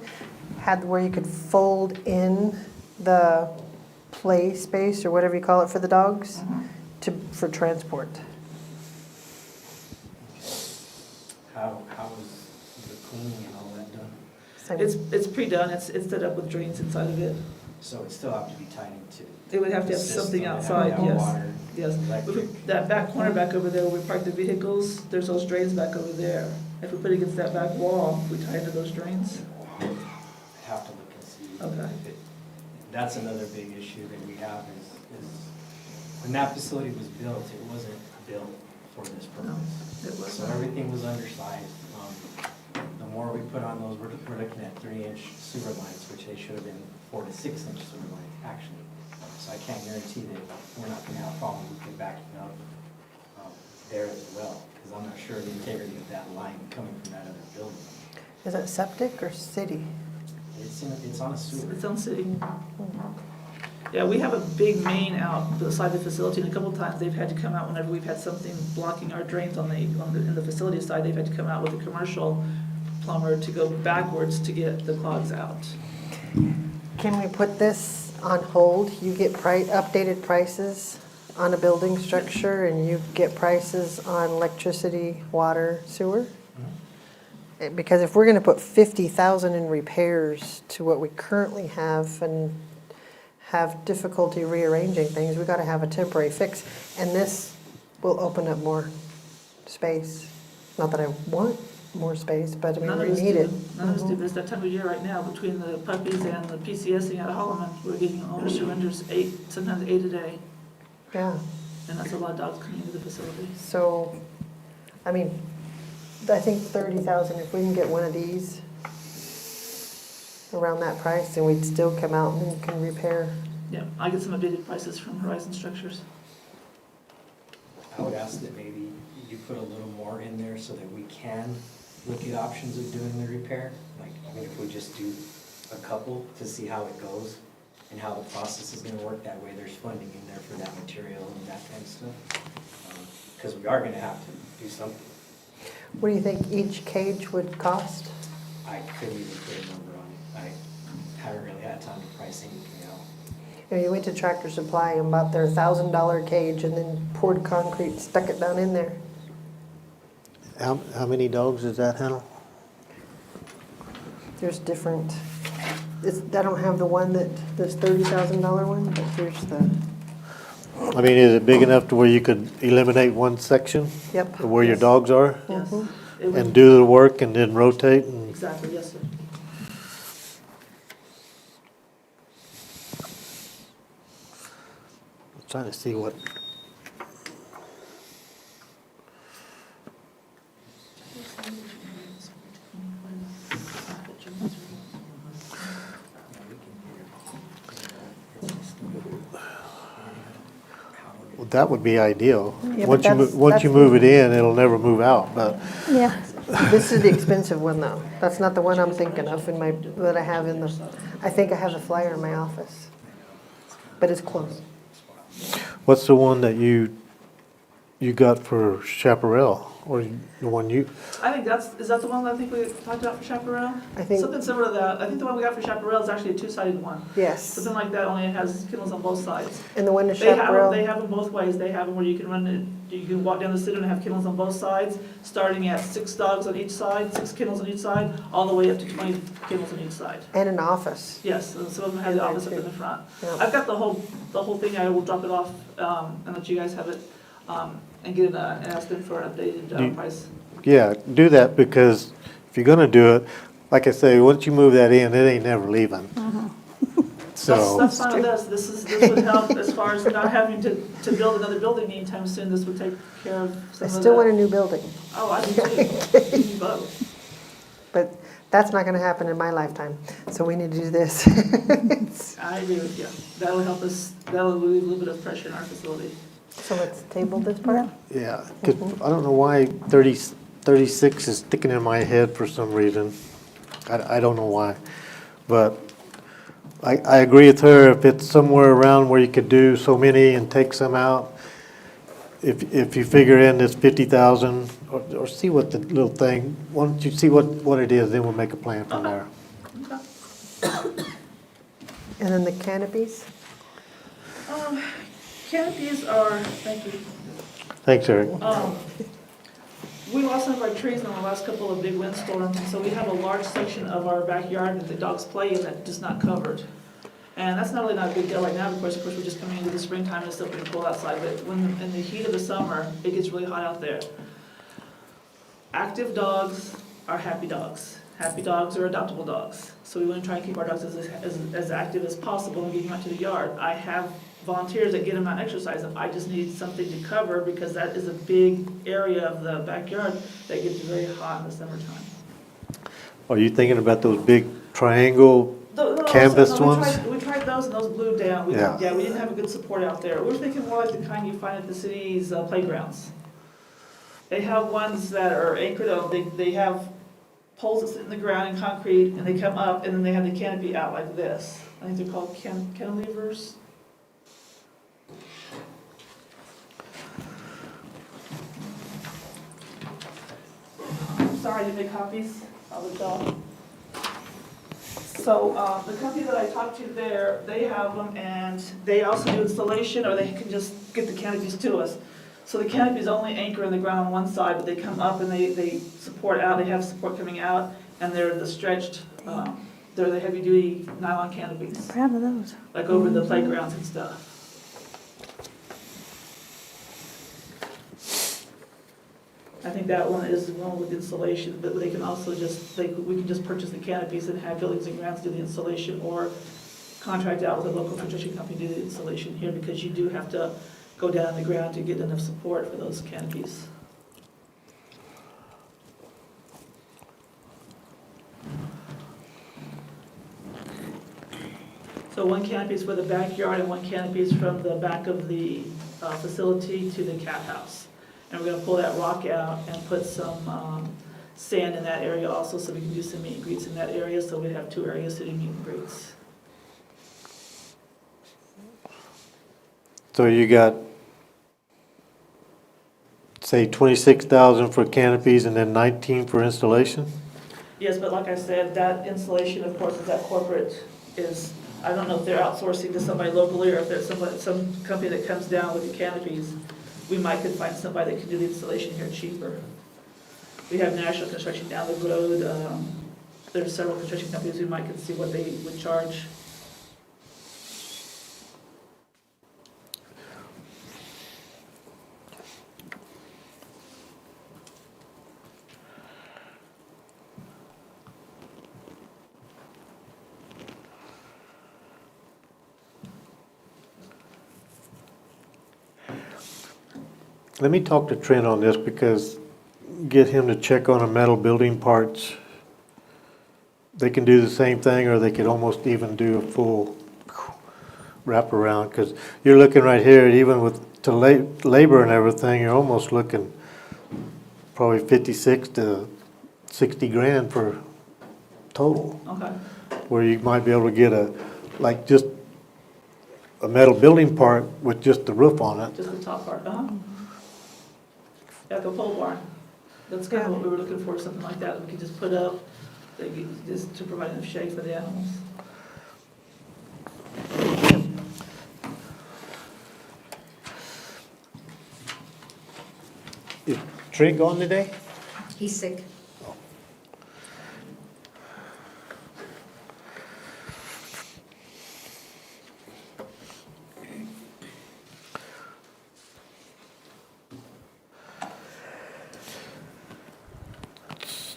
had where you could fold in the play space, or whatever you call it, for the dogs, for transport. How is the cleaning and all that done? It's pre-done, it's set up with drains inside of it. So it still have to be tied into? They would have to have something outside, yes. Yes. That back corner back over there where we park the vehicles, there's those drains back over there. If we put it against that back wall, we tie into those drains. I have to look and see. Okay. That's another big issue that we have is when that facility was built, it wasn't built for this purpose. It was So everything was undersized. The more we put on those, we're looking at 3-inch sewer lines, which they should have been 4 to 6-inch sewer lines, actually. So I can't guarantee that we're not gonna have a problem with backing up there as well, because I'm not sure of the integrity of that line coming from that other building. Is it septic or city? It's on a sewer. It's on city. Yeah, we have a big main out beside the facility, and a couple of times they've had to come out whenever we've had something blocking our drains in the facility side, they've had to come out with a commercial plumber to go backwards to get the clogs out. Can we put this on hold? You get updated prices on a building structure, and you get prices on electricity, water, sewer? Because if we're gonna put 50,000 in repairs to what we currently have and have difficulty rearranging things, we gotta have a temporary fix. And this will open up more space. Not that I want more space, but I mean, we need it. None of us do, but it's that time of year right now, between the puppies and the PCSing out of Holloman, we're getting owner surrenders 8, sometimes 8 a day, Yeah, and that's a lot of dogs coming into the facility. so, I mean, I think 30,000, if we can get one of these around that price, then we'd still come out and can repair. Yeah, I get some updated prices from Horizon Structures. I would ask that maybe you put a little more in there so that we can look at options of doing the repair. Like, I mean, if we just do a couple to see how it goes and how the process is gonna work, that way there's funding in there for that material and that kind of stuff. Because we are gonna have to do something. What do you think each cage would cost? I couldn't even put a number on it. I haven't really had time to price anything out. You know, you went to Tractor Supply and bought their $1,000 cage and then poured concrete, stuck it down in there. How many dogs does that handle? There's different, I don't have the one this $30,000 one, but here's the, I mean, is it big enough to where you could eliminate one section? Yep. Of where your dogs are? Yes. Mhm. It would- And do the work and then rotate and? Exactly, yes, sir. I'm trying to see what. Well, that would be ideal. Yeah, but Once you move it in, it'll never move out, but. yeah. This is the expensive one though. That's not the one I'm thinking of that I have in the, I think I have the flyer in my office. But it's close. What's the one that you got for Chaparral, or the one you? I think is that the one that I think we talked about for Chaparral? I think- Something similar to that. I think the one we got for Chaparral is actually a 2-sided one. Yes. Something like that, only it has kennels on both sides. And the one to They have Chaparral, them both ways. They have them where you can run it, you can walk down the center and have kennels on both sides, starting at 6 dogs on each side, 6 kennels on each side, all the way up to 20 kennels on each side. and an office. Yes, and some of them have the office up in the front. Yeah. I've got the whole thing. I will drop it off and let you guys have it and get it and ask them for an updated price. Yeah, do that, because if you're gonna do it, like I say, once you move that in, it ain't never leaving. So, That's fine with us. This would help as far as not having to build another building anytime soon. This would take care of some I of still that. want a new building, Oh, I do too. We need both. but that's not gonna happen in my lifetime. So we need to do this. I agree with you. That'll help us, that'll relieve a little bit of pressure in our facility. So let's table this part? yeah, 'cause I don't know why 36 is sticking in my head for some reason. I don't know why, but I agree with her. If it's somewhere around where you could do so many and take some out, if you figure in this 50,000, or see what the little thing, once you see what it is, then we'll make a plan from there. And then the canopies? Canopies are, thank you. Thanks, Eric. We lost some of our trees in the last couple of big windstorms, and so we have a large section of our backyard that the dogs play in that's just not covered. And that's not really not a big deal right now, of course, we're just coming into the springtime and it's still pretty cold outside, but when, in the heat of the summer, it gets really hot out there. Active dogs are happy dogs. Happy dogs are adoptable dogs. So we want to try and keep our dogs as active as possible and get them out to the yard. I have volunteers that get them out exercise. I just need something to cover because that is a big area of the backyard that gets very hot in the summertime. Are you thinking about those big triangle canvas ones? We tried those and those blew down. Yeah. We didn't have a good support out there. We're thinking more like the kind you find at the city's playgrounds. They have ones that are anchored on, they have poles that sit in the ground in concrete and they come up and then they have the canopy out like this. I think they're called cantilevers. Sorry, I didn't make copies. I'll let y'all. So the company that I talked to there, they have them and they also do installation or they can just get the canopies to us. So the canopies only anchor in the ground on one side, but they come up and they support out, they have support coming out and they're the stretched, they're the heavy duty nylon canopies. Proud of those. Like over the playgrounds and stuff. I think that one is one with insulation, but they can also just, we can just purchase the canopies and have buildings and grounds do the installation or contract out with a local construction company to do the installation here because you do have to go down the ground to get enough support for those canopies. So one canopy is for the backyard and one canopy is from the back of the facility to the cat house. And we're gonna pull that rock out and put some sand in that area also so we can do some meet and greets in that area. So we have 2 areas to do meet and greets. So you got, say, 26,000 for canopies and then 19 for installation? Yes, but like I said, that installation, of course, is that corporate is, I don't know if they're outsourcing to somebody locally or if there's some company that comes down with the canopies. We might could find somebody that can do the installation here cheaper. We have National Construction down the road. There's several construction companies we might could see what they would charge. Let me talk to Trent on this because get him to check on the metal building parts. They can do the same thing or they could almost even do a full wraparound because you're looking right here, even with to labor and everything, you're almost looking probably 56 to 60 grand for total. Okay. Where you might be able to get like just a metal building part with just the roof on it. Just the top part, like a pole barn. That's kind of what we were looking for, something like that. We could just put up, just to provide enough shade for the animals. Is Trent gone today? He's sick.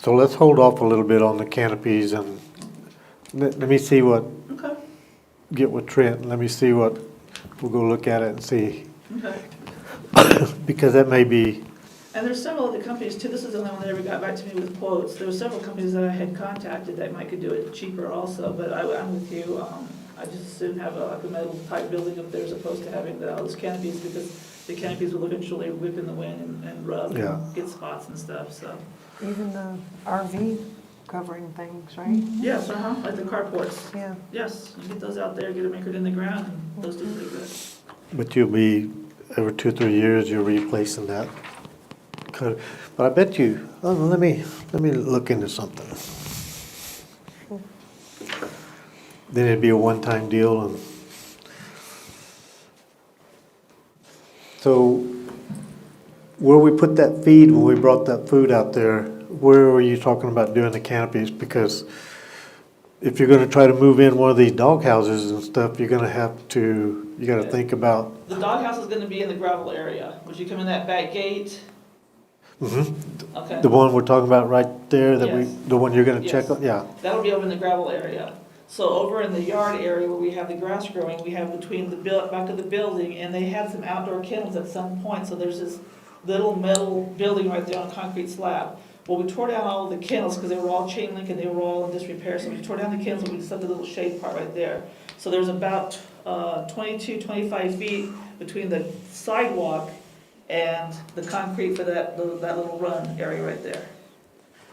So let's hold off a little bit on the canopies and let me see what, Okay. get with Trent and let me see what, we'll go look at it and see. Okay. Because that may be, And there's several other companies too. This is the only one that ever got back to me with quotes. There were several companies that I had contacted that might could do it cheaper also, but I'm with you. I just as soon have like a metal type building up there as opposed to having all those canopies because the canopies will eventually whip in the wind and rub Yeah. and get spots and stuff, so. Even the RV covering things, right? Yes, like the carports. Yeah. Yes, you get those out there, get them anchored in the ground, and those do pretty good. but you'll be, every 2 or 3 years, you're replacing that. But I bet you, let me look into something. Then it'd be a one-time deal and so where we put that feed when we brought that food out there, where were you talking about doing the canopies? Because if you're gonna try to move in one of these dog houses and stuff, you're gonna have to, you gotta think about. The doghouse is gonna be in the gravel area. Would you come in that back gate? Okay. The one we're talking about right there, that Yes. the one you're gonna check Yes. on, yeah. That'll be over in the gravel area. So over in the yard area where we have the grass growing, we have between the back of the building, and they had some outdoor kennels at some point, so there's this little metal building right there on a concrete slab. Well, we tore down all the kennels because they were all chain link and they were all in disrepair, so we tore down the kennels and we just left a little shade part right there. So there's about 22, 25 feet between the sidewalk and the concrete for that little run area right there.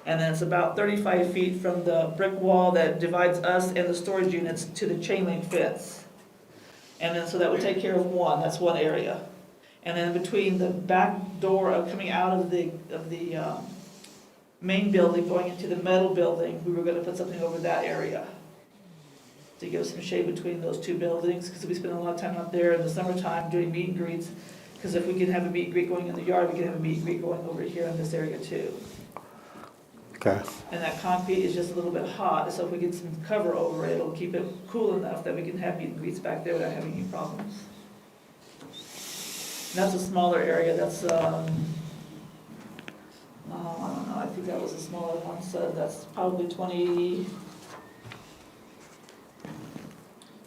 And then it's about 35 feet from the brick wall that divides us and the storage units to the chain link fence. And then, so that would take care of one, that's one area. And then between the back door of coming out of the main building, going into the metal building, we were gonna put something over that area to give some shade between those two buildings, because we spend a lot of time up there in the summertime doing meet and greets. Because if we can have a meet and greet going in the yard, we can have a meet and greet going over here in this area too. Okay. And that concrete is just a little bit hot, so if we get some cover over it, it'll keep it cool enough that we can have meet and greets back there without having any problems. And that's a smaller area, that's, I don't know, I think that was a smaller one, so that's probably 20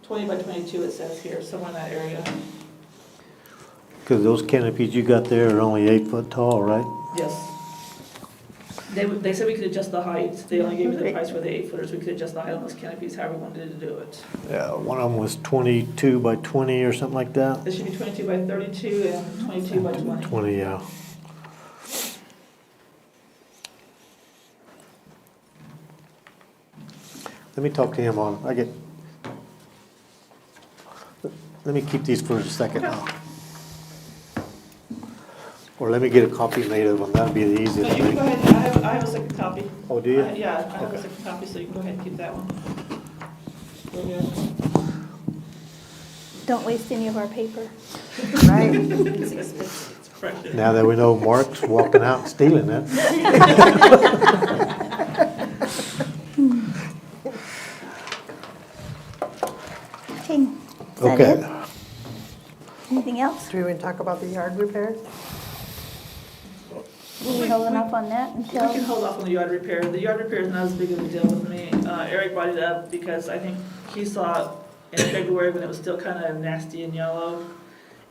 by 22 it says here, somewhere in that area. Because those canopies you got there are only 8 foot tall, right? Yes. They said we could adjust the height, they only gave me the price for the 8-footers, we could adjust the height on those canopies however we wanted to do it. Yeah, one of them was 22 by 20 or something like that. This should be 22 by 32 and 22 by 20. 20, yeah. Let me talk to him on, let me keep these for a second now. Or let me get a copy made of them, that'd be the No, easiest you can thing. go ahead, I have a second copy. Oh, do you? Yeah, I have a Okay. second copy, so you can go ahead and keep that one. Go ahead. Don't waste any of our paper. Right? It's precious. Now that we know Mark's walking out and stealing it. Okay, is that Okay. it? Anything else? Do we want to talk about the yard repairs? Are we holding off on that We until? can hold off on the yard repair. The yard repair is not as big of a deal with me. Eric brought it up because I think he saw it in February when it was still kind of nasty and yellow.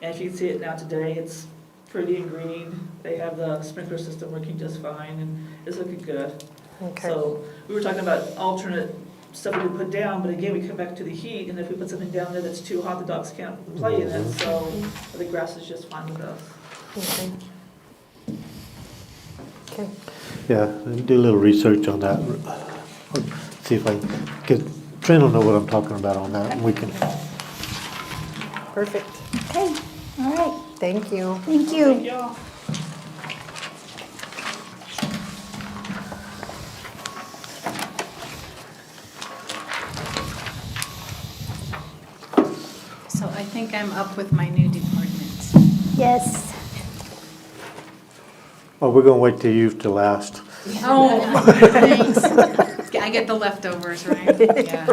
And if you can see it now today, it's pretty and green. They have the sprinkler system working just fine and it's looking good. Okay. So we were talking about alternate stuff we could put down, but again, we come back to the heat, and if we put something down there that's too hot, the dogs can't play in it, so the grass is just fine with us. Okay. Okay. Yeah, do a little research on that. See if I can, because Trent will know what I'm talking about on that, and we can. Perfect. Okay, all right, Thank you. thank Thank you. y'all. So I think I'm up with my new department. Yes. Oh, we're gonna wait till you to last. Oh, thanks. I get the leftovers, right? Yeah.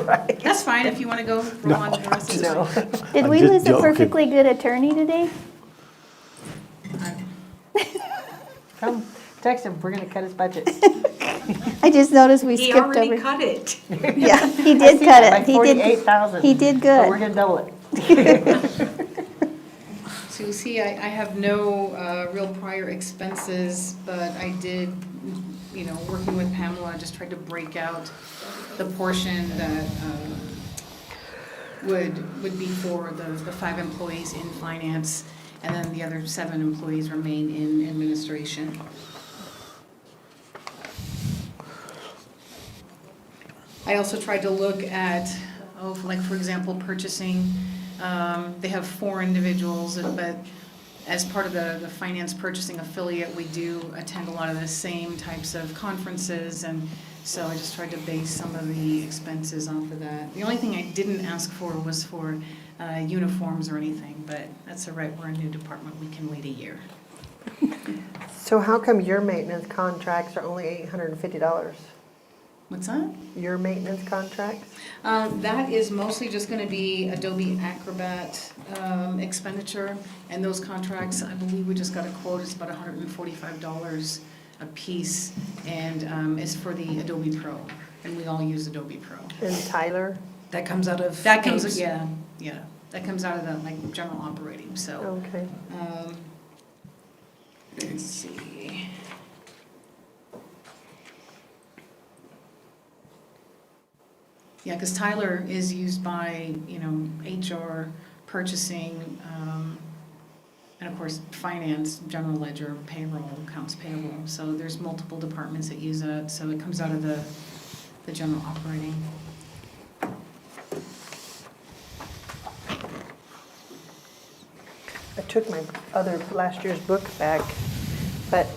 That's fine if you want to go roll on to the rest of the No. Did I'm we just lose a joking. perfectly good attorney today? Come, text him, we're gonna cut his budget. I just noticed we He skipped already over. cut it. Yeah, he I did see cut that, it. by He did. 48,000. He did So we're good. gonna double it. So you see, I have no real prior expenses, but I did, working with Pamela, I just tried to break out the portion that would be for the 5 employees in finance, and then the other 7 employees remain in administration. I also tried to look at, like, for example, purchasing. They have 4 individuals, but as part of the finance purchasing affiliate, we do attend a lot of the same types of conferences, and so I just tried to base some of the expenses off of that. The only thing I didn't ask for was for uniforms or anything, but that's all right, we're a new department, we can wait a year. So how come your maintenance contracts are only $850? What's that? Your maintenance contracts? That is mostly just going to be Adobe Acrobat expenditure, and those contracts, I believe we just got a quote, it's about $145 a piece, and it's for the Adobe Pro, and we all use Adobe Pro. And Tyler? That comes out of. That comes, yeah. That comes out of the, like, general operating, so. Okay. Let's see. Yeah, because Tyler is used by, HR, purchasing, and of course, finance, general ledger, payroll, accounts payable. So there's multiple departments that use that, so it comes out of the general operating. I took my last year's book back, but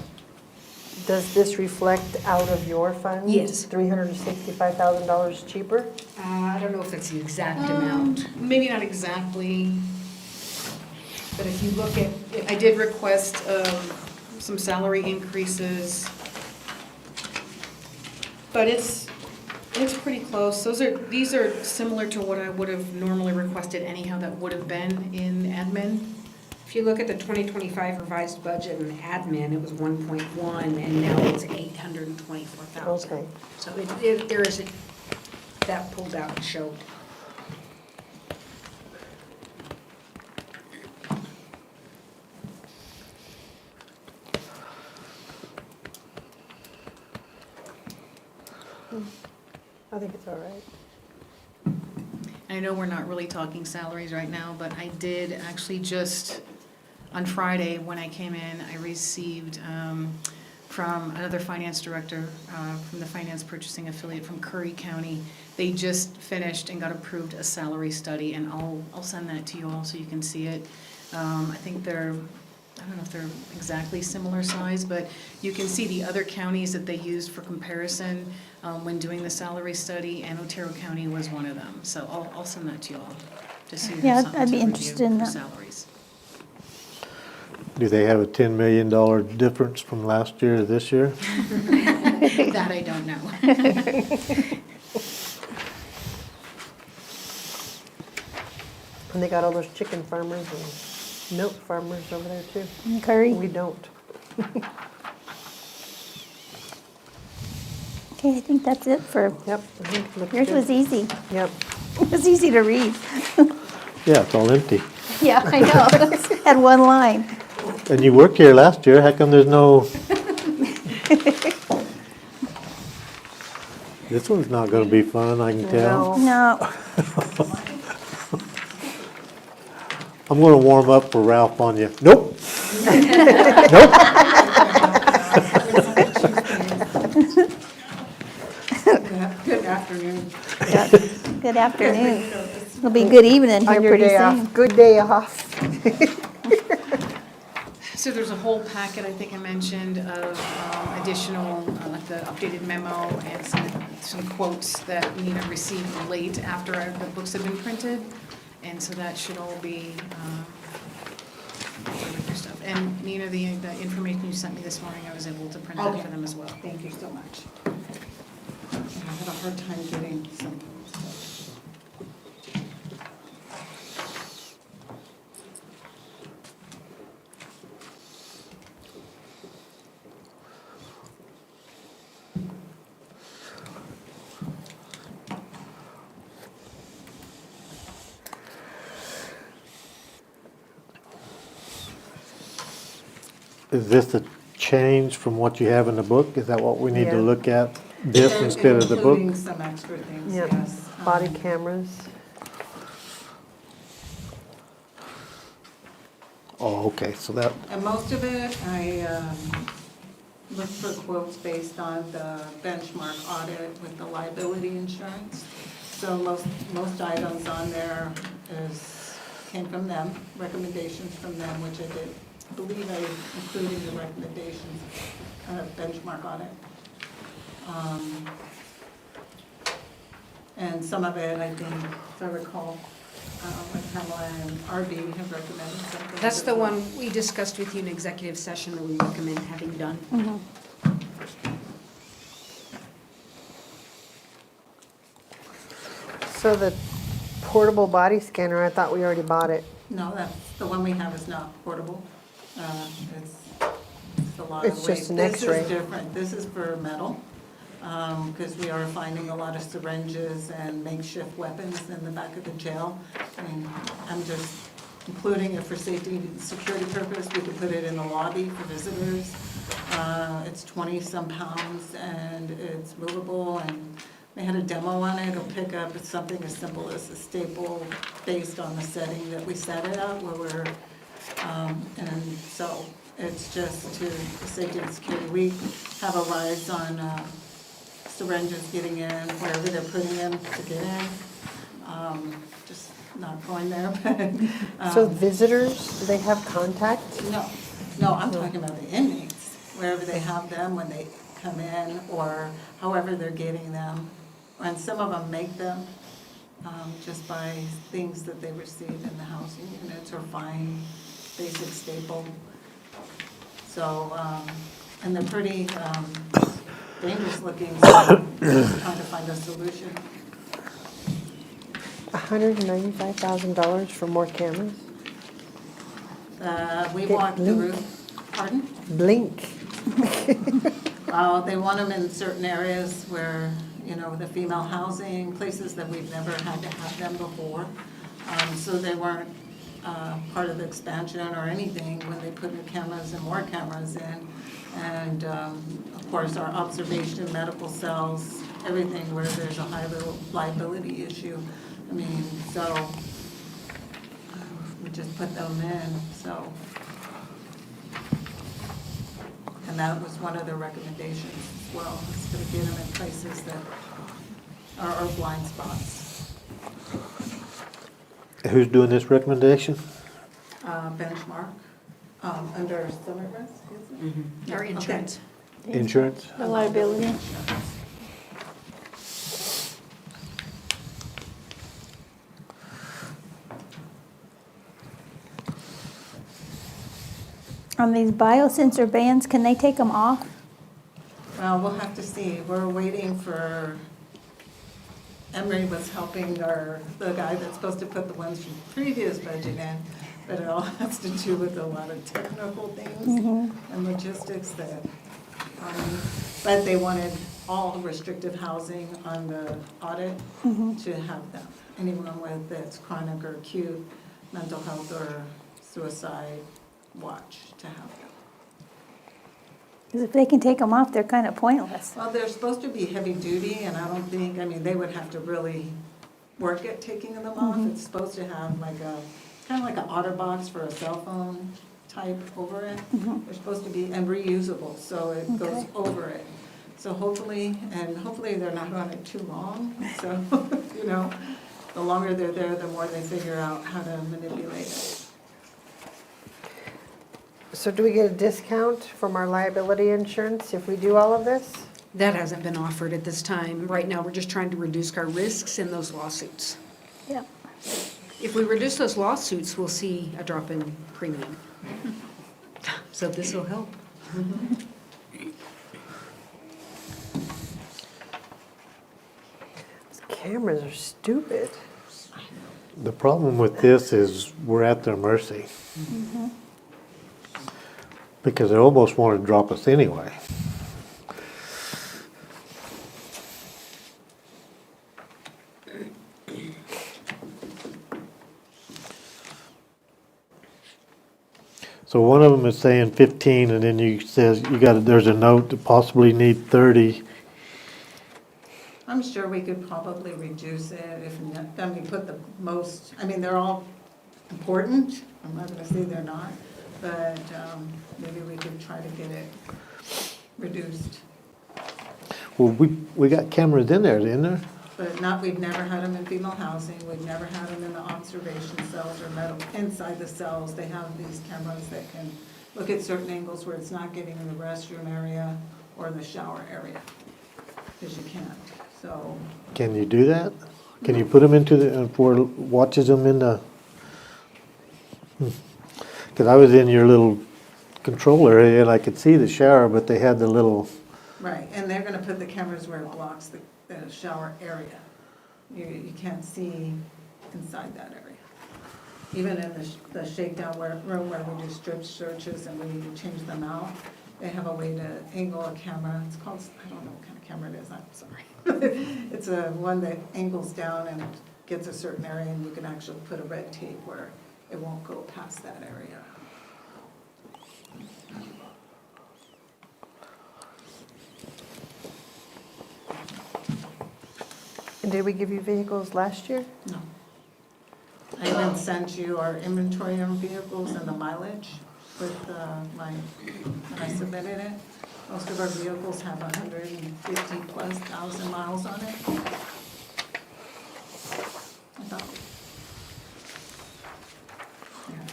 does this reflect out of your funds? Yes. $365,000 cheaper? I don't know if that's the exact amount. Maybe not exactly. But if you look at, I did request some salary increases. But it's pretty close. These are similar to what I would have normally requested anyhow that would have been in admin. If you look at the 2025 revised budget in admin, it was 1.1, and now it's 824,000. Okay. So there is, that pulled out and showed. I think it's all right. I know we're not really talking salaries right now, but I did actually just, on Friday, when I came in, I received from another finance director, from the finance purchasing affiliate from Curry County. They just finished and got approved a salary study, and I'll send that to you all so you can see it. I think I don't know if they're exactly similar size, but you can see the other counties that they used for comparison when doing the salary study, and Otero County was one of them. So I'll send that to you all, just so you Yeah, have something I'd to be review interested in for that. salaries. Do they have a $10 million difference from last year to this year? That I don't know. And they got all those chicken farmers and milk farmers over there too. And Curry. We don't. Okay, I think that's it for, Yep. I think it looks yours good. was easy. Yep. It was easy to read. Yeah, it's all empty. Yeah, I know. Had one line. And you worked here last year, how come there's no? This one's not gonna be fun, I can tell. No. I'm gonna warm up for Ralph on you. Nope. Nope. Good afternoon. Good afternoon. It'll be good evening here On your pretty day soon. off. Good day off. So there's a whole packet, I think I mentioned, of additional, like the updated memo and some quotes that Nina received late after the books have been printed. And so that should all be your stuff. And Nina, the information you sent me this morning, I was able to print out for them as well. Thank you so much. I had a hard time getting some. Is this a change from what you have in the book? Is that what we need to Yeah. look at, this instead of the book? Including some extra things, Yep. yes. Body cameras. Oh, okay, so that, And most of it, I looked for quotes based on the benchmark audit with the liability insurance. So most items on there came from them, recommendations from them, which I did. I believe I included the recommendations benchmark audit. And some of it, I think, if I recall, like Pamela and RB have recommended something. That's the one we discussed with you in executive session that we recommend having done. So the portable body scanner, I thought we already bought it. No, that's, the one we have is not portable. It's a lot of weight. It's just an This X-ray. is different. This is for metal. because we are finding a lot of syringes and makeshift weapons in the back of the jail. I mean, I'm just including it for safety and security purpose. We could put it in the lobby for visitors. It's 20-some pounds and it's movable, and they had a demo on it. It'll pick up something as simple as a staple based on the setting that we set it at, where we're, and so it's just to the safety and security. We have a rise on syringes getting in, wherever they're putting them to get in. Just not going there, but. So visitors, do they have contact? No, I'm talking about the inmates, wherever they have them when they come in, or however they're getting them. And some of them make them just by things that they receive in the housing units, or find basic staple. So, and they're pretty dangerous looking, so just trying to find a solution. $195,000 for more cameras? We walked the roof. Pardon? Blink. They want them in certain areas where, you know, the female housing, places that we've never had to have them before. So they weren't part of the expansion or anything when they put new cameras and more cameras in. And of course, our observation, medical cells, everything where there's a high liability issue. I mean, so we just put them in, so. And that was one of their recommendations as well, is to get them in places that are our blind spots. Who's doing this recommendation? Benchmark, under summit risk, isn't it? Or insurance. Insurance? The liability. On these biosensor bands, can they take them off? Well, we'll have to see. We're waiting for, Emery was helping the guy that's supposed to put the ones from previous budget in, but it all has to do with a lot of technical things and logistics that, but they wanted all restrictive housing on the audit to have them. Anyone with that's chronic or acute mental health or suicide watch to have them. Because if they can take them off, they're kind of pointless. Well, they're supposed to be heavy duty, and I don't think, I mean, they would have to really work at taking them off. It's supposed to have like kind of like an OtterBox for a cell phone type over it. They're supposed to be, and reusable, so it goes over it. So hopefully they're not on it too long. So, you know, the longer they're there, the more they figure out how to manipulate it. So do we get a discount from our liability insurance if we do all of this? That hasn't been offered at this time. Right now, we're just trying to reduce our risks in those lawsuits. Yep. If we reduce those lawsuits, we'll see a drop in premium. So this will help. These cameras are stupid. The problem with this is we're at their mercy. Because they almost want to drop us anyway. So one of them is saying 15, and then you says there's a note to possibly need 30. I'm sure we could probably reduce it if, then we put the most, I mean, they're all important. I'm not gonna say they're not, but maybe we could try to get it reduced. Well, we got cameras in there, didn't there? But we've never had them in female housing, we've never had them in the observation cells or inside the cells. They have these cameras that can look at certain angles where it's not getting in the restroom area or the shower area, because you can't, so. Can you do that? Can you put them into where it watches them in the? Because I was in your little control area and I could see the shower, but they had the little. Right, and they're gonna put the cameras where it blocks the shower area. You can't see inside that area. Even in the shakedown room where we do strip searches and we need to change them out, they have a way to angle a camera. It's called, I don't know what kind of camera it is, I'm sorry. It's a one that angles down and gets a certain area, and you can actually put a red tape where it won't go past that area. And did we give you vehicles last year? No. I even sent you our inventory on vehicles and the mileage with when I submitted it. Most of our vehicles have 150,000+ miles on it. I thought. Yeah.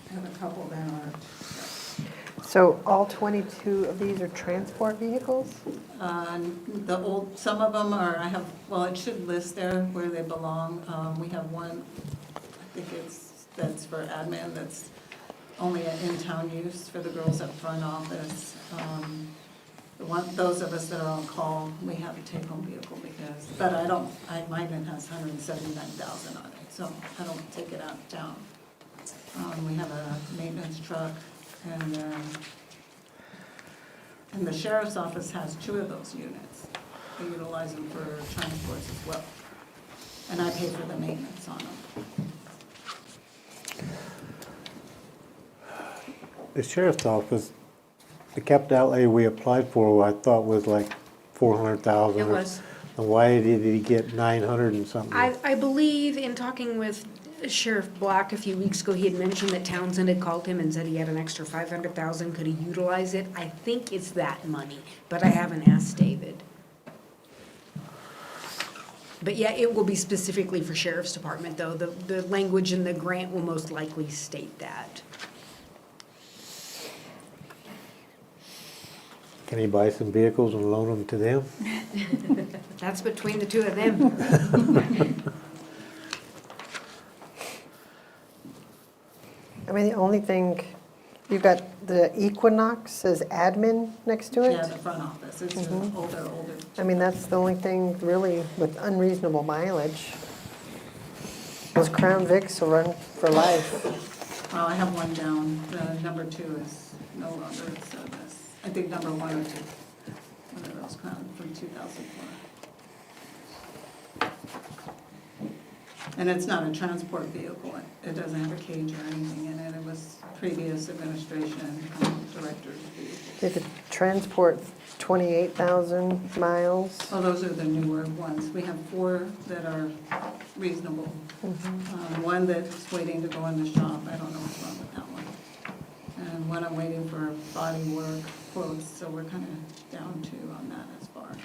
I have a couple that aren't. So all 22 of these are transport vehicles? Some of them are, well, it should list there where they belong. We have one, I think that's for admin, that's only an in-town use for the girls at front office. Those of us that are on call, we have a take-home vehicle but mine has 179,000 on it, so I don't take it out down. We have a maintenance truck, and the sheriff's office has 2 of those units. They utilize them for transports as well. And I pay for the maintenance on them. The sheriff's office, the capital outlay we applied for, I thought was like 400,000. It was. And why did he get 900 and something? I believe in talking with Sheriff Black a few weeks ago, he had mentioned that Townsend had called him and said he had an extra 500,000, could he utilize it? I think it's that money, but I haven't asked David. But yeah, it will be specifically for Sheriff's Department, though. The language in the grant will most likely state that. Can he buy some vehicles and loan them to them? That's between the 2 of them. I mean, the only thing, you've got the Equinox says admin next to it? Yeah, the front office, it's an older. I mean, that's the only thing really with unreasonable mileage. Those Crown Vics will run for life. Well, I have one down, the number 2 is no longer in service. I think number 1 or 2, one of those Crown from 2004. And it's not a transport vehicle, it doesn't have a cage or anything in it. It was previous administration director's vehicle. They could transport 28,000 miles. Oh, those are the newer ones. We have 4 that are reasonable. One that's waiting to go in the shop, I don't know what's wrong with that one. And one I'm waiting for body work quotes, so we're kind of down 2 on that as far.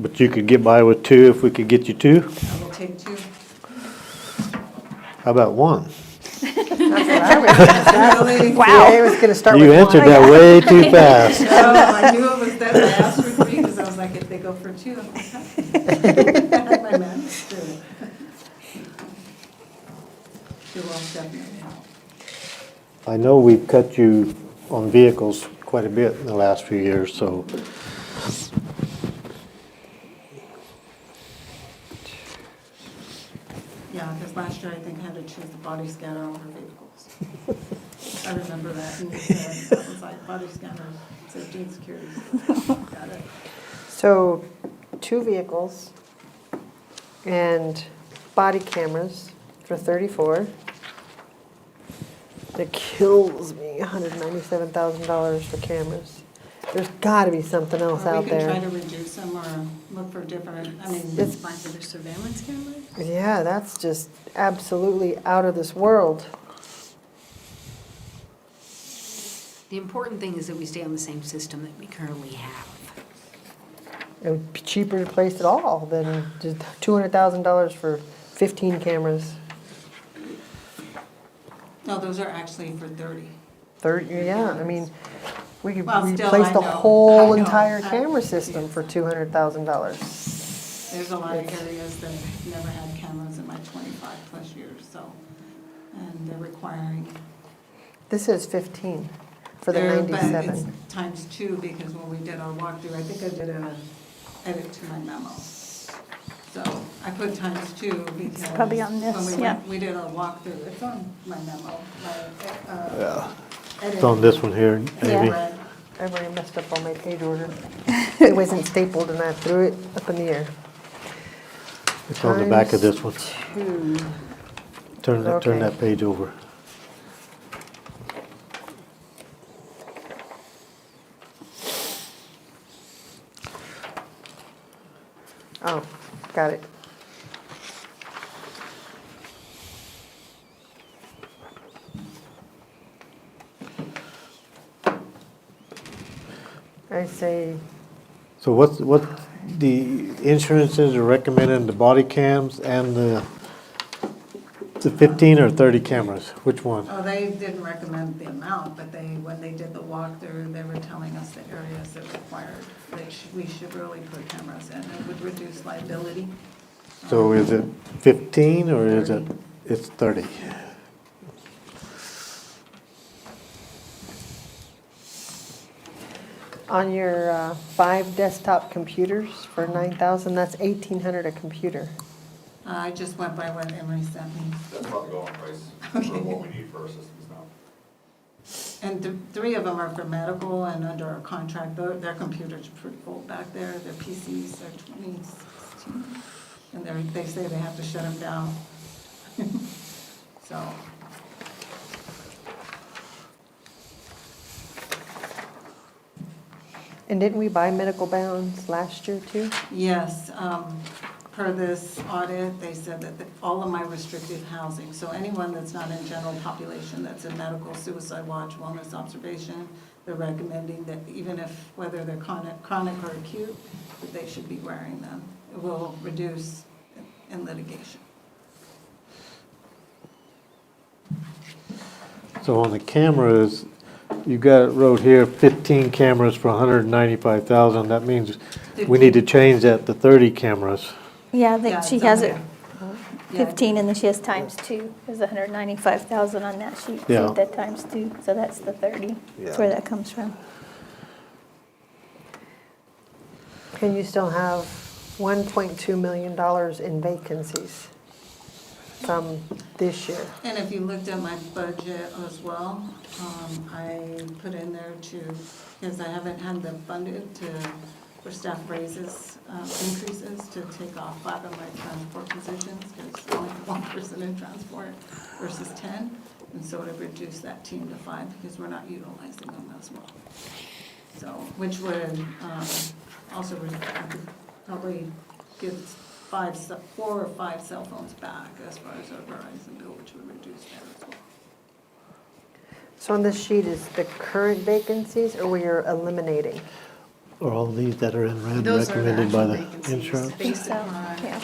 But you could get by with 2 if we could get you 2? I will take 2. How about 1? That's what I was gonna say. Wow. Yeah, I was gonna start with You 1. answered that way too fast. No, I knew it was that. I asked for 3 because I was like, if they go for 2, I'm like, my man, do it. 2 will definitely help. I know we've cut you on vehicles quite a bit in the last few years, so. Yeah, because last year I think I had to choose the body scanner over vehicles. I remember that, and it was like body scanners, safety and security. Got it. So 2 vehicles and body cameras for 34. That kills me, $197,000 for cameras. There's gotta be something else Or out we can try there. to reduce them or look for different, I mean, It's- find other surveillance cameras. Yeah, that's just absolutely out of this world. The important thing is that we stay on the same system that we currently have. It would be cheaper to replace it all than just $200,000 for 15 cameras. No, those are actually for 30. 30, yeah, I mean, we could Well, still, replace I the know, whole I know. entire camera system for $200,000. There's a lot of areas that never had cameras in my 25-plus years, so, and they're requiring. This is 15 for the But it's 97. times 2, because when we did our walkthrough, I think I did an edit to my memo. So I put times 2 because. It's probably on this, when we yeah. went- We did our walkthrough, it's on my memo, Yeah. edit. It's on this one here, Yeah. Amy. Right. I already messed up on my page order. It wasn't stapled and I threw it up in the air. It's on the back of this one. Times 2. Turn Okay. that page over. Oh, got it. I say, So what the insurances are recommending, the body cams and the 15 or 30 cameras? Which one? Oh, they didn't recommend the amount, but when they did the walkthrough, they were telling us the areas that required, we should really put cameras in. It would reduce liability. So is it 15 or is it, it's 30? on your 5 desktop computers for 9,000, that's 1,800 a computer. I just went by what Emery sent me. That's about the going price for what we need for our systems now. And 3 of them are for medical and under our contract, their computers are pretty old back there, their PCs are 2016. And they say they have to shut them down. So. And didn't we buy medical bands last year too? Yes, per this audit, they said that all of my restricted housing, so anyone that's not in general population, that's in medical, suicide watch, wellness observation, they're recommending that even if, whether they're chronic or acute, that they should be wearing them. It will reduce in litigation. So on the cameras, you got it wrote here, 15 cameras for 195,000. That means we need to change that to 30 cameras. Yeah, I Yeah, think she it's has on it there. 15 and then she has times 2. There's 195,000 on that sheet. Yeah. So that times 2, so that's the 30. That's where that comes from. Can you still have $1.2 million in vacancies from this year? And if you looked at my budget as well, I put in there because I haven't had them funded for staff raises, increases, to take off 5 of my transport positions, because only 1 person in transport versus 10. And so to reduce that team to 5, because we're not utilizing them as well. So, which would also probably give 4 or 5 cell phones back as far as our Verizon bill, which would reduce that as well. So on this sheet is the current vacancies or we are eliminating? Or all these that are in red Those are the recommended by actual the vacancies insurance? based So, upon, yeah.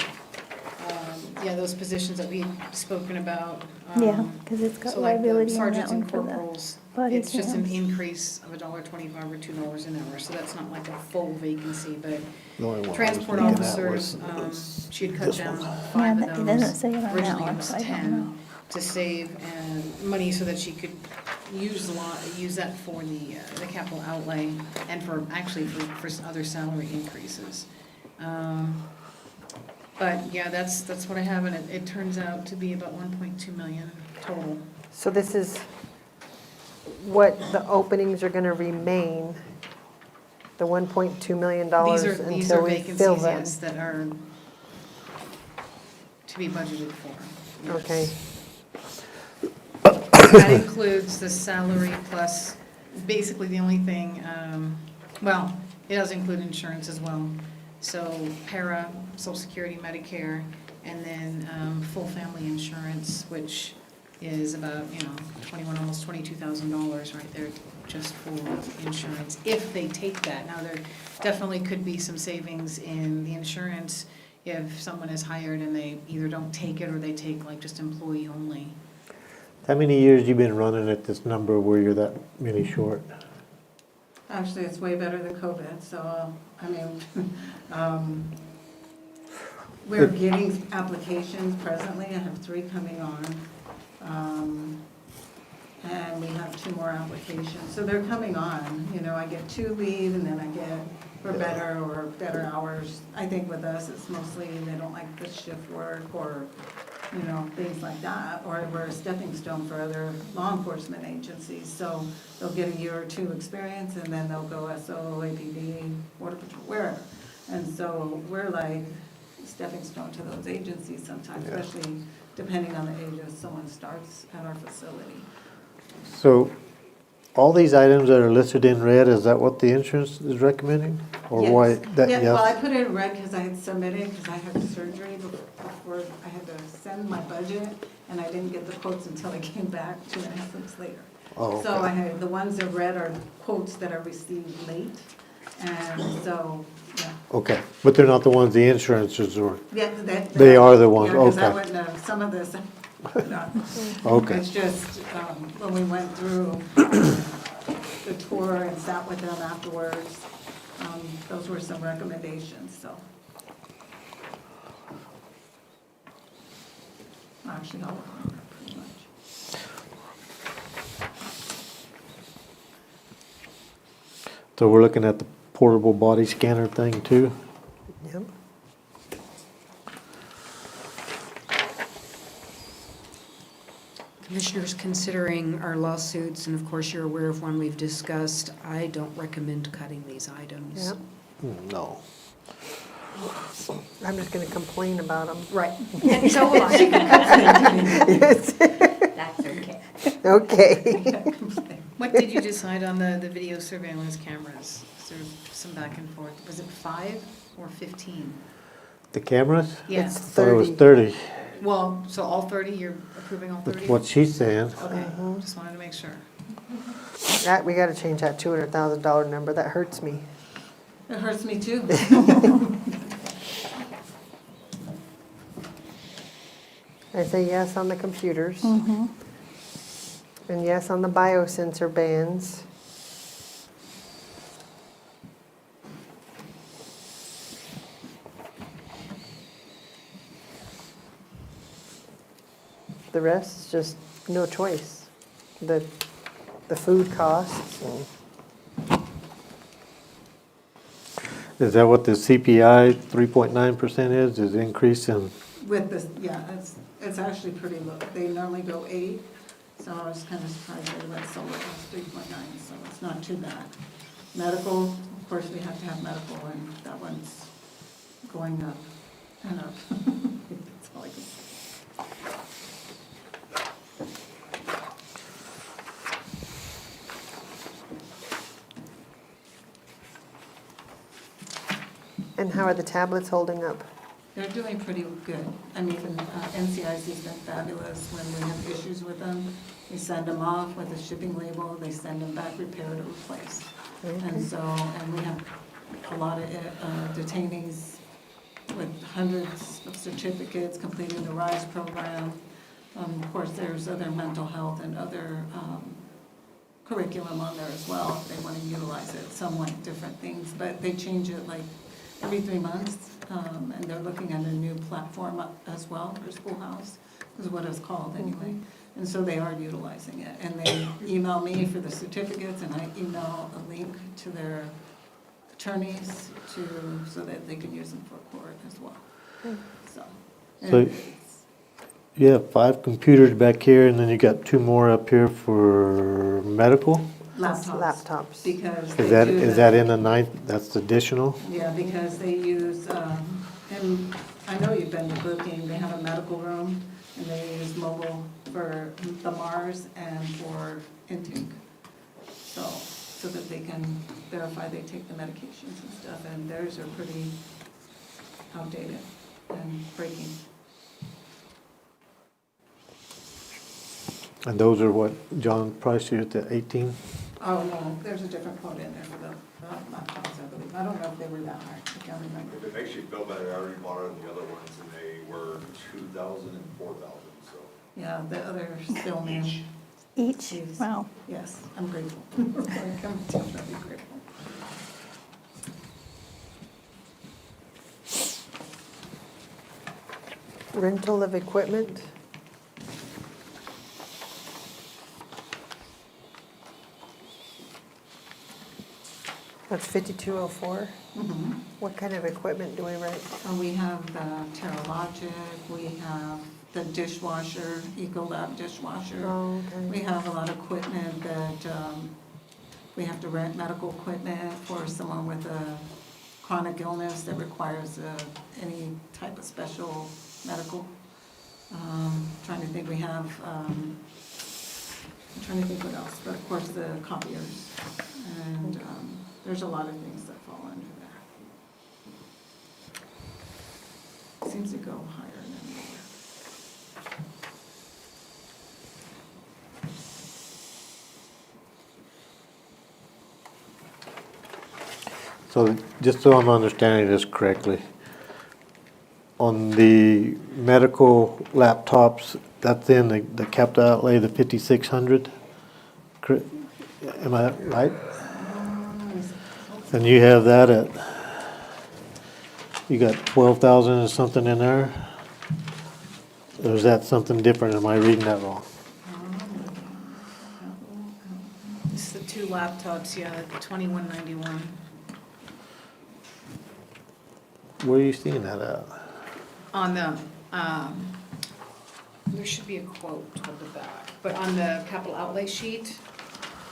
those positions that we've spoken about. Yeah, 'cause it's got so like the liability on that sergeants and one for the corporals, body it's just an cams. increase of $1.25 or $2 an hour, so that's not like a full vacancy, but The only one I was transport looking at officers, was she had cut this down one. 5 Yeah, of it those. doesn't say it on that Originally it one, was so I don't 10 know. to save money so that she could use that for the capital outlay and actually for other salary increases. But yeah, that's what I have, and it turns out to be about 1.2 million total. So this is what the openings are gonna remain, the $1.2 million These are until we fill vacancies, them? yes, that are to be budgeted for. yes. Okay. That includes the salary plus, basically the only thing, well, it does include insurance as well. So para, Social Security, Medicare, and then full family insurance, which is about, almost $22,000 right there just for insurance, if they take that. Now, there definitely could be some savings in the insurance if someone is hired and they either don't take it or they take like just employee only. How many years you been running at this number where you're that many short? Actually, it's way better than COVID, so, I mean, we're getting applications presently. I have 3 coming on. And we have 2 more applications. So they're coming on, you know, I get 2 leave and then I get for better or better hours. I think with us, it's mostly they don't like the shift work or, you know, things like that. Or we're a stepping stone for other law enforcement agencies. So they'll get a year or 2 experience and then they'll go SO, APD, Border Patrol, wherever. And so we're like stepping stone to those agencies sometimes, especially depending on the age of someone starts at our facility. So, all these items that are listed in red, is that what the insurance is recommending? Or Yes. why, that, Yeah, well, I yes? put it in red because I had submitted, because I had surgery before I had to send my budget, and I didn't get the quotes until I came back 2.5 weeks later. Oh, So okay. I had, the ones in red are quotes that I received late, and so, yeah. Okay, but they're not the ones the insurances were? Yeah, They are the ones, yeah, 'cause I okay. wouldn't have, some of this, no. Okay. It's just, when we went through the tour and sat with them afterwards, those were some recommendations, so. Actually, all of them are pretty much. So we're looking at the portable body scanner thing too? Yep. Commissioners, considering our lawsuits, and of course you're aware of one we've discussed, I don't recommend cutting these items. Yep. No. I'm just gonna complain about them. Right. And so will I. That's okay. Okay. What did you decide on the video surveillance cameras? Is there some back and forth? Was it 5 or 15? The cameras? Yeah. It's I thought it was 30. 30. Well, so all 30, you're approving all 30? That's what she's saying. Okay, just wanted to make sure. That, we gotta change that $200,000 number. That hurts me. It hurts me too. I say yes on the computers. Mm-hmm. And yes on the biosensor bans. The rest is just no choice. The food costs and Is that what the CPI 3.9% is increase in? With this, yeah, it's actually pretty low. They normally go 8, so I was kind of surprised they went so low, it's 3.9, so it's not too bad. Medical, of course, we have to have medical, and that one's going up and up. That's all I can say. how are the tablets holding up? They're doing pretty good. I mean, NCIC's been fabulous when we have issues with them. We send them off with a shipping label, they send them back repaired or replaced. And so, and we have a lot of detainees with hundreds of certificates completing the RISE program. Of course, there's other mental health and other curriculum on there as well, if they want to utilize it, somewhat different things, but they change it like every 3 months, and they're looking at a new platform as well for Schoolhouse, is what it's called anyway. And so they are utilizing it, and they email me for the certificates, and I email a link to their attorneys so that they can use them for court as well. So, So and you have 5 computers back here, and then you got 2 more up here for medical? laptops. Because Is they that, do is the- that in the 9th, that's additional? Yeah, because they use, and I know you've been to booking, they have a medical room, and they use mobile for the MARS and for intake. So that they can verify they take the medications and stuff, and theirs are pretty outdated and breaking. And those are what John priced you at the 18? Oh, no, there's a different quote in there for the laptops, I believe. I don't know if they were that high, I can't remember. If it makes you feel better, I already bought it on the other ones, and they were 2,000 and 4,000, so. Yeah, the other still man. Each? Wow. Yes, I'm grateful. I'm definitely grateful. Rental of equipment? That's 5204? Mhm. What kind of equipment do we rent? We have the Terralogic, we have the dishwasher, Ecolab dishwasher. Oh, okay. We have a lot of equipment that, we have to rent medical equipment for someone with a chronic illness that requires any type of special medical. Trying to think, we have, I'm trying to think what else, but of course the copiers. And there's a lot of things that fall under that. Seems to go higher than lower. So just so I'm understanding this correctly, on the medical laptops, that's in the capital outlay, the 5,600? Am I right? And you have that at, you got 12,000 or something in there? Or is that something different? Am I reading that wrong? It's the two laptops, yeah, the 2191. Where are you seeing that at? On the, there should be a quote toward the back, but on the capital outlay sheet,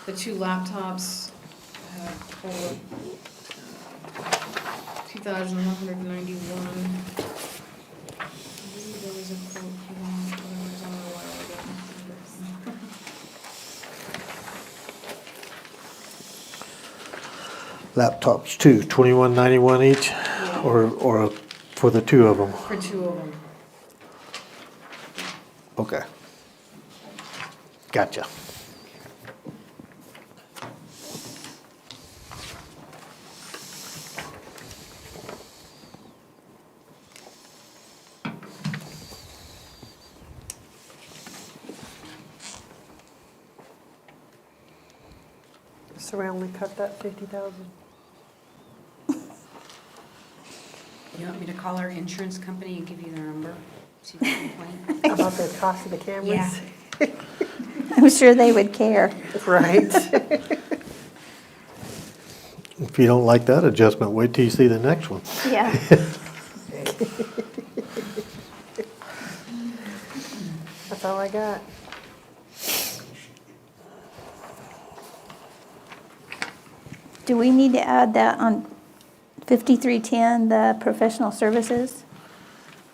the two laptops have total 2,191. I believe there was a quote for that, but it was on a while ago. Laptops too, 2191 each? Or for the two of them? For two of them. Okay. Gotcha. So we only cut that 50,000? You want me to call our insurance company and give you their number? See if they can complain? About the cost of the cameras? Yeah. I'm sure they would care. Right. If you don't like that adjustment, wait till you see the next one. Yeah. That's all I got. Do we need to add that on 5310, the professional services?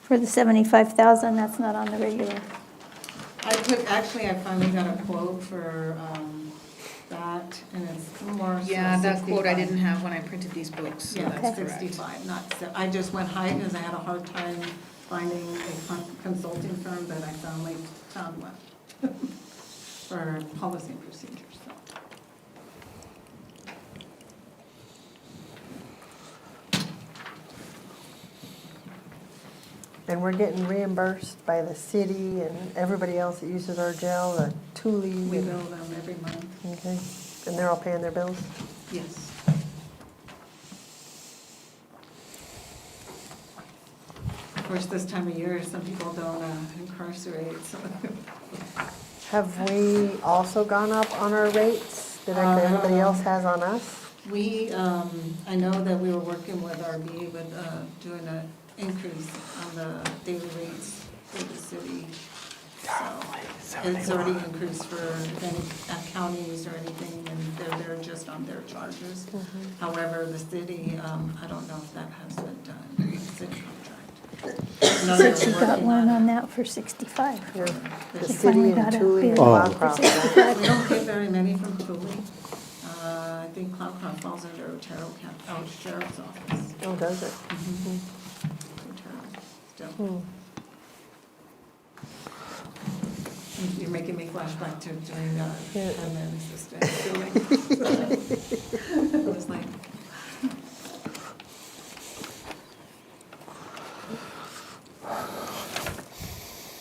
For the 75,000, that's not on the regular. Actually, I finally got a quote for that, and it's more so Yeah, that quote I 65. didn't have when I printed these books, so Yeah, that's correct. 65, I just went high because I had a hard time finding a consulting firm, but I finally found one for policy and procedures, so. And we're getting reimbursed by the city and everybody else that uses our jail, the Thule. We bill them every month. Okay, and they're all paying their bills? Yes. Of course, this time of year, some people don't incarcerate, so. Have we also gone up on our rates that everybody else has on us? We, I know that we were working with RB with doing an increase on the daily rates for the city. So it's already increased for any counties or anything, and they're just on their charges. However, the city, I don't know if that has been done, the city contract. Since you got one on that for 65. The You city finally and got a Thule and bill Cloudcroft. for 65. We don't get very many from Thule. I think Cloudcroft falls under Otero Sheriff's Office. Oh, does it? Otero, still. You're making me flash back to doing admin assistant doing. I was like.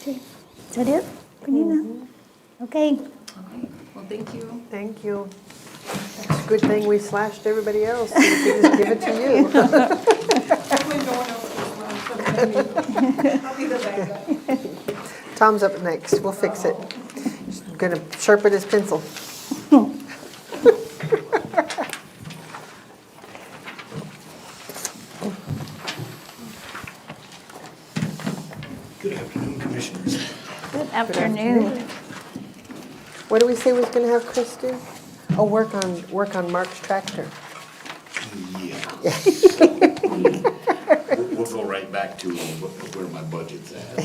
Okay. Is that it? letting you know. Okay. Okay, well, thank you. Thank you. It's a good thing we slashed everybody else. We could just give it to you. Hopefully no one else gets one, so then I'll be the bad guy. Tom's up next. We'll fix it. He's gonna sharpen his pencil. Good afternoon, Commissioners. Good afternoon. What do we say we was gonna have Chris do? Oh, work on Mark's tractor. Yeah. We'll go right back to where my budget's at.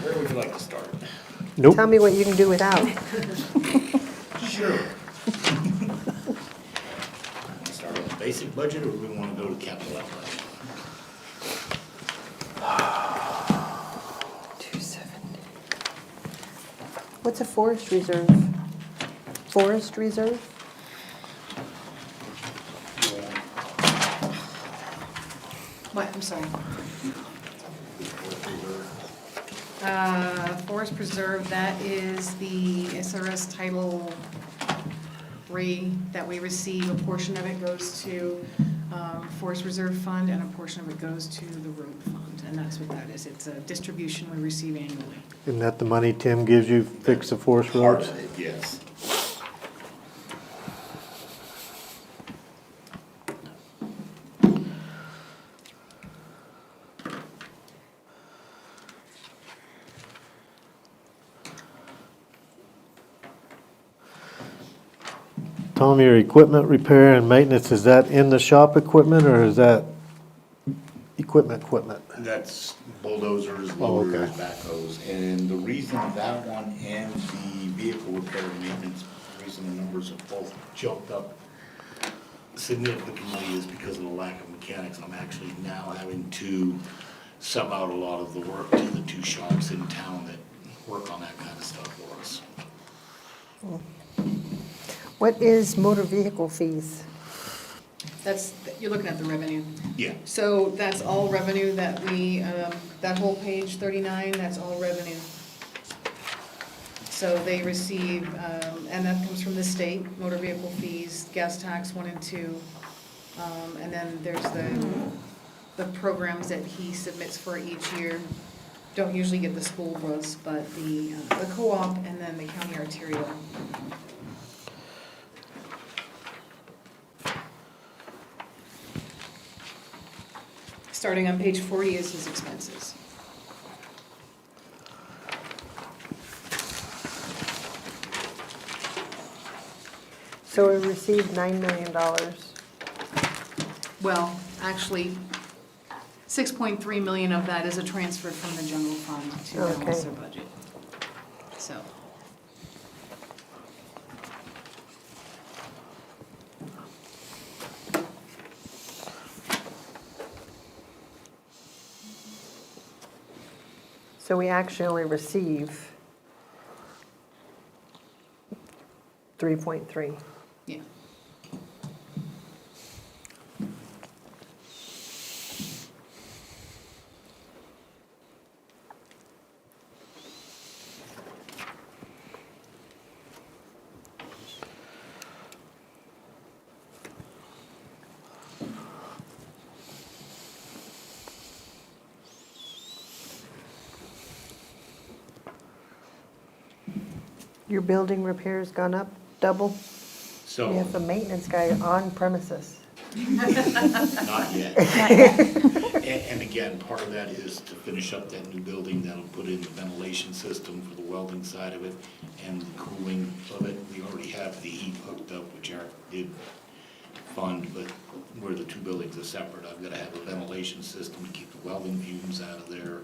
Where would you like to start? Nope. Tell me what you can do without. Sure. Start with the basic budget, or do we want to go to capital outlay? 270. What's a forest reserve? Forest reserve? What, I'm sorry. Forest Preserve, that is the SRS Title III that we receive. A portion of it goes to Forest Reserve Fund and a portion of it goes to the road fund. And that's what that is. It's a distribution we receive annually. Isn't that the money Tim gives you, fix the forest Part roads? of it, yes. Tom, your equipment repair and maintenance, is that in the shop equipment or is that equipment? That's bulldozers, Oh, okay. loaders, backhoes, and the reason that one and the vehicle repair and maintenance, the reason the numbers have both jumped up significantly is because of the lack of mechanics. I'm actually now having to sub out a lot of the work to the two shops in town that work on that kind of stuff for us. What is motor vehicle fees? That's, you're looking at the revenue. Yeah. So that's all revenue that we, that whole page 39, that's all revenue. So they receive, and that comes from the state, motor vehicle fees, gas tax 1 and 2. And then there's the programs that he submits for each year. Don't usually get the school bus, but the co-op and then the county arterial. Starting on page 40 is his expenses. So we received $9 million. Well, actually, 6.3 million of that is a transfer from the general fund to balance their budget. So. So we actually only receive 3.3. Yeah. Your building repairs gone up double? So. We have a maintenance guy on premises. Not yet. Not yet. And again, part of that is to finish up that new building that'll put in the ventilation system for the welding side of it and the cooling of it. We already have the heat hooked up, which Eric did fund, but where the two buildings are separate, I've gotta have a ventilation system to keep the welding fumes out of there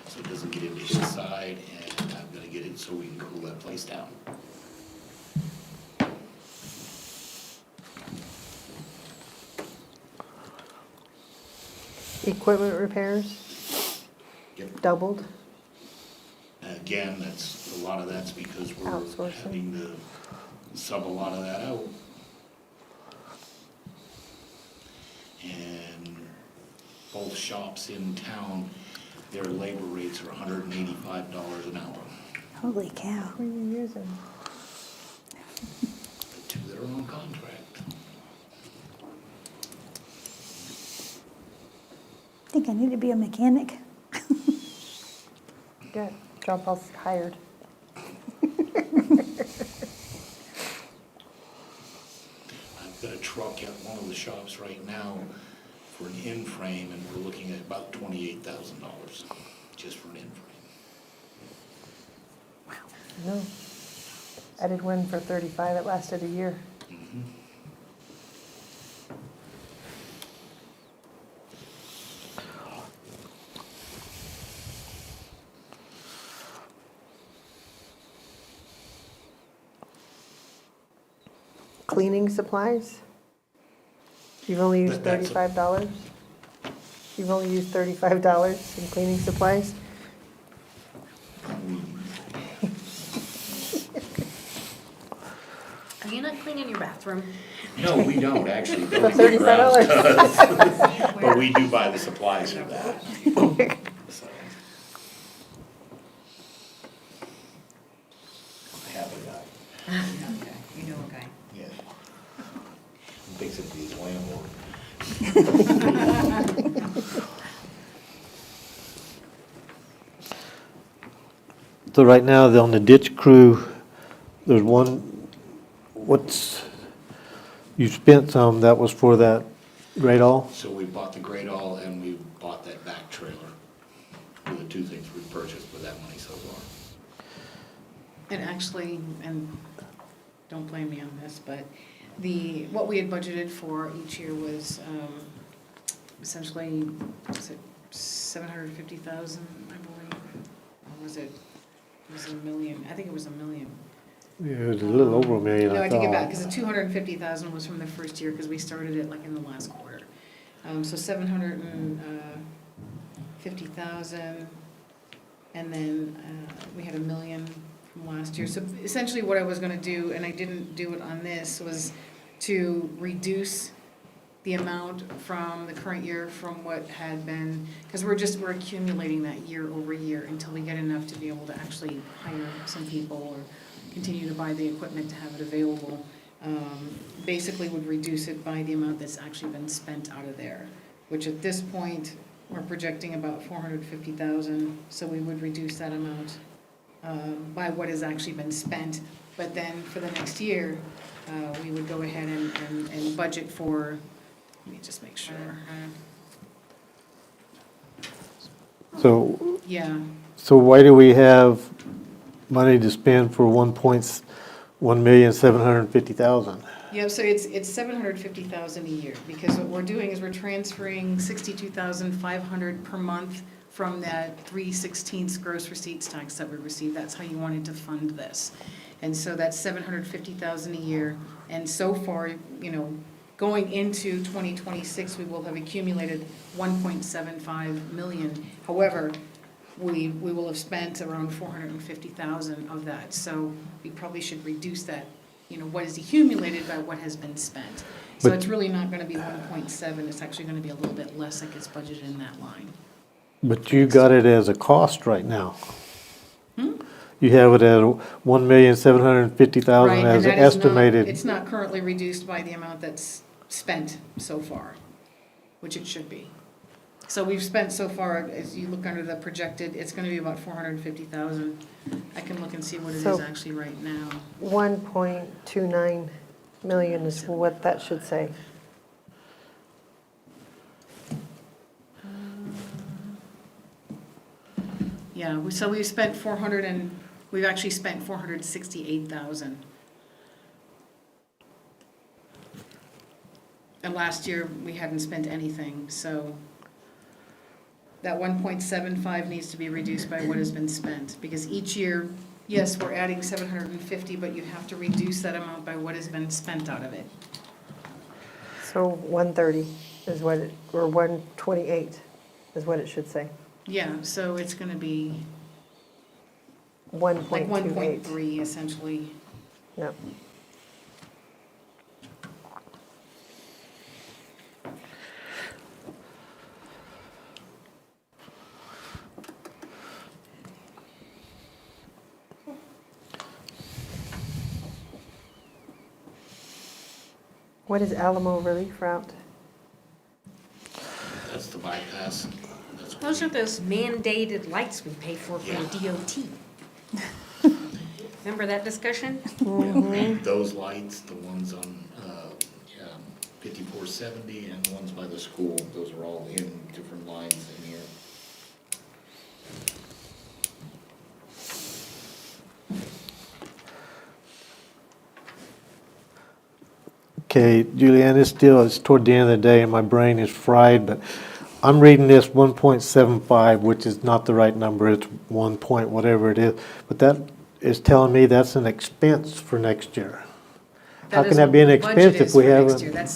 so it doesn't get into his side, and I've gotta get it so we can cool that place down. Equipment repairs? Yep. Doubled? Again, a lot of that's because we're Outsourcing. having to sub a lot of that out. And both shops in town, their labor rates are $185 an hour Holy cow. Who are you using? to their own contract. I think I need to be a mechanic. Good, job well hired. I've got a truck at one of the shops right now for an in-frame, and we're looking at about $28,000 just for an in-frame. No. I did one for 35, it lasted a year. Cleaning supplies? You've only used That's $35? You've only used $35 in cleaning supplies? Are you not cleaning your bathroom? No, we don't actually. For $35. But we do buy the supplies for that. So. I have a guy. Okay, you know a guy. Yeah. Basically his landlord. So right now, on the ditch crew, there's one, you spent some, that was for that great all? So we bought the great all and we bought that back trailer. Were the two things we purchased with that money so far. And actually, and don't blame me on this, but what we had budgeted for each year was essentially, was it 750,000, I believe? Or was it a million? I think it was $1 million. Yeah, it was a little over $1 million, No, I I take it back, thought. because the 250,000 was from the first year, because we started it like in the last quarter. So 750,000, and then we had $1 million from last year. So essentially what I was gonna do, and I didn't do it on this, was to reduce the amount from the current year from what had been, because we're accumulating that year over year until we get enough to be able to actually hire some people or continue to buy the equipment to have it available. Basically would reduce it by the amount that's actually been spent out of there, which at this point, we're projecting about 450,000, so we would reduce that amount by what has actually been spent. But then for the next year, we would go ahead and budget for, let me just make sure. So, Yeah, so why do we have money to spend for 1,750,000? yeah, so it's 750,000 a year, because what we're doing is we're transferring 62,500 per month from that 3/16 gross receipts tax that we received. That's how you wanted to fund this. And so that's 750,000 a year, and so far, going into 2026, we will have accumulated 1.75 million. However, we will have spent around 450,000 of that, so we probably should reduce that, what is accumulated by what has been spent. So But- it's really not gonna be 1.7, it's actually gonna be a little bit less that gets budgeted in that line. But you got it as a cost right now. You have it at 1,750,000 Right, and as that is not, estimated. it's not currently reduced by the amount that's spent so far, which it should be. So we've spent so far, as you look under the projected, it's gonna be about 450,000. I can look and see what it is So- actually right now. 1.29 million is what that should say. Yeah, so we've actually spent 468,000. And last year, we hadn't spent anything, so that 1.75 needs to be reduced by what has been spent, because each year, yes, we're adding 750, but you have to reduce that amount by what has been spent out of it. So 130 is what or 128 is what it should say. Yeah, so it's gonna be like 1.28. 1.3 essentially. Yep. What is Alamo Relief Route? That's the bypass. That's what Those we- are those mandated lights we pay for Yeah. the DOT. Remember that discussion? Those lights, the ones on, 5470 and the ones by the school, those are all in different lines in here. Okay, Julianne, it's toward the end of the day and my brain is fried, but I'm reading this 1.75, which is not the right number, it's 1 point whatever it is, but that is telling me that's an expense for next year. How That can is that what be an the budget expense is if we for next haven't? year.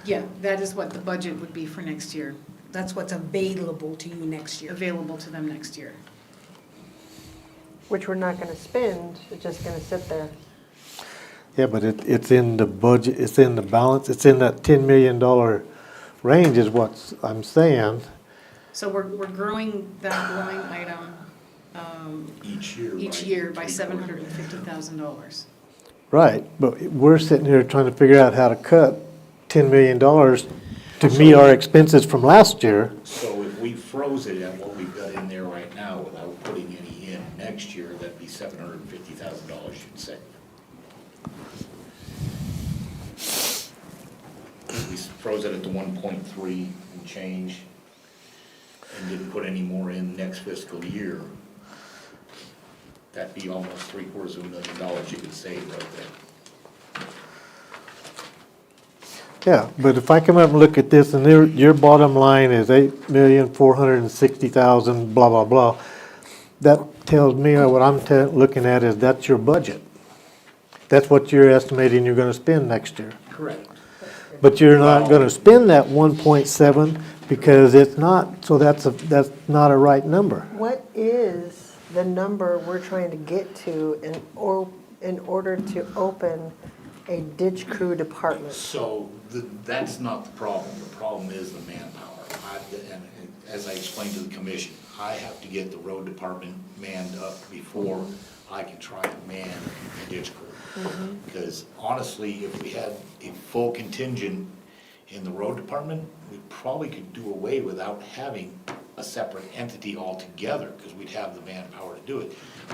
Yeah, that is what the budget would be for next year, That's what's available to you next year. available to them next year. Which we're not gonna spend, it's just gonna sit there. Yeah, but it's in the budget, it's in the balance, it's in that $10 million range is what I'm saying. So we're growing that line item Each year. each year by $750,000. Right, but we're sitting here trying to figure out how to cut $10 million to meet our expenses from last year. So if we froze it at what we've got in there right now without putting any in next year, that'd be $750,000 you'd save. If we froze it at the 1.3 and change and didn't put any more in next fiscal year, that'd be almost $750,000 you could save right there. Yeah, but if I come up and look at this and your bottom line is 8,460,000, blah, blah, blah, that tells me what I'm looking at is that's your budget. That's what you're estimating you're gonna spend next year. Correct. But you're not gonna spend that 1.7 because it's not, so that's not a right number. What is the number we're trying to get to in order to open a ditch crew department? So that's not the problem. The problem is the manpower. And as I explained to the commission, I have to get the road department manned up before I can try to man the ditch crew. Because honestly, if we had a full contingent in the road department, we probably could do away without having a separate entity altogether, because we'd have the manpower to do it.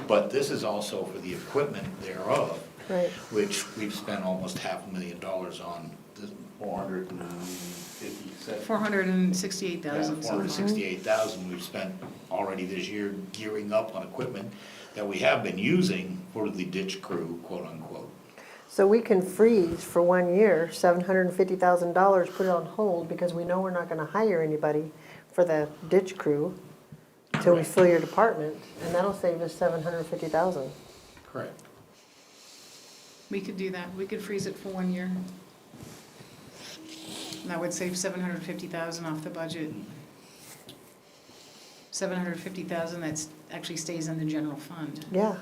But this is also for the equipment thereof, Right. which we've spent almost $500,000 on, the 450. 468,000. so far. 468,000 we've spent already this year gearing up on equipment that we have been using for the ditch crew, quote unquote. So we can freeze for 1 year, $750,000, put it on hold because we know we're not gonna hire anybody for the ditch crew till we fill your department, and that'll save us $750,000. Correct. We could do that. We could freeze it for 1 year. And that would save $750,000 off the budget. $750,000 that actually stays in the general fund. Yeah.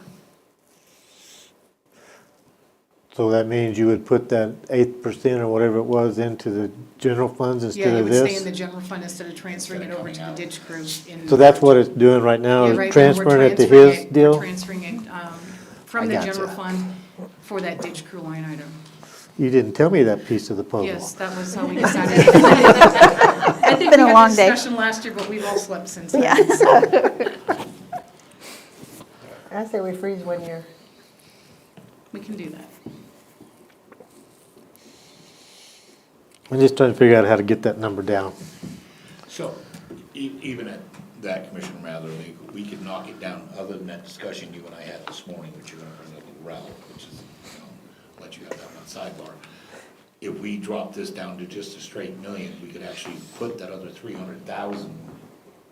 So that means you would put that 8% or whatever it was into the general funds Yeah, instead you of would stay in the this? general fund instead of transferring it over to the ditch crew. So that's what it's doing right now, Yeah, is right now we're transferring it to transferring his it- deal? We're transferring it from I the gotcha. general fund for that ditch crew line item. You didn't tell me that piece of the puzzle. Yes, that was how we decided. I think Been we a had long a day. discussion last year, but we've all slept since then. Yes. I say we freeze 1 year. We can do that. I'm just trying to figure out how to get that number down. So, even at that, Commissioner Matherly, we could knock it down, other than that discussion you and I had this morning, which you're gonna bring up with Ralph, which is, let you have that one sidebar. If we drop this down to just a straight million, we could actually put that other 300,000,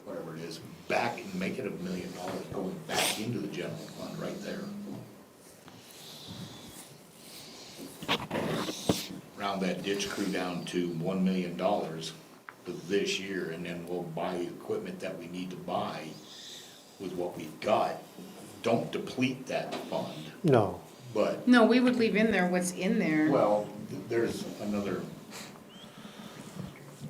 whatever it is, back and make it $1 million going back into the general fund right there. Round that ditch crew down to $1 million for this year, and then we'll buy the equipment that we need to buy with what we've got. Don't deplete that fund, No. but, No, we would leave in there what's in there. well, there's another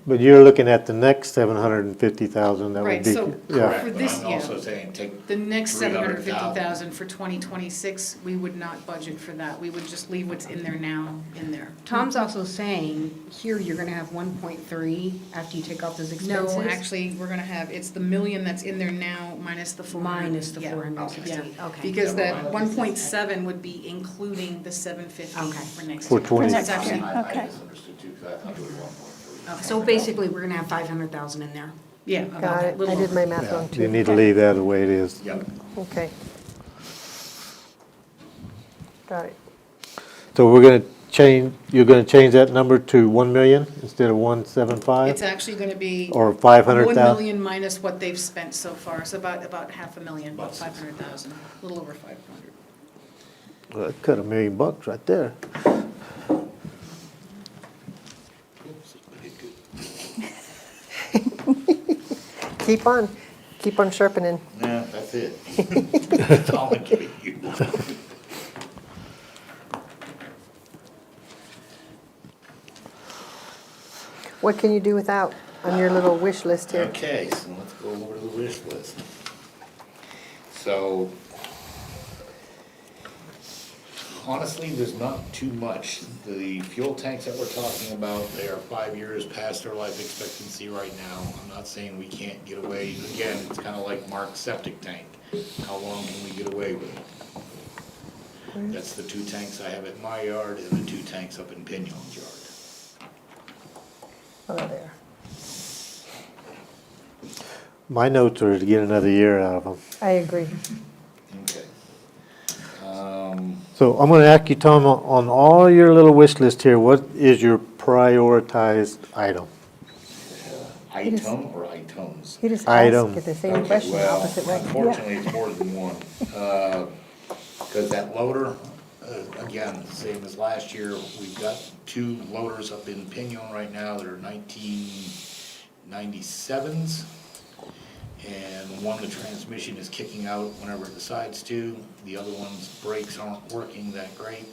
But you're looking at the next 750,000 that would Right, be, so yeah. for But this, I'm yeah. also saying take The next 300,000. 750,000 for 2026, we would not budget for that. We would just leave what's in there now, in there. Tom's also saying, here you're gonna have 1.3 after you take off those expenses. No, actually, we're gonna have, it's the million that's in there now minus the 400. Minus the Yeah, 460, yeah. okay. Because that 1.7 would be including the 750 Okay. for next For year. 20. So it's actually, I misunderstood too, because I thought it was 1.3. So basically, we're gonna have 500,000 in there. yeah. about Got that, it, little I did over. my math wrong too. You need to leave that the way it is. Yep. Okay. Got it. So we're gonna change, you're gonna change that number to 1 million instead of 175? It's actually gonna be. Or 500,000? 1 million minus what they've spent so far, so about $500,000, about 500,000, a little over 500. Well, that cut $1 million right there. Keep on sharpening. Yeah, that's it. That's all I'm giving you. What can you do without on your little wish list here? Okay, so let's go over to the wish list. So, honestly, there's not too much. The fuel tanks that we're talking about, they are 5 years past their life expectancy right now. I'm not saying we can't get away. Again, it's kind of like Mark's septic tank. How long can we get away with it? That's the 2 tanks I have at my yard and the 2 tanks up in Pignon's yard. Oh, there. My notes are to get another year out of them. I agree. Okay. So I'm gonna ask you, Tom, on all your little wish list here, what is your prioritized item? Item or items? He just Item. asked the same Okay, question the well, opposite way. unfortunately, it's more than one. Because that loader, again, same as last year, we've got 2 loaders up in Pinion right now that are 1997s. And one, the transmission is kicking out whenever it decides to. The other one's brakes aren't working that great.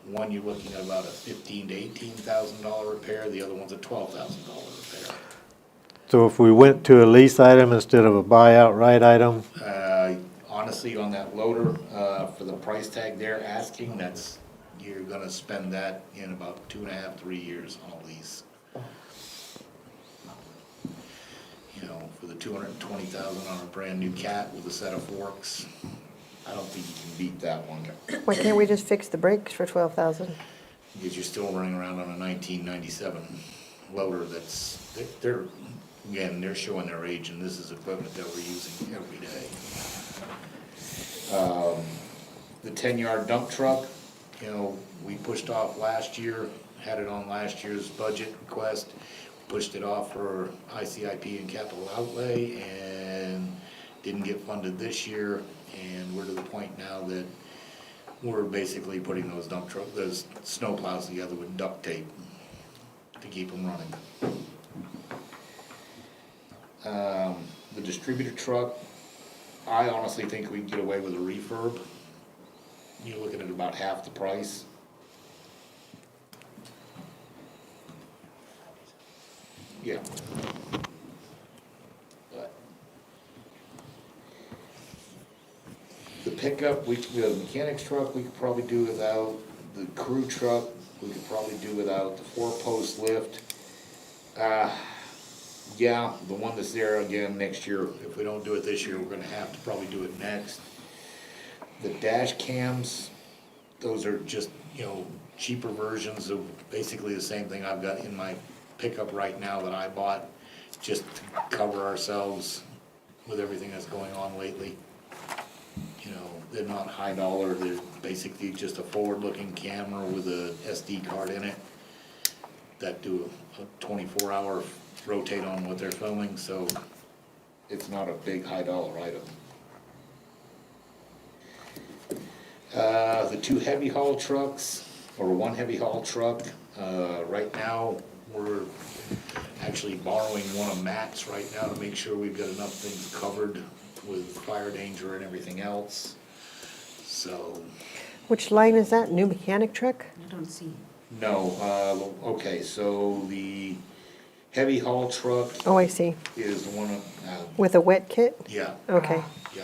One, you're looking at about a $15,000 to $18,000 repair. The other one's a $12,000 repair. So if we went to a lease item instead of a buy outright item, Honestly, on that loader, for the price tag they're asking, you're gonna spend that in about 2.5, 3 years on a lease. You know, for the 220,000 on a brand new Cat with a set of forks, I don't think you can beat that one. Why can't we just fix the brakes for 12,000? Because you're still running around on a 1997 loader they're showing their age, and this is equipment that we're using every day. The 10-yard dump truck, we pushed off last year, had it on last year's budget request, pushed it off for ICIP and capital outlay, and didn't get funded this year, and we're to the point now that we're basically putting those those snow plows together with duct tape to keep them running. The distributor truck, I honestly think we can get away with a refurb. You're looking at about half the price. Yeah. But the pickup, the mechanic's truck, we could probably do without. The crew truck, we could probably do without. The 4-post lift, yeah, the one that's there again next year. If we don't do it this year, we're gonna have to probably do it next. The dash cams, those are just, cheaper versions of basically the same thing I've got in my pickup right now that I bought, just to cover ourselves with everything that's going on lately. They're not high dollar, they're basically just a forward-looking camera with a SD card in it that do a 24-hour rotate on what they're filming, so it's not a big high dollar item. The 2 heavy haul trucks, or 1 heavy haul truck, right now, we're actually borrowing one of Matt's right now to make sure we've got enough things covered with fire danger and everything else. So, Which line is that? New mechanic truck? I don't see. no, okay, so the Heavy haul truck Oh, I see. is the one, With a wet kit? yeah, Okay. yeah.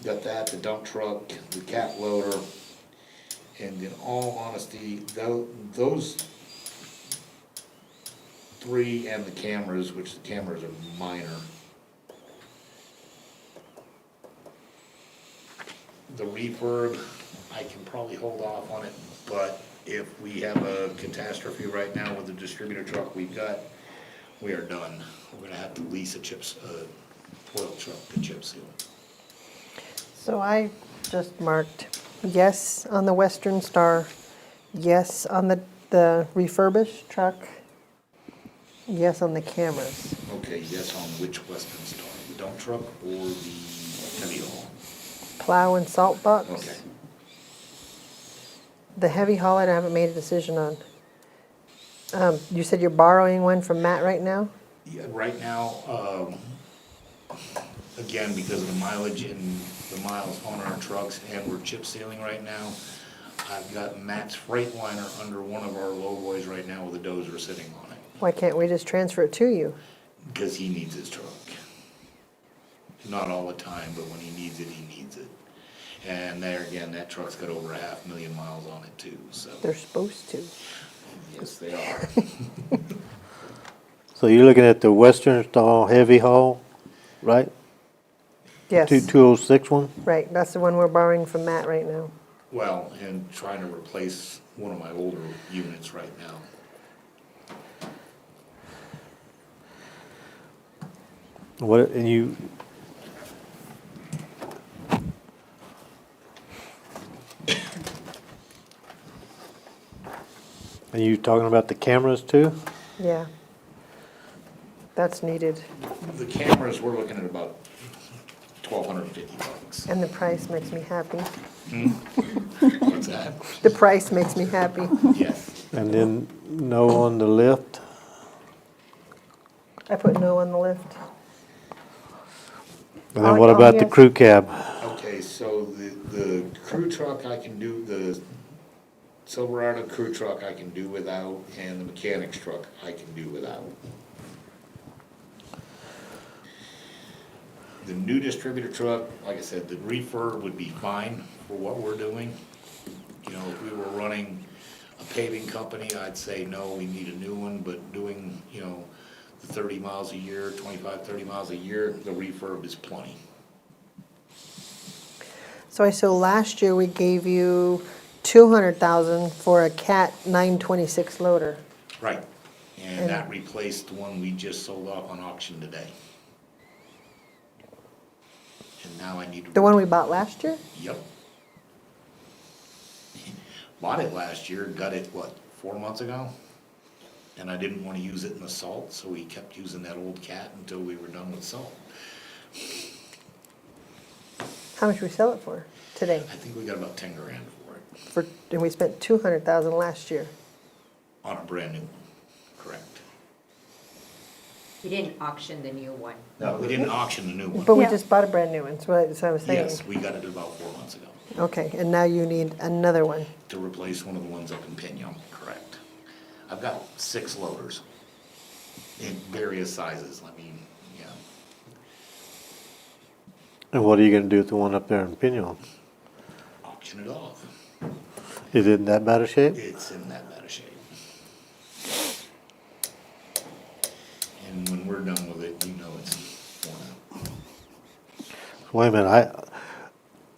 Got that, the dump truck, the cat loader, and in all honesty, those three and the cameras, which the cameras are minor. The refurb, I can probably hold off on it, but if we have a catastrophe right now with the distributor truck we've got, we are done. We're gonna have to lease a oil truck to chip seal. So I just marked yes on the Western Star, yes on the refurbished truck, yes on the cameras. Okay, yes on which Western Star, the dump truck or the heavy haul? Plow and salt box. Okay. The heavy haul I haven't made a decision on. You said you're borrowing one from Matt right now? Yeah, right now, again, because of the mileage and the miles on our trucks, and we're chip sealing right now, I've got Matt's Freightliner under one of our low boys right now with a dozer sitting on it, Why can't we just transfer it to you? because he needs his truck. Not all the time, but when he needs it, he needs it. And there again, that truck's got over 500,000 miles on it too, so. They're supposed to. Yes, they are. So you're looking at the Western Star heavy haul, right? Yes. 206 one? Right, that's the one we're borrowing from Matt right now. Well, and trying to replace one of my older units right now. What, and you, are you talking about the cameras too? Yeah. That's needed. The cameras, we're looking at about $1,250. And the price makes me happy. What's that? The price makes me happy. Yes. And then no on the lift? I put no on the lift. And then what about the crew cab? Okay, so the crew truck I can do, the Silverado crew truck I can do without, and the mechanic's truck I can do without. The new distributor truck, like I said, the refurb would be fine for what we're doing. You know, if we were running a paving company, I'd say, no, we need a new one, but doing, you know, the 30 miles a year, 25, 30 miles a year, the refurb is plenty. So last year we gave you 200,000 for a Cat 926 loader. Right, and that replaced the one we just sold off on auction today. And now I need to. The one we bought last year? Yep. Bought it last year, got it, 4 months ago? And I didn't want to use it in the salt, so we kept using that old Cat until we were done with salt. How much we sell it for today? I think we got about 10 grand for it, And we spent 200,000 last year. on a brand new one, correct. You didn't auction the new one. No, we didn't auction the new one. But we just bought a brand new one, so that's what I was saying. Yes, we got it about 4 months ago, Okay, and now you need another one. to replace one of the ones up in Pinon, correct. I've got 6 loaders in various sizes, I mean, yeah. And what are you gonna do with the one up there in Pinon? Auction it off. Is it in that bad a shape? It's in that bad a shape. And when we're done with it, you know it's worn out. Wait a minute,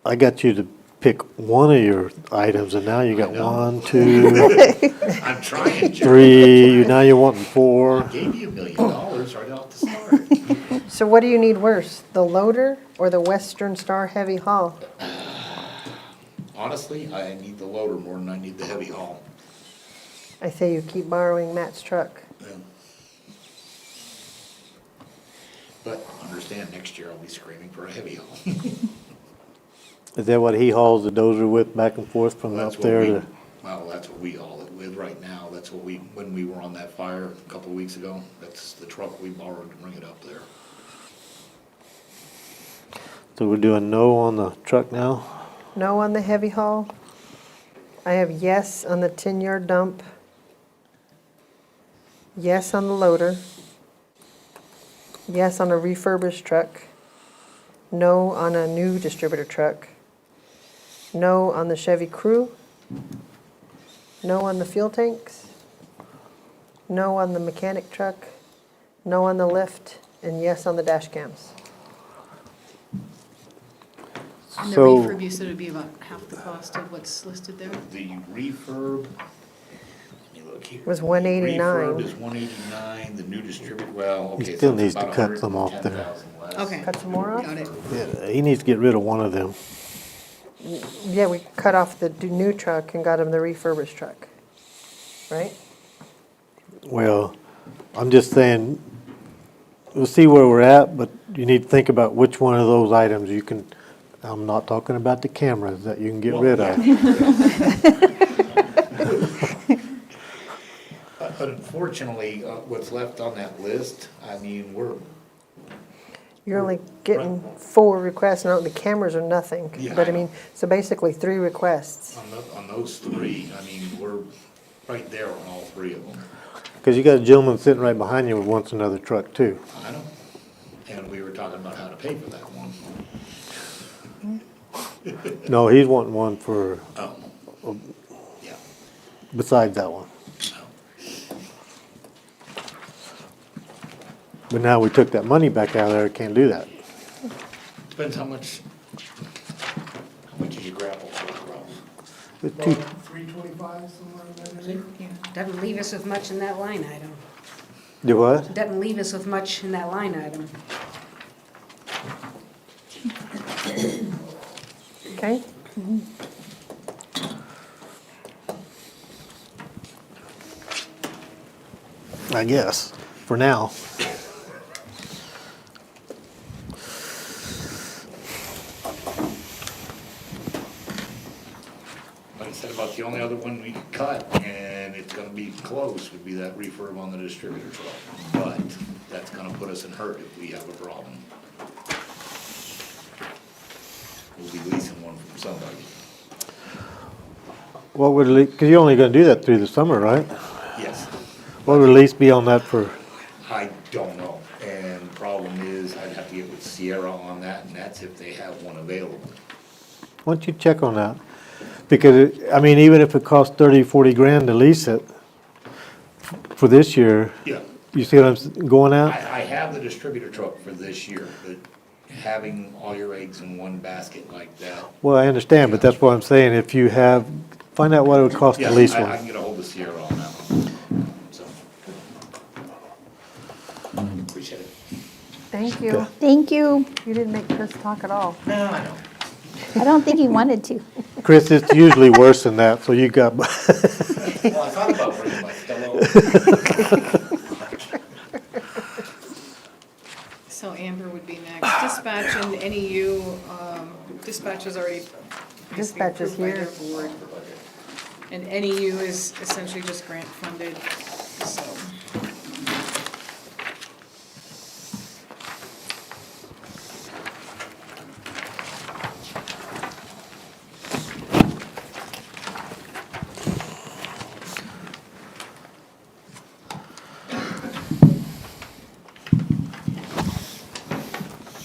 I got you to pick one of your items and now you got know. 1, 2, I'm trying, Joe. 3, now you're wanting 4. I gave you $1 million right off the start. So what do you need worse, the loader or the Western Star heavy haul? Honestly, I need the loader more than I need the heavy haul. I say you keep borrowing Matt's truck. Yeah. But understand, next year I'll be screaming for a heavy haul. Is that what he hauls the dozer with back and forth from That's up what there we, to? well, that's what we haul it with right now. That's what we, when we were on that fire a couple of weeks ago, that's the truck we borrowed to bring it up there. So we're doing no on the truck now? No on the heavy haul. I have yes on the 10-yard dump. Yes on the loader. Yes on a refurbished truck. No on a new distributor truck. No on the Chevy Crew. No on the fuel tanks. No on the mechanic truck. No on the lift. And yes on the dash cams. And the So- refurb, you said would be about half the cost of what's listed there? The refurb, let me look here. Was 189. Refurb is 189, the new distributor, well, okay. so still it's needs to about cut some off there. 110,000 less. Okay. Cut some more off? Got it. Yeah, he needs to get rid of one of them. Yeah, we cut off the new truck and got him the refurbished truck. Right? Well, I'm just saying, we'll see where we're at, but you need to think about which one of those items you can, I'm not talking about the cameras that you can get rid of. Unfortunately, what's left on that list, I mean, You're only getting 4 requests, no, the cameras are nothing. Yeah, But I I mean, so basically 3 requests. on those three, I mean, we're right there on all three of them. Because you got a gentleman sitting right behind you who wants another truck too. I know. And we were talking about how to pay for that one. No, he's wanting one for, Oh, yeah. besides that one. But now we took that money back out of there, can't do that. Depends how much did you grapple for, Ralph? It's too- 325, somewhere in there? Yeah, doesn't leave us with much in that line item. Do what? Doesn't leave us with much in that line item. Okay? I guess, for now. Like I said, about the only other one we could cut, and it's gonna be close, would be that refurb on the distributor truck. But that's gonna put us in hurt if we have a problem. We'll be leasing one from somebody. What would, because you're only gonna do that through the summer, right? Yes, What would the lease be on that for? I don't know, and the problem is, I'd have to get with Sierra on that, and that's if they have one available. Why don't you check on that? Because, I mean, even if it costs 30, 40 grand to lease it for this year, Yeah. you see what I'm going at? I have the distributor truck for this year, but having all your eggs in one basket like that. Well, I understand, but that's what I'm saying, if you have, find out what it would cost Yeah, to lease I one. can get a hold of Sierra on that one, so. Appreciate it. Thank you. Thank you. You didn't make Chris talk at all. No, I know. I don't think he wanted to. Chris, it's usually worse than that, so you got, Well, I thought about bringing my Stella. So Amber would be next. Dispatch and NEU, dispatch is already basically Dispatch is approved by here. their board. And NEU is essentially just grant funded, so.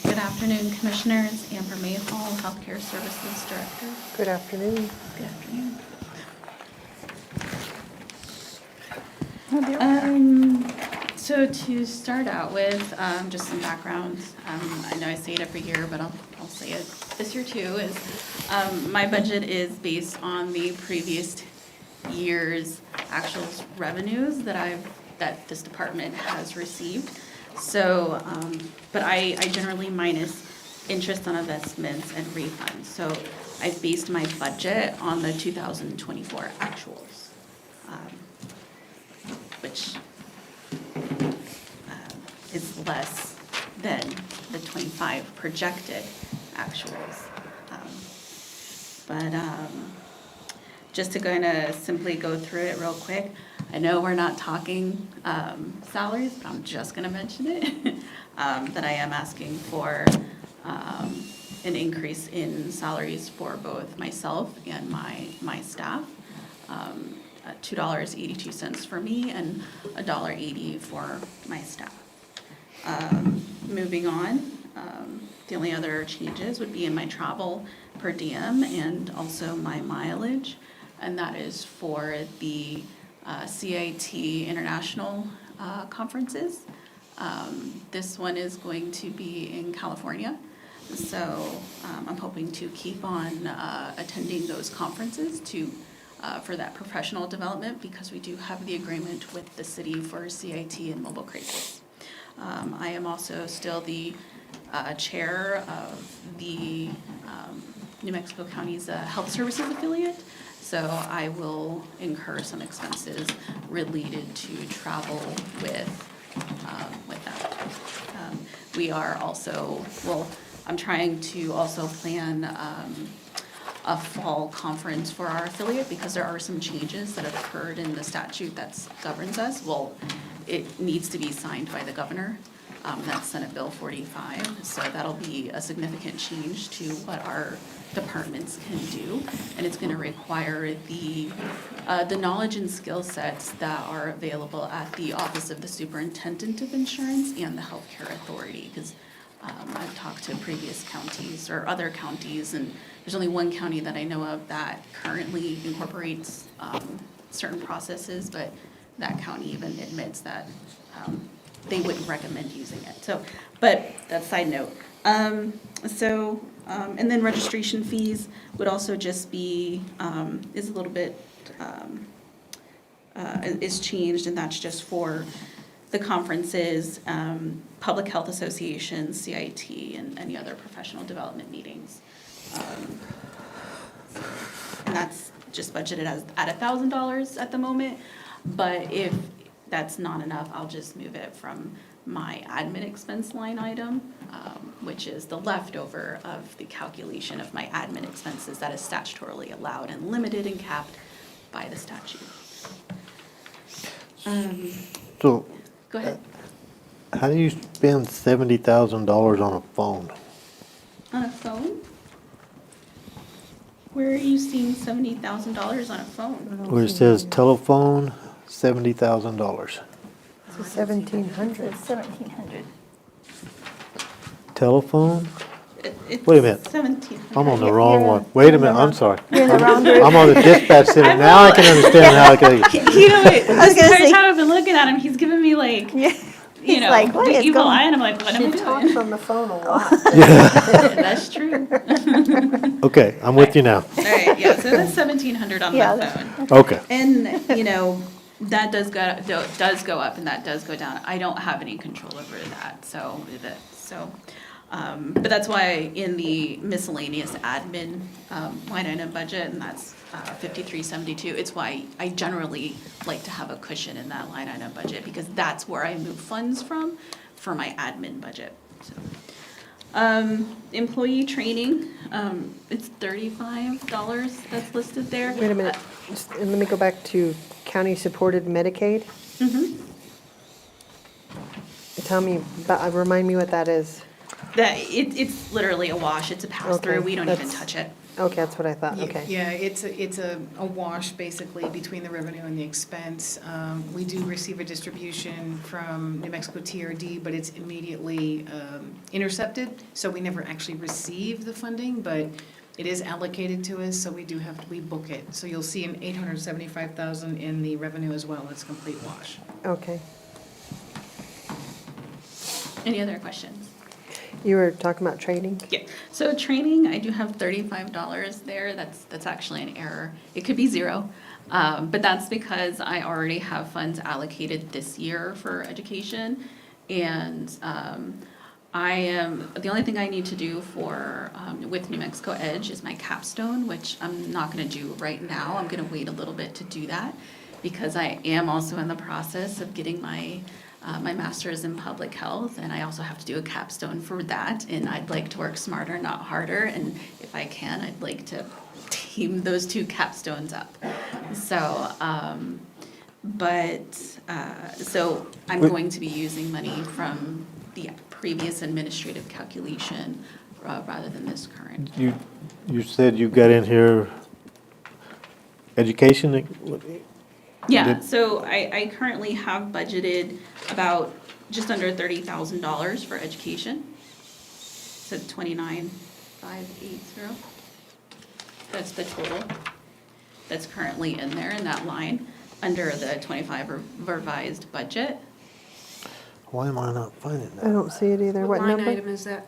Good afternoon, Commissioners. Amber Mayhall, Healthcare Services Director. Good afternoon. Good afternoon. So to start out with, just some background, I know I say it every year, but I'll say it this year too, is my budget is based on the previous year's actual revenues that this department has received. So, but I generally minus interest on investments and refunds. So I've based my budget on the 2024 actuals, which is less than the 25 projected actuals. But just to kind of simply go through it real quick, I know we're not talking salaries, but I'm just going to mention it, that I am asking for an increase in salaries for both myself and my staff. $2.82 for me and $1.80 for my staff. Moving on, the only other changes would be in my travel per diem and also my mileage, and that is for the CIT international conferences. This one is going to be in California, so I'm hoping to keep on attending those conferences for that professional development, because we do have the agreement with the city for CIT and mobile crisis. I am also still the chair of the New Mexico County's Health Services affiliate, so I will incur some expenses related to travel with that. We are also, I'm trying to also plan a fall conference for our affiliate, because there are some changes that have occurred in the statute that governs us. Well, it needs to be signed by the governor. That's Senate Bill 45, so that'll be a significant change to what our departments can do, and it's going to require the knowledge and skill sets that are available at the Office of the Superintendent of Insurance and the Healthcare Authority, because I've talked to previous counties or other counties, and there's only one county that I know of that currently incorporates certain processes, but that county even admits that they wouldn't recommend using it. So, but that's side note. And then registration fees would also just be, is a little bit, is changed, and that's just for the conferences, public health associations, CIT, and any other professional development meetings. And that's just budgeted at $1,000 at the moment, but if that's not enough, I'll just move it from my admin expense line item, which is the leftover of the calculation of my admin expenses that is statutorily allowed and limited and capped by the statute. So, Go ahead. how do you spend $70,000 on a phone? On a phone? Where are you seeing $70,000 on a phone? Where it says telephone, $70,000. So 1,700. It's 1,700. Telephone? It's Wait a minute. 1,700. I'm on the You're wrong in one. the- Wait a you're in the minute, I'm wrong- sorry. you're in the wrong group. I'm on the dispatch center. Now I can understand how I can. You know, I was this gonna entire say- time I've been looking at him, he's giving me like, Yeah. you He's know, like, what the is evil going- eye, and I'm like, what am I She talks doing? on the phone a lot. That's true. Okay, I'm with you now. All right, yeah, so that's 1,700 on Yeah, my that's- phone. Okay. And, you know, that does go up and that does go down. I don't have any control over that, but that's why in the miscellaneous admin line item budget, and that's 5372, it's why I generally like to have a cushion in that line item budget, because that's where I move funds from for my admin budget. So, employee training, it's $35 that's listed there. Wait a minute, and let me go back to county-supported Medicaid. Tell me, remind me what that is. It's literally a wash, it's a pass-through, Okay, we don't even that's- touch it. Okay, that's what I thought, okay. Yeah, it's a wash basically between the revenue and the expense. We do receive a distribution from New Mexico TRD, but it's immediately intercepted, so we never actually receive the funding, but it is allocated to us, so we book it. So you'll see an $875,000 in the revenue as well, it's complete wash. Okay. Any other questions? You were talking about training? Yeah, so training, I do have $35 there, that's actually an error. It could be zero, but that's because I already have funds allocated this year for education. And the only thing I need to do for, with New Mexico Edge is my capstone, which I'm not gonna do right now. I'm gonna wait a little bit to do that, because I am also in the process of getting my master's in public health, and I also have to do a capstone for that, and I'd like to work smarter, not harder, and if I can, I'd like to team those two capstones up. So, so I'm going to be using money from the previous administrative calculation rather than this current. You said you got in here education, Yeah, Did- so I currently have budgeted about just under $30,000 for education. So 29,580. That's the total that's currently in there in that line under the 25 revised budget. Why am I not finding I that? don't see it either. What line number? item is that?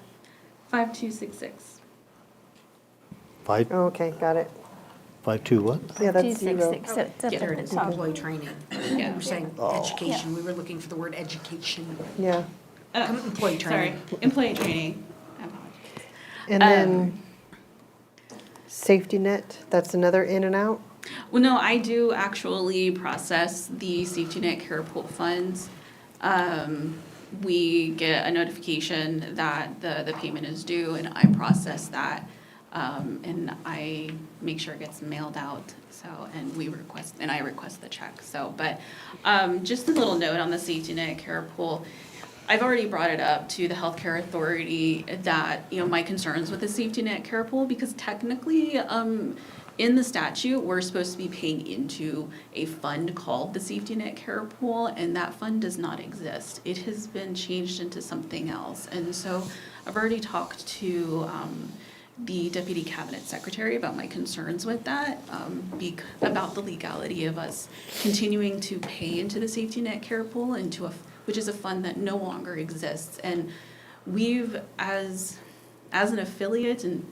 5266. Five, Oh, okay, got it. 5.2 what? Yeah, that's zero. 266, so it's up There at it the is, top. employee training. Yeah. We're saying education, we were looking for the word education. Yeah. Employee training. Sorry, employee training. I apologize. And then safety net, that's another in and out? Well, no, I do actually process the safety net care pool funds. We get a notification that the payment is due, and I process that, and I make sure it gets mailed out. So, and I request the check. So, but just a little note on the safety net care pool. I've already brought it up to the healthcare authority that, you know, my concerns with the safety net care pool, because technically, in the statute, we're supposed to be paying into a fund called the safety net care pool, and that fund does not exist. It has been changed into something else. And so I've already talked to the deputy cabinet secretary about my concerns with that, about the legality of us continuing to pay into the safety net care pool, which is a fund that no longer exists. And we've, as an affiliate and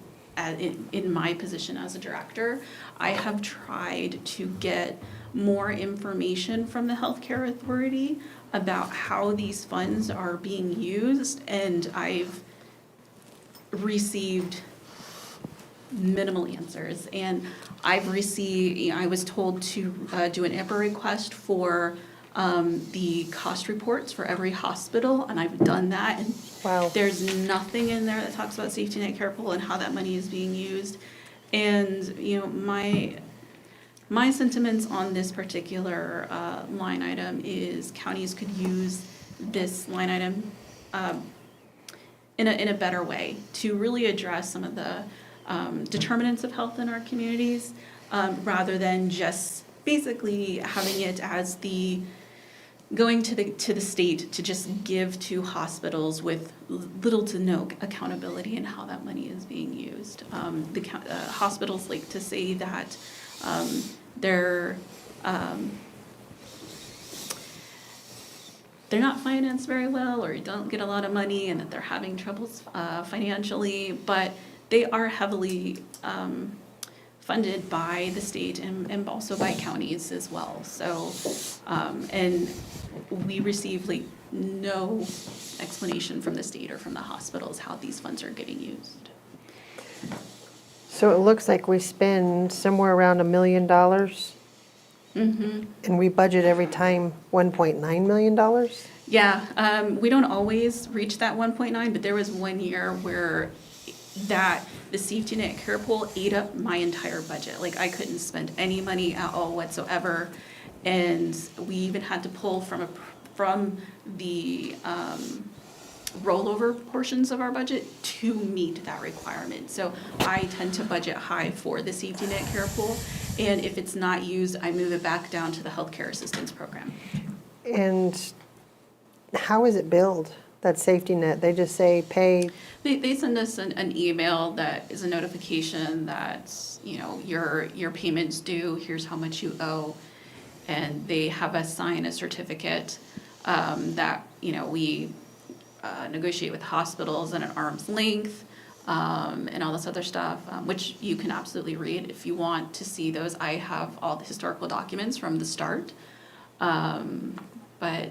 in my position as a director, I have tried to get more information from the healthcare authority about how these funds are being used, and I've received minimal answers. And I was told to do an IPA request for the cost reports for every hospital, and I've done that, and there's nothing in there that talks about safety net care pool and how that money is being used. And, you know, my sentiments on this particular line item is counties could use this line item in a better way to really address some of the determinants of health in our communities, rather than just basically having it as going to the state to just give to hospitals with little to no accountability in how that money is being used. Hospitals like to say that they're not financed very well, or don't get a lot of money, and that they're having troubles financially, but they are heavily funded by the state and also by counties as well. So, and we receive like no explanation from the state or from the hospitals how these funds are getting used. So it looks like we spend somewhere around $1 million, and we budget every time $1.9 million? Yeah, we don't always reach that 1.9, but there was one year where the safety net care pool ate up my entire budget. Like, I couldn't spend any money at all whatsoever, and we even had to pull from the rollover portions of our budget to meet that requirement. So I tend to budget high for the safety net care pool, and if it's not used, I move it back down to the healthcare assistance program. And how is it billed, that safety net? They just say pay? They send us an email that is a notification that, you know, your payment's due, here's how much you owe. And they have us sign a certificate that, you know, we negotiate with hospitals at an arm's length, and all this other stuff, which you can absolutely read if you want to see those. I have all the historical documents from the start, but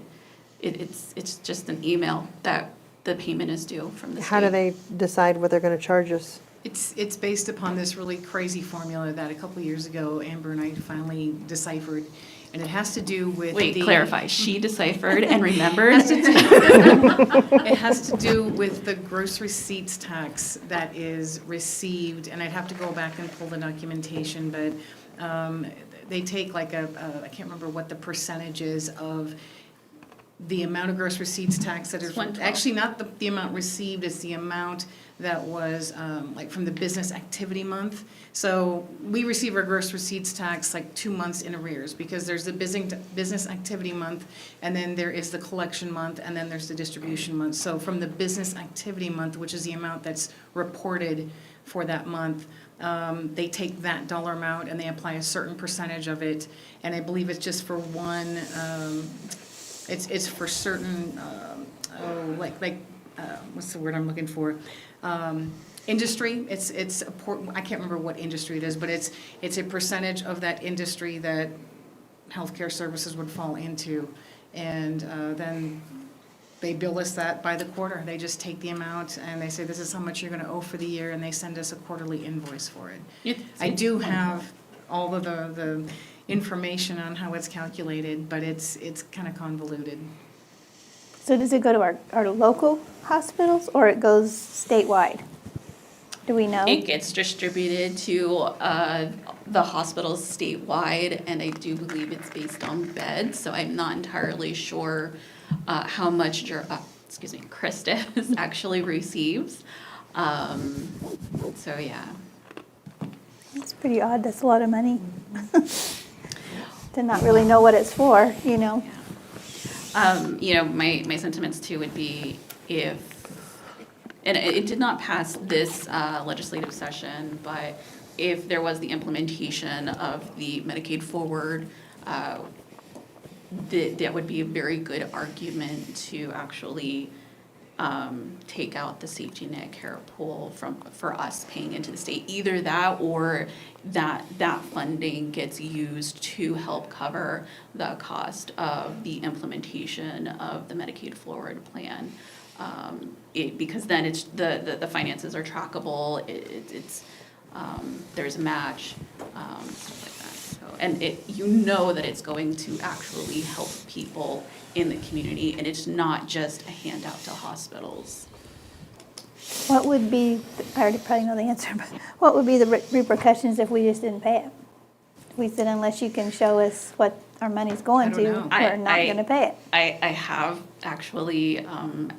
it's just an email that the payment is due from the state. How do they decide what they're going to charge us? It's based upon this really crazy formula that a couple years ago Amber and I finally deciphered, and it has to do with clarify. She deciphered and remembered. It has to do with the gross receipts tax that is received, and I'd have to go back and pull the documentation, but they take like I can't remember what the percentage is of the amount of gross receipts tax that is, It's 112. actually not the amount received, it's the amount that was, like from the business activity month. So we receive our gross receipts tax like 2 months in arrears, because there's the business activity month, and then there is the collection month, and then there's the distribution month. So from the business activity month, which is the amount that's reported for that month, they take that dollar amount and they apply a certain percentage of it, and I believe it's just for one, it's for certain, what's the word I'm looking for? Industry, it's I can't remember what industry it is, but it's a percentage of that industry that healthcare services would fall into. And then they bill us that by the quarter. They just take the amount and they say, this is how much you're gonna owe for the year, and they send us a quarterly invoice for it. I do have all of the information on how it's calculated, but it's kind of convoluted. So does it go to our local hospitals, or it goes statewide? Do we know? It gets distributed to the hospitals statewide, and I do believe it's based on beds, so I'm not entirely sure how much Christus actually receives. So yeah. It's pretty odd, that's a lot of money. To not really know what it's for, you know? My sentiments too would be if, and it did not pass this legislative session, but if there was the implementation of the Medicaid Forward, that would be a very good argument to actually take out the safety net care pool for us paying into the state. Either that, or that funding gets used to help cover the cost of the implementation of the Medicaid Forward plan. Because then it's the finances are trackable. There's a match, stuff like that. So, and that it's going to actually help people in the community, and it's not just a handout to hospitals. What would be, I already probably know the answer, but what would be the repercussions if we just didn't pay it? We said, unless you can show us what our money's going to, we're not gonna pay it. I have actually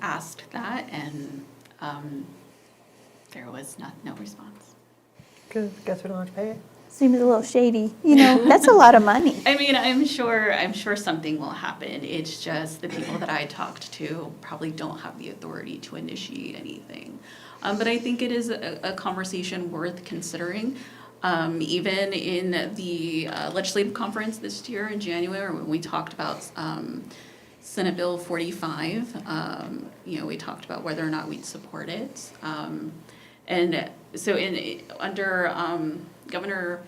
asked that, and there was no response. Good, guess we don't have to pay it. Seems a little shady, that's a lot of money. I mean, I'm sure something will happen. It's just the people that I talked to probably don't have the authority to initiate anything. But I think it is a conversation worth considering. Even in the legislative conference this year in January, when we talked about Senate Bill 45, we talked about whether or not we'd support it. And so under Governor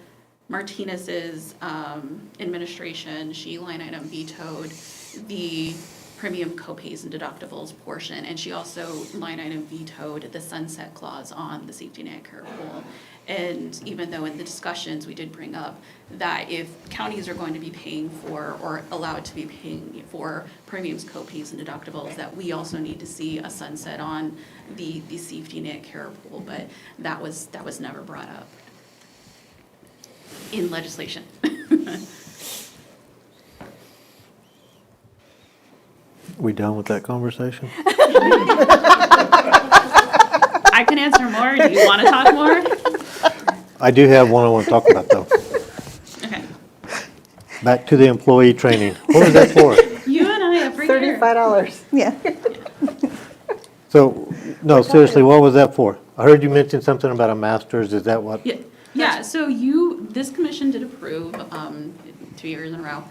Martinez's administration, she line item vetoed the premium copays and deductibles portion, and she also line item vetoed the sunset clause on the safety net care pool. And even though in the discussions we did bring up that if counties are going to be paying for or allowed to be paying for premiums, copays, and deductibles, that we also need to see a sunset on the safety net care pool, but that was never brought up in legislation. We done with that conversation? I can answer more. Do you want to talk more? I do have one I want to talk about, though. Okay. Back to the employee training. What was that for? You and I every year. $35. Yeah. So, no, seriously, what was that for? I heard you mention something about a master's. Is that what? Yeah. So this commission did approve 2 years in a row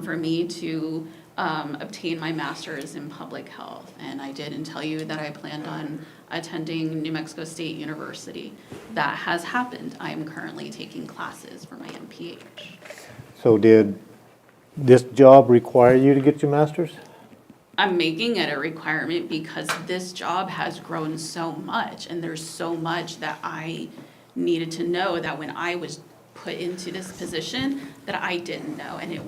for me to obtain my master's in public health, and I didn't tell you that I planned on attending New Mexico State University. That has happened. I am currently taking classes for my MPH. So did this job require you to get your master's? I'm making it a requirement because this job has grown so much, and there's so much that I needed to know that when I was put into this position that I didn't know, and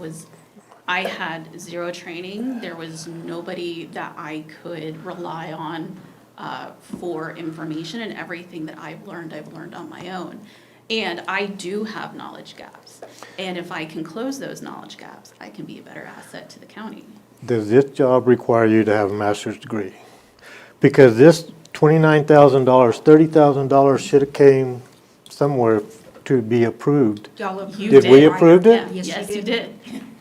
I had zero training. There was nobody that I could rely on for information, and everything that I've learned on my own. And I do have knowledge gaps. And if I can close those knowledge gaps, I can be a better asset to the county. does this job require you to have a master's degree? Because this $29,000, $30,000 should have came somewhere to be approved. Y'all approved Did we it. approve it? Yes, you did.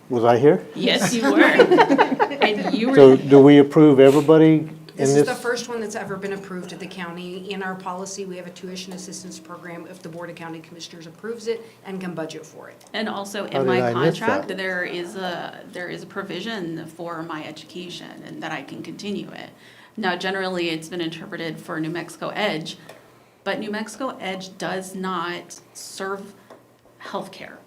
Was I here? Yes, you were. And you were. So do we approve everybody in This is the this? first one that's ever been approved at the county. In our policy, we have a tuition assistance program if the Board of County Commissioners approves it and can budget for it. And also How in did my I miss contract, that? there is a provision for my education and that I can continue it. Now, generally, it's been interpreted for New Mexico Edge, but New Mexico Edge does not serve healthcare.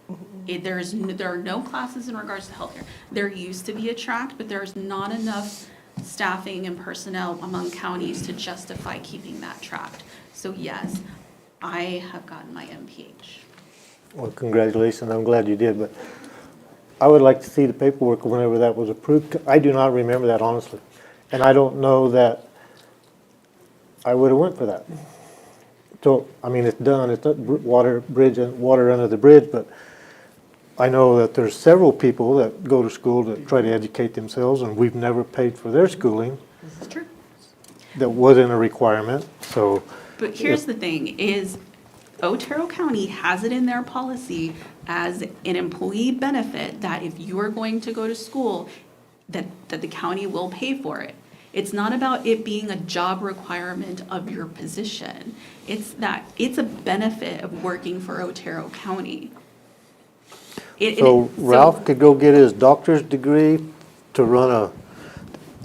There are no classes in regards to healthcare. There used to be a tract, but there's not enough staffing and personnel among counties to justify keeping that tract. So yes, I have gotten my MPH. Well, congratulations, I'm glad you did, but I would like to see the paperwork whenever that was approved. I do not remember that honestly. And I don't know that I would have went for that. So, I mean, it's done, it's not water under the bridge, but I know that there's several people that go to school that try to educate themselves, and we've never paid for their schooling. This is true. That wasn't a requirement, so. But here's the thing, is Otero County has it in their policy as an employee benefit that if you are going to go to school, that the county will pay for it. It's not about it being a job requirement of your position. It's that it's a benefit of working for Otero County. So Ralph could go get his doctor's degree to run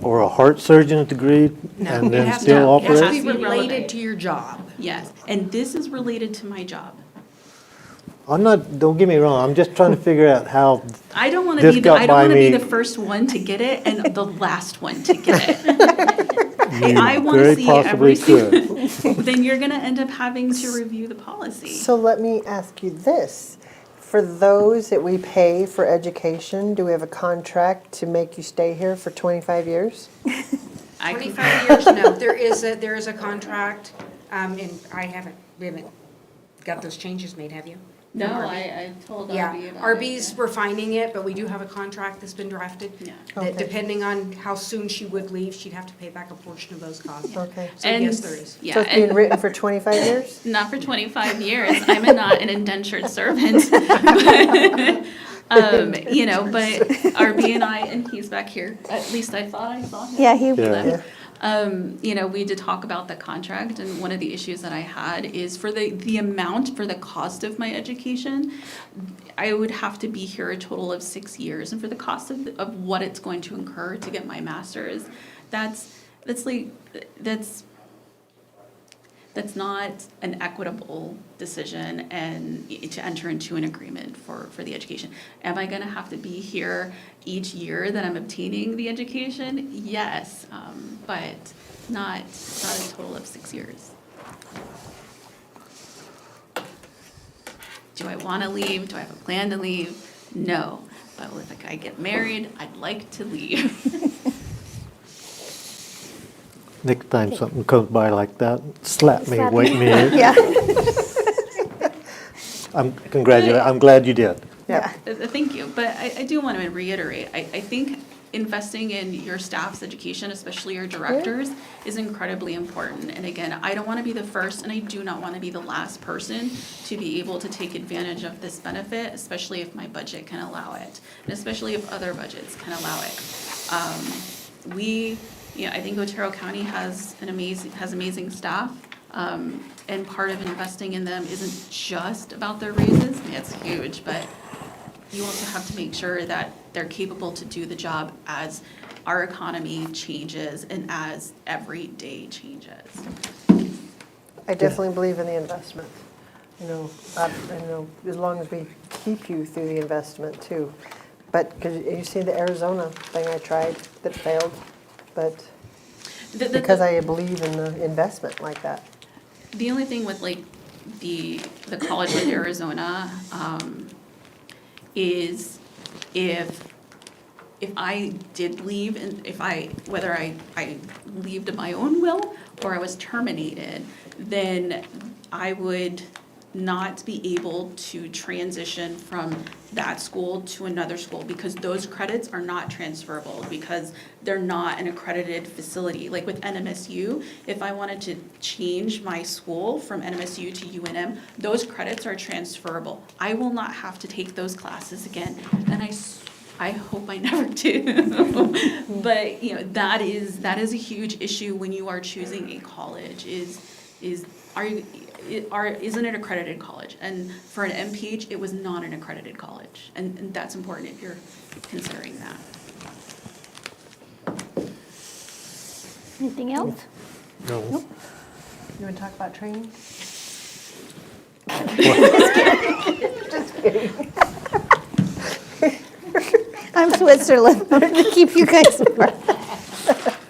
or a heart surgeon's degree and then still It has to operate? be related to your job. Yes, and this is related to my job. I'm not, don't get me wrong, I'm just trying to figure out how I don't want to this be, got I don't by want to be me. the first one to get it and the last one to get it. You I want to very see possibly every could. then you're going to end up having to review the policy. So let me ask you this. For those that we pay for education, do we have a contract to make you stay here for 25 years? 25 years, no, there is a contract, and we haven't got those changes made, have you? No, From RB? I told Yeah, RB about RB's refining it, but we do have a contract that's been drafted. Yeah. That Okay. depending on how soon she would leave, she'd have to pay back a portion of those costs. Okay. So yes, there is. Yeah, So it's being and written for 25 years? not for 25 years. I'm not an indentured servant. You know, but RB and I, and he's back here, at least I thought I saw him. Yeah, he, Yeah. You know, we did talk about the contract, and one of the issues that I had is for the amount, for the cost of my education, I would have to be here a total of 6 years, and for the cost of what it's going to incur to get my master's, that's not an equitable decision and to enter into an agreement for the education. Am I gonna have to be here each year that I'm obtaining the education? Yes, but not a total of 6 years. Do I wanna leave? Do I have a plan to leave? No, but if I get married, I'd like to leave. Next time something comes by like that, slap me, Slap wake you. me in. Yeah. I'm glad you did. Yeah. Thank you, but I do want to reiterate, I think investing in your staff's education, especially your directors, is incredibly important. And again, I don't want to be the first, and I do not want to be the last person to be able to take advantage of this benefit, especially if my budget can allow it, and especially if other budgets can allow it. I think Otero County has amazing staff. And part of investing in them isn't just about their raises. I mean, it's huge, but you also have to make sure that they're capable to do the job as our economy changes and as every day changes. I definitely believe in the investment. You know, as long as we keep you through the investment too. But, because you see the Arizona thing I tried that failed, but because I believe in the investment like that. The only thing with like the college with Arizona is if I did leave, and whether I leave to my own will or I was terminated, then I would not be able to transition from that school to another school because those credits are not transferable because they're not an accredited facility. Like with NMSU, if I wanted to change my school from NMSU to UNM, those credits are transferable. I will not have to take those classes again, and I hope I never do. But you know, that is a huge issue when you are choosing a college is isn't it accredited college? And for an MPH, it was not an accredited college. And that's important if you're considering that. Anything else? No. Nope. You want to talk about training? Just kidding. I'm Switzerland. I'm going to keep you guys apart.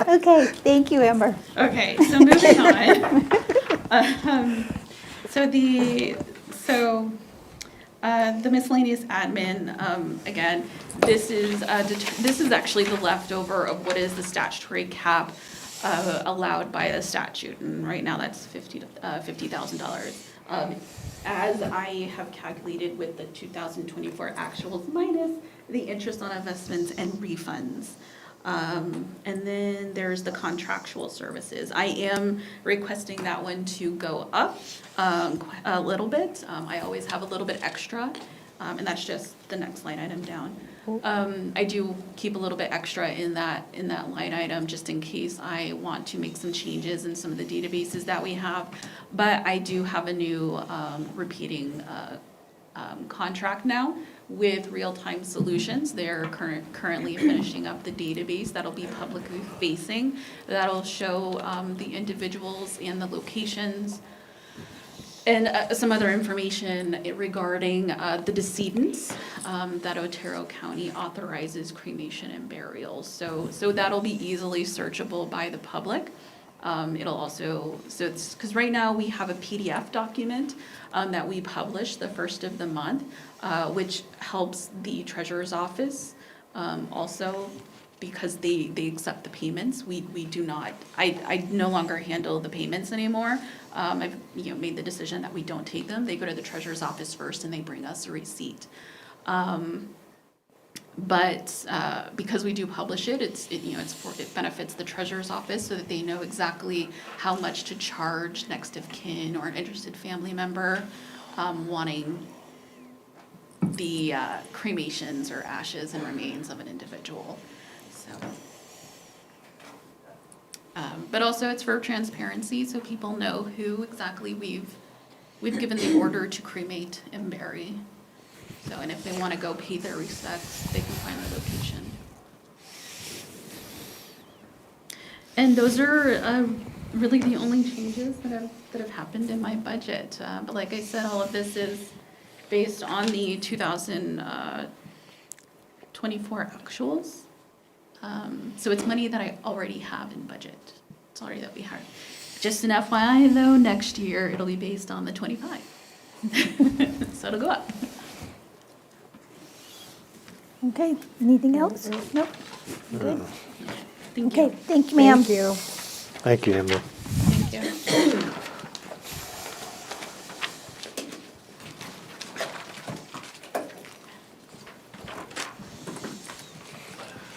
Okay, thank you, Amber. Okay, so moving on. The miscellaneous admin, again, this is actually the leftover of what is the statutory cap allowed by the statute, and right now that's $50,000. As I have calculated with the 2024 actuals minus the interest on investments and refunds. And then there's the contractual services. I am requesting that one to go up a little bit. I always have a little bit extra, and that's just the next line item down. I do keep a little bit extra in that line item just in case I want to make some changes in some of the databases that we have. But I do have a new repeating contract now with Real-Time Solutions. They're currently finishing up the database that'll be publicly facing. That'll show the individuals and the locations and some other information regarding the decedents that Otero County authorizes cremation and burials. So that'll be easily searchable by the public. It'll also, it's because right now we have a PDF document that we publish the first of the month, which helps the treasurer's office also because they accept the payments. We do not, I no longer handle the payments anymore. I've made the decision that we don't take them. They go to the treasurer's office first and they bring us a receipt. But because we do publish it, it benefits the treasurer's office so that they know exactly how much to charge next of kin or an interested family member wanting the cremations or ashes and remains of an individual. So, but also it's for transparency so people know who exactly we've given the order to cremate and bury. So, and if they want to go pay their respects, they can find the location. And those are really the only changes that have happened in my budget. But like I said, all of this is based on the 2024 actuals. So it's money that I already have in budget. It's already that we have. Just an FYI though, next year it'll be based on the 25. So it'll go up. Okay, anything else? Nope. Good. Thank Okay, you. thank you, ma'am. Thank you. Thank you, Emma. Thank you.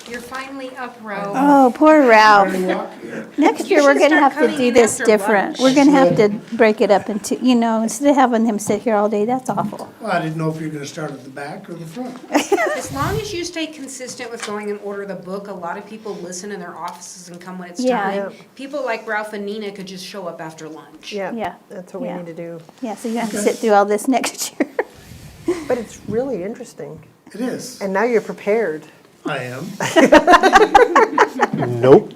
You're finally up, Ro. Oh, poor Ralph. Next year, You we're should gonna start have to cutting do in this after different. lunch. We're gonna have to break it up into, instead of having him sit here all day, that's awful. Well, I didn't know if you were gonna start at the back or the front. As long as you stay consistent with going and order the book, a lot of people listen in their offices and come when it's Yeah. time. People like Ralph and Nina could just show up after lunch. Yeah, Yeah. that's what we Yeah. need to do. Yeah, so you have to sit through all this next year. But it's really interesting. It is. And now you're prepared. I am. Nope.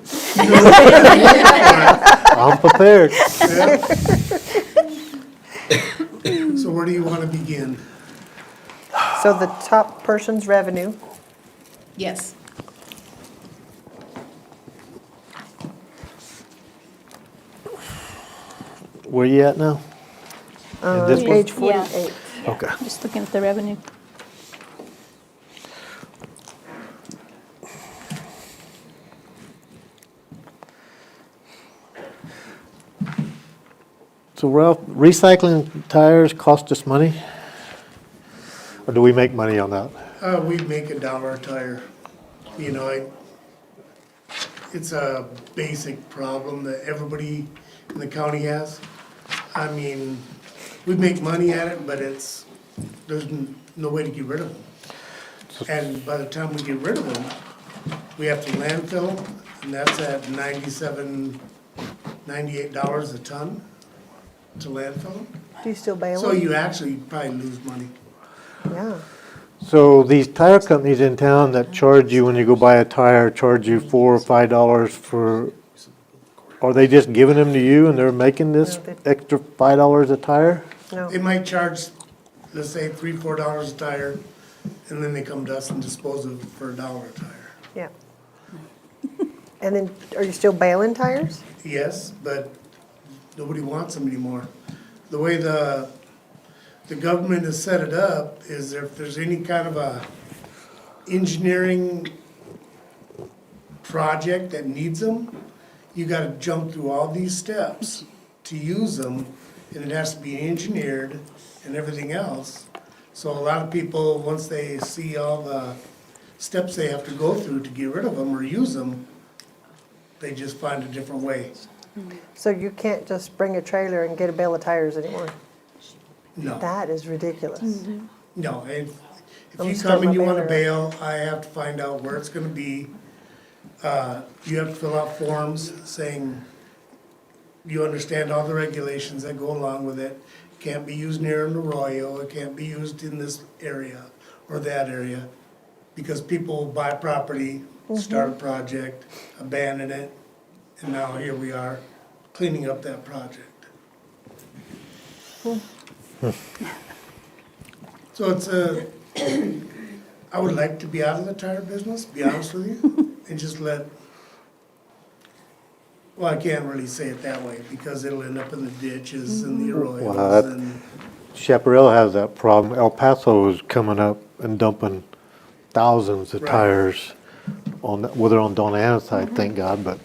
I'm prepared. So where do you want to begin? So the top person's revenue, Yes. Where you at now? In this one? page Yeah. 48. Okay. Just looking at the revenue. So Ralph, recycling tires cost us money? Or do we make money on that? We make $1 a tire. You know, it's a basic problem that everybody in the county has. I mean, we make money at it, but there's no way to get rid of them. And by the time we get rid of them, we have to landfill them, and that's at $97, $98 a ton to landfill them. Do you still bail So them? you actually probably lose money. Yeah. So these tire companies in town that charge you when you go buy a tire, charge you $4 or $5 for, are they just giving them to you and they're making this extra $5 a tire? No. They might charge, let's say, $3, $4 a tire, and then they come to us and dispose of it for $1 a tire. Yeah. And then, are you still bailing tires? Yes, but nobody wants them anymore. The way the government has set it up is if there's any kind of a engineering project that needs them, you gotta jump through all these steps to use them, and it has to be engineered and everything else. So a lot of people, once they see all the steps they have to go through to get rid of them or use them, they just find a different way. So you can't just bring a trailer and get a bale of tires anymore? No. That is ridiculous. No, if I'm you starting come and my you want to baler bail, I have to find out where it's gonna be. You have to fill out forms saying you understand all the regulations that go along with it. Can't be used near an arroyo, it can't be used in this area or that area. Because people buy property, start a project, abandon it, and now here we are cleaning up that project. So it's I would like to be out of the tire business, be honest with you, and just well, I can't really say it that way, because it'll end up in the ditches and the Well, arroyos and, Chaparral has that problem. El Paso is coming up and dumping thousands of Right. tires on, well, they're on Donna Anna's side, thank God, but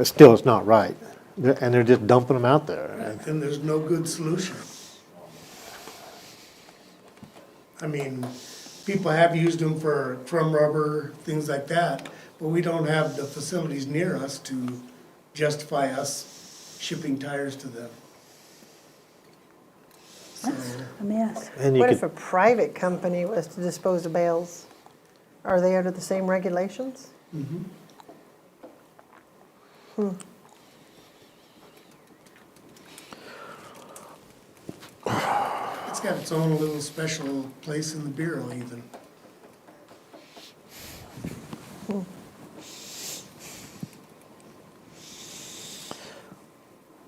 still, it's not right. And they're just dumping them out there. and there's no good solution. I mean, people have used them for crumb rubber, things like that, but we don't have the facilities near us to justify us shipping tires to them. So, A mess. And you What if could, a private company was to dispose of bales? Are they under the same regulations? mhm. It's got its own little special place in the bureau even.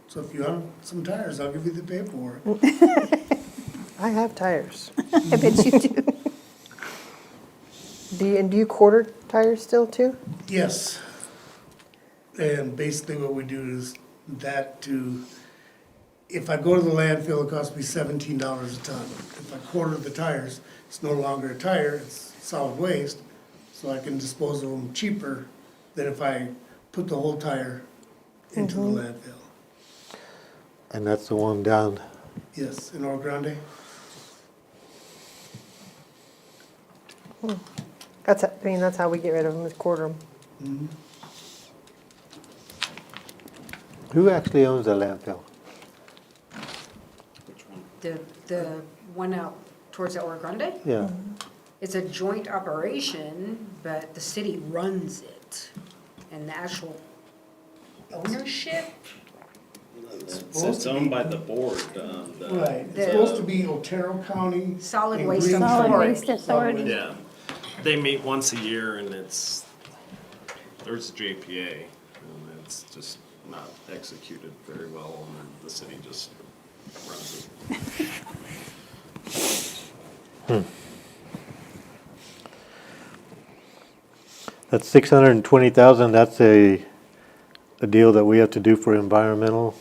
So if you want some tires, I'll give you the paperwork. I have tires. I bet you do. Do you quarter tires still too? Yes. And basically what we do is that if I go to the landfill, it costs me $17 a ton. If I quarter the tires, it's no longer a tire, it's solid waste, so I can dispose of them cheaper than if I put the whole tire into the landfill. and that's the one down, Yes, in Oro Grande. That's how we get rid of them, is quarter them. Mhm. who actually owns the landfill? The one out towards the Oro Grande? Yeah, It's a joint operation, but the city runs it. And the actual ownership, It's owned by the board, Right, it's The- supposed to be Otero County. Solid and Waste Green Solid County. Waste Authority. Yeah, they meet once a year and there's a JPA and it's just not executed very well and the city just runs it. that's 620,000, that's a deal that we have to do for environmental?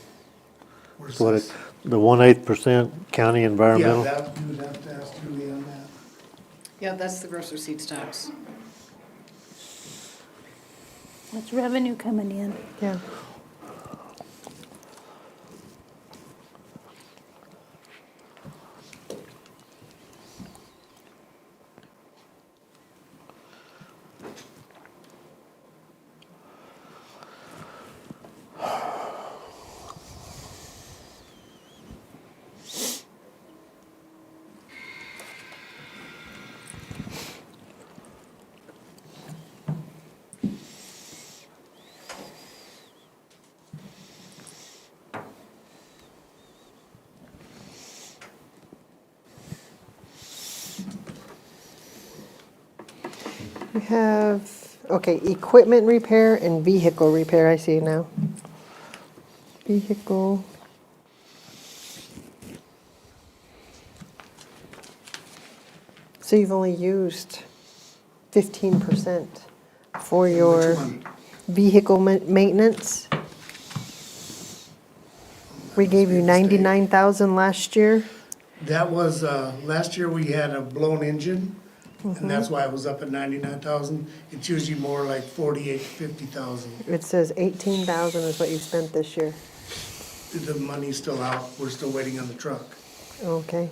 Where's What this? the 1/8% county environmental? Yeah, that, you'd have to ask Julie on that. Yeah, that's the gross receipts tax. That's revenue coming in. Yeah. We have, okay, equipment repair and vehicle repair, I see now. Vehicle. So you've only used 15% for your Which one? vehicle maintenance? We gave you 99,000 last year. That was, last year we had a blown engine, and that's why it was up at 99,000. It's usually more like 48 to 50,000. It says 18,000 is what you spent this year. The money's still out, we're still waiting on the truck. Okay.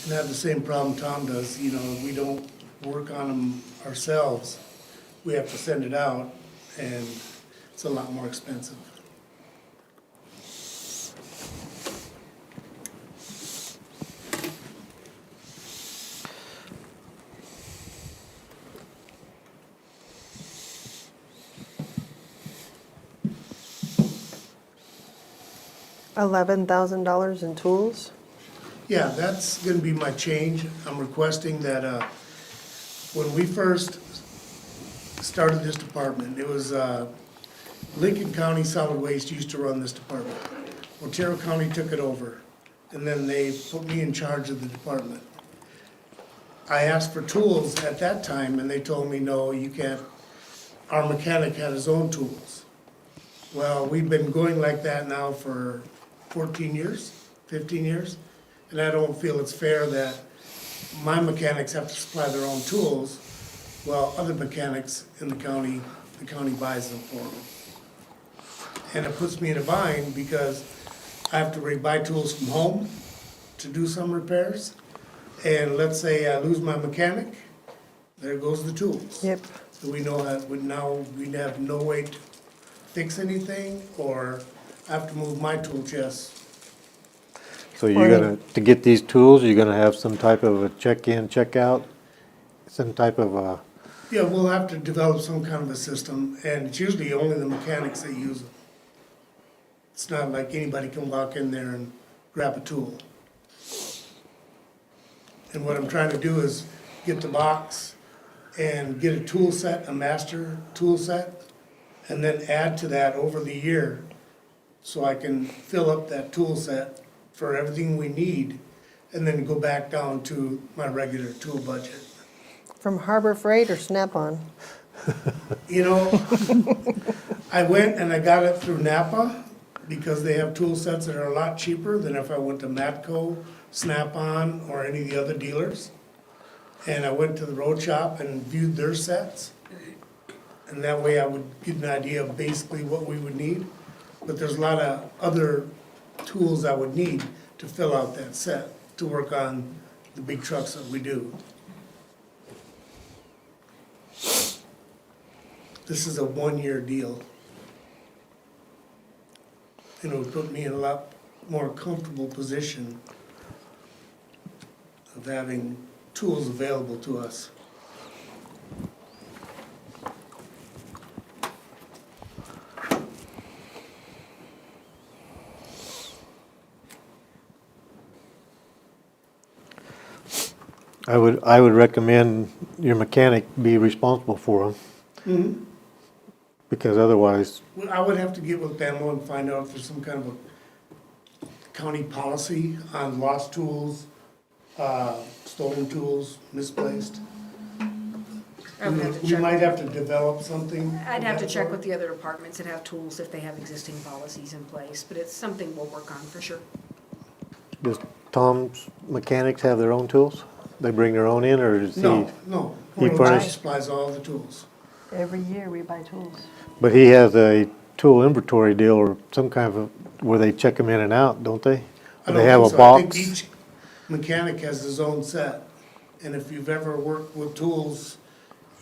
And I have the same problem Tom does, you know, we don't work on them ourselves. We have to send it out, and it's a lot more expensive. $11,000 in tools? Yeah, that's gonna be my change. I'm requesting that, when we first started this department, it was, Lincoln County Solid Waste used to run this department. Otero County took it over, and then they put me in charge of the department. I asked for tools at that time, and they told me, no, you can't. Our mechanic had his own tools. Well, we've been going like that now for 14 years, 15 years, and I don't feel it's fair that my mechanics have to supply their own tools, while other mechanics in the county buys them for them. And it puts me in a bind because I have to buy tools from home to do some repairs. And let's say I lose my mechanic, there goes the tools. Yep. So we know that we have no way to fix anything, or I have to move my tool chest. So you're gonna, to get these tools, you're gonna have some type of a check-in, check-out, some type of a, Yeah, we'll have to develop some kind of a system, and it's usually only the mechanics that use them. It's not like anybody can walk in there and grab a tool. And what I'm trying to do is get the box and get a tool set, a master tool set, and then add to that over the year, so I can fill up that tool set for everything we need, and then go back down to my regular tool budget. From Harbor Freight or Snap-on? You know, I went and I got it through Napa, because they have tool sets that are a lot cheaper than if I went to Matco, Snap-on, or any of the other dealers. And I went to the road shop and viewed their sets. And that way I would get an idea of basically what we would need. But there's a lot of other tools I would need to fill out that set, to work on the big trucks that we do. This is a one-year deal. And it would put me in a lot more comfortable position of having tools available to us. I would recommend your mechanic be responsible for them, because otherwise, Well, I would have to get with Bama and find out if there's some kind of a county policy on lost tools, stolen tools, misplaced. I would have to We check. might have to develop something. I'd have to of that check sort. with the other departments that have tools if they have existing policies in place, but it's something we'll work on for sure. does Tom's mechanics have their own tools? They bring their own in, or does he? No, no. He Horn furnish, supplies all the tools. Every year we buy tools. but he has a tool inventory deal or some kind of, where they check them in and out, don't they? I They don't have think a so. I think box? each mechanic has his own set. And if you've ever worked with tools,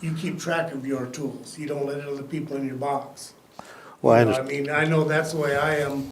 you keep track of your tools. You don't let other people in your box. Well, I You know, understand. I mean, I know that's the way I am